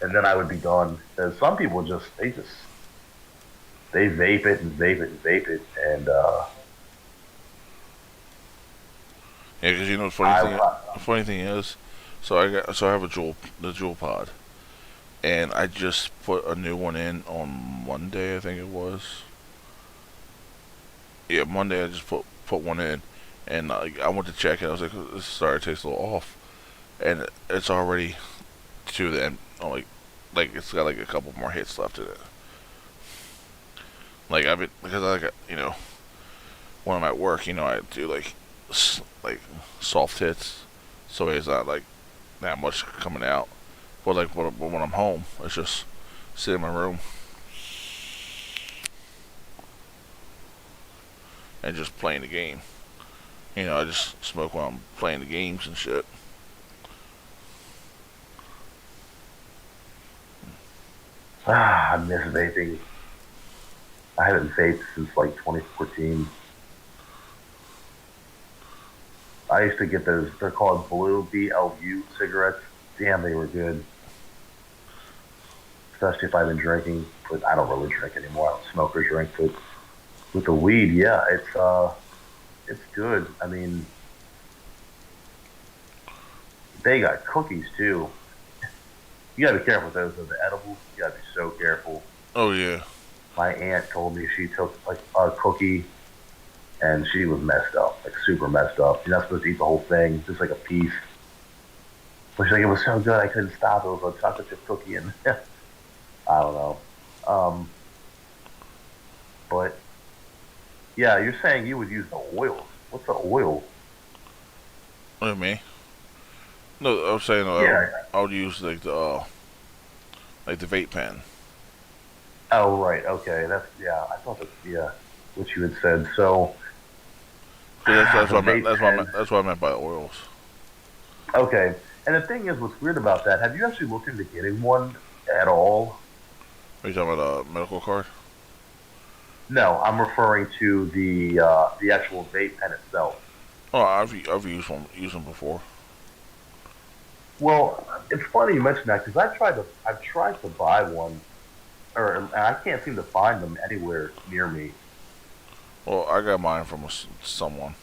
[SPEAKER 6] and then I would be done. Because some people they vape it and vape it and vape it, and
[SPEAKER 2] Yeah, because you know the funny thing is, so I have the Juul pod, and I just put a new one in on Monday, I think it was. Yeah, Monday I just put one in, and I went to check it. I was like, this is starting to taste a little off, and it's already to the end. Like it's got like a couple more hits left in it. Like I've been because when I'm at work, I do like soft hits, so it's not like that much coming out. But like when I'm home, it's just sit in my room and just playing the game. I just smoke while I'm playing the games and shit.
[SPEAKER 6] I miss vaping. I haven't vaped since like 2014. I used to get those. They're called Blue BLU cigarettes. Damn, they were good. Especially if I've been drinking, but I don't really drink anymore. I don't smoke or drink. But with the weed, yeah, it's good. I mean, they got cookies too. You gotta be careful with those. Those are edibles. You gotta be so careful.
[SPEAKER 2] Oh yeah.
[SPEAKER 6] My aunt told me she took like a cookie and she was messed up, like super messed up. You're not supposed to eat the whole thing, just like a piece. But she's like, it was so good, I couldn't stop. It was a chocolate chip cookie, and I don't know. But yeah, you're saying you would use the oils. What's the oil?
[SPEAKER 2] What do you mean? No, I was saying I would use like the vape pen.
[SPEAKER 6] Oh right, okay. I thought what you had said. So
[SPEAKER 2] Yeah, that's what I meant. That's what I meant by oils.
[SPEAKER 6] okay. And the thing is, what's weird about that? Have you actually looked into getting one at all?
[SPEAKER 2] Are you talking about a medical card?
[SPEAKER 6] No, I'm referring to the actual vape pen itself.
[SPEAKER 2] Oh, I've used them before.
[SPEAKER 6] Well, it's funny you mention that because I've tried to buy one, and I can't seem to find them anywhere near me.
[SPEAKER 2] Well, I got mine from someone.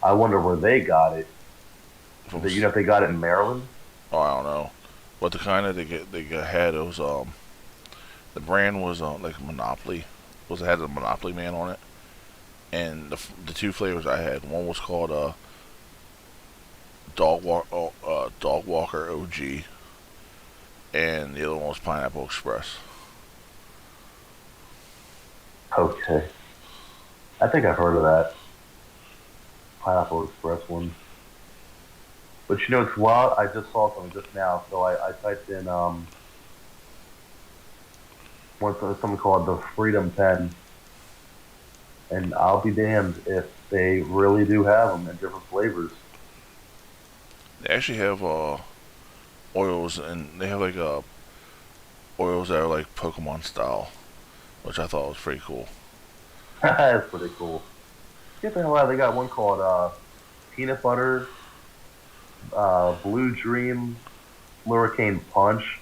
[SPEAKER 6] I wonder where they got it.
[SPEAKER 2] From
[SPEAKER 6] You know if they got it in Maryland?
[SPEAKER 2] Oh, I don't know. But the kind that they had, it was the brand was like Monopoly. It had a Monopoly man on it, and the two flavors I had, one was called Dog Walker OG, and the other one was Pineapple Express.
[SPEAKER 6] Okay, I think I've heard of that Pineapple Express one. But it's wild. I just saw something just now, so I typed in something called the Freedom Pen, and I'll be damned if they really do have them in different flavors.
[SPEAKER 2] They actually have oils, and they have like oils that are like Pokemon style, which I thought was pretty cool.
[SPEAKER 6] That's pretty cool. Get the hell out! They got one called peanut butter, blue dream, hurricane punch.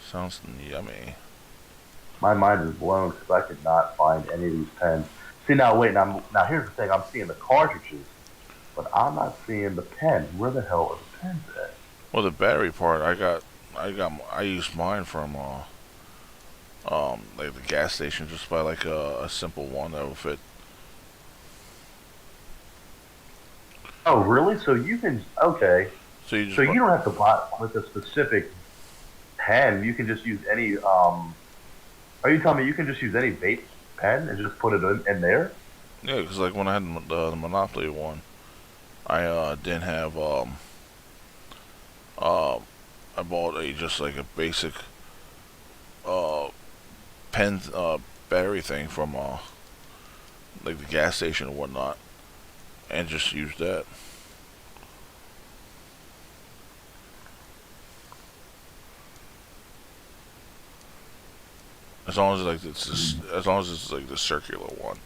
[SPEAKER 2] Sounds yummy.
[SPEAKER 6] My mind is blown because I could not find any of these pens. See now, wait, now here's the thing: I'm seeing the cartridges, but I'm not seeing the pen. Where the hell are the pens at?
[SPEAKER 2] Well, the battery part, I used mine from like the gas station, just buy like a simple one that would fit.
[SPEAKER 6] Oh, really? So you can okay.
[SPEAKER 2] So you just
[SPEAKER 6] So you don't have to buy with a specific pen. You can just use any. Are you telling me you can just use any vape pen and just put it in there?
[SPEAKER 2] yeah, because like when I had the Monopoly one, I didn't have uh, I bought a just like a basic uh pen battery thing from like the gas station and whatnot, and just used that. As long as like it's just, as long as it's like the circular one.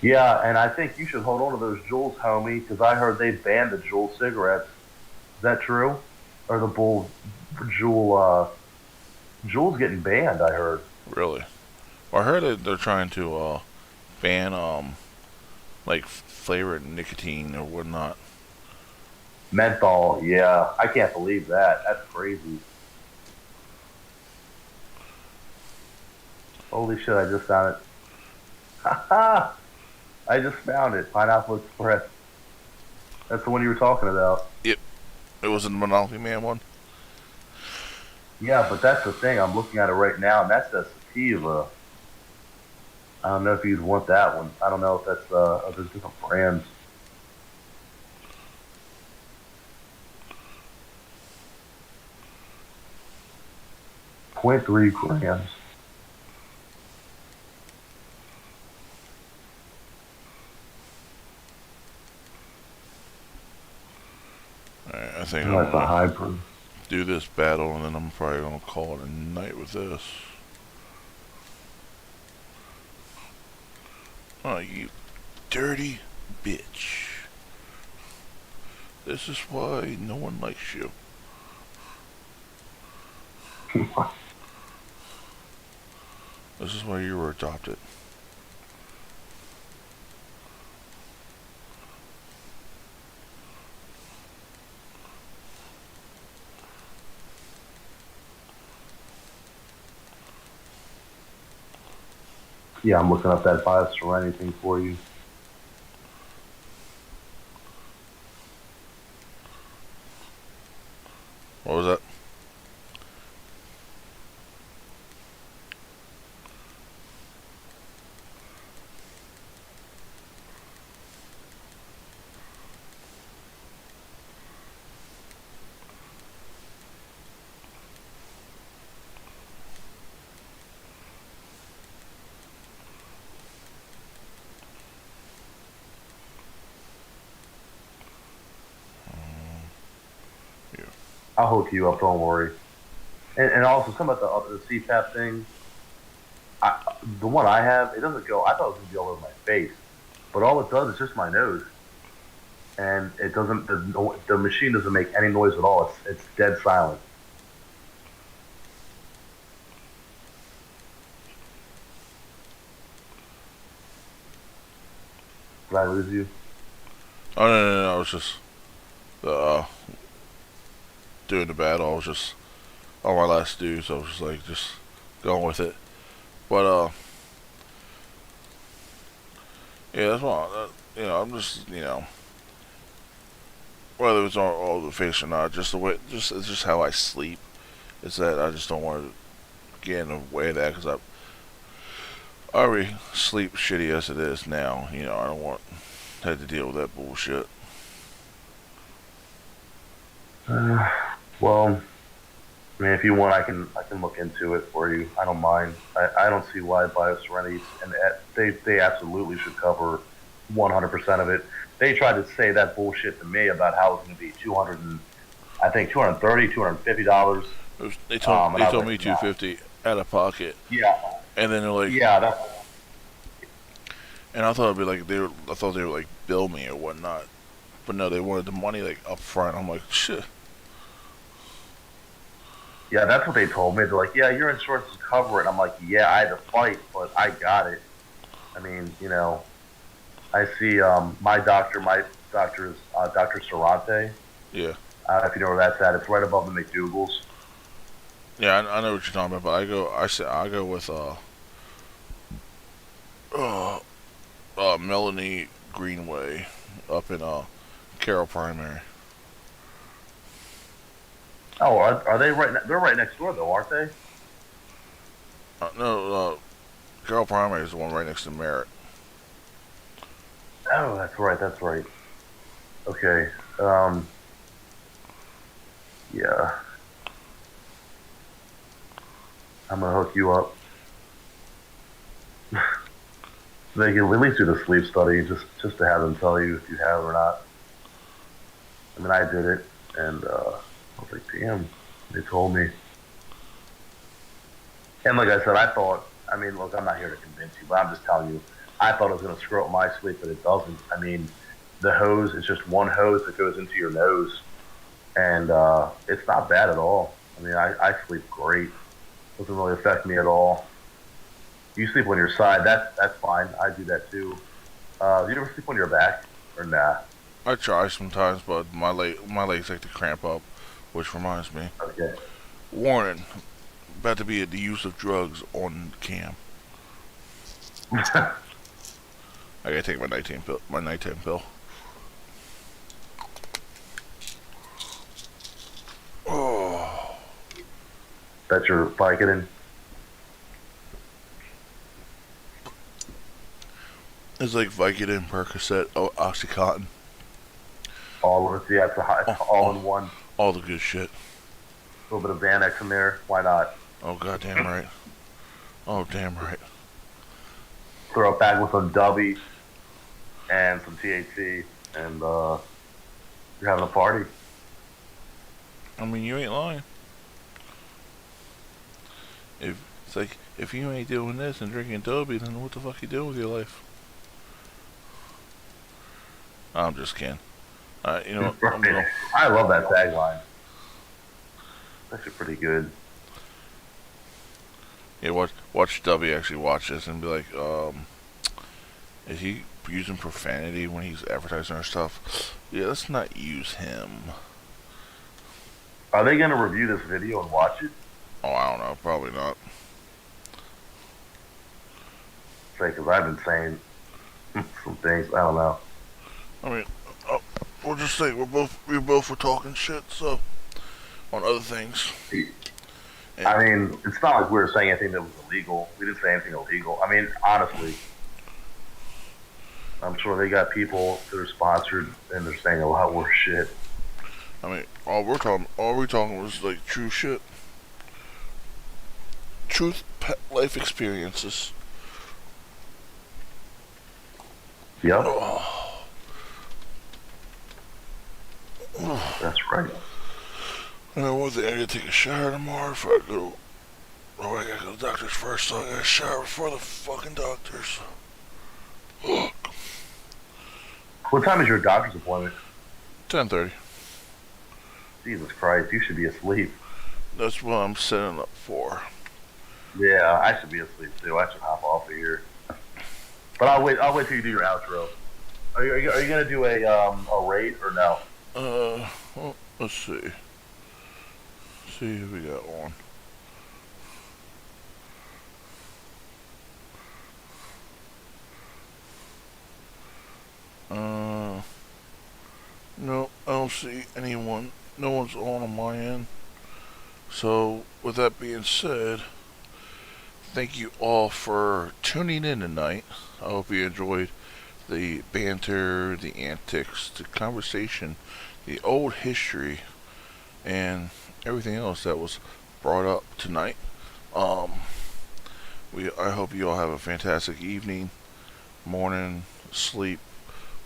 [SPEAKER 6] Yeah, and I think you should hold on to those Juuls, homie, because I heard they banned the Juul cigarettes. Is that true? Or the Bull Juul? Juul's getting banned. I heard.
[SPEAKER 2] Really. Well, I heard that they're trying to ban like flavored nicotine or whatnot.
[SPEAKER 6] Menthol. Yeah, I can't believe that. That's crazy. Holy shit! I just found it. Haha! I just found it. Pineapple Express. That's the one you were talking about.
[SPEAKER 2] Yep. It was a Monopoly Man one.
[SPEAKER 6] Yeah, but that's the thing. I'm looking at it right now, and that's a sativa. I don't know if you'd want that one. I don't know if that's other different brands. .3 grams.
[SPEAKER 2] Alright, I think
[SPEAKER 6] That's
[SPEAKER 2] I'm
[SPEAKER 6] a
[SPEAKER 2] gonna
[SPEAKER 6] hybrid.
[SPEAKER 2] do this battle, and then I'm probably gonna call it a night with this. Oh, you dirty bitch! This is why no one likes you. This is why you were adopted.
[SPEAKER 6] Yeah, I'm looking up that bias or anything for you.
[SPEAKER 2] What was that?
[SPEAKER 6] I'll hook you up. Don't worry. And also some of the CPAP thing. The one I have, it doesn't go. I thought it was gonna be all over my face, but all it does is just my nose, and it doesn't. The machine doesn't make any noise at all. It's dead silent. Did I lose you?
[SPEAKER 2] Oh no, I was just doing the battle. I was just on my last do, so I was just like just going with it. But yeah, that's why I'm just whether it's all the face or not, just the way, just it's just how I sleep. It's that I just don't want to get in the way of that because I already sleep shitty as it is now. I don't want to have to deal with that bullshit.
[SPEAKER 6] Well, I mean, if you want, I can look into it for you. I don't mind. I don't see why Bioserenities and they absolutely should cover 100% of it. They tried to say that bullshit to me about how it was going to be 200 and I think $250.
[SPEAKER 2] They
[SPEAKER 6] And I was
[SPEAKER 2] told
[SPEAKER 6] like,
[SPEAKER 2] me
[SPEAKER 6] nah.
[SPEAKER 2] 250 out of pocket,
[SPEAKER 6] Yeah,
[SPEAKER 2] and then they're like,
[SPEAKER 6] yeah, that's
[SPEAKER 2] and I thought it'd be like I thought they would like bill me or whatnot, but no, they wanted the money like up front. I'm like, shit.
[SPEAKER 6] yeah, that's what they told me. They're like, yeah, your insurance is cover it. I'm like, yeah, I had to fight, but I got it. I mean, I see my doctor. My doctor is Dr. Sarante.
[SPEAKER 2] Yeah,
[SPEAKER 6] If you know where that's at, it's right above the McDougal's.
[SPEAKER 2] yeah, I know what you're talking about, but I go with uh, Melanie Greenway up in Carroll Primary.
[SPEAKER 6] Oh, are they right? They're right next door, though, aren't they?
[SPEAKER 2] No, Carroll Primary is the one right next to Merritt.
[SPEAKER 6] Oh, that's right. That's right. Okay. Yeah. I'm gonna hook you up. They can at least do the sleep study just to have them tell you if you have or not. I mean, I did it, and I was like, damn, they told me. And like I said, I thought, I mean, look, I'm not here to convince you, but I'm just telling you, I thought it was going to screw up my sleep, but it doesn't. I mean, the hose is just one hose that goes into your nose, and it's not bad at all. I mean, I sleep great. Doesn't really affect me at all. You sleep on your side, that's fine. I do that too. Do you ever sleep on your back, or nah?
[SPEAKER 2] I try sometimes, but my legs like to cramp up, which reminds me.
[SPEAKER 6] Okay.
[SPEAKER 2] Warning, about to be the use of drugs on cam. I gotta take my nighttime pill. Oh,
[SPEAKER 6] That's your Vicodin?
[SPEAKER 2] it's like Vicodin, Percocet, OxyContin,
[SPEAKER 6] All of it, yeah, it's all in one.
[SPEAKER 2] all the good shit.
[SPEAKER 6] A little bit of Xanax in there. Why not?
[SPEAKER 2] Oh goddamn right. Oh damn right.
[SPEAKER 6] Throw it back with some Dubby and some THC, and you're having a party.
[SPEAKER 2] I mean, you ain't lying. If you ain't doing this and drinking Dobie, then what the fuck you doing with your life? I'm just kidding. You know what? I'm gonna,
[SPEAKER 6] I love that tagline. That's actually pretty good.
[SPEAKER 2] yeah, watch Dobie actually watch this and be like, is he using profanity when he's advertising our stuff? Yeah, let's not use him.
[SPEAKER 6] Are they going to review this video and watch it?
[SPEAKER 2] Oh, I don't know. Probably not.
[SPEAKER 6] Say, because I've been saying some things. I don't know.
[SPEAKER 2] I mean, we'll just say we both were talking shit. So on other things.
[SPEAKER 6] I mean, it's not like we were saying anything that was illegal. We didn't say anything illegal. I mean, honestly, I'm sure they got people that are sponsored and they're saying a lot worse shit.
[SPEAKER 2] I mean, all we talking was like true shit, truth, life experiences.
[SPEAKER 6] Yep,
[SPEAKER 2] Oh.
[SPEAKER 6] that's right.
[SPEAKER 2] And then one thing, I gotta take a shower tomorrow before I go. Oh, I gotta go to the doctor's first, so I gotta shower before the fucking doctors.
[SPEAKER 6] What time is your doctor's appointment?
[SPEAKER 2] 10:30.
[SPEAKER 6] Jesus Christ, you should be asleep.
[SPEAKER 2] That's what I'm setting up for.
[SPEAKER 6] Yeah, I should be asleep too. I should hop off of here. But I'll wait till you do your outro. Are you gonna do a rate or no?
[SPEAKER 2] Well, let's see. See who we got on. No, I don't see anyone. No one's on my end. So, with that being said, thank you all for tuning in tonight. I hope you enjoyed the banter, the antics, the conversation, the old history, and everything else that was brought up tonight. I hope you all have a fantastic evening, morning, sleep,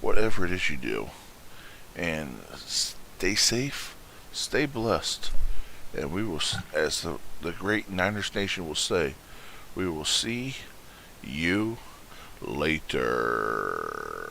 [SPEAKER 2] whatever it is you do. And stay safe, stay blessed, and we will, as the great Niners Nation will say, we will see you later.